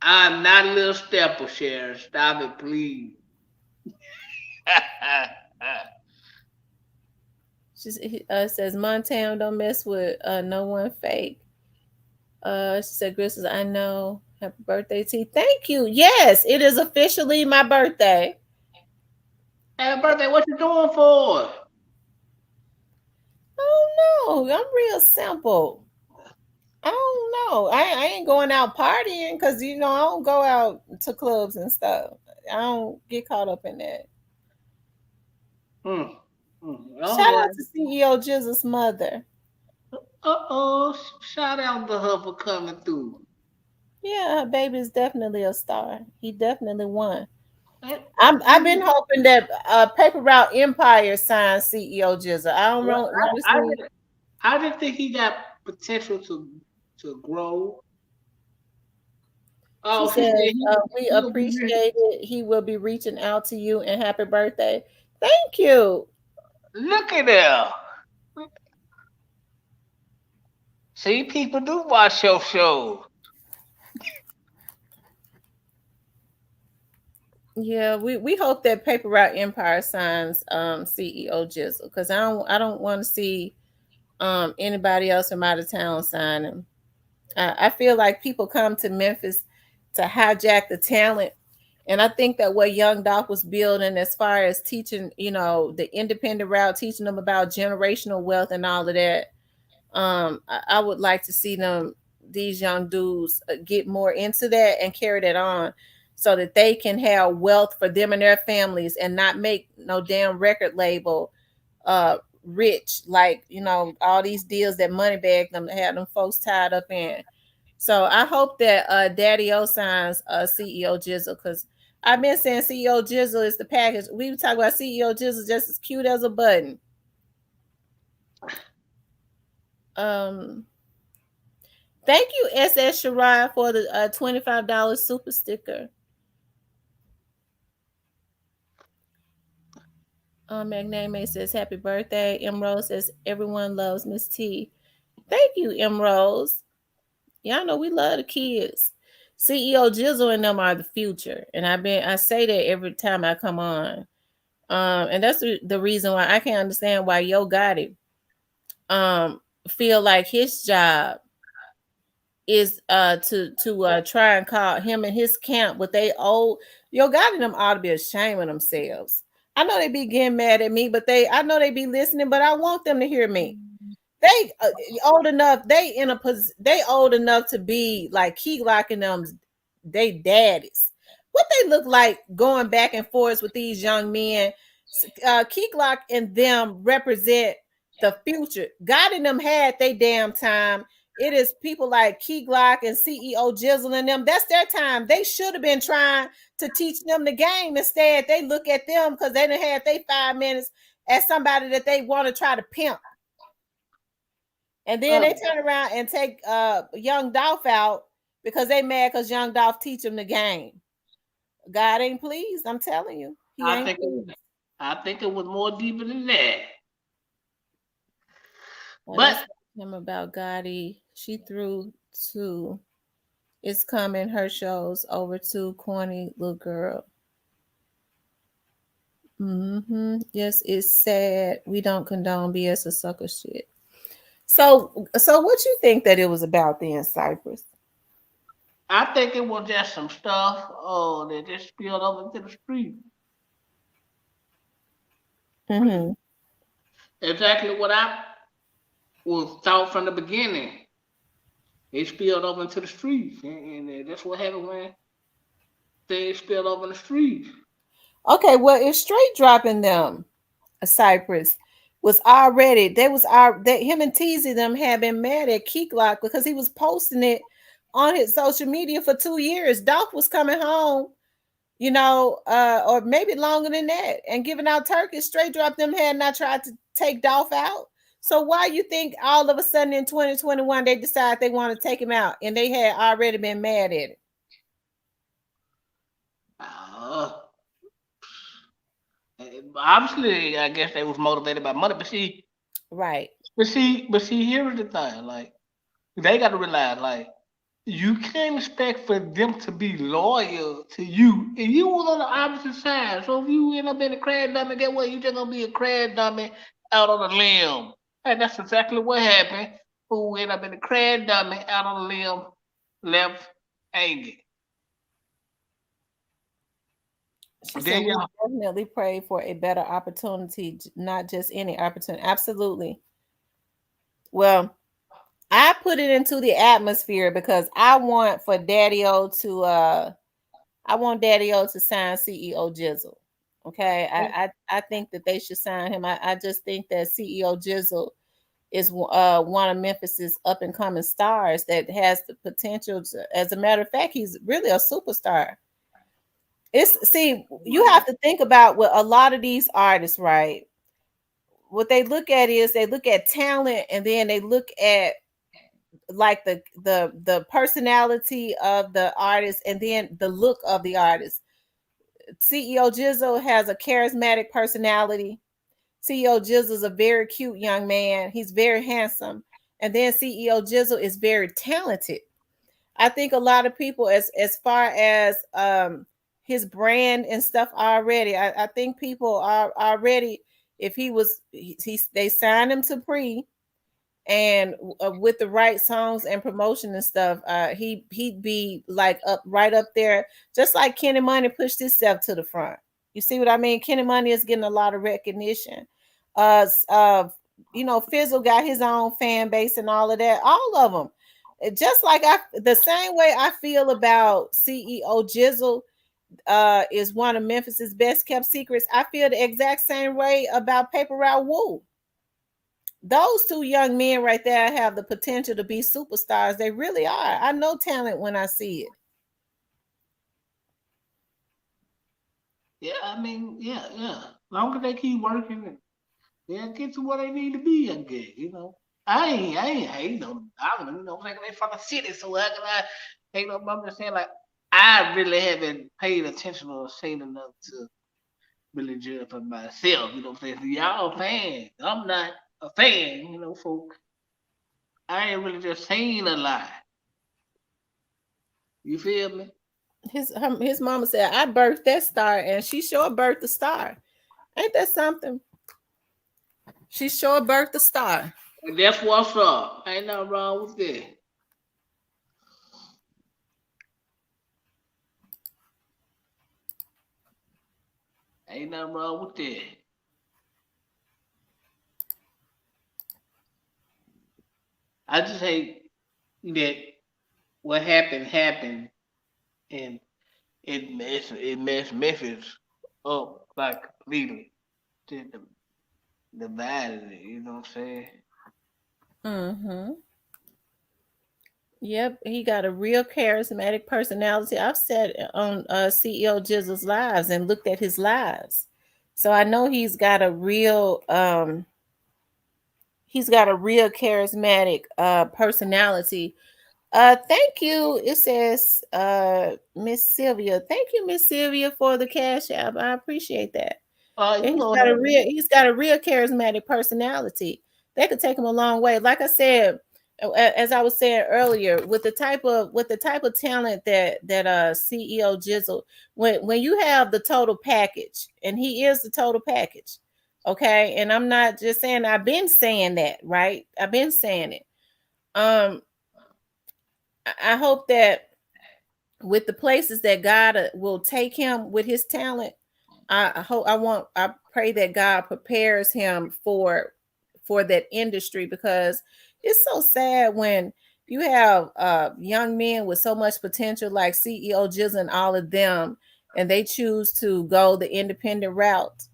I'm not a little stepper, Sharon. Stop it, please. She says, Montana don't mess with no one fake. She said, Grisses, I know Happy birthday, T. Thank you. Yes, it is officially my birthday. Happy birthday! What you doing for? Oh no, I'm real simple. I don't know. I ain't going out partying because I don't go out to clubs and stuff. I don't get caught up in that. All Shout out right. to CEO Jizzle's mother. Shout out to her for coming through. Yeah, her baby is definitely a star. He definitely won. Eh, I've been hoping that Paper Route Empire signs CEO Jizzle. I don't Well, want to I see. didn't, I didn't think he got potential to grow. She Oh, she said says, "We he'll be rich. appreciate it. He will be reaching out to you and happy birthday." Thank you. Look at there. See, people do watch your show. Yeah, we hope that Paper Route Empire signs CEO Jizzle because I don't want to see anybody else from out of town sign him. I feel like people come to Memphis to hijack the talent. And I think that what Young Dolph was building as far as teaching, the independent route, teaching them about generational wealth and all of that, I would like to see these young dudes get more into that and carry that on so that they can have wealth for them and their families and not make no damn record label uh rich, like all these deals that money bag them, have them folks tied up in. So I hope that Daddy O signs CEO Jizzle, because I've been saying CEO Jizzle is the package. We were talking about CEO Jizzle just as cute as a button. um Thank you, SS Shirai, for the $25 super sticker. Magname says happy birthday. Emerald says everyone loves Miss T. Thank you, Emerald. Y'all know we love the kids. CEO Jizzle and them are the future, and I say that every time I come on. And that's the reason why I can't understand why Yo Gotti feel like his job is to try and call him and his camp what they owe. Yo Gotti them ought to be ashamed of themselves. I know they be getting mad at me, but I know they be listening, but I want them to hear me. They old enough. They old enough to be like Key Glock and them. They daddies. What they look like going back and forth with these young men. Key Glock and them represent the future. God and them had they damn time. It is people like Key Glock and CEO Jizzle and them. That's their time. They should have been trying to teach them the game. Instead, they look at them because they done had they 5 minutes as somebody that they want to try to pimp. And then they turn around and take Young Dolph out because they mad because Young Dolph teach them the game. God ain't pleased. I'm telling you, he ain't pleased. I think it was more deeper than that. But him about Gotti, she threw two. It's coming. Her shows over to corny little girl. Yes, it's sad. We don't condone BS or sucker shit. So what you think that it was about then, Cypress? I think it was just some stuff that just spilled over into the street. Exactly what I was thought from the beginning. It spilled over into the streets, and that's what happened when things spilled over in the streets. Okay, well, if Straight dropping them, Cypress was already him and Teasy them had been mad at Key Glock because he was posting it on his social media for 2 years. Dolph was coming home, or maybe longer than that, and giving out turkeys. Straight drop them had not tried to take Dolph out. So why you think all of a sudden in 2021 they decide they want to take him out and they had already been mad at it? Obviously, I guess they was motivated by money, but see, right. But see, here's the thing: like, they got to realize, like, you can't expect for them to be loyal to you, and you was on the opposite side. So if you end up in a crash dummy, get what? You just gonna be a crash dummy out on a limb, and that's exactly what happened. Who ended up in a crash dummy out on a limb, left Ain't it? She said we definitely pray for a better opportunity, not just any opportunity. Absolutely. Well, I put it into the atmosphere because I want for Daddy-O to sign CEO Jizzle. Okay. I think that they should sign him. I just think that CEO Jizzle is one of Memphis's up and coming stars that has the potential to, as a matter of fact, he's really a superstar. You have to think about what a lot of these artists, right? What they look at is they look at talent, and then they look at like the personality of the artist, and then the look of the artist. CEO Jizzle has a charismatic personality. CEO Jizzle is a very cute young man. He's very handsome. And then CEO Jizzle is very talented. I think a lot of people, as far as his brand and stuff already, I think people are already, if they signed him to Pre, and with the right songs and promotion and stuff, he'd be like right up there, just like Kenny Money pushed himself to the front. You see what I mean? Kenny Money is getting a lot of recognition. Fizzle got his own fan base and all of that. All of them, just like the same way I feel about CEO Jizzle is one of Memphis's best kept secrets. I feel the exact same way about Paper Route Wu. Those two young men right there have the potential to be superstars. They really are. I know talent when I see it. Yeah, I mean, yeah. As long as they keep working, and they'll get to where they need to be, I guess. I ain't hating on them. Like they from the city, so how can I hate on them? I'm just saying, like, I really haven't paid attention or seen enough to really judge for myself. You know what I'm saying? So y'all fans. I'm not a fan, folks. I ain't really just seen a lot. You feel me? His mama said, I birthed that star, and she sure birthed the star. Ain't that something? She sure birthed the star. And that's what's up. Ain't nothing wrong with that. Ain't nothing wrong with that. I just hate that what happened, and it messed Memphis up like completely. Divided it, you know what I'm saying? Mm-hmm. Yep, he got a real charismatic personality. I've sat on CEO Jizzle's lives and looked at his lives, so I know he's got a real charismatic personality. Thank you. It says Miss Sylvia. Thank you, Miss Sylvia, for the cash app. I appreciate that. He's got a real charismatic personality. That could take him a long way. Like I said, as I was saying earlier, with the type of talent that CEO Jizzle, when you have the total package, and he is the total package, okay. And I'm not just saying, I've been saying that, right? I've been saying it. I hope that with the places that God will take him with his talent, I pray that God prepares him for that industry, because it's so sad when you have young men with so much potential like CEO Jizzle and all of them, and they choose to go the independent route.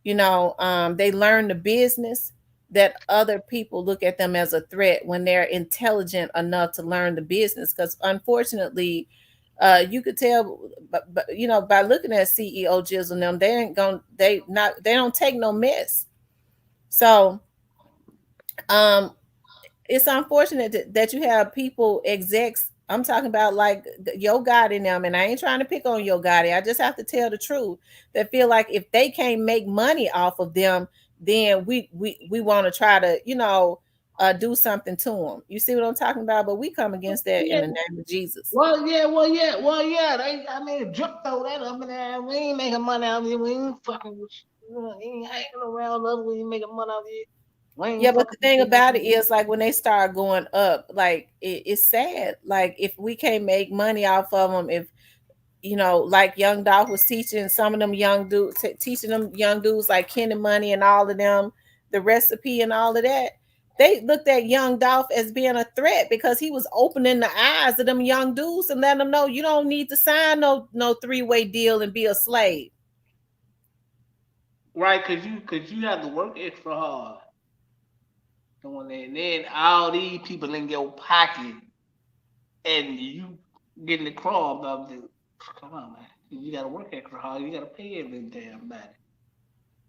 They learn the business, that other people look at them as a threat when they're intelligent enough to learn the business. Because unfortunately, you could tell, but by looking at CEO Jizzle and them, they don't take no mess. So, it's unfortunate that you have people, execs. I'm talking about like Yo Gotti in them, and I ain't trying to pick on Yo Gotti. I just have to tell the truth. That feel like if they can't make money off of them, then we want to try to do something to them. You see what I'm talking about? But we come against that in the name of Jesus. Well, yeah. They drip throw that up in there. We ain't making money out of it. We ain't fucking with you. We ain't hanging around us. We ain't making money out of it. Yeah, but the thing about it is, like, when they start going up, like, it's sad. Like, if we can't make money off of them, if like Young Dolph was teaching some of them young dudes, teaching them young dudes like Kenny Money and all of them the recipe and all of that. They looked at Young Dolph as being a threat because he was opening the eyes of them young dudes and letting them know you don't need to sign no 3-way deal and be a slave. Right, cause you have to work extra hard doing that. And then all these people in your pocket and you getting the crumbs of the come on, man. You gotta work extra hard, you gotta pay every damn body.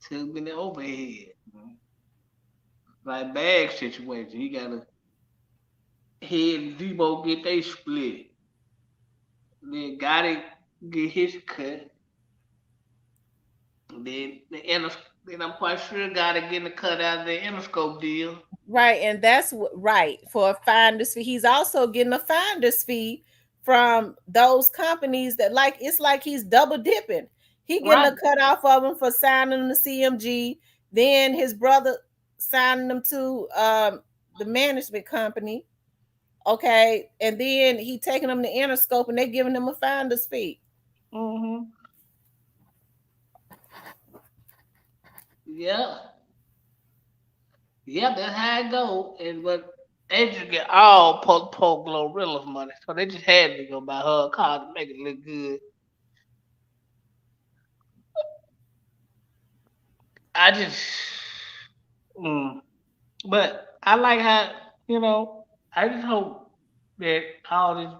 To be the overhead. Like bag situation. You gotta head and Debo get they split. Then Gotti get his cut. Then then I'm quite sure Gotti getting a cut out of the Interscope deal. Right, and that's right for a finder's fee. He's also getting a finder's fee from those companies that it's like he's double dipping. He getting a cut off of him for signing the CMG. Then his brother signing them to the management company. Okay, and then he taking them to Interscope and they giving them a finder's fee. Mm-hmm. Yeah. Yeah, that's how it go. But they just get all Paul Glorilla's money. So they just had to go buy her a car to make it look good. I just but I like how, I just hope that all this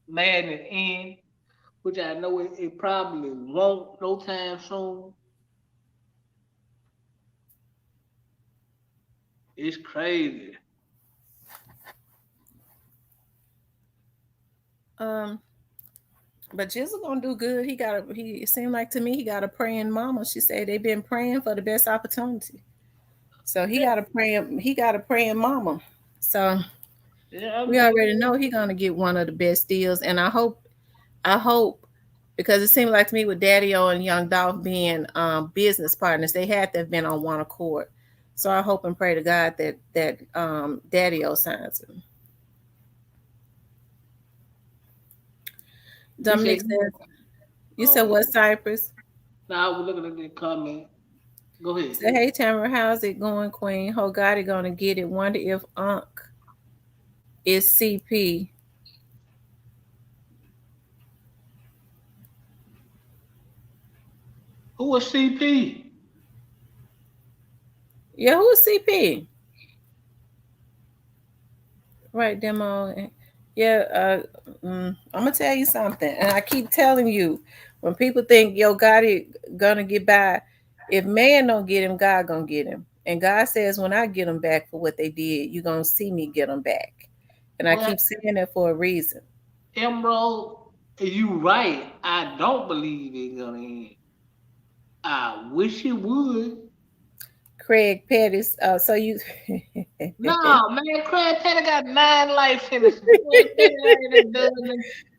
madness ends, which I know it probably won't no time soon. It's crazy. But Jizzle gonna do good. It seemed like to me he got a praying mama. She said they've been praying for the best opportunity. So he got a praying mama. So we already know he's gonna get one of the best deals. And I hope because it seemed like to me with Daddy-O and Young Dolph being business partners, they had to have been on one accord. So I hope and pray to God that Daddy-O signs him. Dominic says, you said what, Cypress? No, I was looking at the comment. Go ahead. Say, hey, Tamara, how's it going, Queen? Ho Gotti gonna get it. Wonder if Unc is CP. Who is CP? Yeah, who is CP? Right, demo. Yeah, I'm gonna tell you something, and I keep telling you, when people think Yo Gotti gonna get by, if man don't get him, God gonna get him. And God says, when I get them back for what they did, you're gonna see me get them back. And I keep saying that for a reason. Emerald, you right. I don't believe it's gonna end. I wish it would. Craig Pettis. So you No, man, Craig Pettis got 9 life sentences.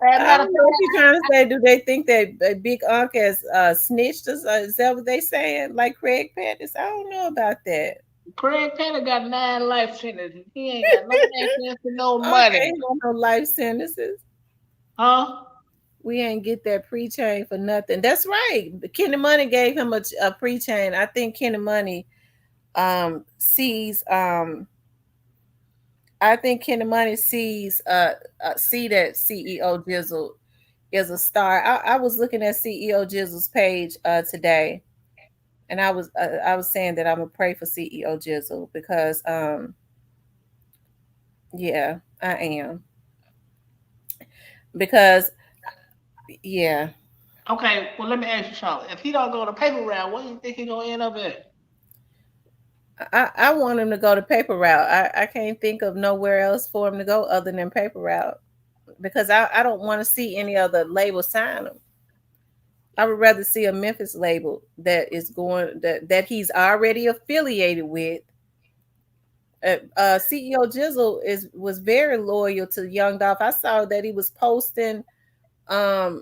I don't know what you're trying to say. Do they think that Big Unc has snitched us? Is that what they saying? Like Craig Pettis? I don't know about that. Craig Pettis got 9 life sentences. He ain't got no access to no money. Okay, no life sentences. Huh? We ain't get that pre-chain for nothing. That's right. Kenny Money gave him a pre-chain. I think Kenny Money sees I think Kenny Money sees see that CEO Jizzle is a star. I was looking at CEO Jizzle's page today, and I was saying that I'm gonna pray for CEO Jizzle because yeah, I am. Because yeah. Okay, well let me ask you something. If he don't go to paper route, where do you think he gonna end up at? I want him to go to paper route. I can't think of nowhere else for him to go other than paper route because I don't want to see any other label sign him. I would rather see a Memphis label that is going that he's already affiliated with. CEO Jizzle was very loyal to Young Dolph. I saw that he was posting a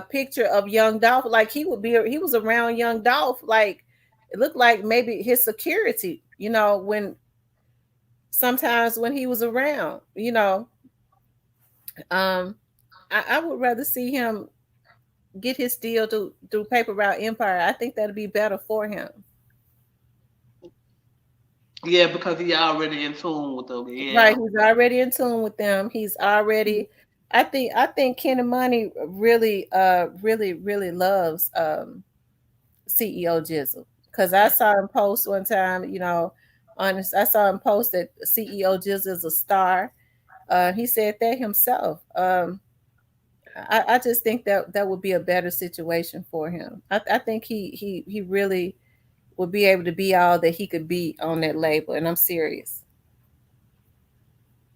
picture of Young Dolph, like he was around Young Dolph, like it looked like maybe his security, when sometimes when he was around, I would rather see him get his deal through Paper Route Empire. I think that'd be better for him. Yeah, because he already in tune with them. Yeah. Right, he's already in tune with them. He's already. I think Kenny Money really loves CEO Jizzle, because I saw him post one time. I saw him post that CEO Jizzle is a star. He said that himself. I just think that would be a better situation for him. I think he really would be able to be all that he could be on that label, and I'm serious.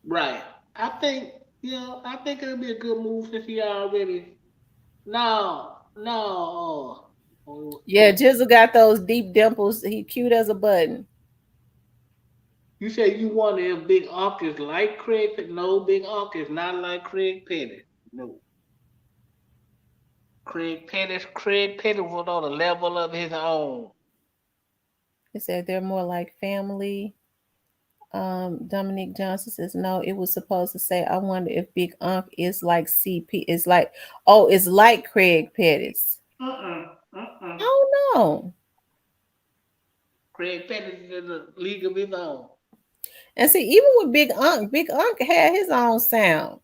Right. I think, I think it'll be a good move since he already. No, no. Yeah, Jizzle got those deep dimples. He cute as a button. You say you wonder if Big Unc is like Craig Petty? No, Big Unc is not like Craig Petty. No. Craig Petty was on a level of his own. He said they're more like family. Dominique Johnson says no. It was supposed to say, I wonder if Big Unc is like CP. It's like, oh, it's like Craig Pettis. I don't know. Craig Petty is in the league of his own. And see, even with Big Unc had his own sound.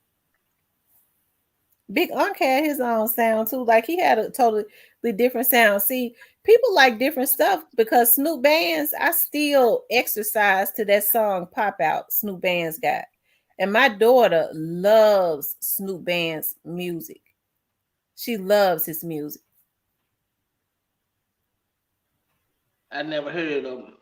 Big Unc had his own sound too. Like, he had a totally different sound. See, people like different stuff, because Snoop Bands, I still exercise to that song Pop Out Snoop Bands got. And my daughter loves Snoop Band's music. She loves his music. I never heard of him.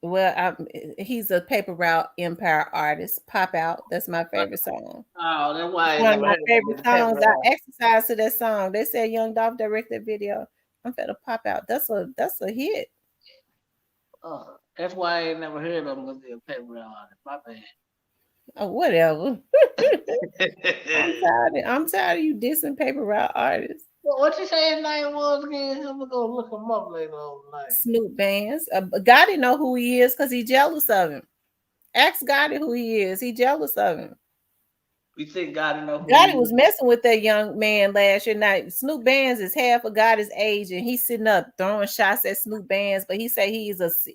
Well, he's a Paper Route Empire artist. Pop Out. That's my favorite song. Oh, that's why I One of never my heard favorite of songs. him. I exercise to that song. They said Young Dolph directed video. I'm finna Pop Out. That's a hit. That's why I ain't never heard of him, because they're a paper artist. My bad. Oh, whatever. I'm tired of you dissing Paper Route artists. What you say his name was again? I'm gonna go look him up later on tonight. Snoop Bands. Gotti know who he is because he jealous of him. Ask Gotti who he is. He jealous of him. You think Gotti know who Gotti was messing with that young man last year. Now, Snoop Bands is half of Gotti's age, and he's sitting up throwing shots at Snoop Bands, but he say he's this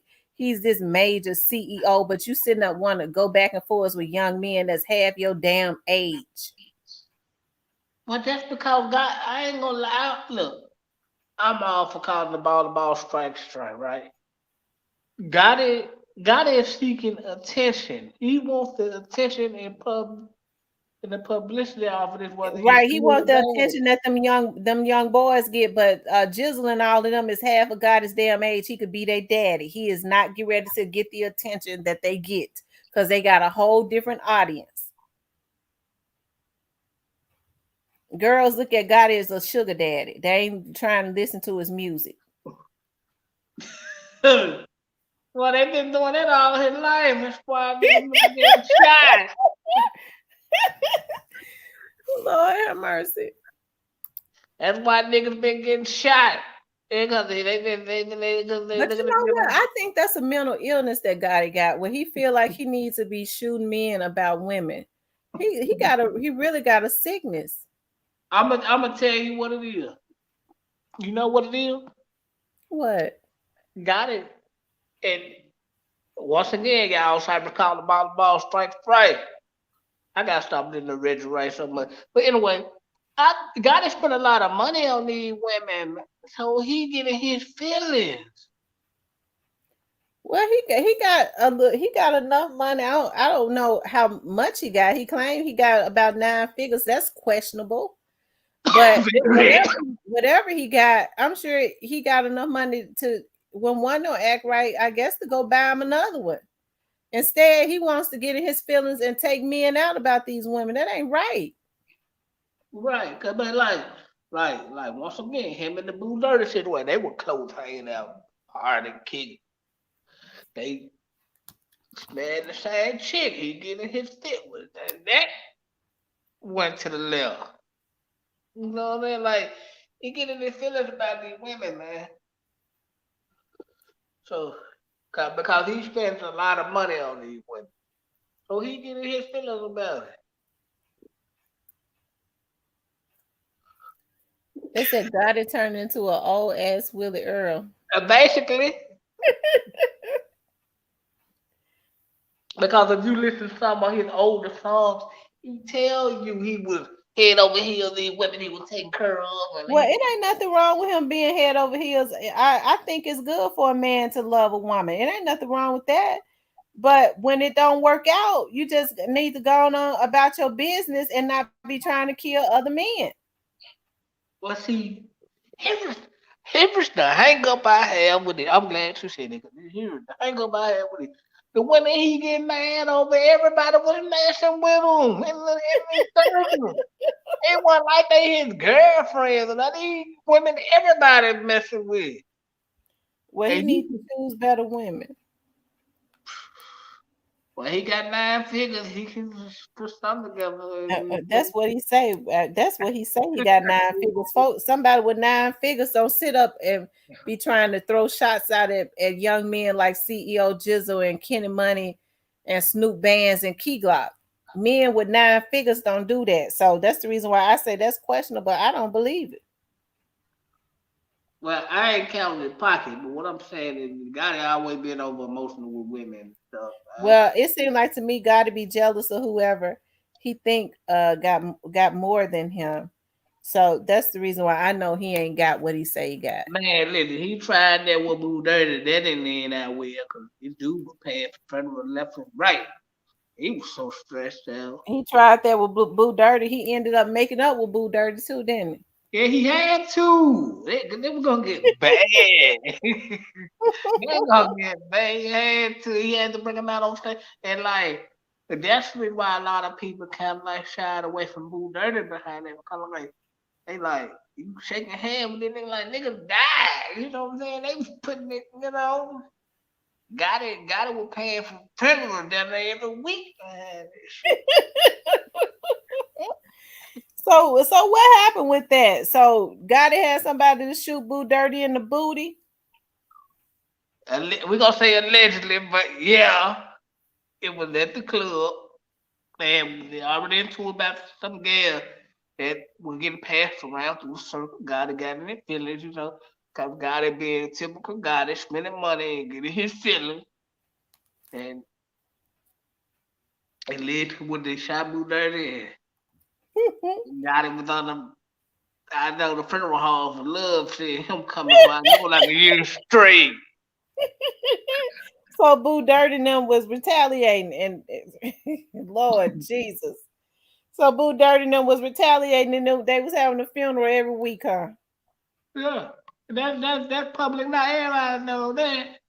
major CEO, but you sitting up want to go back and forth with young men that's half your damn age. But that's because I ain't gonna lie. Look, I'm all for calling the ball, strike, right? Gotti is seeking attention. He wants the attention and the publicity off of this. Right, he wants the attention that them young boys get, but Jizzle and all of them is half of Gotti's damn age. He could be their daddy. He is not get ready to get the attention that they get, because they got a whole different audience. Girls look at Gotti as a sugar daddy. They ain't trying to listen to his music. Well, they've been doing that all his life. That's why they've been getting shot. Lord have mercy. That's why niggas been getting shot. But you know what? I think that's a mental illness that Gotti got, where he feel like he needs to be shooting men about women. He really got a sickness. I'm gonna tell you what it is. You know what it is? What? Gotti. And once again, y'all, Cyber call the ball, strike. I gotta stop in the red right so much. But anyway, I gotta spend a lot of money on these women, so he getting his feelings. Well, he got enough money. I don't know how much he got. He claimed he got about 9 figures. That's questionable. But whatever he got, I'm sure he got enough money to, when one don't act right, I guess, to go buy him another one. Instead, he wants to get in his feelings and take men out about these women. That ain't right. Right, cause like once again, him and the Blue Dirty situation, they were close hanging out, hard and kicking. They smashed the same chick. He getting his fit with that went to the left. You know what I mean? Like, he getting his feelings about these women, man. So Because he spends a lot of money on these women. So he getting his feelings about it. They said Gotti turned into an old ass Willie Earl. Basically, because if you listen to some of his older songs, he tell you he was head over heels, these women he was taking care of. Well, it ain't nothing wrong with him being head over heels. I think it's good for a man to love a woman. It ain't nothing wrong with that. But when it don't work out, you just need to go on about your business and not be trying to kill other men. Well, see, here's the hang up I have with it. I'm glad you said it. Here's the hang up I have with it. The women he get mad over, everybody was messing with him. It wasn't like they his girlfriends and these women everybody messing with. Well, he needs to choose better women. Well, he got 9 figures. He can just put something together. That's what he say. That's what he say. He got 9 figures. Folks, somebody with 9 figures don't sit up and be trying to throw shots out at young men like CEO Jizzle and Kenny Money and Snoop Bands and Key Glock. Men with 9 figures don't do that. So that's the reason why I say that's questionable. I don't believe it. Well, I ain't counting his pocket, but what I'm saying is Gotti always been over emotional with women and stuff. Well, it seemed like to me Gotti be jealous of whoever he think got more than him. So that's the reason why I know he ain't got what he say he got. Man, listen, he tried that with Boo Dirty. That didn't end that well because this dude was paying for federal left and right. He was so stressed out. He tried that with Boo Dirty. He ended up making up with Boo Dirty too, didn't he? Yeah, he had to. They were gonna get bad. They were gonna get bad. He had to. He had to bring him out on stage, and like that's the reason why a lot of people kind of like shied away from Boo Dirty behind it. Kind of like they like you shaking hands, but then they like niggas died. You know what I'm saying? They was putting it, you know. Got it. Was paying for funeral down there every week. So what happened with that? So Gotti had somebody to shoot Boo Dirty in the booty. We're gonna say allegedly, but yeah, it was at the club. And they already into about some girl that was getting passed around through a circle. Gotti got in his feelings, you know, because Gotti being typical Gotti, spending money and getting his feelings. And it led to when they shot Boo Dirty. Gotti was on the, I know the funeral hall for love seeing him coming by like a year straight. So Boo Dirty and them was retaliating, and Lord Jesus. So Boo Dirty and them was retaliating, and they was having a funeral every week, huh? Yeah, that's public. Not everybody know that.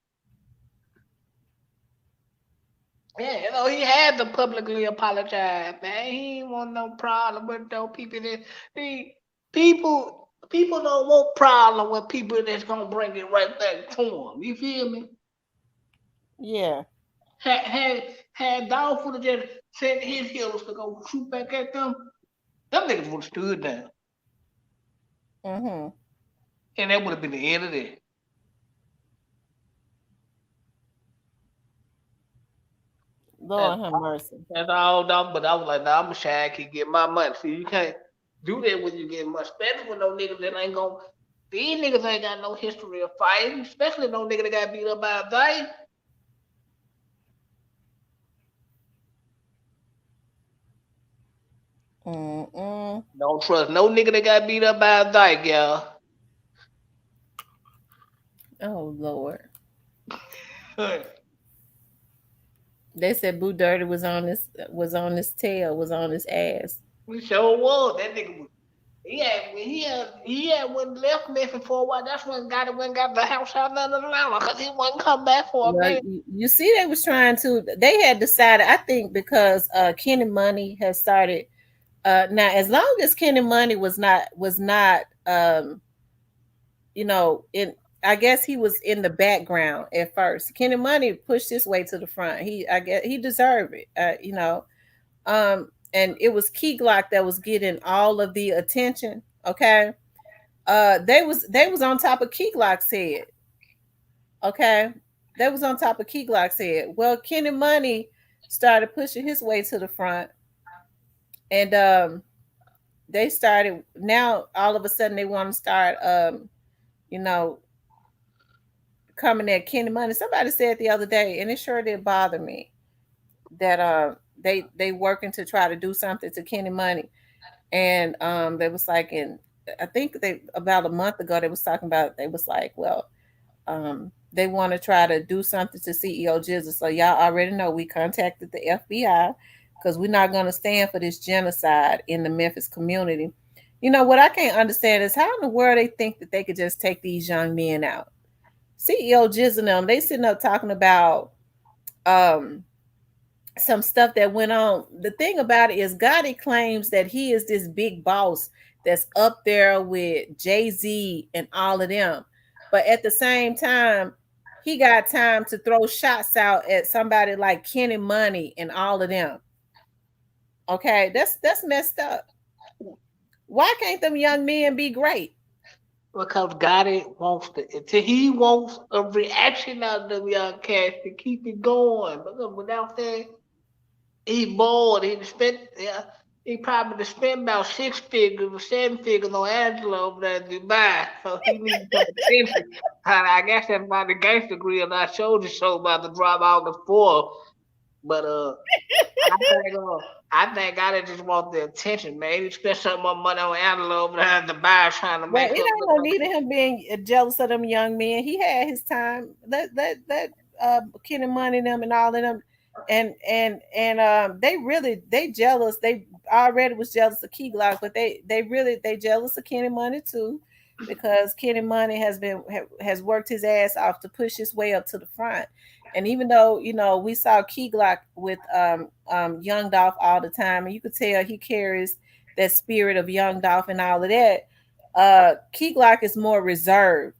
Yeah, you know, he had to publicly apologize, man. He ain't want no problem with those people that people don't want problem with people that's gonna bring it right back to them. You feel me? Yeah. Had Dolph would have just sent his heels to go shoot back at them niggas would have stood down. Mm-hmm. And that would have been the end of it. Lord have mercy. That's all dumb, but I was like, nah, I'm a shy kid, get my money. See, you can't do that when you get money, especially with no niggas that ain't gonna. These niggas ain't got no history of fighting, especially no nigga that got beat up by a dyke. Don't trust no nigga that got beat up by a dyke, y'all. Oh Lord. They said Boo Dirty was on his tail, was on his ass. We sure was. That nigga was. He had went left Memphis for a while. That's when got the house out of Atlanta because he wouldn't come back for a minute. You see, they was trying to. They had decided, I think, because Kenny Money has started. Now, as long as Kenny Money was not, you know, I guess he was in the background at first. Kenny Money pushed his way to the front. I guess he deserved it. You know, and it was Key Glock that was getting all of the attention. Okay, they was on top of Key Glock's head. Okay, They was on top of Key Glock's head. Well, Kenny Money started pushing his way to the front, and they started. Now all of a sudden they want to start, you know, coming at Kenny Money. Somebody said the other day, and it sure did bother me, that they working to try to do something to Kenny Money, and they was like, in I think they about a month ago they was talking about, they was like, well, they want to try to do something to CEO Jizzle. So y'all already know we contacted the FBI because we're not going to stand for this genocide in the Memphis community. You know what I can't understand is how in the world they think that they could just take these young men out. CEO Jizzle and them, they sitting up talking about some stuff that went on. The thing about it is Gotti claims that he is this big boss that's up there with Jay-Z and all of them. But at the same time, he got time to throw shots out at somebody like Kenny Money and all of them. Okay, that's messed up. Why can't them young men be great? Because Gotti wants he wants a reaction out of them young cats to keep it going. Because without that, he bored. He probably spent about 6 figures or 7 figures on Angela over there in Dubai. So he needs some attention. I guess that's why the gangster grill I showed the show about to drop August 4th. But I think I just want the attention, man. He spent some more money on Angela over there in Dubai trying to make it ain't no need of him being jealous of them young men. He had his time. Let Kenny Money them and all of them, and they jealous. They already was jealous of Key Glock, but they jealous of Kenny Money too, because Kenny Money has worked his ass off to push his way up to the front. And even though, you know, we saw Key Glock with Young Dolph all the time, and you could tell he carries that spirit of Young Dolph and all of that. Key Glock is more reserved.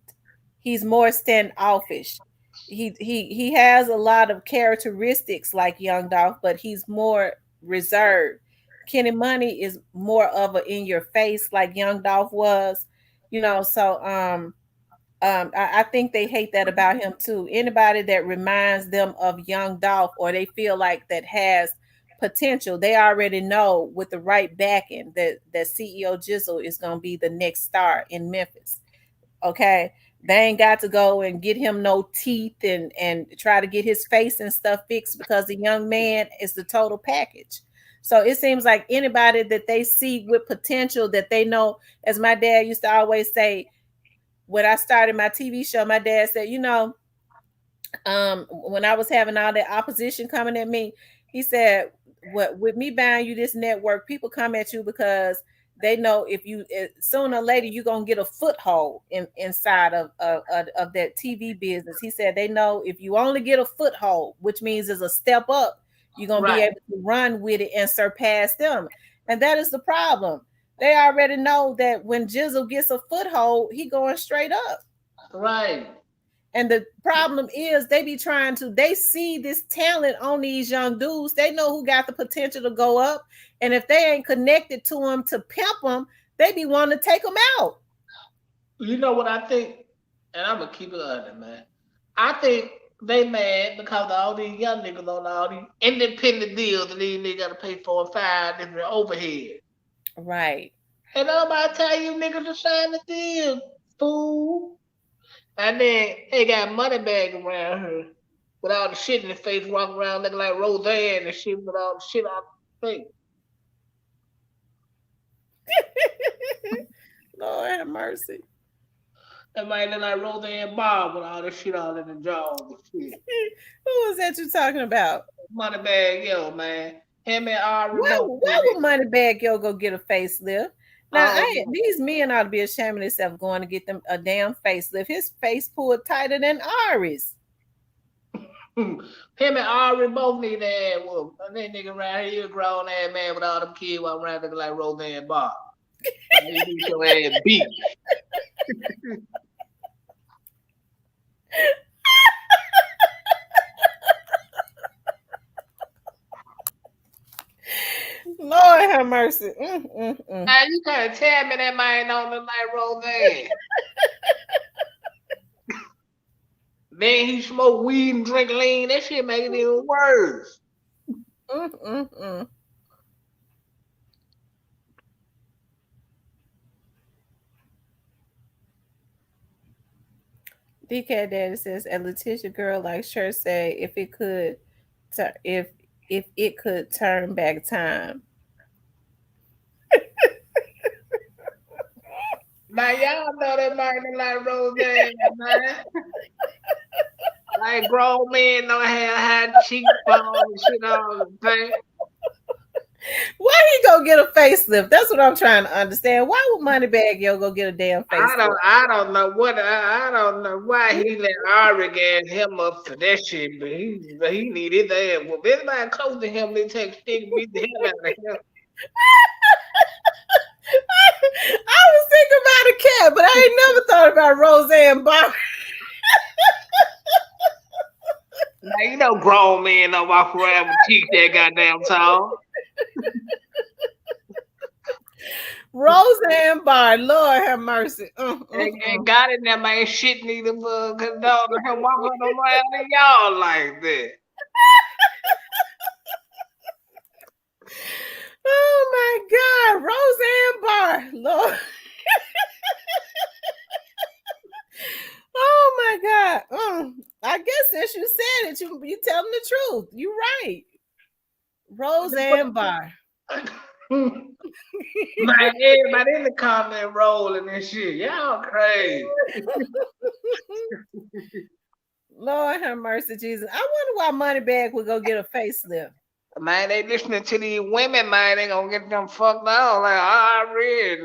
He's more standoffish. He has a lot of characteristics like Young Dolph, but he's more reserved. Kenny Money is more of a in your face like Young Dolph was, you know. So I think they hate that about him too. Anybody that reminds them of Young Dolph or they feel like that has potential, they already know with the right backing that CEO Jizzle is going to be the next star in Memphis. Okay, they ain't got to go and get him no teeth and try to get his face and stuff fixed, because the young man is the total package. So it seems like anybody that they see with potential, that they know, as my dad used to always say, when I started my TV show, my dad said, you know, when I was having all that opposition coming at me, he said, "What with me buying you this network, people come at you because they know if you sooner or later you're gonna get a foothold inside of that TV business." He said they know if you only get a foothold, which means it's a step up, you're gonna be able to run with it and surpass them. And that is the problem. They already know that when Jizzle gets a foothold, he going straight up. Right. And the problem is they see this talent on these young dudes. They know who got the potential to go up. And if they ain't connected to them to pimp them, they be wanting to take them out. You know what I think? And I'm going to keep it under, man. I think they mad because of all these young niggas on all these independent deals that these niggas got to pay 4 and 5 different overhead. Right. And nobody tell you niggas to sign the deal, fool. And then they got money bag around here with all the shit in the face, walking around looking like Roseanne and shit with all the shit on the face. Lord have mercy. That might look like Roseanne Bob with all this shit all in the jaws and shit. Who is that you talking about? Money bag, yo, man. Him and Ari. Why would Moneybag Yo go get a facelift? Now, these men ought to be ashamed of themselves going to get them a damn facelift. His face pulled tighter than Ari's. Him and Ari both need to add whoop. And that nigga around here, a grown ass man with all them kids walking around looking like Roseanne Bob. They need your ass beat. Lord have mercy. Now you can't tell me that man don't look like Roseanne. Then he smoke weed and drink lean. That shit make it even worse. DK Daddy says, and Letitia girl like sure say if it could, if it could turn back time. Man, y'all know that man like Roseanne, man. Like grown men don't have cheekbones and shit all the time. Why he go get a facelift? That's what I'm trying to understand. Why would Moneybag Yo go get a damn facelift? I don't know what I don't know why he let Ari gas him up for that shit, but he needed that. Well, if anybody close to him, they take stick beat the hell out of him. I was thinking about a cat, but I ain't never thought about Roseanne Barr. Now you know grown men don't walk around with teeth that goddamn tall. Roseanne Barr, Lord have mercy. And got in there, man, shit need him cause dog him walking around and y'all like that. Oh my God, Roseanne Barr, Lord. Oh my God. I guess since you said it, you telling the truth. You're right. Roseanne Barr. Man, everybody in the comment rolling and shit. Y'all crazy. Lord have mercy, Jesus. I wonder why Moneybag would go get a facelift. Man, they listening to these women, man. They gonna get them fucked out. Like, I read.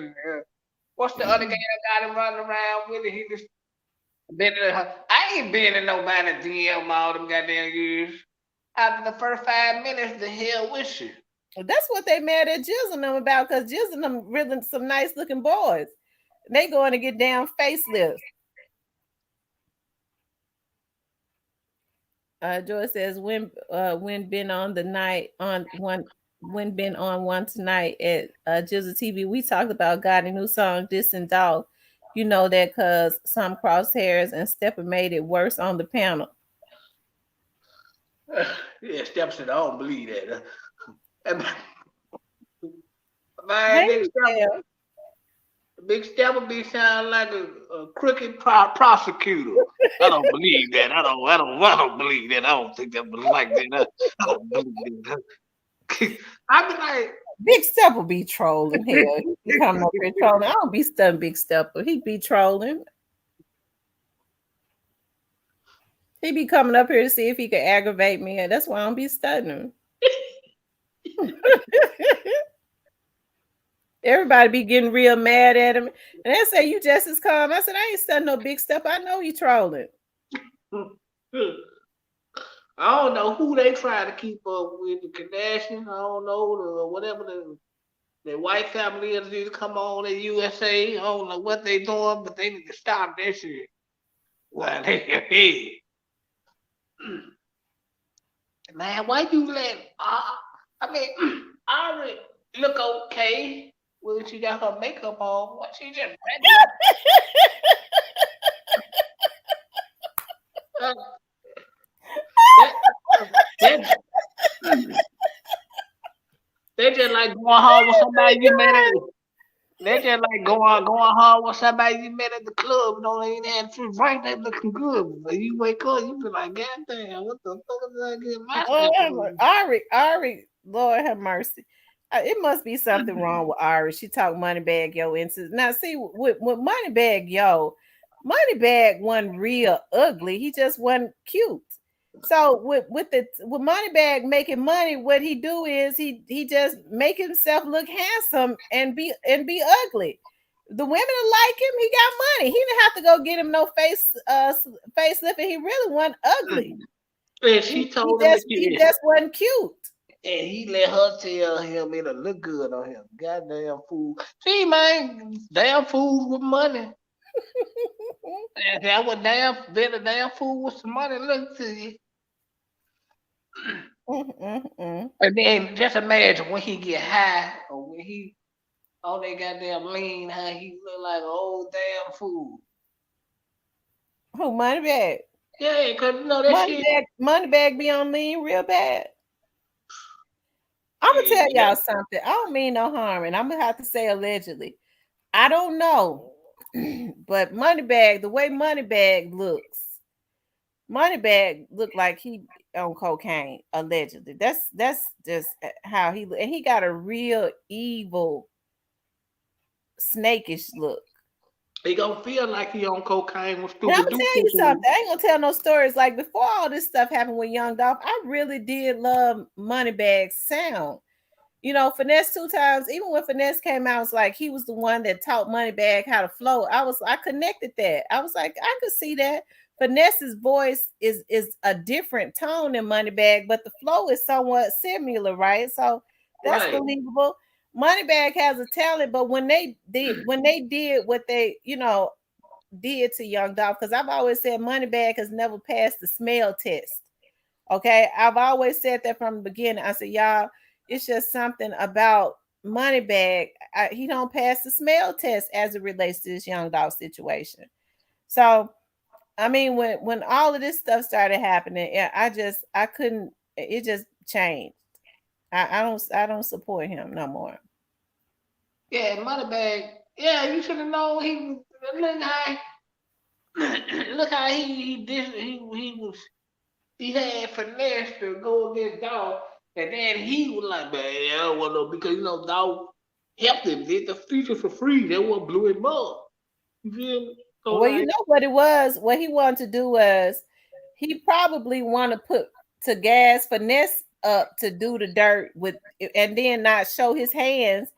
What's the other guy that got him running around with it? He just been in I ain't been in nobody DM all them goddamn years. After the first 5 minutes, the hell with you. That's what they mad at Jizzle and them about, because Jizzle and them really some nice looking boys. They going to get damn facelifts. Joy says when been on the night on one when been on one tonight at Jizzle TV, we talked about Gotti new song This and Dolph. You know that because some crosshairs and Stepper made it worse on the panel. Yeah, Stepper said I don't believe that. Man, Big Stepper be sounding like a crooked prosecutor. I don't believe that. I don't believe that. I don't think that was like that. I don't believe that. I be like, Big Stepper be trolling here. He coming up here trolling. I don't be studying Big Stepper. He be trolling. He be coming up here to see if he can aggravate me, and that's why I don't be studying. Everybody be getting real mad at him. And they say, you just as calm. I said, I ain't studying no Big Stepper. I know he trolling. I don't know who they try to keep up with, the Kardashians. I don't know, whatever the white family is to come on in USA. I don't know what they doing, but they need to stop that shit. Well, hey. Man, why you let Ari look okay when she got her makeup on? What she just they just like going home with somebody you met at. They just like going home with somebody you met at the club. Don't even have to drink. They looking good. But you wake up, you be like, God damn, what the fuck is that getting my Ari, Lord have mercy. It must be something wrong with Ari. She talked Moneybag Yo into now. See, with Moneybag Yo, Moneybag wasn't real ugly. He just wasn't cute. So with Moneybag making money, what he do is he just make himself look handsome and be ugly. The women like him. He got money. He didn't have to go get him no facelift, and he really wasn't ugly. And she told him he just wasn't cute. And he let her tell him it'll look good on him. Goddamn fool. See, man, damn fools with money. And that was been a damn fool with some money. Look to you. And then just imagine when he get high or when he on that goddamn lean, how he look like an old damn fool. Who, Moneybag? Yeah, cause you know that shit. Moneybag be on lean real bad. I'm gonna tell y'all something. I don't mean no harm, and I'm gonna have to say allegedly. I don't know, but Moneybag, the way Moneybag look like he on cocaine allegedly. That's just how he look, and he got a real evil, snakish look. He gonna feel like he on cocaine with And I'm stupid gonna dude. tell you something. I ain't gonna tell no stories. Like before all this stuff happened with Young Dolph, I really did love Moneybag's sound. You know, Finesse 2 Times, even when Finesse came out, it's like he was the one that taught Moneybag how to flow. I connected that. I was like, I could see that. Finesse's voice is a different tone than Moneybag, but the flow is somewhat similar, right? So that's believable. Moneybag has a talent, but when they did what they, did to Young Dolph, because I've always said Moneybag has never passed the smell test. Okay, I've always said that from the beginning. I said, y'all, it's just something about Moneybag. He don't pass the smell test as it relates to this Young Dolph situation. So, I mean, when all of this stuff started happening, I couldn't. It just changed. I don't support him no more. Yeah, Moneybag. Yeah, you should have known he look how he had Finesse to go against Dolph, and then he was like, man, I don't want to, because Dolph helped him, did the feature for free. That what blew him up. You feel me? So Well, you know what it was. What he wanted to do was he probably want to put to gas Finesse up to do the dirt with, and then not show his hands.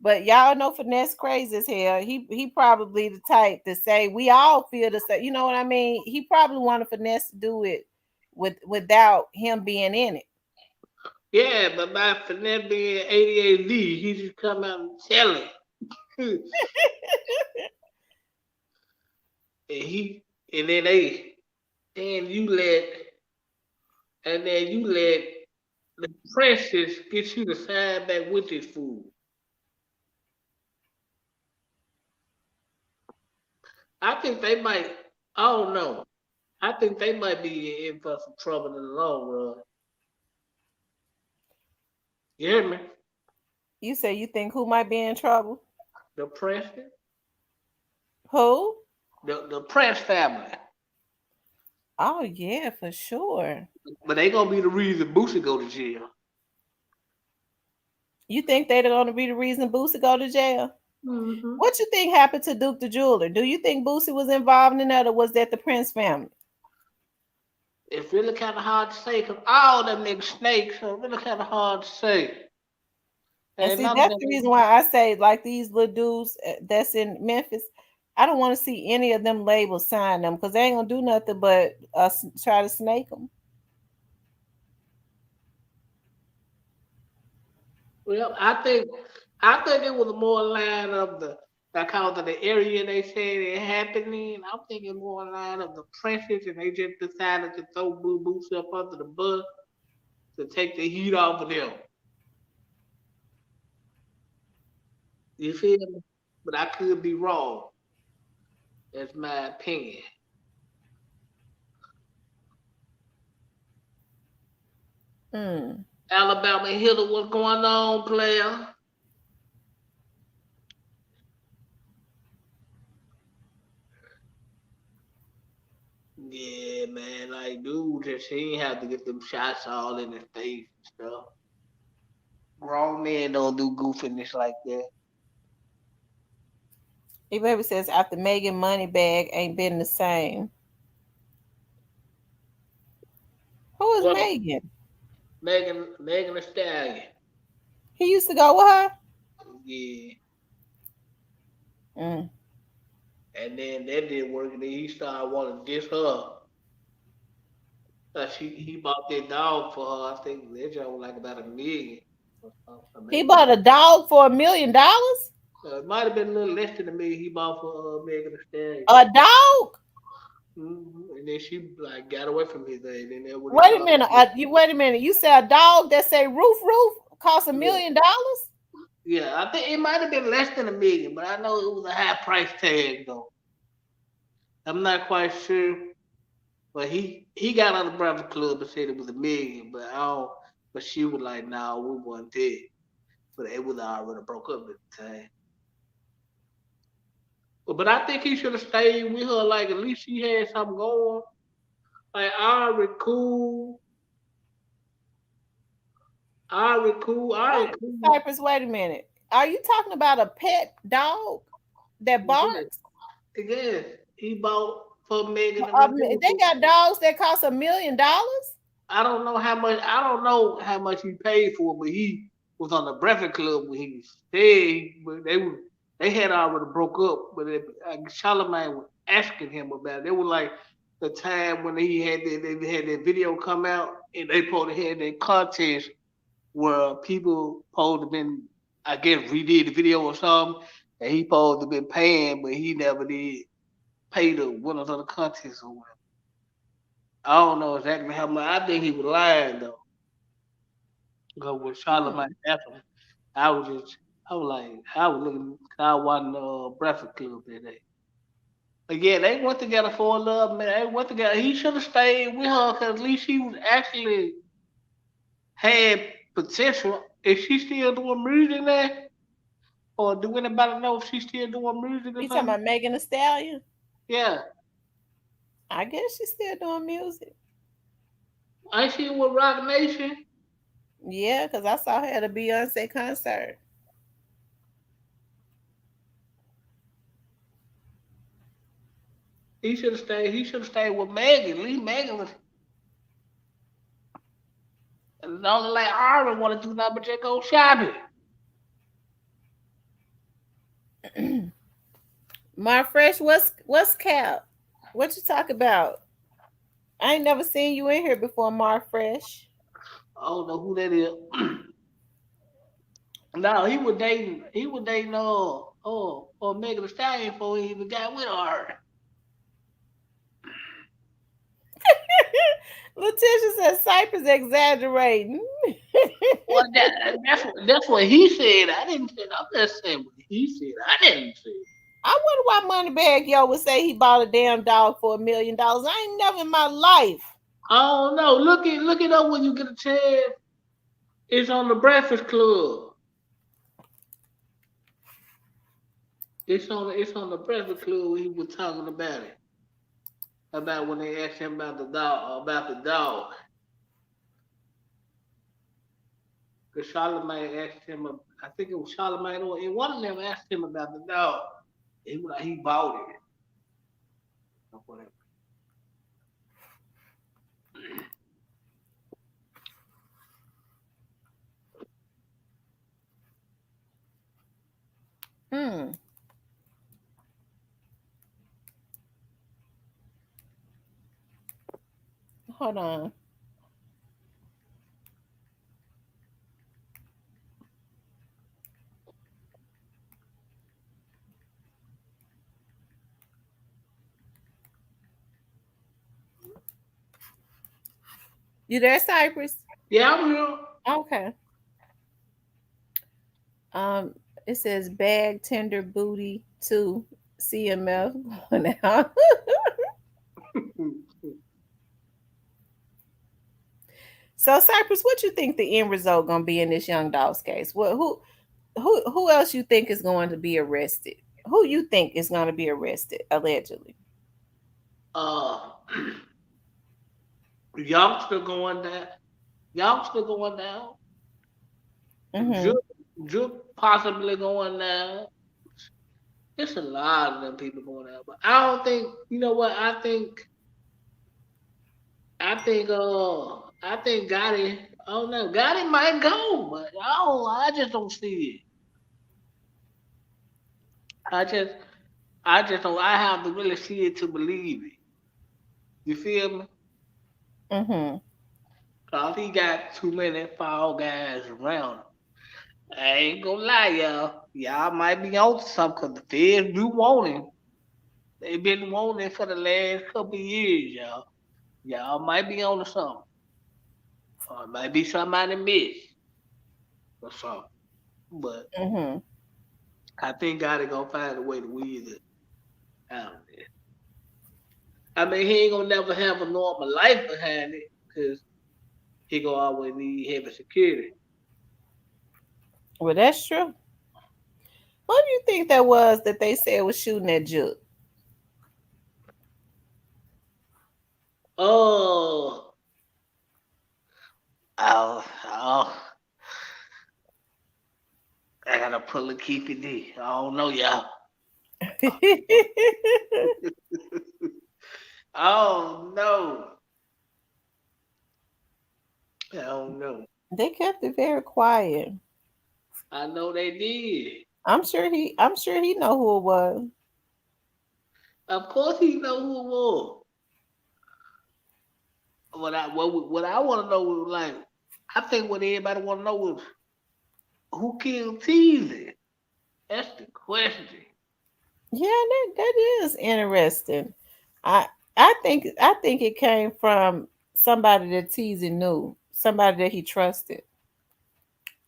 But y'all know Finesse crazy as hell. He probably the type to say we all feel the same. You know what I mean? He probably wanted Finesse to do it without him being in it. Yeah, but by Finesse being 88D, he just come out and tell it. and then you let the princess get you to sign back with this food. I think they might. I don't know. I think they might be in for some trouble in the long run. You hear me? You say you think who might be in trouble? The Preston? Who? The Prince family. Oh yeah, for sure. But they gonna be the reason Boosie go to jail. You think they're gonna be the reason Boosie go to jail? Mm-hmm. What you think happened to Duke the Jeweler? Do you think Boosie was involved in that, or was that the Prince family? It's really kind of hard to say because all them niggas snakes, so it's really kind of hard to say. And see, that's the reason why I say, like these little dudes that's in Memphis, I don't want to see any of them labels sign them because they ain't gonna do nothing but try to snake them. Well, I think it was more line of because of the area they said it happened in. I'm thinking more line of the Princes, and they just decided to throw Blue Boots up under the bus to take the heat off of them. You feel me? But I could be wrong. That's my opinion. Alabama Hitler, what's going on, player? Yeah, man, like dude, just he ain't have to get them shots all in his face and stuff. Grown men don't do goofiness like that. E-Baby says after Megan Moneybag ain't been the same. Who is Megan? Megan Thee Stallion. He used to go with her? Yeah. And then that didn't work, and then he started wanting to diss her. He bought that dog for her. I think that job was like about $1 million. He bought a dog for $1 million? It might have been a little less than $1 million he bought for Megan Thee Stallion. A dog? Mm-hmm. And then she like got away from his thing. Wait a minute. Wait a minute. You said a dog that say roof cost $1 million? Yeah, I think it might have been less than $1 million, but I know it was a high price tag though. I'm not quite sure, But he got on the Breakfast Club and said it was $1 million, but I don't. But she was like, "No, we wasn't dead." But it was already broke up at the time. But I think he should have stayed with her. Like at least she had something going. Like Ari Wait, cool. Cypress, wait a minute. Are you talking about a pet dog that Yeah, barks? yeah. He bought for Megan and They got dogs that cost $1 million. I don't know how much. I don't know how much he paid for, but he was on the Breakfast Club when he stayed. But they had already broke up. But Charlamagne was asking him about it. It was like the time when they had that video come out and they probably had that contest where people supposed to been, I guess, redid the video or something, and he supposed to been paying, but he never did pay the winners of the contest or whatever. I don't know exactly how much. I think he was lying though. Because when Hmm. Charlamagne asked him, I was just, I was like, I was looking, I was watching Breakfast Club that day. But yeah, they went together for a love, man. They went together. He should have stayed with her because at least he was actually had potential. Is she still doing music now? Or do anybody know if she's still doing music or You talking something? about Megan Thee Stallion? Yeah. I guess she's still doing music. Ain't she with Rock Nation? Yeah, because I saw her at a Beyonce concert. He should have stayed. He should have stayed with Megan. Lee Megan was the only like I don't want to do nothing but just go shopping. Mar Fresh, what's Cap? What you talk about? I ain't never seen you in here before, Mar Fresh. I don't know who that is. No, he was dating. He was dating. Megan Thee Stallion before he even got with her. Letitia said Cypress exaggerating. Well, that's what he said. I didn't say. I'm just saying what he said. I didn't say. I wonder why Moneybag Yo would say he bought a damn dog for $1 million. I ain't never in my life. I don't know. Look it up when you get a chance. It's on the Breakfast Club. It's on the Breakfast Club when he was talking about it. About when they asked him about the dog. About the dog. Because Charlamagne asked him. I think it was Charlamagne or and one of them asked him about the dog. He was like he bought it. Or whatever. Hmm. Hold on. You there, Cypress? Yeah, I'm here. Okay. Um, it says bag tender booty to CMF going out. So Cypress, what you think the end result gonna be in this Young Dolph's case? What who else you think is going to be arrested? Who you think is going to be arrested allegedly? uh, youngster going down. Youngster going down. Mm-hmm. Juke, Juke possibly going down. It's a lot of them people going down. But I don't think, you know what? I think Gotti, I don't know. Gotti might go, but I just don't see it. I just, I just don't, I have to really see it to believe it. You feel me? Mm-hmm. Cause he got too many fall guys around him. I ain't gonna lie, y'all. Y'all might be on to something because the feds do want him. They've been wanting for the last couple of years, y'all. Y'all might be on to something. Or it might be somebody missed or something. But Mm-hmm. I think God is gonna find a way to weed it out of there. I mean, he ain't gonna never have a normal life behind it because he gonna always need heavy security. Well, that's true. What do you think that was that they said was shooting at Juke? Oh, oh, I gotta pull a keep it D. I don't know, y'all. Oh no, I don't know. They kept it very quiet. I know they did. I'm sure he know who it was. Of course, he know who it was. What I want to know is like, I think what everybody want to know is who killed Teasy. That's the question. Yeah, that is interesting. I I think it came from somebody that Teasy knew, somebody that he trusted.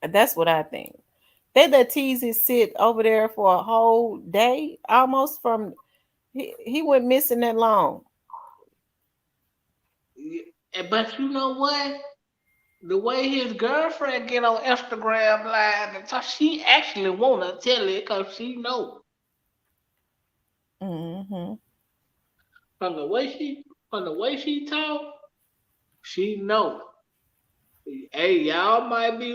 That's what I think. They let Teasy sit over there for a whole day, almost from he went missing that long. But you know what? The way his girlfriend get on Instagram live and talk, she actually wanna tell it because she know Hmm. from the way she talk, she know. Hey, y'all might be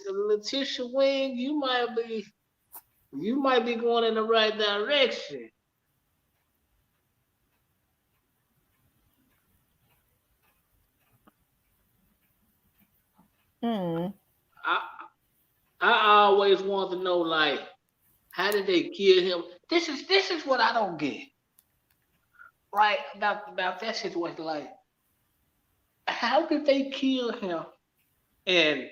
Letitia Wing. You might be going in the right direction. Hmm. I I always want to know like how did they kill him? This is what I don't get. Right about that situation. Like how did they kill him and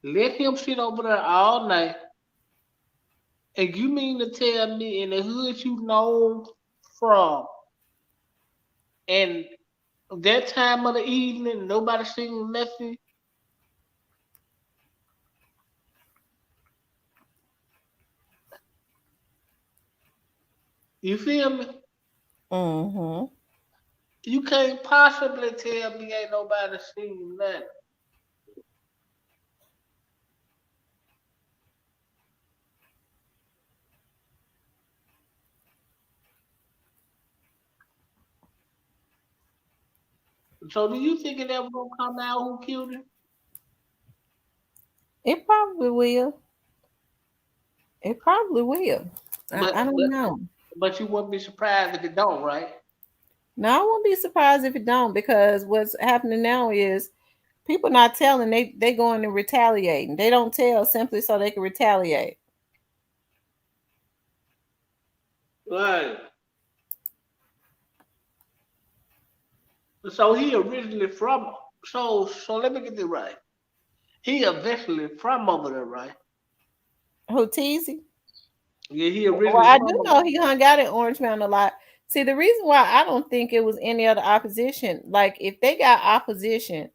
let him sit over there all night? And you mean to tell me in the hood you know from and that time of the evening nobody seen nothing? You feel me? Hmm. You can't possibly tell me ain't nobody seen nothing. So do you think it ever gonna come out who killed him? It probably will. It probably will. But I don't but know. but you wouldn't be surprised if it don't, right? No, I won't be surprised if it don't, because what's happening now is people not telling, they going to retaliating. They don't tell simply so they can retaliate. Right. So he originally from so let me get this right. He eventually from over there, right? Who, Teasy? Yeah, he Well, originally I from do over know he hung out in Orange Mountain a lot. See, the reason why I don't think it was any other opposition, like if they got opposition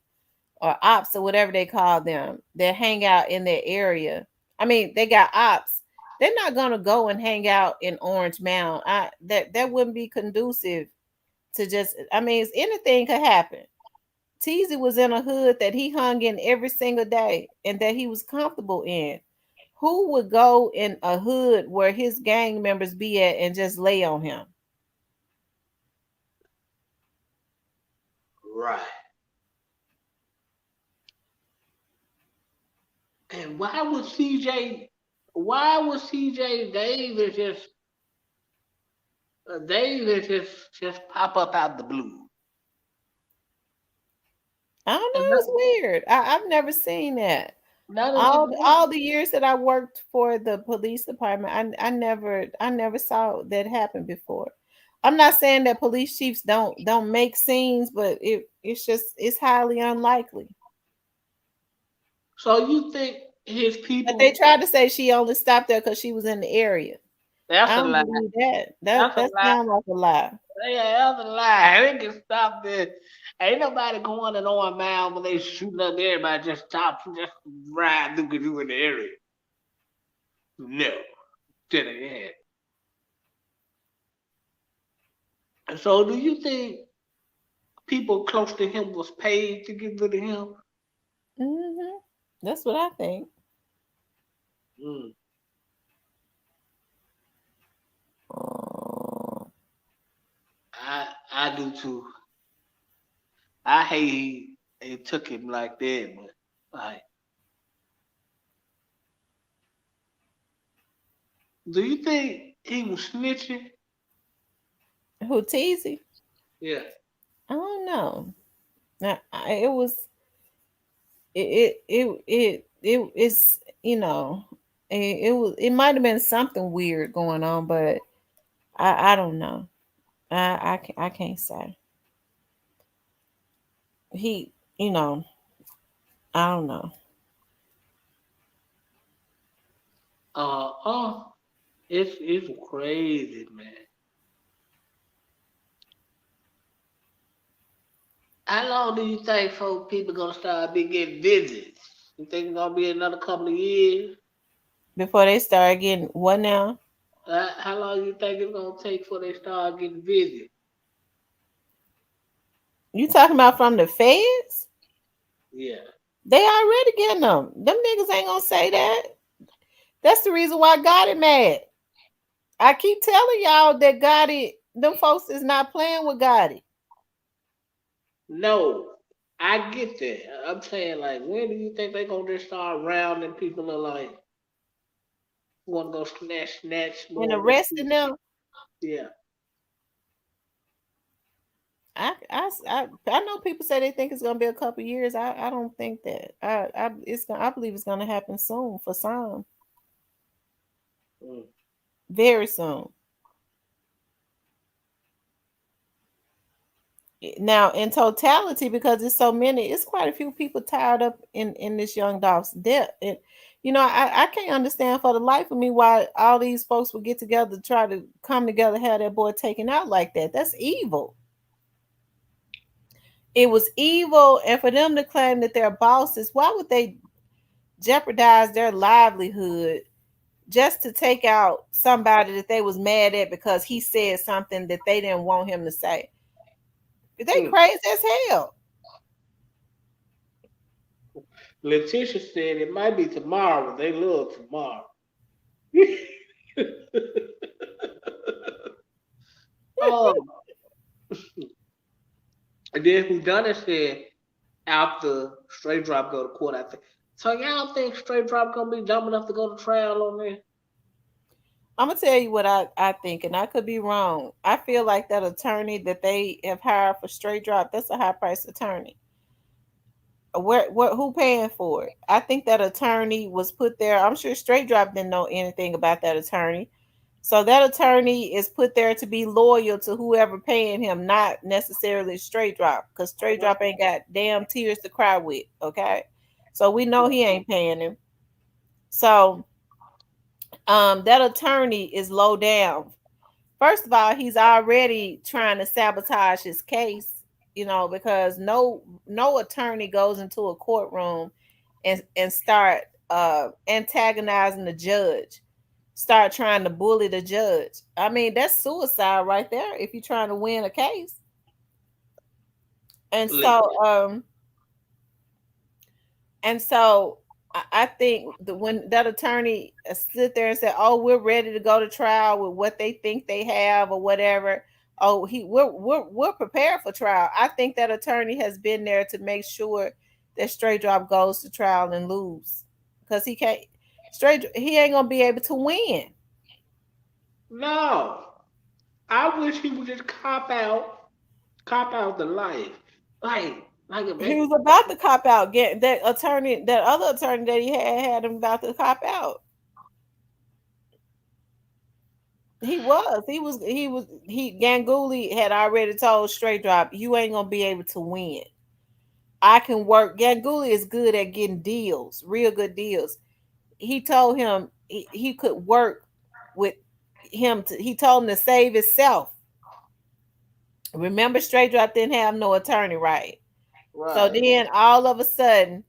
or ops or whatever they call them that hang out in their area, I mean, they got ops. They're not gonna go and hang out in Orange Mountain. That wouldn't be conducive to just. I mean, anything could happen. Teasy was in a hood that he hung in every single day and that he was comfortable in. Who would go in a hood where his gang members be at and just lay on him? right. And why would CJ Davis just pop up out the blue? I don't And know. It's weird. I've never seen that. none of it All the years that I worked for the police department, I never saw that happen before. I'm not saying that police chiefs don't make scenes, but it's highly unlikely. so you think his But they people tried to say she only stopped there because she was in the area. that's I a don't lie. believe that. That's a That lie. sounds like a lie. Yeah, that's a lie. They can stop this. Ain't nobody going in on mile when they shooting up everybody just ride through 'cause you in the area. No. Did it. So do you think people close to him was paid to get rid of him? Mm-hmm. That's what I think. Mm, I do too. I hate it took him like that, but like, do you think he was snitching? Who teasy? Yeah. I don't know. It was it's it might have been something weird going on, but I don't know. I can't say. He you know I don't know. Oh, it's crazy, man. How long do you think folk people gonna start be getting visits? You think it's gonna be another couple of years? Before they start getting what now? How long you think it's gonna take before they start getting visits? You talking about from the feds? Yeah. They already getting them. Them niggas ain't gonna say that. That's the reason why Gotti mad. I keep telling y'all that Gotti, them folks is not playing with Gotti. No, I get that. I'm saying like, when do you think they gonna just start rounding people are like, wanna go snatch And more of these arresting people? them, Yeah. I know people say they think it's gonna be a couple years. I don't think that. I believe it's gonna happen soon for some, Mm. very soon. Now, in totality, because it's so many, it's quite a few people tied up in this young Dolph's death. And I can't understand for the life of me why all these folks would get together to try to come together, have that boy taken out like that. That's evil. It was evil, and for them to claim that they're bosses, why would they jeopardize their livelihood just to take out somebody that they was mad at because he said something that they didn't want him to say? They Mm. crazy as hell. Letitia said it might be tomorrow, but they love tomorrow. Oh, and then who done it said after Straight Drop go to court, I think. So y'all think Straight Drop gonna be dumb enough to go to trial on this? I'm gonna tell you what I think, and I could be wrong. I feel like that attorney that they have hired for Straight Drop, that's a high price attorney. Who paying for it? I think that attorney was put there. I'm sure Straight Drop didn't know anything about that attorney. So that attorney is put there to be loyal to whoever paying him, not necessarily Straight Drop, because Straight Drop ain't got damn tears to cry with. Okay, so we know he ain't paying him. So that attorney is low down. First of all, he's already trying to sabotage his case, because no attorney goes into a courtroom and start antagonizing the judge, start trying to bully the judge. I mean, that's suicide right there if you're trying to win a case. And Li- so I think that when that attorney stood there and said, "Oh, we're ready to go to trial with what they think they have or whatever," oh, we're prepared for trial. I think that attorney has been there to make sure that Straight Drop goes to trial and lose, because he ain't gonna be able to win. No, I wish he would just cop out the life, like if He was they, about to cop out. Get that other attorney that he had him about to cop out. He Ganguly had already told Straight Drop, you ain't gonna be able to win. I can work. Ganguly is good at getting deals, real good deals. He told him he could work with he told him to save himself. Remember, Straight Drop didn't have no attorney, right? So right, then all of a sudden,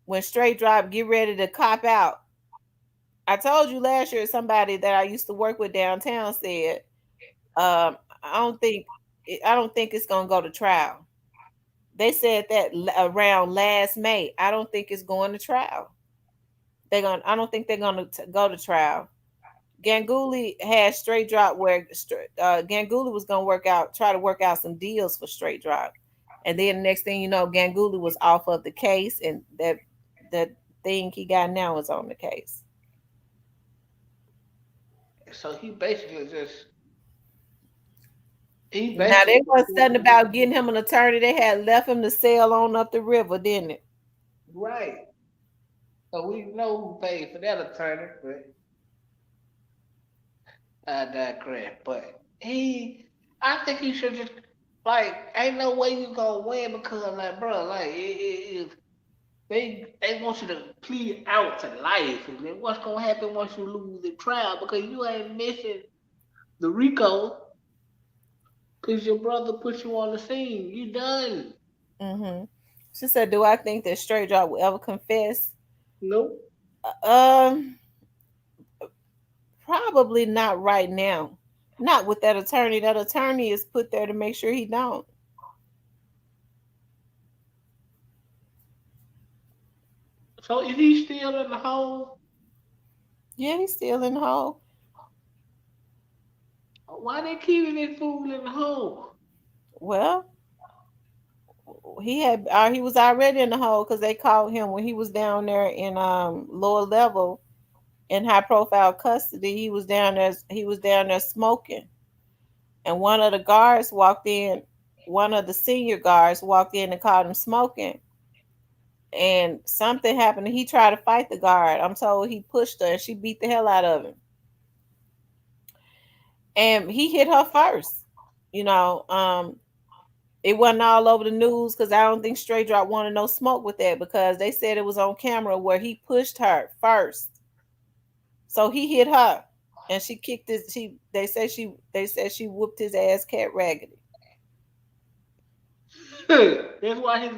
when Straight Drop get ready to cop out, I told you last year somebody that I used to work with downtown said, I don't think it's gonna go to trial. They said that around last May. I don't think it's going to trial. I don't think they're gonna go to trial. Ganguly had straight drop where Ganguly was gonna try to work out some deals for straight drop, and then the next thing you know, Ganguly was off of the case, and that thing he got now is on the case. So he basically just he Now they basically was something about getting him an attorney. They had left him to sail on up the river, didn't it? right. So we know who paid for that attorney, but I digress. But I think he should just like, ain't no way you gonna win because like, bro, like they want you to plead out to life, and then what's gonna happen once you lose the trial because you ain't missing the RICO because your brother put you on the scene. You done. Mm-hmm. She said, "Do I think that straight drop will ever confess?" Nope. Um, Probably not right now. Not with that attorney. That attorney is put there to make sure he don't. So is he still in the hole? Yeah, he's still in the hole. Why they keeping this fool in the hole? Well, he was already in the hole because they called him when he was down there in lower level in high profile custody. He was down there smoking, and one of the guards walked in. One of the senior guards walked in and caught him smoking, and something happened. He tried to fight the guard. I'm told he pushed her and she beat the hell out of him. And he hit her first. You know, it wasn't all over the news because I don't think Straight Drop wanted no smoke with that because they said it was on camera where he pushed her first. So he hit her and she kicked his they said she whooped his ass cat raggedy. That's why his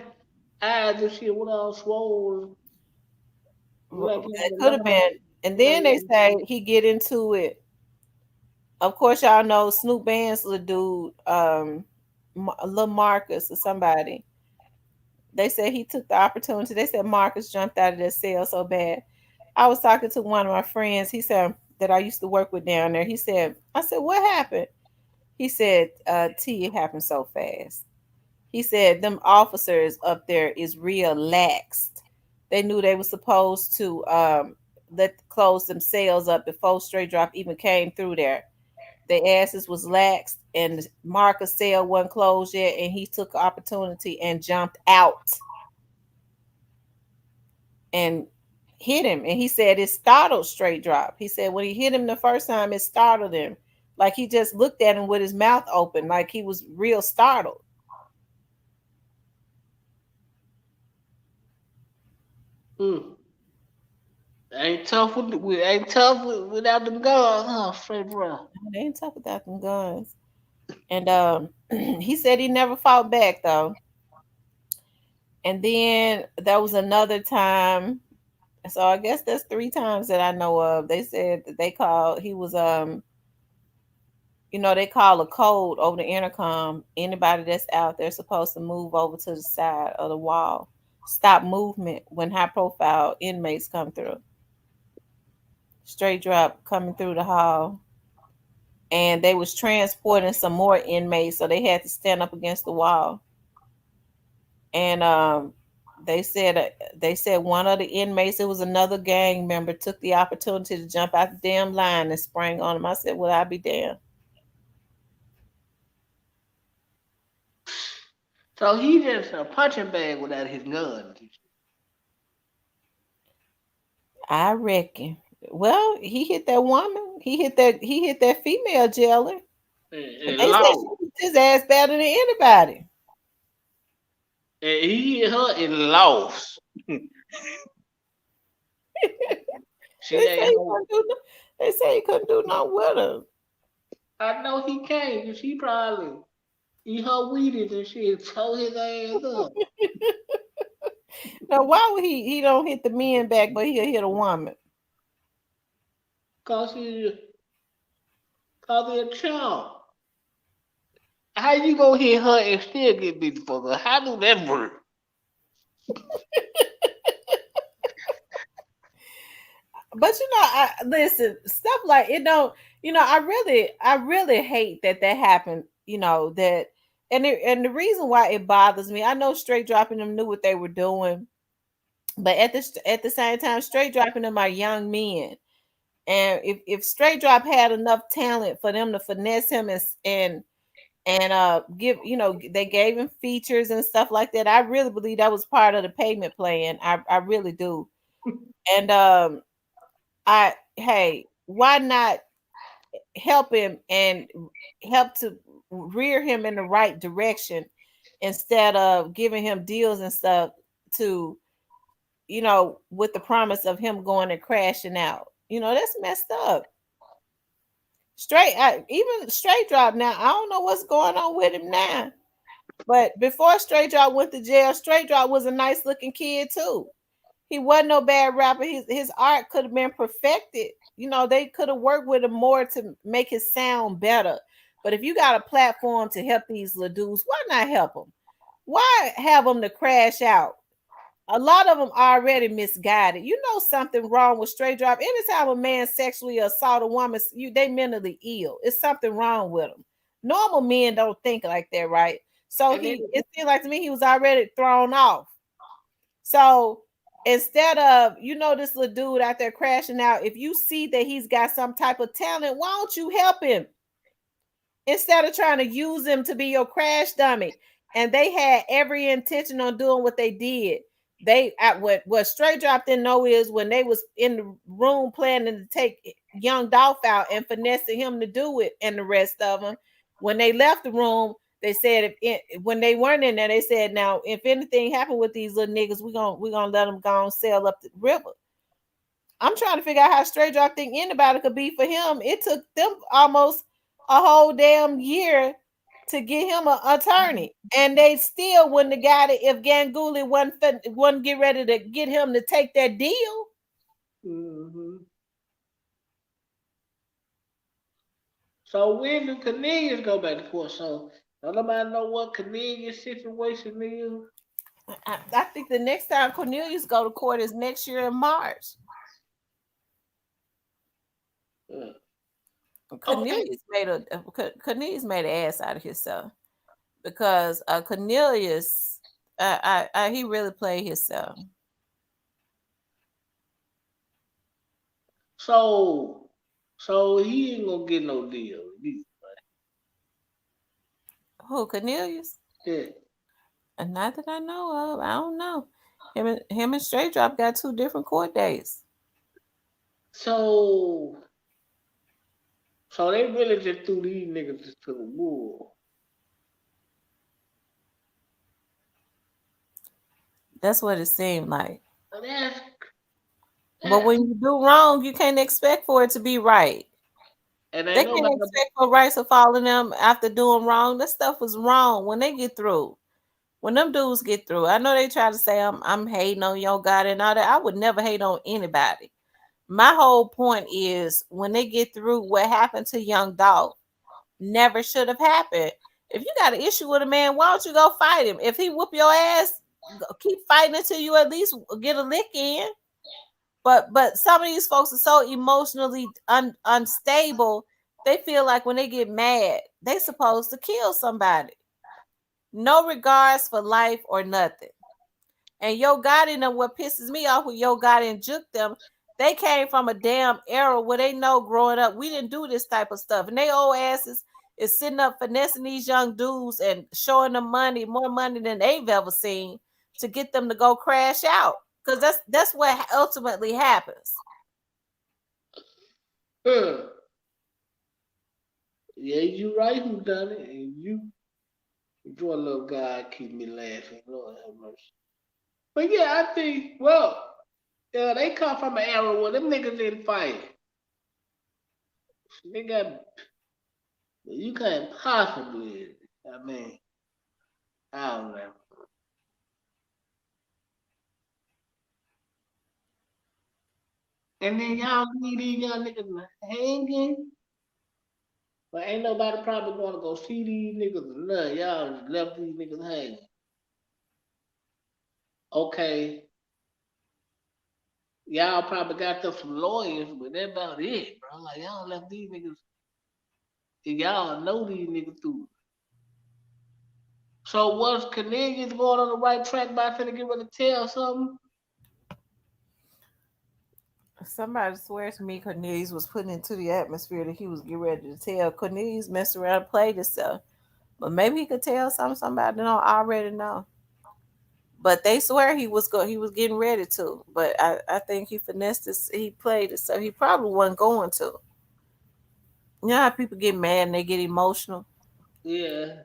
eyes and shit went all swollen. Like he That had a could have lot. been. And then they say he get into it. Of course, y'all know Snoop Band's little dude, little Marcus or somebody. They said he took the opportunity. They said Marcus jumped out of that cell so bad. I was talking to one of my friends. He said that I used to work with down there. I said, what happened? He said, T, it happened so fast. He said them officers up there is real laxed. They knew they were supposed to let close them cells up before Straight Drop even came through there. Their asses was laxed, and Marcus' cell wasn't closed yet, and he took opportunity and jumped out and hit him. And he said it startled Straight Drop. He said when he hit him the first time, it startled him. Like he just looked at him with his mouth open, like he was real startled. Mm. Ain't tough without them guns, huh, Straight Drop? They ain't talk about them guns. And he said he never fought back though. And then there was another time. So I guess that's 3 times that I know of. They said that they called he was they call a code over the intercom. Anybody that's out there supposed to move over to the side of the wall. Stop movement when high profile inmates come through. Straight Drop coming through the hall. And they was transporting some more inmates, so they had to stand up against the wall. And they said one of the inmates, it was another gang member, took the opportunity to jump out the damn line and sprang on him. I said, well, I'll be damned. So he just a punching bag without his gun. I reckon. Well, he hit that woman. He hit that female jailer. And They said lost. she beat his ass better than anybody. And he hit her and lost. She They say ain't he hold. they say he couldn't do nothing with her. I know he can't, cause she probably eat her Wheaties and shit, tore his ass up. Now, why would he don't hit the men back, but he'll hit a woman? Cause he a chump. how you gonna hit her and still get beat the fuck up? How do that work? But I listen, stuff like it don't, I really hate that happened, that and the reason why it bothers me, I know Straight Dropping them knew what they were doing, but at the same time, Straight Dropping them are young men. And if Straight Drop had enough talent for them to finesse him and give, they gave him features and stuff like that, I really believe that was part of the payment plan. I really do. And hey, why not help him and help to rear him in the right direction instead of giving him deals and stuff to, with the promise of him going and crashing out. That's messed up. Even Straight Drop now, I don't know what's going on with him now. But before Straight Drop went to jail, Straight Drop was a nice looking kid too. He wasn't no bad rapper. His art could have been perfected. They could have worked with him more to make his sound better. But if you got a platform to help these little dudes, why not help them? Why have them to crash out? A lot of them already misguided. Something wrong with Straight Drop. Anytime a man sexually assault a woman, they mentally ill. It's something wrong with them. Normal men don't think like that, right? So it seemed like to me he was already thrown off. So instead of, this little dude out there crashing out, if you see that he's got some type of talent, why don't you help him? Instead of trying to use him to be your crash dummy. And they had every intention on doing what they did. What Straight Drop didn't know is when they was in the room planning to take Young Dolph out and finessing him to do it, and the rest of them, when they left the room, they said when they weren't in there, they said, now if anything happened with these little niggas, we're gonna let them go and sail up the river. I'm trying to figure out how Straight Drop think anybody could be for him. It took them almost a whole damn year to get him an attorney, and they still wouldn't have got it if Ganguly wasn't get ready to get him to take that deal. Mm-hmm. So when do Cornelius go back to court? So nobody know what Cornelius' situation is. I think the next time Cornelius go to court is next year in March. Yeah. Cornelius made an ass out of himself because Cornelius, he really played himself. So he ain't gonna get no deal. Who, Cornelius? Yeah. And not that I know of. I don't know. Him and Straight Drop got 2 different court dates. So they really just threw these niggas to the wall. That's what it seemed like. That's But when you do wrong, you can't expect for it to be right. And they can't expect for rights to follow them after doing wrong. That stuff was wrong when they get through. When them dudes get through, I know they try to say I'm hating on Yo Gotti and all that. I would never hate on anybody. My whole point is when they get through, what happened to Young Dolph never should have happened. If you got an issue with a man, why don't you go fight him? If he whoop your ass, keep fighting until you at least get a lick in. But some of these folks are so emotionally unstable. They feel like when they get mad, they supposed to kill somebody. No regards for life or nothing. And Yo Gotti and them, what pisses me off with Yo Gotti and Juke them, they came from a damn era where they know growing up, we didn't do this type of stuff. And they old asses is sitting up finessing these young dudes and showing them money, more money than they've ever seen, to get them to go crash out. Because that's what ultimately happens. Yeah, you right who done it, and you a little guy keep me laughing. Lord have mercy. But yeah, I think, they come from an era where them niggas didn't fight. They got, you can't possibly, I don't know. And then y'all leave these young niggas hanging. But ain't nobody probably want to go see these niggas or nothing. Y'all just left these niggas hanging. Okay, y'all probably got them some lawyers, but that's about it, bro. Like y'all left these niggas, and y'all know these niggas through. So was Canadians going on the right track by finna get ready to tell something? Somebody swears to me Cornelius was put into the atmosphere that he was getting ready to tell. Cornelius messed around and played himself. But maybe he could tell somebody don't already know. But they swear he was getting ready to. But I think he finessed this, he played it, so he probably wasn't going to. You know how people get mad and they get emotional? Yeah,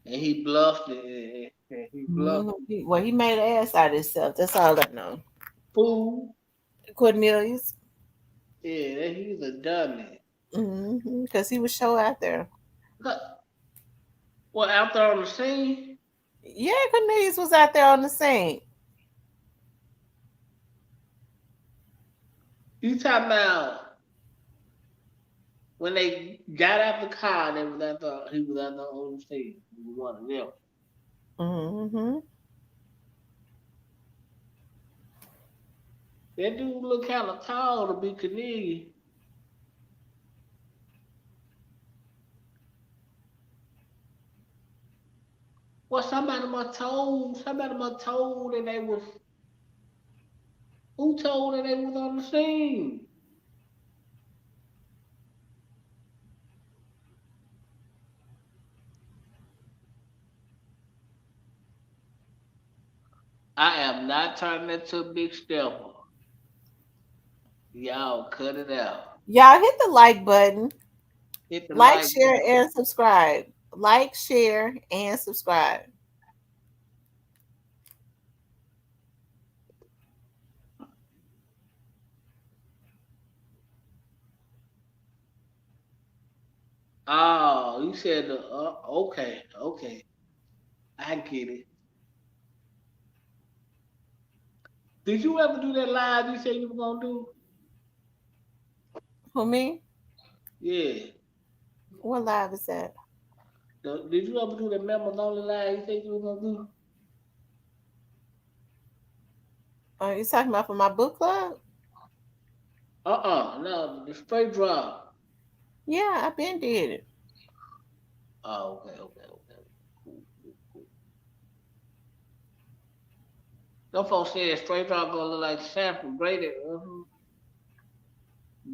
and he bluffed it. And he bluffed. Well, he made an ass out of himself. That's all I know. Fool. Cornelius. Yeah, he's a dummy. Because he was show out there. Well, out there on the scene, Yeah, Cornelius was out there on the scene. you talking about when they got out the car and they was out there, he was out there on the scene. He was one of them. Mm-hmm. That dude look kind of tall to be Canadian. Well, somebody must told that they was, who told that they was on the scene? I am not turning into a big stepper. Y'all cut it out. Y'all hit the like button. Hit the Like, like share, button. and subscribe. Like, share, and subscribe. Oh, you said the okay. I get it. Did you ever do that live you said you were gonna do? Who, me? Yeah. What live is that? Did you ever do that members only live you said you were gonna do? Are you talking about for my book club? No, the straight drop. Yeah, I been did it. Oh, okay. Cool. Them folks said straight drop gonna look like Sanford graded,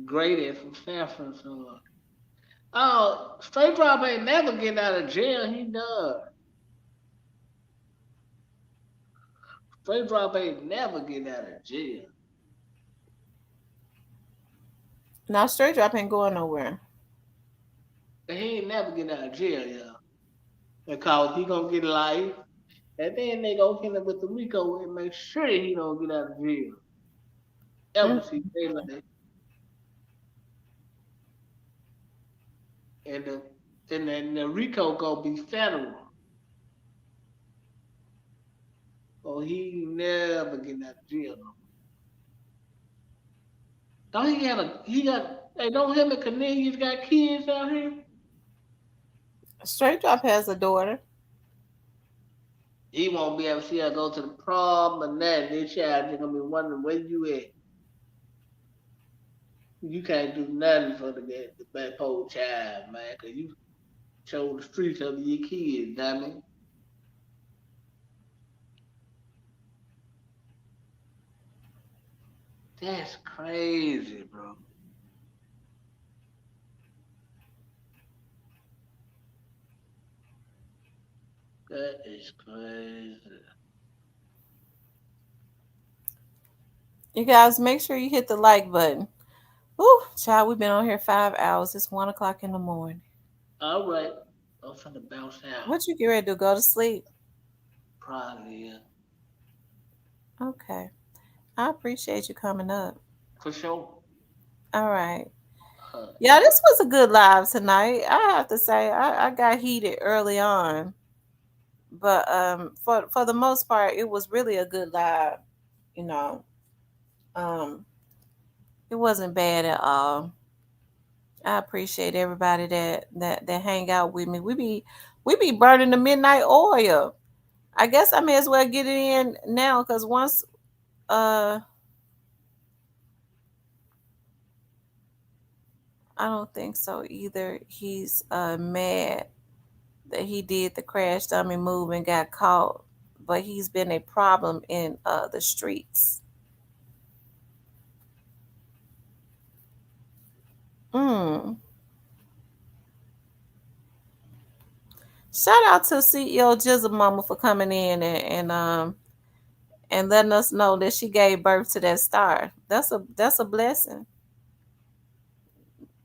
graded from Sanford. So, oh, straight drop ain't never getting out of jail. He done. Straight drop ain't never getting out of jail. Now, straight drop ain't going nowhere. He ain't never getting out of jail, y'all. Because he gonna get life. And then they gonna hit him with the Rico and make sure he don't get out of jail. Mm. Ever see daylight. And then the Rico gonna be federal. So he never getting out of jail no more. Don't he got hey, don't him and Cornelius got kids out here? Straight drop has a daughter. He won't be able to see her go to the prom and that. This child just gonna be wondering where you at. You can't do nothing for the back pole child, man, cause you showed the streets of your kids, damn it. That's crazy, bro. That is crazy. You guys make sure you hit the like button. Whew, child, we've been on here 5 hours. It's 1 o'clock in the morning. All right. I'm finna bounce out. What you get ready to go to sleep? Probably, yeah. Okay. I appreciate you coming up. For sure. All right. Uh, Yeah, this was a good live tonight. I have to say, I got heated early on, but for the most part, it was really a good live. You know, um, it wasn't bad at all. I appreciate everybody that hang out with me. We be burning the midnight oil. I guess I may as well get it in now because once I don't think so either. He's mad that he did the crash dummy move and got caught, but he's been a problem in the streets. Mm. Shout out to CEO Jizzle Mama for coming in and letting us know that she gave birth to that star. That's a blessing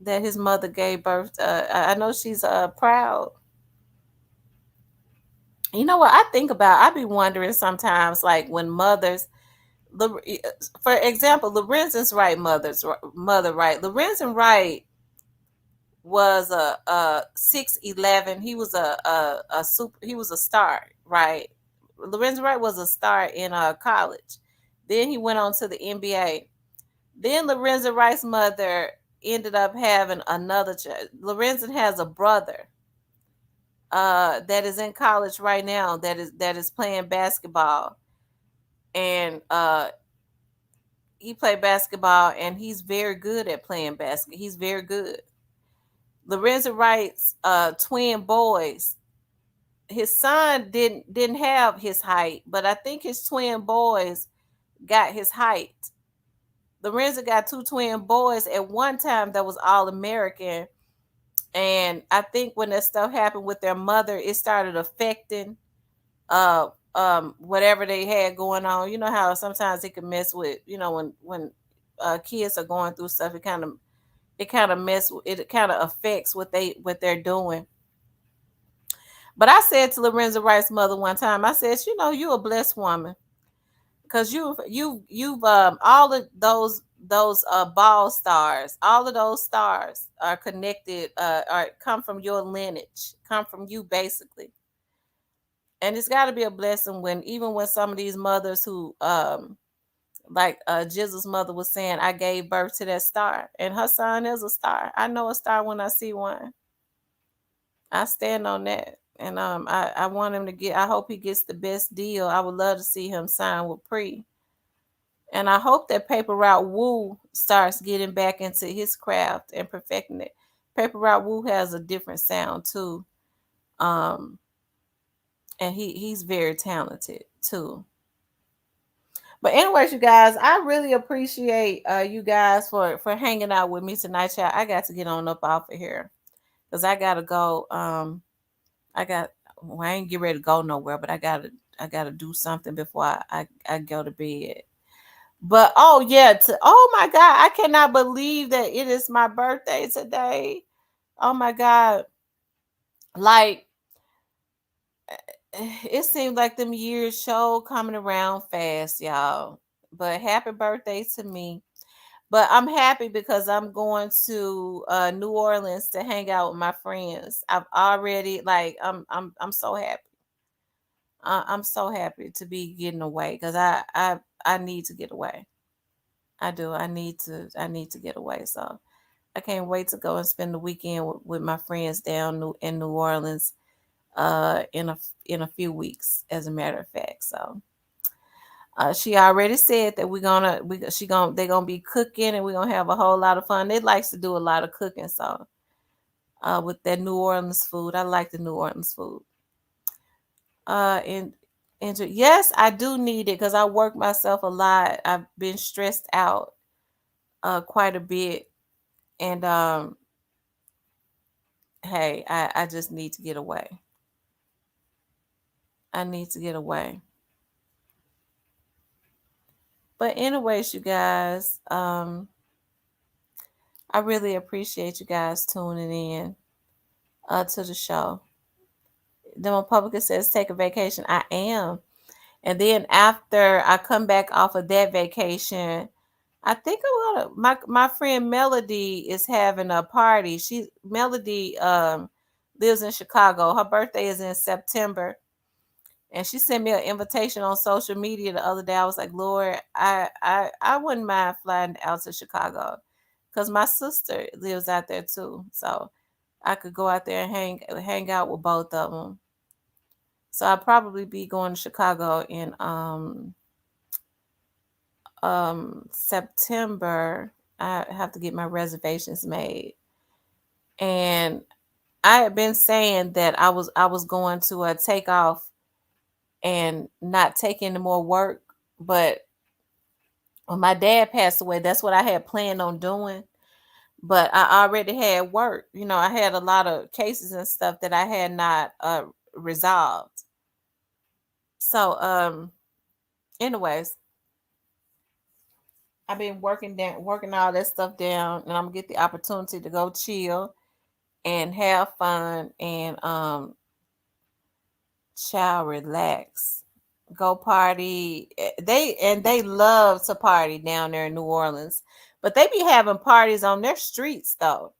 that his mother gave birth. I know she's proud. You know what I think about? I be wondering sometimes, like when mothers, for example, Lorenzen's right mother, right? Lorenzen Wright was a 6'11". He was a super. He was a star, right? Lorenzen Wright was a star in college. Then he went on to the NBA. Then Lorenzen Wright's mother ended up having another child. Lorenzen has a brother that is in college right now that is playing basketball, and he played basketball and he's very good at playing basketball. He's very good. Lorenzen Wright's twin boys. His son didn't have his height, but I think his twin boys got his height. Lorenzo got two twin boys at one time that was all American, and I think when that stuff happened with their mother, it started affecting whatever they had going on. You know how sometimes it can mess with, you know, when kids are going through stuff, it kind of affects what they're doing. But I said to Lorenzo Wright's mother one time, I said, you know, you're a blessed woman, because you've all of those ball stars, all of those stars are connected, are come from your lineage, come from you basically. And it's got to be a blessing when, even when some of these mothers who like Jizzle's mother was saying, I gave birth to that star, and her son is a star. I know a star when I see one. I stand on that. And I want him to get, I hope he gets the best deal. I would love to see him sign with Pre. And I hope that Paper Route Wu starts getting back into his craft and perfecting it. Paper Route Wu has a different sound too. And he's very talented too. But anyways, you guys, I really appreciate you guys for hanging out with me tonight, y'all. I got to get on up off of here because I gotta go. I ain't get ready to go nowhere, but I gotta do something before I go to bed. But oh yeah, oh my God, I cannot believe that it is my birthday today. Oh my God. Like it seems like them years show coming around fast, y'all. But happy birthday to me. But I'm happy because I'm going to New Orleans to hang out with my friends. I've already I'm so happy. I'm so happy to be getting away because I need to get away. I do. I need to get away. So I can't wait to go and spend the weekend with my friends down in New Orleans in a few weeks, as a matter of fact. So she already said that they're gonna be cooking and we're gonna have a whole lot of fun. They likes to do a lot of cooking, so with that New Orleans food, I like the New Orleans food. And yes, I do need it because I work myself a lot. I've been stressed out quite a bit, and hey, I just need to get away. I need to get away. But anyways, you guys, I really appreciate you guys tuning in to the show. The Republican says take a vacation. I am. And then after I come back off of that vacation, I think I'm gonna my friend Melody is having a party. Melody lives in Chicago. Her birthday is in September. And she sent me an invitation on social media the other day. I was like, Lord, I wouldn't mind flying out to Chicago because my sister lives out there too. So I could go out there and hang out with both of them. So I'll probably be going to Chicago in September. I have to get my reservations made. And I had been saying that I was going to take off and not take any more work, but when my dad passed away, that's what I had planned on doing. But I already had work. You know, I had a lot of cases and stuff that I had not resolved. So anyways, I've been working all that stuff down, and I'm gonna get the opportunity to go chill and have fun and child relax, go party. They love to party down there in New Orleans, but they be having parties on their streets though.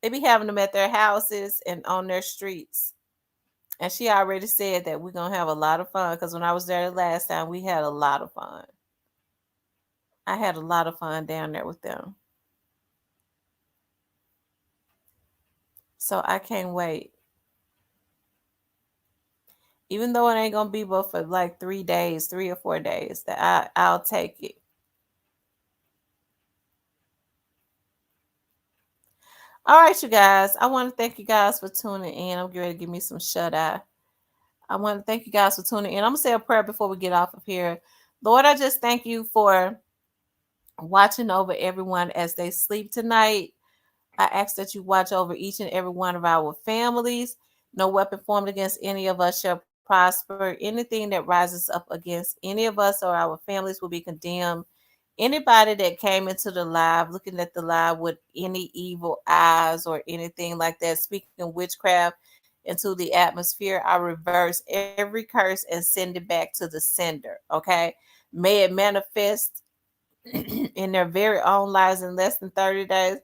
They be having them at their houses and on their streets. And she already said that we're gonna have a lot of fun because when I was there the last time, we had a lot of fun. I had a lot of fun down there with them. So I can't wait. Even though it ain't gonna be but for like 3 days, 3 or 4 days, that I'll take it. All right, you guys. I want to thank you guys for tuning in. I'm ready to give me some shut eye. I want to thank you guys for tuning in. I'm gonna say a prayer before we get off of here. Lord, I just thank you for watching over everyone as they sleep tonight. I ask that you watch over each and every one of our families. No weapon formed against any of us shall prosper. Anything that rises up against any of us or our families will be condemned. Anybody that came into the live looking at the live with any evil eyes or anything like that, speaking witchcraft into the atmosphere, I reverse every curse and send it back to the sender. Okay. May it manifest in their very own lives in less than 30 days.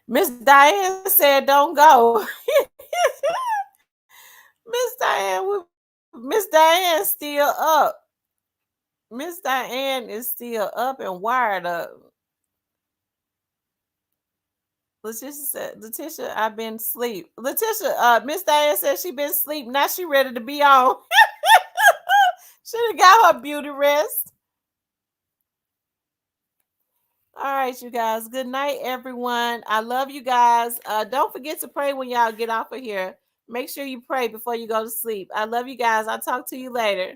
Miss Diane said, "Don't go." Miss Diane's still up. Miss Diane is still up and wired up. Letitia, I've been asleep. Letitia, Miss Diane said she been asleep. Now she ready to be on. Should have got her beauty rest. All right, you guys. Good night, everyone. I love you guys. Don't forget to pray when y'all get off of here. Make sure you pray before you go to sleep. I love you guys. I'll talk to you later.